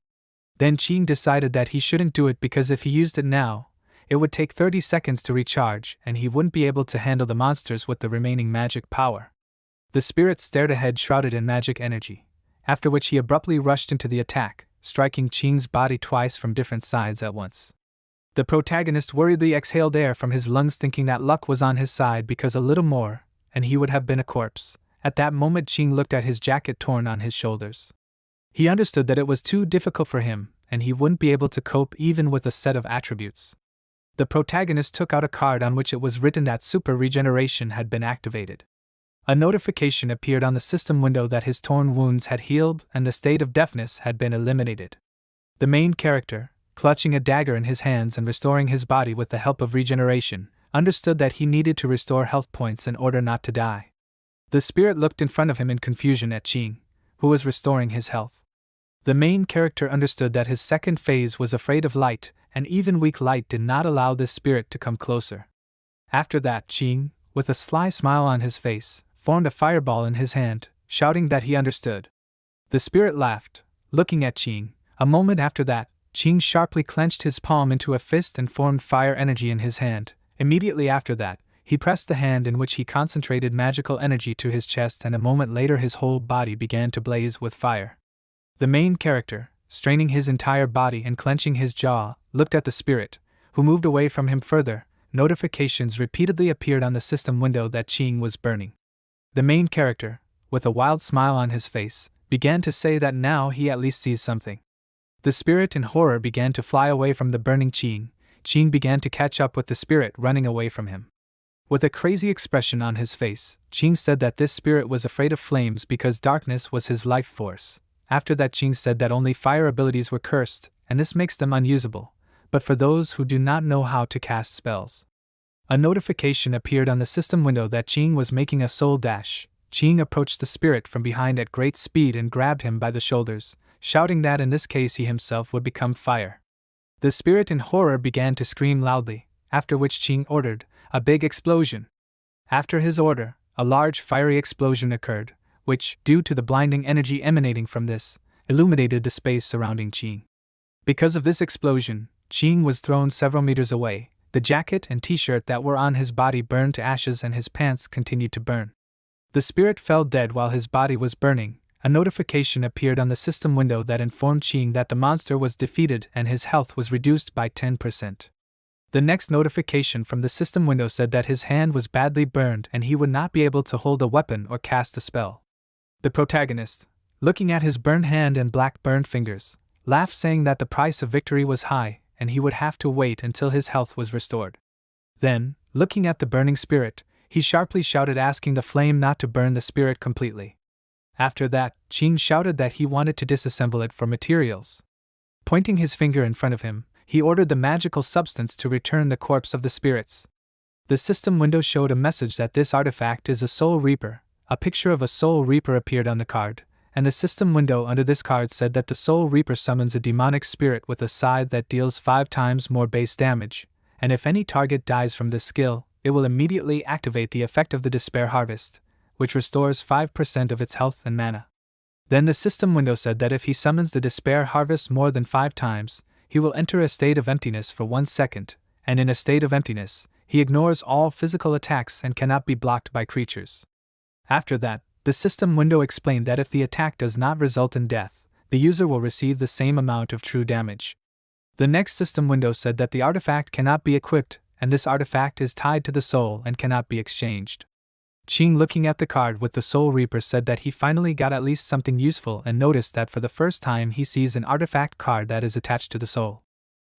Then Qing decided that he shouldn't do it because if he used it now, it would take 30 seconds to recharge and he wouldn't be able to handle the monsters with the remaining magic power. The spirit stared ahead shrouded in magic energy, after which he abruptly rushed into the attack, striking Qing's body twice from different sides at once. The protagonist worriedly exhaled air from his lungs thinking that luck was on his side because a little more, and he would have been a corpse. At that moment Qing looked at his jacket torn on his shoulders. He understood that it was too difficult for him, and he wouldn't be able to cope even with a set of attributes. The protagonist took out a card on which it was written that super regeneration had been activated. A notification appeared on the system window that his torn wounds had healed and the state of deafness had been eliminated. The main character, clutching a dagger in his hands and restoring his body with the help of regeneration, understood that he needed to restore health points in order not to die. The spirit looked in front of him in confusion at Qing, who was restoring his health. The main character understood that his second phase was afraid of light, and even weak light did not allow this spirit to come closer. After that, Qing, with a sly smile on his face, formed a fireball in his hand, shouting that he understood. The spirit laughed, looking at Qing. A moment after that, Qing sharply clenched his palm into a fist and formed fire energy in his hand. Immediately after that, he pressed the hand in which he concentrated magical energy to his chest, and a moment later his whole body began to blaze with fire. The main character, straining his entire body and clenching his jaw, looked at the spirit, who moved away from him further. Notifications repeatedly appeared on the system window that Qing was burning. The main character, with a wild smile on his face, began to say that now he at least sees something. The spirit in horror began to fly away from the burning Qing. Qing began to catch up with the spirit running away from him. With a crazy expression on his face, Qing said that this spirit was afraid of flames because darkness was his life force. After that, Qing said that only fire abilities were cursed, and this makes them unusable, but for those who do not know how to cast spells. A notification appeared on the system window that Qing was making a soul dash. Qing approached the spirit from behind at great speed and grabbed him by the shoulders, shouting that in this case he himself would become fire. The spirit in horror began to scream loudly, after which Qing ordered a big explosion. After his order, a large fiery explosion occurred, which, due to the blinding energy emanating from this, illuminated the space surrounding Qing. Because of this explosion, Qing was thrown several meters away. The jacket and t-shirt that were on his body burned to ashes and his pants continued to burn. The spirit fell dead while his body was burning. A notification appeared on the system window that informed Qing that the monster was defeated and his health was reduced by 10%. The next notification from the system window said that his hand was badly burned and he would not be able to hold a weapon or cast a spell. The protagonist, looking at his burned hand and black burned fingers, laughed, saying that the price of victory was high and he would have to wait until his health was restored. Then, looking at the burning spirit, he sharply shouted, asking the flame not to burn the spirit completely. After that, Qing shouted that he wanted to disassemble it for materials. Pointing his finger in front of him, he ordered the magical substance to return the corpse of the spirits. The system window showed a message that this artifact is a soul reaper. A picture of a soul reaper appeared on the card, and the system window under this card said that the soul reaper summons a demonic spirit with a scythe that deals 5 times more base damage, and if any target dies from this skill, it will immediately activate the effect of the Despair Harvest, which restores 5% of its health and mana. Then the system window said that if he summons the Despair Harvest more than 5 times, he will enter a state of emptiness for 1 second, and in a state of emptiness, he ignores all physical attacks and cannot be blocked by creatures. After that, the system window explained that if the attack does not result in death, the user will receive the same amount of true damage. The next system window said that the artifact cannot be equipped, and this artifact is tied to the soul and cannot be exchanged. Ching, looking at the card with the Soul Reaper, said that he finally got at least something useful and noticed that for the first time he sees an artifact card that is attached to the soul.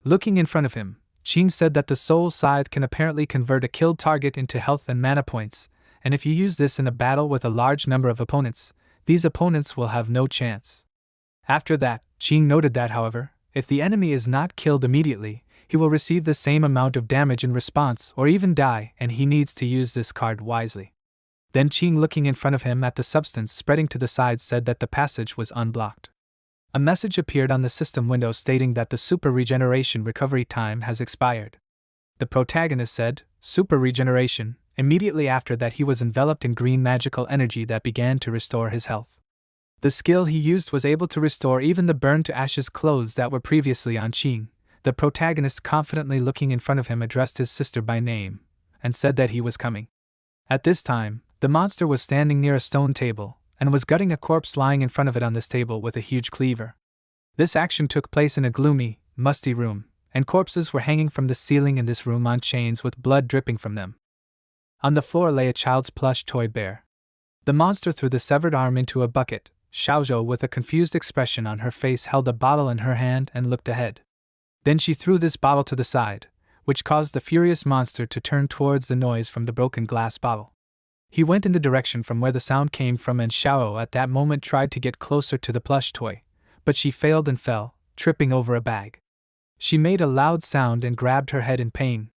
Looking in front of him, Ching said that the Soul Scythe can apparently convert a killed target into health and mana points, and if you use this in a battle with a large number of opponents, these opponents will have no chance. After that, Ching noted that, however, if the enemy is not killed immediately, he will receive the same amount of damage in response or even die, and he needs to use this card wisely. Then Ching, looking in front of him at the substance spreading to the sides, said that the passage was unblocked. A message appeared on the system window stating that the super regeneration recovery time has expired. The protagonist said, "Super regeneration." Immediately after that, he was enveloped in green magical energy that began to restore his health. The skill he used was able to restore even the burned to ashes clothes that were previously on Ching. The protagonist, confidently looking in front of him, addressed his sister by name and said that he was coming. At this time, the monster was standing near a stone table and was gutting a corpse lying in front of it on this table with a huge cleaver. This action took place in a gloomy, musty room, and corpses were hanging from the ceiling in this room on chains with blood dripping from them. On the floor lay a child's plush toy bear. The monster threw the severed arm into a bucket. Xiaozhou, with a confused expression on her face, held a bottle in her hand and looked ahead. Then she threw this bottle to the side, which caused the furious monster to turn towards the noise from the broken glass bottle. He went in the direction from where the sound came from, and Xiao at that moment tried to get closer to the plush toy, but she failed and fell, tripping over a bag. She made a loud sound and grabbed her head in pain.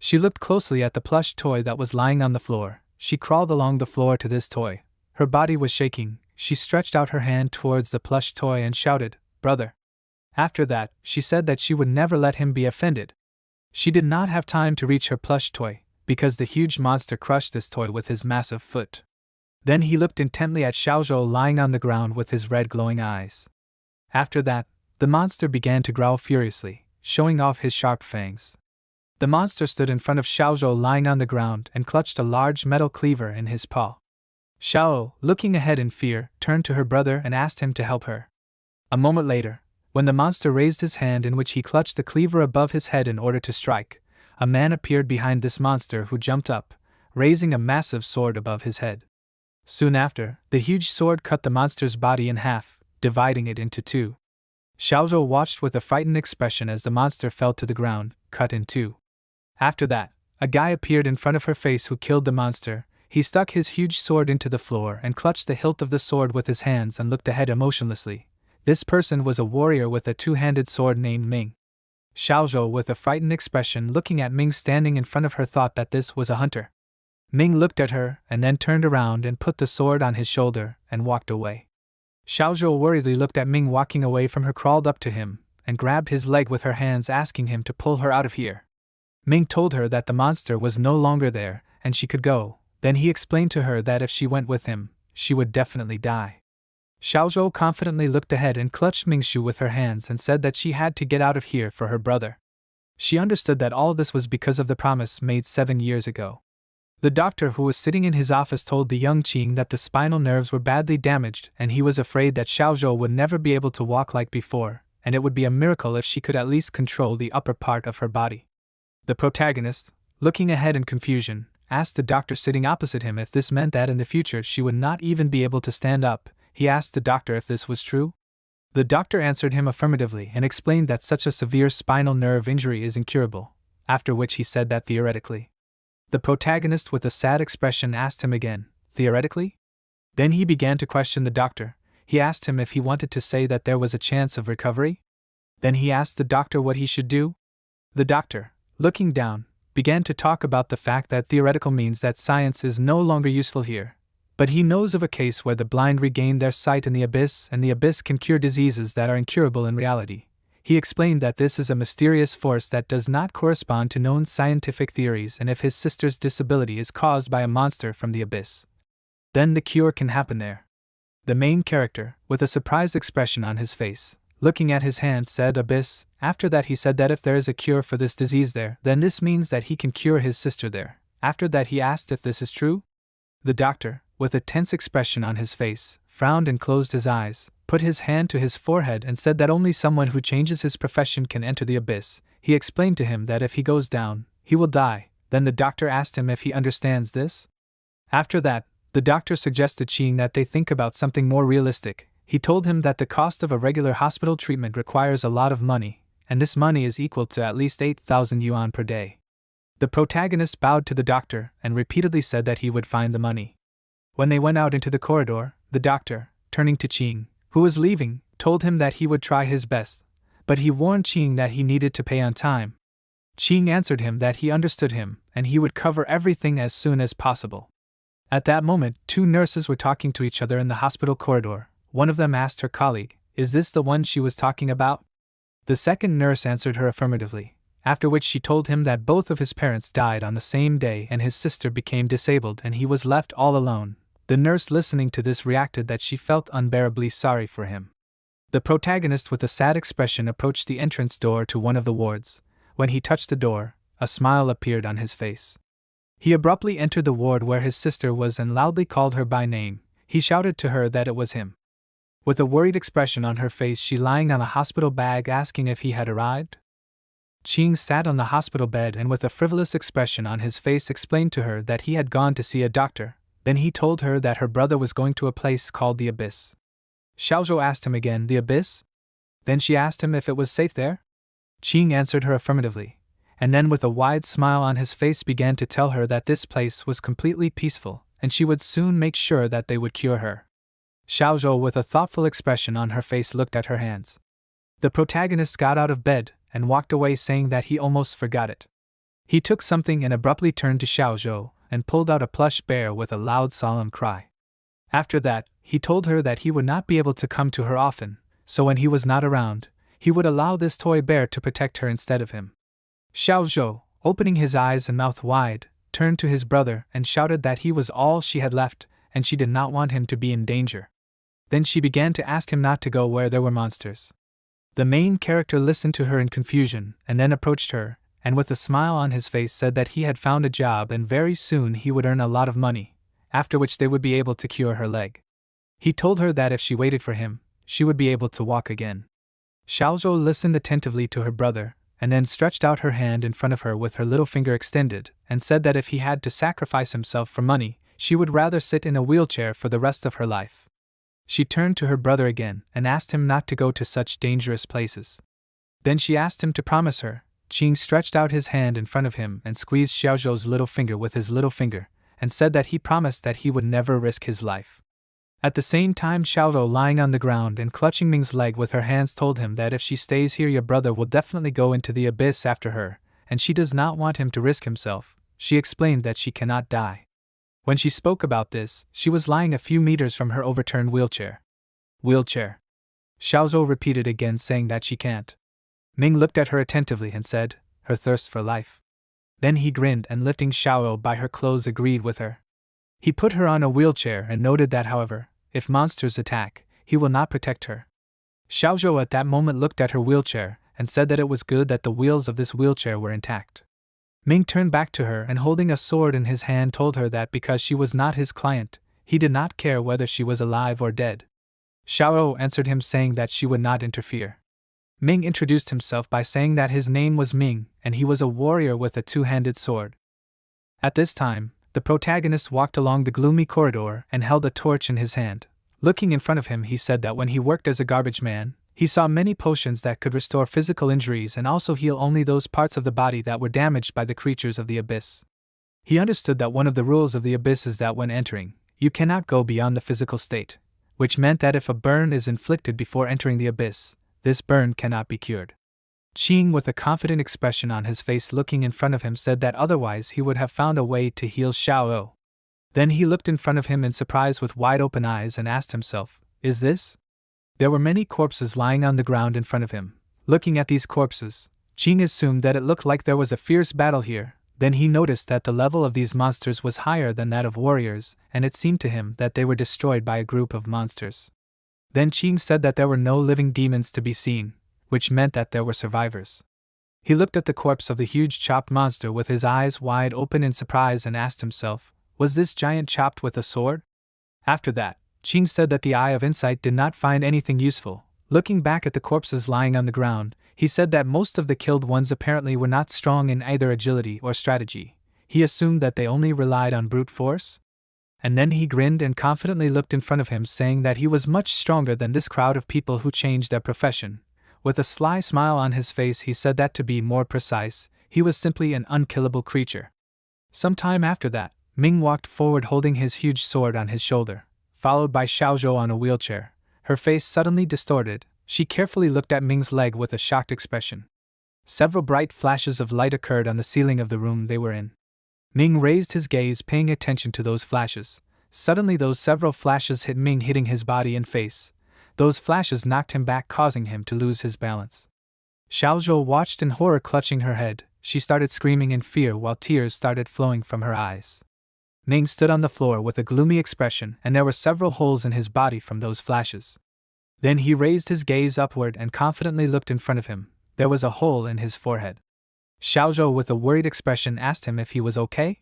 She looked closely at the plush toy that was lying on the floor. She crawled along the floor to this toy. Her body was shaking. She stretched out her hand towards the plush toy and shouted, "Brother." After that, she said that she would never let him be offended. She did not have time to reach her plush toy, because the huge monster crushed this toy with his massive foot. Then he looked intently at Xiaozhou lying on the ground with his red glowing eyes. After that, the monster began to growl furiously, showing off his sharp fangs. The monster stood in front of Xiaozhou lying on the ground and clutched a large metal cleaver in his paw. Xiao, looking ahead in fear, turned to her brother and asked him to help her. A moment later, when the monster raised his hand in which he clutched the cleaver above his head in order to strike, a man appeared behind this monster who jumped up, raising a massive sword above his head. Soon after, the huge sword cut the monster's body in half, dividing it into two. Xiaozhou watched with a frightened expression as the monster fell to the ground, cut in two. After that, a guy appeared in front of her face who killed the monster. He stuck his huge sword into the floor and clutched the hilt of the sword with his hands and looked ahead emotionlessly. This person was a warrior with a two-handed sword named Ming. Xiaozhou, with a frightened expression looking at Ming standing in front of her, thought that this was a hunter. Ming looked at her and then turned around and put the sword on his shoulder and walked away. Xiaozhou worriedly looked at Ming walking away from her, crawled up to him, and grabbed his leg with her hands, asking him to pull her out of here. Ming told her that the monster was no longer there and she could go. Then he explained to her that if she went with him, she would definitely die. Xiaozhou confidently looked ahead and clutched Ming's shoe with her hands and said that she had to get out of here for her brother. She understood that all this was because of the promise made 7 years ago. The doctor who was sitting in his office told the young Qing that the spinal nerves were badly damaged and he was afraid that Xiaozhou would never be able to walk like before, and it would be a miracle if she could at least control the upper part of her body. The protagonist, looking ahead in confusion, asked the doctor sitting opposite him if this meant that in the future she would not even be able to stand up. He asked the doctor if this was true. The doctor answered him affirmatively and explained that such a severe spinal nerve injury is incurable, after which he said that theoretically. The protagonist, with a sad expression, asked him again, "Theoretically?" Then he began to question the doctor. He asked him if he wanted to say that there was a chance of recovery. Then he asked the doctor what he should do. The doctor, looking down, began to talk about the fact that theoretical means that science is no longer useful here. But he knows of a case where the blind regain their sight in the abyss, and the abyss can cure diseases that are incurable in reality. He explained that this is a mysterious force that does not correspond to known scientific theories, and if his sister's disability is caused by a monster from the abyss, then the cure can happen there. The main character, with a surprised expression on his face, looking at his hand, said abyss. After that he said that if there is a cure for this disease there, then this means that he can cure his sister there. After that he asked if this is true. The doctor, with a tense expression on his face, frowned and closed his eyes. put his hand to his forehead and said that only someone who changes his profession can enter the abyss. He explained to him that if he goes down, he will die. Then the doctor asked him if he understands this. After that, the doctor suggested Ching that they think about something more realistic. He told him that the cost of a regular hospital treatment requires a lot of money, and this money is equal to at least 8,000 yuan per day. The protagonist bowed to the doctor and repeatedly said that he would find the money. When they went out into the corridor, the doctor, turning to Ching, who was leaving, told him that he would try his best, but he warned Ching that he needed to pay on time. Ching answered him that he understood him and he would cover everything as soon as possible. At that moment, two nurses were talking to each other in the hospital corridor. One of them asked her colleague, "Is this the one she was talking about?" The second nurse answered her affirmatively, after which she told him that both of his parents died on the same day and his sister became disabled and he was left all alone. The nurse listening to this reacted that she felt unbearably sorry for him. The protagonist with a sad expression approached the entrance door to one of the wards. When he touched the door, a smile appeared on his face. He abruptly entered the ward where his sister was and loudly called her by name. He shouted to her that it was him. With a worried expression on her face, she lying on a hospital bag asking if he had arrived. Ching sat on the hospital bed and with a frivolous expression on his face explained to her that he had gone to see a doctor. Then he told her that her brother was going to a place called the Abyss. Xiaozhou asked him again, "The Abyss?" Then she asked him if it was safe there. Ching answered her affirmatively, and then with a wide smile on his face began to tell her that this place was completely peaceful, and she would soon make sure that they would cure her. Xiaozhou with a thoughtful expression on her face looked at her hands. The protagonist got out of bed and walked away saying that he almost forgot it. He took something and abruptly turned to Xiaozhou and pulled out a plush bear with a loud solemn cry. After that, he told her that he would not be able to come to her often, so when he was not around, he would allow this toy bear to protect her instead of him. Xiaozhou, opening his eyes and mouth wide, turned to his brother and shouted that he was all she had left, and she did not want him to be in danger. Then she began to ask him not to go where there were monsters. The main character listened to her in confusion and then approached her, and with a smile on his face said that he had found a job and very soon he would earn a lot of money, after which they would be able to cure her leg. He told her that if she waited for him, she would be able to walk again. Xiaozhou listened attentively to her brother, and then stretched out her hand in front of her with her little finger extended, and said that if he had to sacrifice himself for money, she would rather sit in a wheelchair for the rest of her life. She turned to her brother again and asked him not to go to such dangerous places. Then she asked him to promise her. Ching stretched out his hand in front of him and squeezed Xiaozhou's little finger with his little finger, and said that he promised that he would never risk his life. At the same time, Xiaozhou, lying on the ground and clutching Ming's leg with her hands, told him that if she stays here, your brother will definitely go into the abyss after her, and she does not want him to risk himself. She explained that she cannot die. When she spoke about this, she was lying a few meters from her overturned wheelchair. Wheelchair. Xiaozhou repeated again, saying that she can't. Ming looked at her attentively and said, "Her thirst for life." Then he grinned and lifting Xiaozhou by her clothes agreed with her. He put her on a wheelchair and noted that, however, if monsters attack, he will not protect her. Xiaozhou at that moment looked at her wheelchair and said that it was good that the wheels of this wheelchair were intact. Ming turned back to her and holding a sword in his hand told her that because she was not his client, he did not care whether she was alive or dead. Xiaozhou answered him saying that she would not interfere. Ming introduced himself by saying that his name was Ming and he was a warrior with a two-handed sword. At this time, the protagonist walked along the gloomy corridor and held a torch in his hand. Looking in front of him, he said that when he worked as a garbage man, he saw many potions that could restore physical injuries and also heal only those parts of the body that were damaged by the creatures of the abyss. He understood that one of the rules of the abyss is that when entering, you cannot go beyond the physical state, which meant that if a burn is inflicted before entering the abyss, this burn cannot be cured. Ching, with a confident expression on his face looking in front of him, said that otherwise he would have found a way to heal Xiaozhou. Then he looked in front of him in surprise with wide open eyes and asked himself, "Is this?" There were many corpses lying on the ground in front of him. Looking at these corpses, Ching assumed that it looked like there was a fierce battle here. Then he noticed that the level of these monsters was higher than that of warriors, and it seemed to him that they were destroyed by a group of monsters. Then Ching said that there were no living demons to be seen, which meant that there were survivors. He looked at the corpse of the huge chopped monster with his eyes wide open in surprise and asked himself, was this giant chopped with a sword? After that, Qing said that the Eye of Insight did not find anything useful. Looking back at the corpses lying on the ground, he said that most of the killed ones apparently were not strong in either agility or strategy. He assumed that they only relied on brute force? And then he grinned and confidently looked in front of him, saying that he was much stronger than this crowd of people who changed their profession. With a sly smile on his face, he said that to be more precise, he was simply an unkillable creature. Some time after that, Ming walked forward holding his huge sword on his shoulder, followed by Xiaozhou on a wheelchair. Her face suddenly distorted. She carefully looked at Ming's leg with a shocked expression. Several bright flashes of light occurred on the ceiling of the room they were in. Ming raised his gaze, paying attention to those flashes. Suddenly those several flashes hit Ming, hitting his body and face. Those flashes knocked him back, causing him to lose his balance. Xiaozhou watched in horror, clutching her head. She started screaming in fear while tears started flowing from her eyes. Ming stood on the floor with a gloomy expression, and there were several holes in his body from those flashes. Then he raised his gaze upward and confidently looked in front of him. There was a hole in his forehead. Xiaozhou, with a worried expression, asked him if he was okay.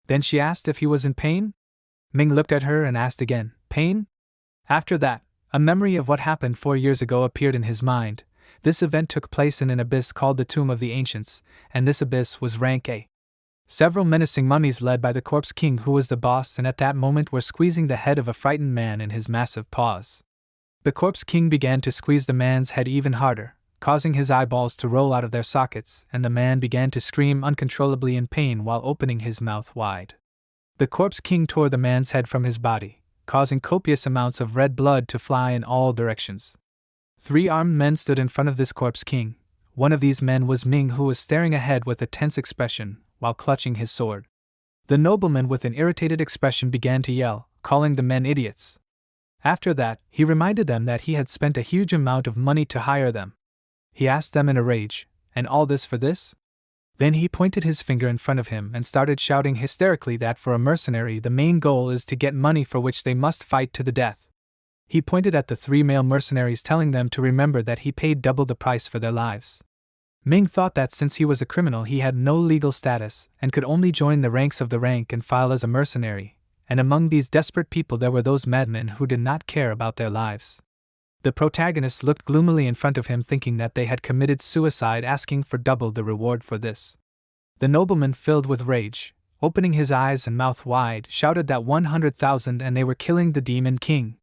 Then she asked if he was in pain. Ming looked at her and asked again, "Pain?" After that, a memory of what happened 4 years ago appeared in his mind. This event took place in an abyss called the Tomb of the Ancients, and this abyss was rank A. Several menacing mummies led by the Corpse King, who was the boss, and at that moment were squeezing the head of a frightened man in his massive paws. The Corpse King began to squeeze the man's head even harder, causing his eyeballs to roll out of their sockets, and the man began to scream uncontrollably in pain while opening his mouth wide. The Corpse King tore the man's head from his body, causing copious amounts of red blood to fly in all directions. 3 armed men stood in front of this Corpse King. One of these men was Ming, who was staring ahead with a tense expression while clutching his sword. The nobleman, with an irritated expression, began to yell, calling the men idiots. After that, he reminded them that he had spent a huge amount of money to hire them. He asked them in a rage, "And all this for this?" Then he pointed his finger in front of him and started shouting hysterically that for a mercenary the main goal is to get money for which they must fight to the death. He pointed at the 3 male mercenaries, telling them to remember that he paid double the price for their lives. Ming thought that since he was a criminal he had no legal status and could only join the ranks of the rank and file as a mercenary, and among these desperate people there were those madmen who did not care about their lives. The protagonist looked gloomily in front of him, thinking that they had committed suicide, asking for double the reward for this. The nobleman, filled with rage, opening his eyes and mouth wide, shouted that 100,000 and they were killing the Demon King.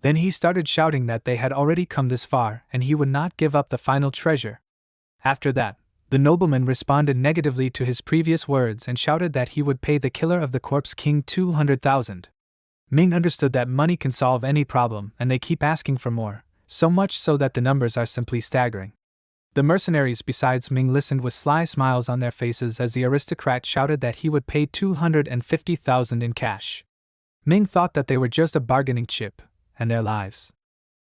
Then he started shouting that they had already come this far and he would not give up the final treasure. After that, the nobleman responded negatively to his previous words and shouted that he would pay the killer of the Corpse King 200,000. Ming understood that money can solve any problem, and they keep asking for more, so much so that the numbers are simply staggering. The mercenaries besides Ming listened with sly smiles on their faces as the aristocrat shouted that he would pay 250,000 in cash. Ming thought that they were just a bargaining chip, and their lives.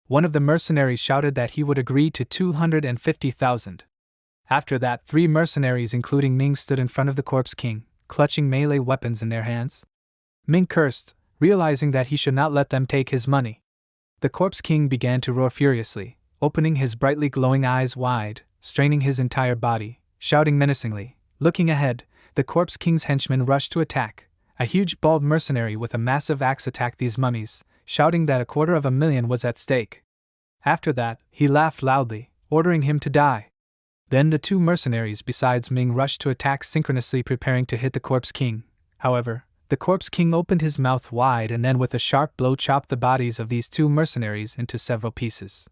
One of the mercenaries shouted that he would agree to 250,000. After that, 3 mercenaries including Ming stood in front of the Corpse King, clutching melee weapons in their hands. Ming cursed, realizing that he should not let them take his money. The Corpse King began to roar furiously, opening his brightly glowing eyes wide, straining his entire body, shouting menacingly. Looking ahead, the Corpse King's henchmen rushed to attack. A huge bald mercenary with a massive axe attacked these mummies, shouting that 250,000 was at stake. After that, he laughed loudly, ordering him to die. Then the 2 mercenaries besides Ming rushed to attack synchronously, preparing to hit the Corpse King. However, the Corpse King opened his mouth wide and then with a sharp blow chopped the bodies of these 2 mercenaries into several pieces.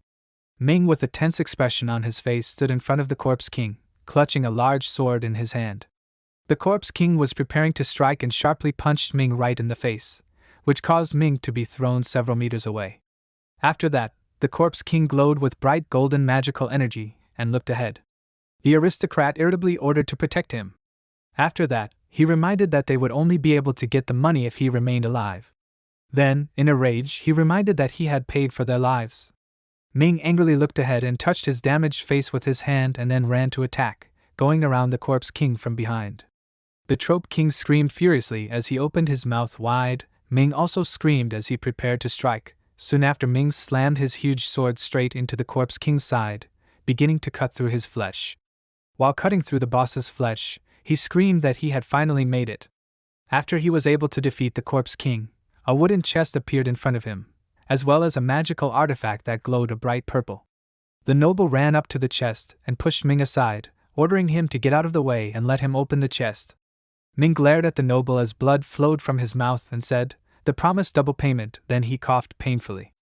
Ming, with a tense expression on his face, stood in front of the Corpse King, clutching a large sword in his hand. The Corpse King was preparing to strike and sharply punched Ming right in the face, which caused Ming to be thrown several meters away. After that, the Corpse King glowed with bright golden magical energy and looked ahead. The aristocrat irritably ordered to protect him. After that, he reminded that they would only be able to get the money if he remained alive. Then, in a rage, he reminded that he had paid for their lives. Ming angrily looked ahead and touched his damaged face with his hand and then ran to attack, going around the Corpse King from behind. The Trope King screamed furiously as he opened his mouth wide. Ming also screamed as he prepared to strike. Soon after, Ming slammed his huge sword straight into the Corpse King's side, beginning to cut through his flesh. While cutting through the boss's flesh, he screamed that he had finally made it. After he was able to defeat the Corpse King, a wooden chest appeared in front of him. as well as a magical artifact that glowed a bright purple. The noble ran up to the chest and pushed Ming aside, ordering him to get out of the way and let him open the chest. Ming glared at the noble as blood flowed from his mouth and said, "The promised double payment," then he coughed painfully.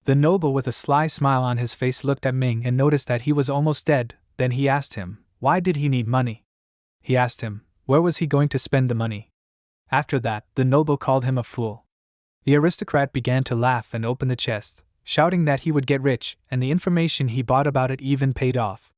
The noble with a sly smile on his face looked at Ming and noticed that he was almost dead, then he asked him, why did he need money? He asked him, where was he going to spend the money? After that, the noble called him a fool. The aristocrat began to laugh and open the chest, shouting that he would get rich, and the information he bought about it even paid off.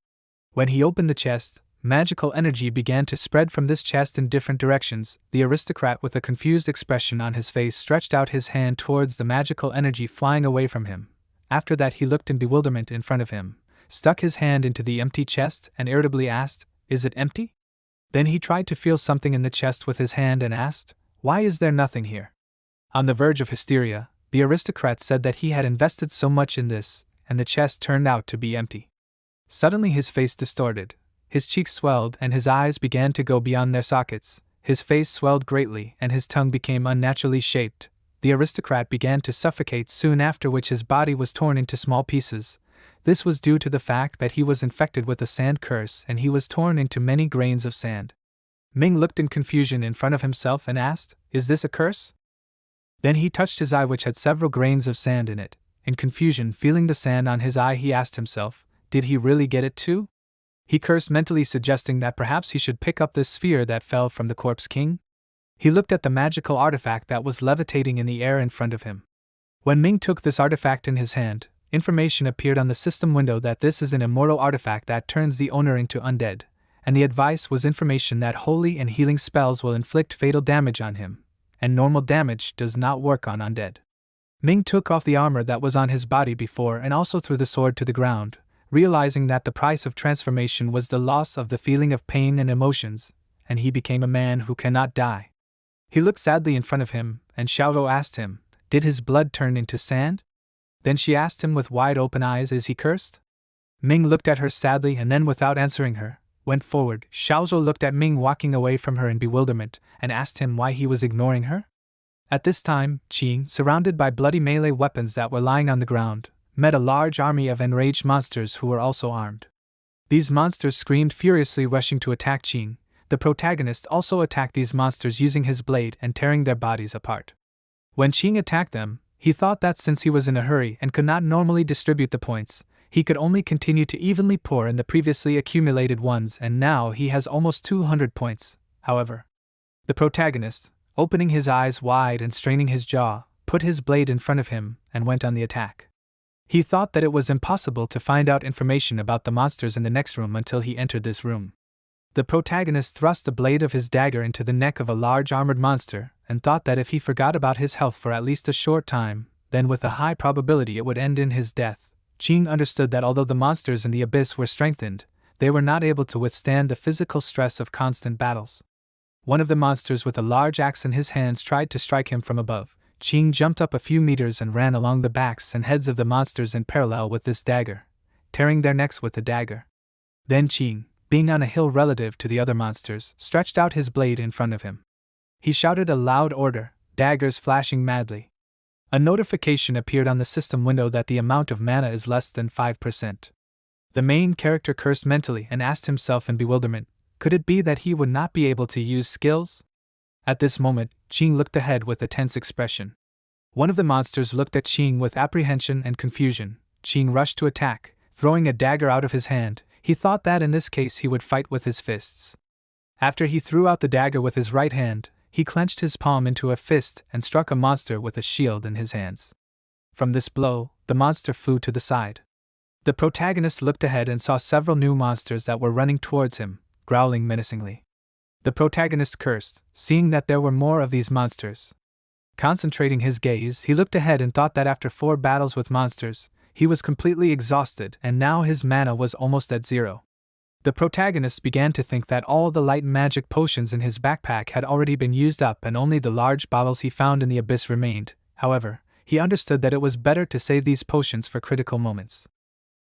When he opened the chest, magical energy began to spread from this chest in different directions. The aristocrat with a confused expression on his face stretched out his hand towards the magical energy flying away from him. After that he looked in bewilderment in front of him, stuck his hand into the empty chest and irritably asked, "Is it empty?" Then he tried to feel something in the chest with his hand and asked, "Why is there nothing here?" On the verge of hysteria, the aristocrat said that he had invested so much in this, and the chest turned out to be empty. Suddenly his face distorted. His cheeks swelled and his eyes began to go beyond their sockets, his face swelled greatly and his tongue became unnaturally shaped. The aristocrat began to suffocate soon after which his body was torn into small pieces. This was due to the fact that he was infected with a sand curse and he was torn into many grains of sand. Ming looked in confusion in front of himself and asked, "Is this a curse?" Then he touched his eye which had several grains of sand in it. In confusion, feeling the sand on his eye, he asked himself, did he really get it too? He cursed mentally, suggesting that perhaps he should pick up this sphere that fell from the corpse king. He looked at the magical artifact that was levitating in the air in front of him. When Ming took this artifact in his hand, information appeared on the system window that this is an immortal artifact that turns the owner into undead, and the advice was information that holy and healing spells will inflict fatal damage on him, and normal damage does not work on undead. Ming took off the armor that was on his body before and also threw the sword to the ground, realizing that the price of transformation was the loss of the feeling of pain and emotions, and he became a man who cannot die. He looked sadly in front of him, and Xiaovo asked him, did his blood turn into sand? Then she asked him with wide open eyes, is he cursed? Ming looked at her sadly and then, without answering her, went forward. Xiaozo looked at Ming walking away from her in bewilderment and asked him why he was ignoring her. At this time, Qing, surrounded by bloody melee weapons that were lying on the ground, met a large army of enraged monsters who were also armed. These monsters screamed furiously, rushing to attack Qing. The protagonist also attacked these monsters using his blade and tearing their bodies apart. When Qing attacked them, he thought that since he was in a hurry and could not normally distribute the points, he could only continue to evenly pour in the previously accumulated ones, and now he has almost 200 points. However, the protagonist, opening his eyes wide and straining his jaw, put his blade in front of him and went on the attack. He thought that it was impossible to find out information about the monsters in the next room until he entered this room. The protagonist thrust the blade of his dagger into the neck of a large armored monster and thought that if he forgot about his health for at least a short time, then with a high probability it would end in his death. Qing understood that although the monsters in the abyss were strengthened, they were not able to withstand the physical stress of constant battles. One of the monsters with a large axe in his hands tried to strike him from above. Qing jumped up a few meters and ran along the backs and heads of the monsters in parallel with this dagger, tearing their necks with the dagger. Then Qing, being on a hill relative to the other monsters, stretched out his blade in front of him. He shouted a loud order, daggers flashing madly. A notification appeared on the system window that the amount of mana is less than 5%. The main character cursed mentally and asked himself in bewilderment, could it be that he would not be able to use skills? At this moment, Qing looked ahead with a tense expression. One of the monsters looked at Qing with apprehension and confusion. Qing rushed to attack, throwing a dagger out of his hand. He thought that in this case he would fight with his fists. After he threw out the dagger with his right hand, he clenched his palm into a fist and struck a monster with a shield in his hands. From this blow, the monster flew to the side. The protagonist looked ahead and saw several new monsters that were running towards him, growling menacingly. The protagonist cursed, seeing that there were more of these monsters. Concentrating his gaze, he looked ahead and thought that after 4 battles with monsters, he was completely exhausted and now his mana was almost at 0. The protagonist began to think that all the light magic potions in his backpack had already been used up and only the large bottles he found in the abyss remained. However, he understood that it was better to save these potions for critical moments.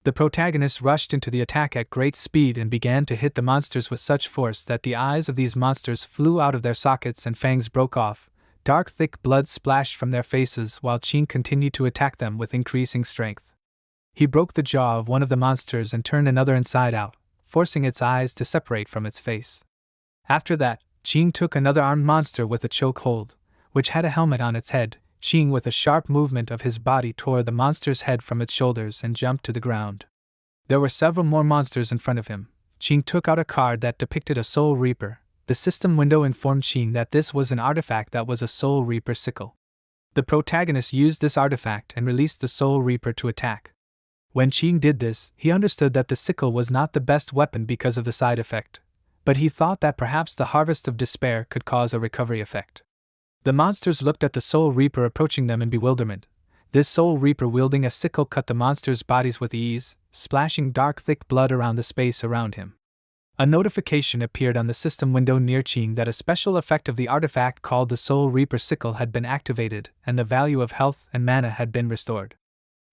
The protagonist rushed into the attack at great speed and began to hit the monsters with such force that the eyes of these monsters flew out of their sockets and fangs broke off, Dark thick blood splashed from their faces while Qing continued to attack them with increasing strength. He broke the jaw of one of the monsters and turned another inside out, forcing its eyes to separate from its face. After that, Qing took another armed monster with a choke hold, which had a helmet on its head. Qing with a sharp movement of his body tore the monster's head from its shoulders and jumped to the ground. There were several more monsters in front of him. Qing took out a card that depicted a Soul Reaper. The system window informed Qing that this was an artifact that was a Soul Reaper sickle. The protagonist used this artifact and released the Soul Reaper to attack. When Qing did this, he understood that the sickle was not the best weapon because of the side effect, but he thought that perhaps the Harvest of Despair could cause a recovery effect. The monsters looked at the Soul Reaper approaching them in bewilderment. This Soul Reaper wielding a sickle cut the monsters' bodies with ease, splashing dark thick blood around the space around him. A notification appeared on the system window near Qing that a special effect of the artifact called the Soul Reaper sickle had been activated and the value of health and mana had been restored.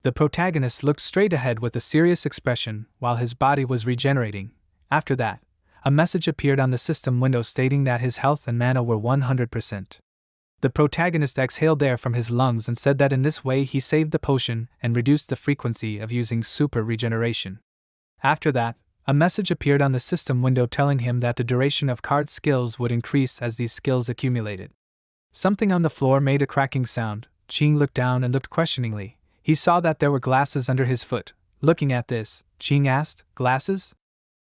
The protagonist looked straight ahead with a serious expression while his body was regenerating. After that, a message appeared on the system window stating that his health and mana were 100%. The protagonist exhaled air from his lungs and said that in this way he saved the potion and reduced the frequency of using super regeneration. After that, a message appeared on the system window telling him that the duration of card skills would increase as these skills accumulated. Something on the floor made a cracking sound. Qing looked down and looked questioningly. He saw that there were glasses under his foot. Looking at this, Qing asked, "Glasses?"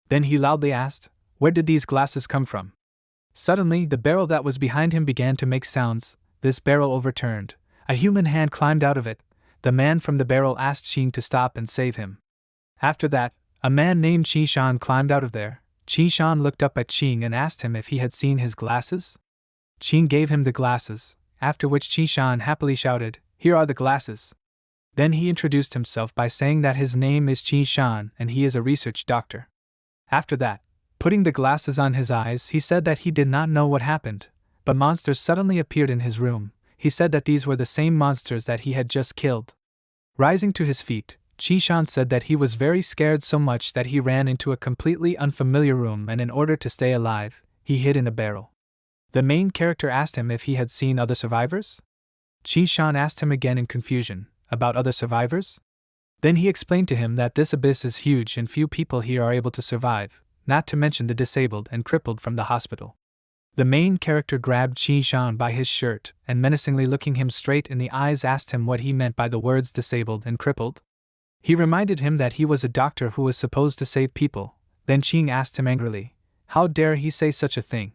Then he loudly asked, "Where did these glasses come from?" Suddenly, the barrel that was behind him began to make sounds. This barrel overturned. A human hand climbed out of it. The man from the barrel asked Qing to stop and save him. After that, a man named Qi Shan climbed out of there. Qi Shan looked up at Qing and asked him if he had seen his glasses. Qing gave him the glasses, after which Qi Shan happily shouted, "Here are the glasses." Then he introduced himself by saying that his name is Qi Shan and he is a research doctor. After that, putting the glasses on his eyes, he said that he did not know what happened, but monsters suddenly appeared in his room. He said that these were the same monsters that he had just killed. Rising to his feet, Qi Shan said that he was very scared so much that he ran into a completely unfamiliar room and in order to stay alive, he hid in a barrel. The main character asked him if he had seen other survivors. Qi Shan asked him again in confusion, about other survivors? Then he explained to him that this abyss is huge and few people here are able to survive, not to mention the disabled and crippled from the hospital. The main character grabbed Qi Shan by his shirt and menacingly looking him straight in the eyes asked him what he meant by the words disabled and crippled. He reminded him that he was a doctor who was supposed to save people. Then Qing asked him angrily, how dare he say such a thing?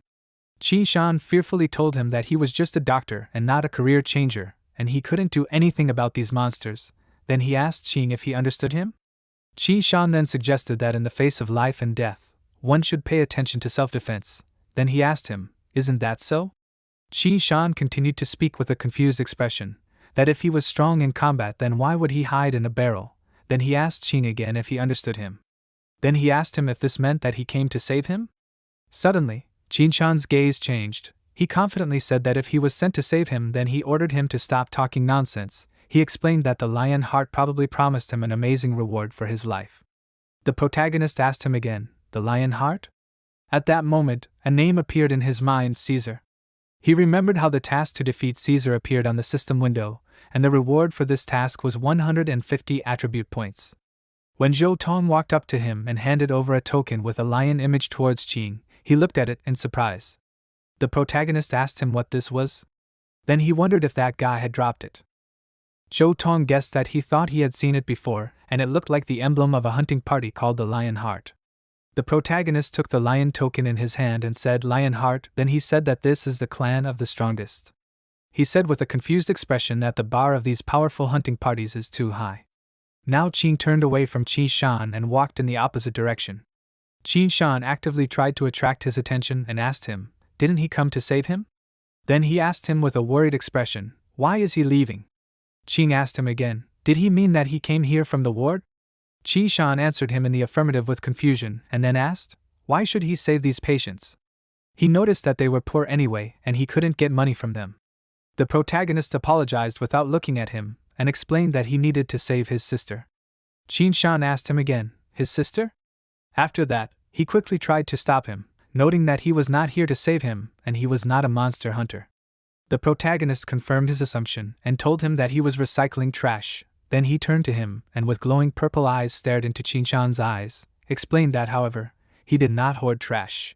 Qi Shan fearfully told him that he was just a doctor and not a career changer, and he couldn't do anything about these monsters. Then he asked Qing if he understood him. Qi Shan then suggested that in the face of life and death, one should pay attention to self-defense. Then he asked him, isn't that so? Qi Shan continued to speak with a confused expression, that if he was strong in combat then why would he hide in a barrel? Then he asked Qing again if he understood him. Then he asked him if this meant that he came to save him? Suddenly, Qi Shan's gaze changed. He confidently said that if he was sent to save him then he ordered him to stop talking nonsense. He explained that the lion heart probably promised him an amazing reward for his life. The protagonist asked him again, the lion heart? At that moment, a name appeared in his mind, Caesar. He remembered how the task to defeat Caesar appeared on the system window, and the reward for this task was 150 attribute points. When Zhou Tong walked up to him and handed over a token with a lion image towards Qing, he looked at it in surprise. The protagonist asked him what this was. Then he wondered if that guy had dropped it. Zhou Tong guessed that he thought he had seen it before, and it looked like the emblem of a hunting party called the Lion Heart. The protagonist took the lion token in his hand and said Lion Heart, then he said that this is the clan of the strongest. He said with a confused expression that the bar of these powerful hunting parties is too high. Now Qing turned away from Qi Shan and walked in the opposite direction. Qi Shan actively tried to attract his attention and asked him, didn't he come to save him? Then he asked him with a worried expression, why is he leaving? Qing asked him again, did he mean that he came here from the ward? Qi Shan answered him in the affirmative with confusion and then asked, why should he save these patients? He noticed that they were poor anyway and he couldn't get money from them. The protagonist apologized without looking at him and explained that he needed to save his sister. Qi Shan asked him again, his sister? After that, he quickly tried to stop him, noting that he was not here to save him and he was not a monster hunter. The protagonist confirmed his assumption and told him that he was recycling trash. Then he turned to him and with glowing purple eyes stared into Chinchan's eyes, explained that, however, he did not hoard trash.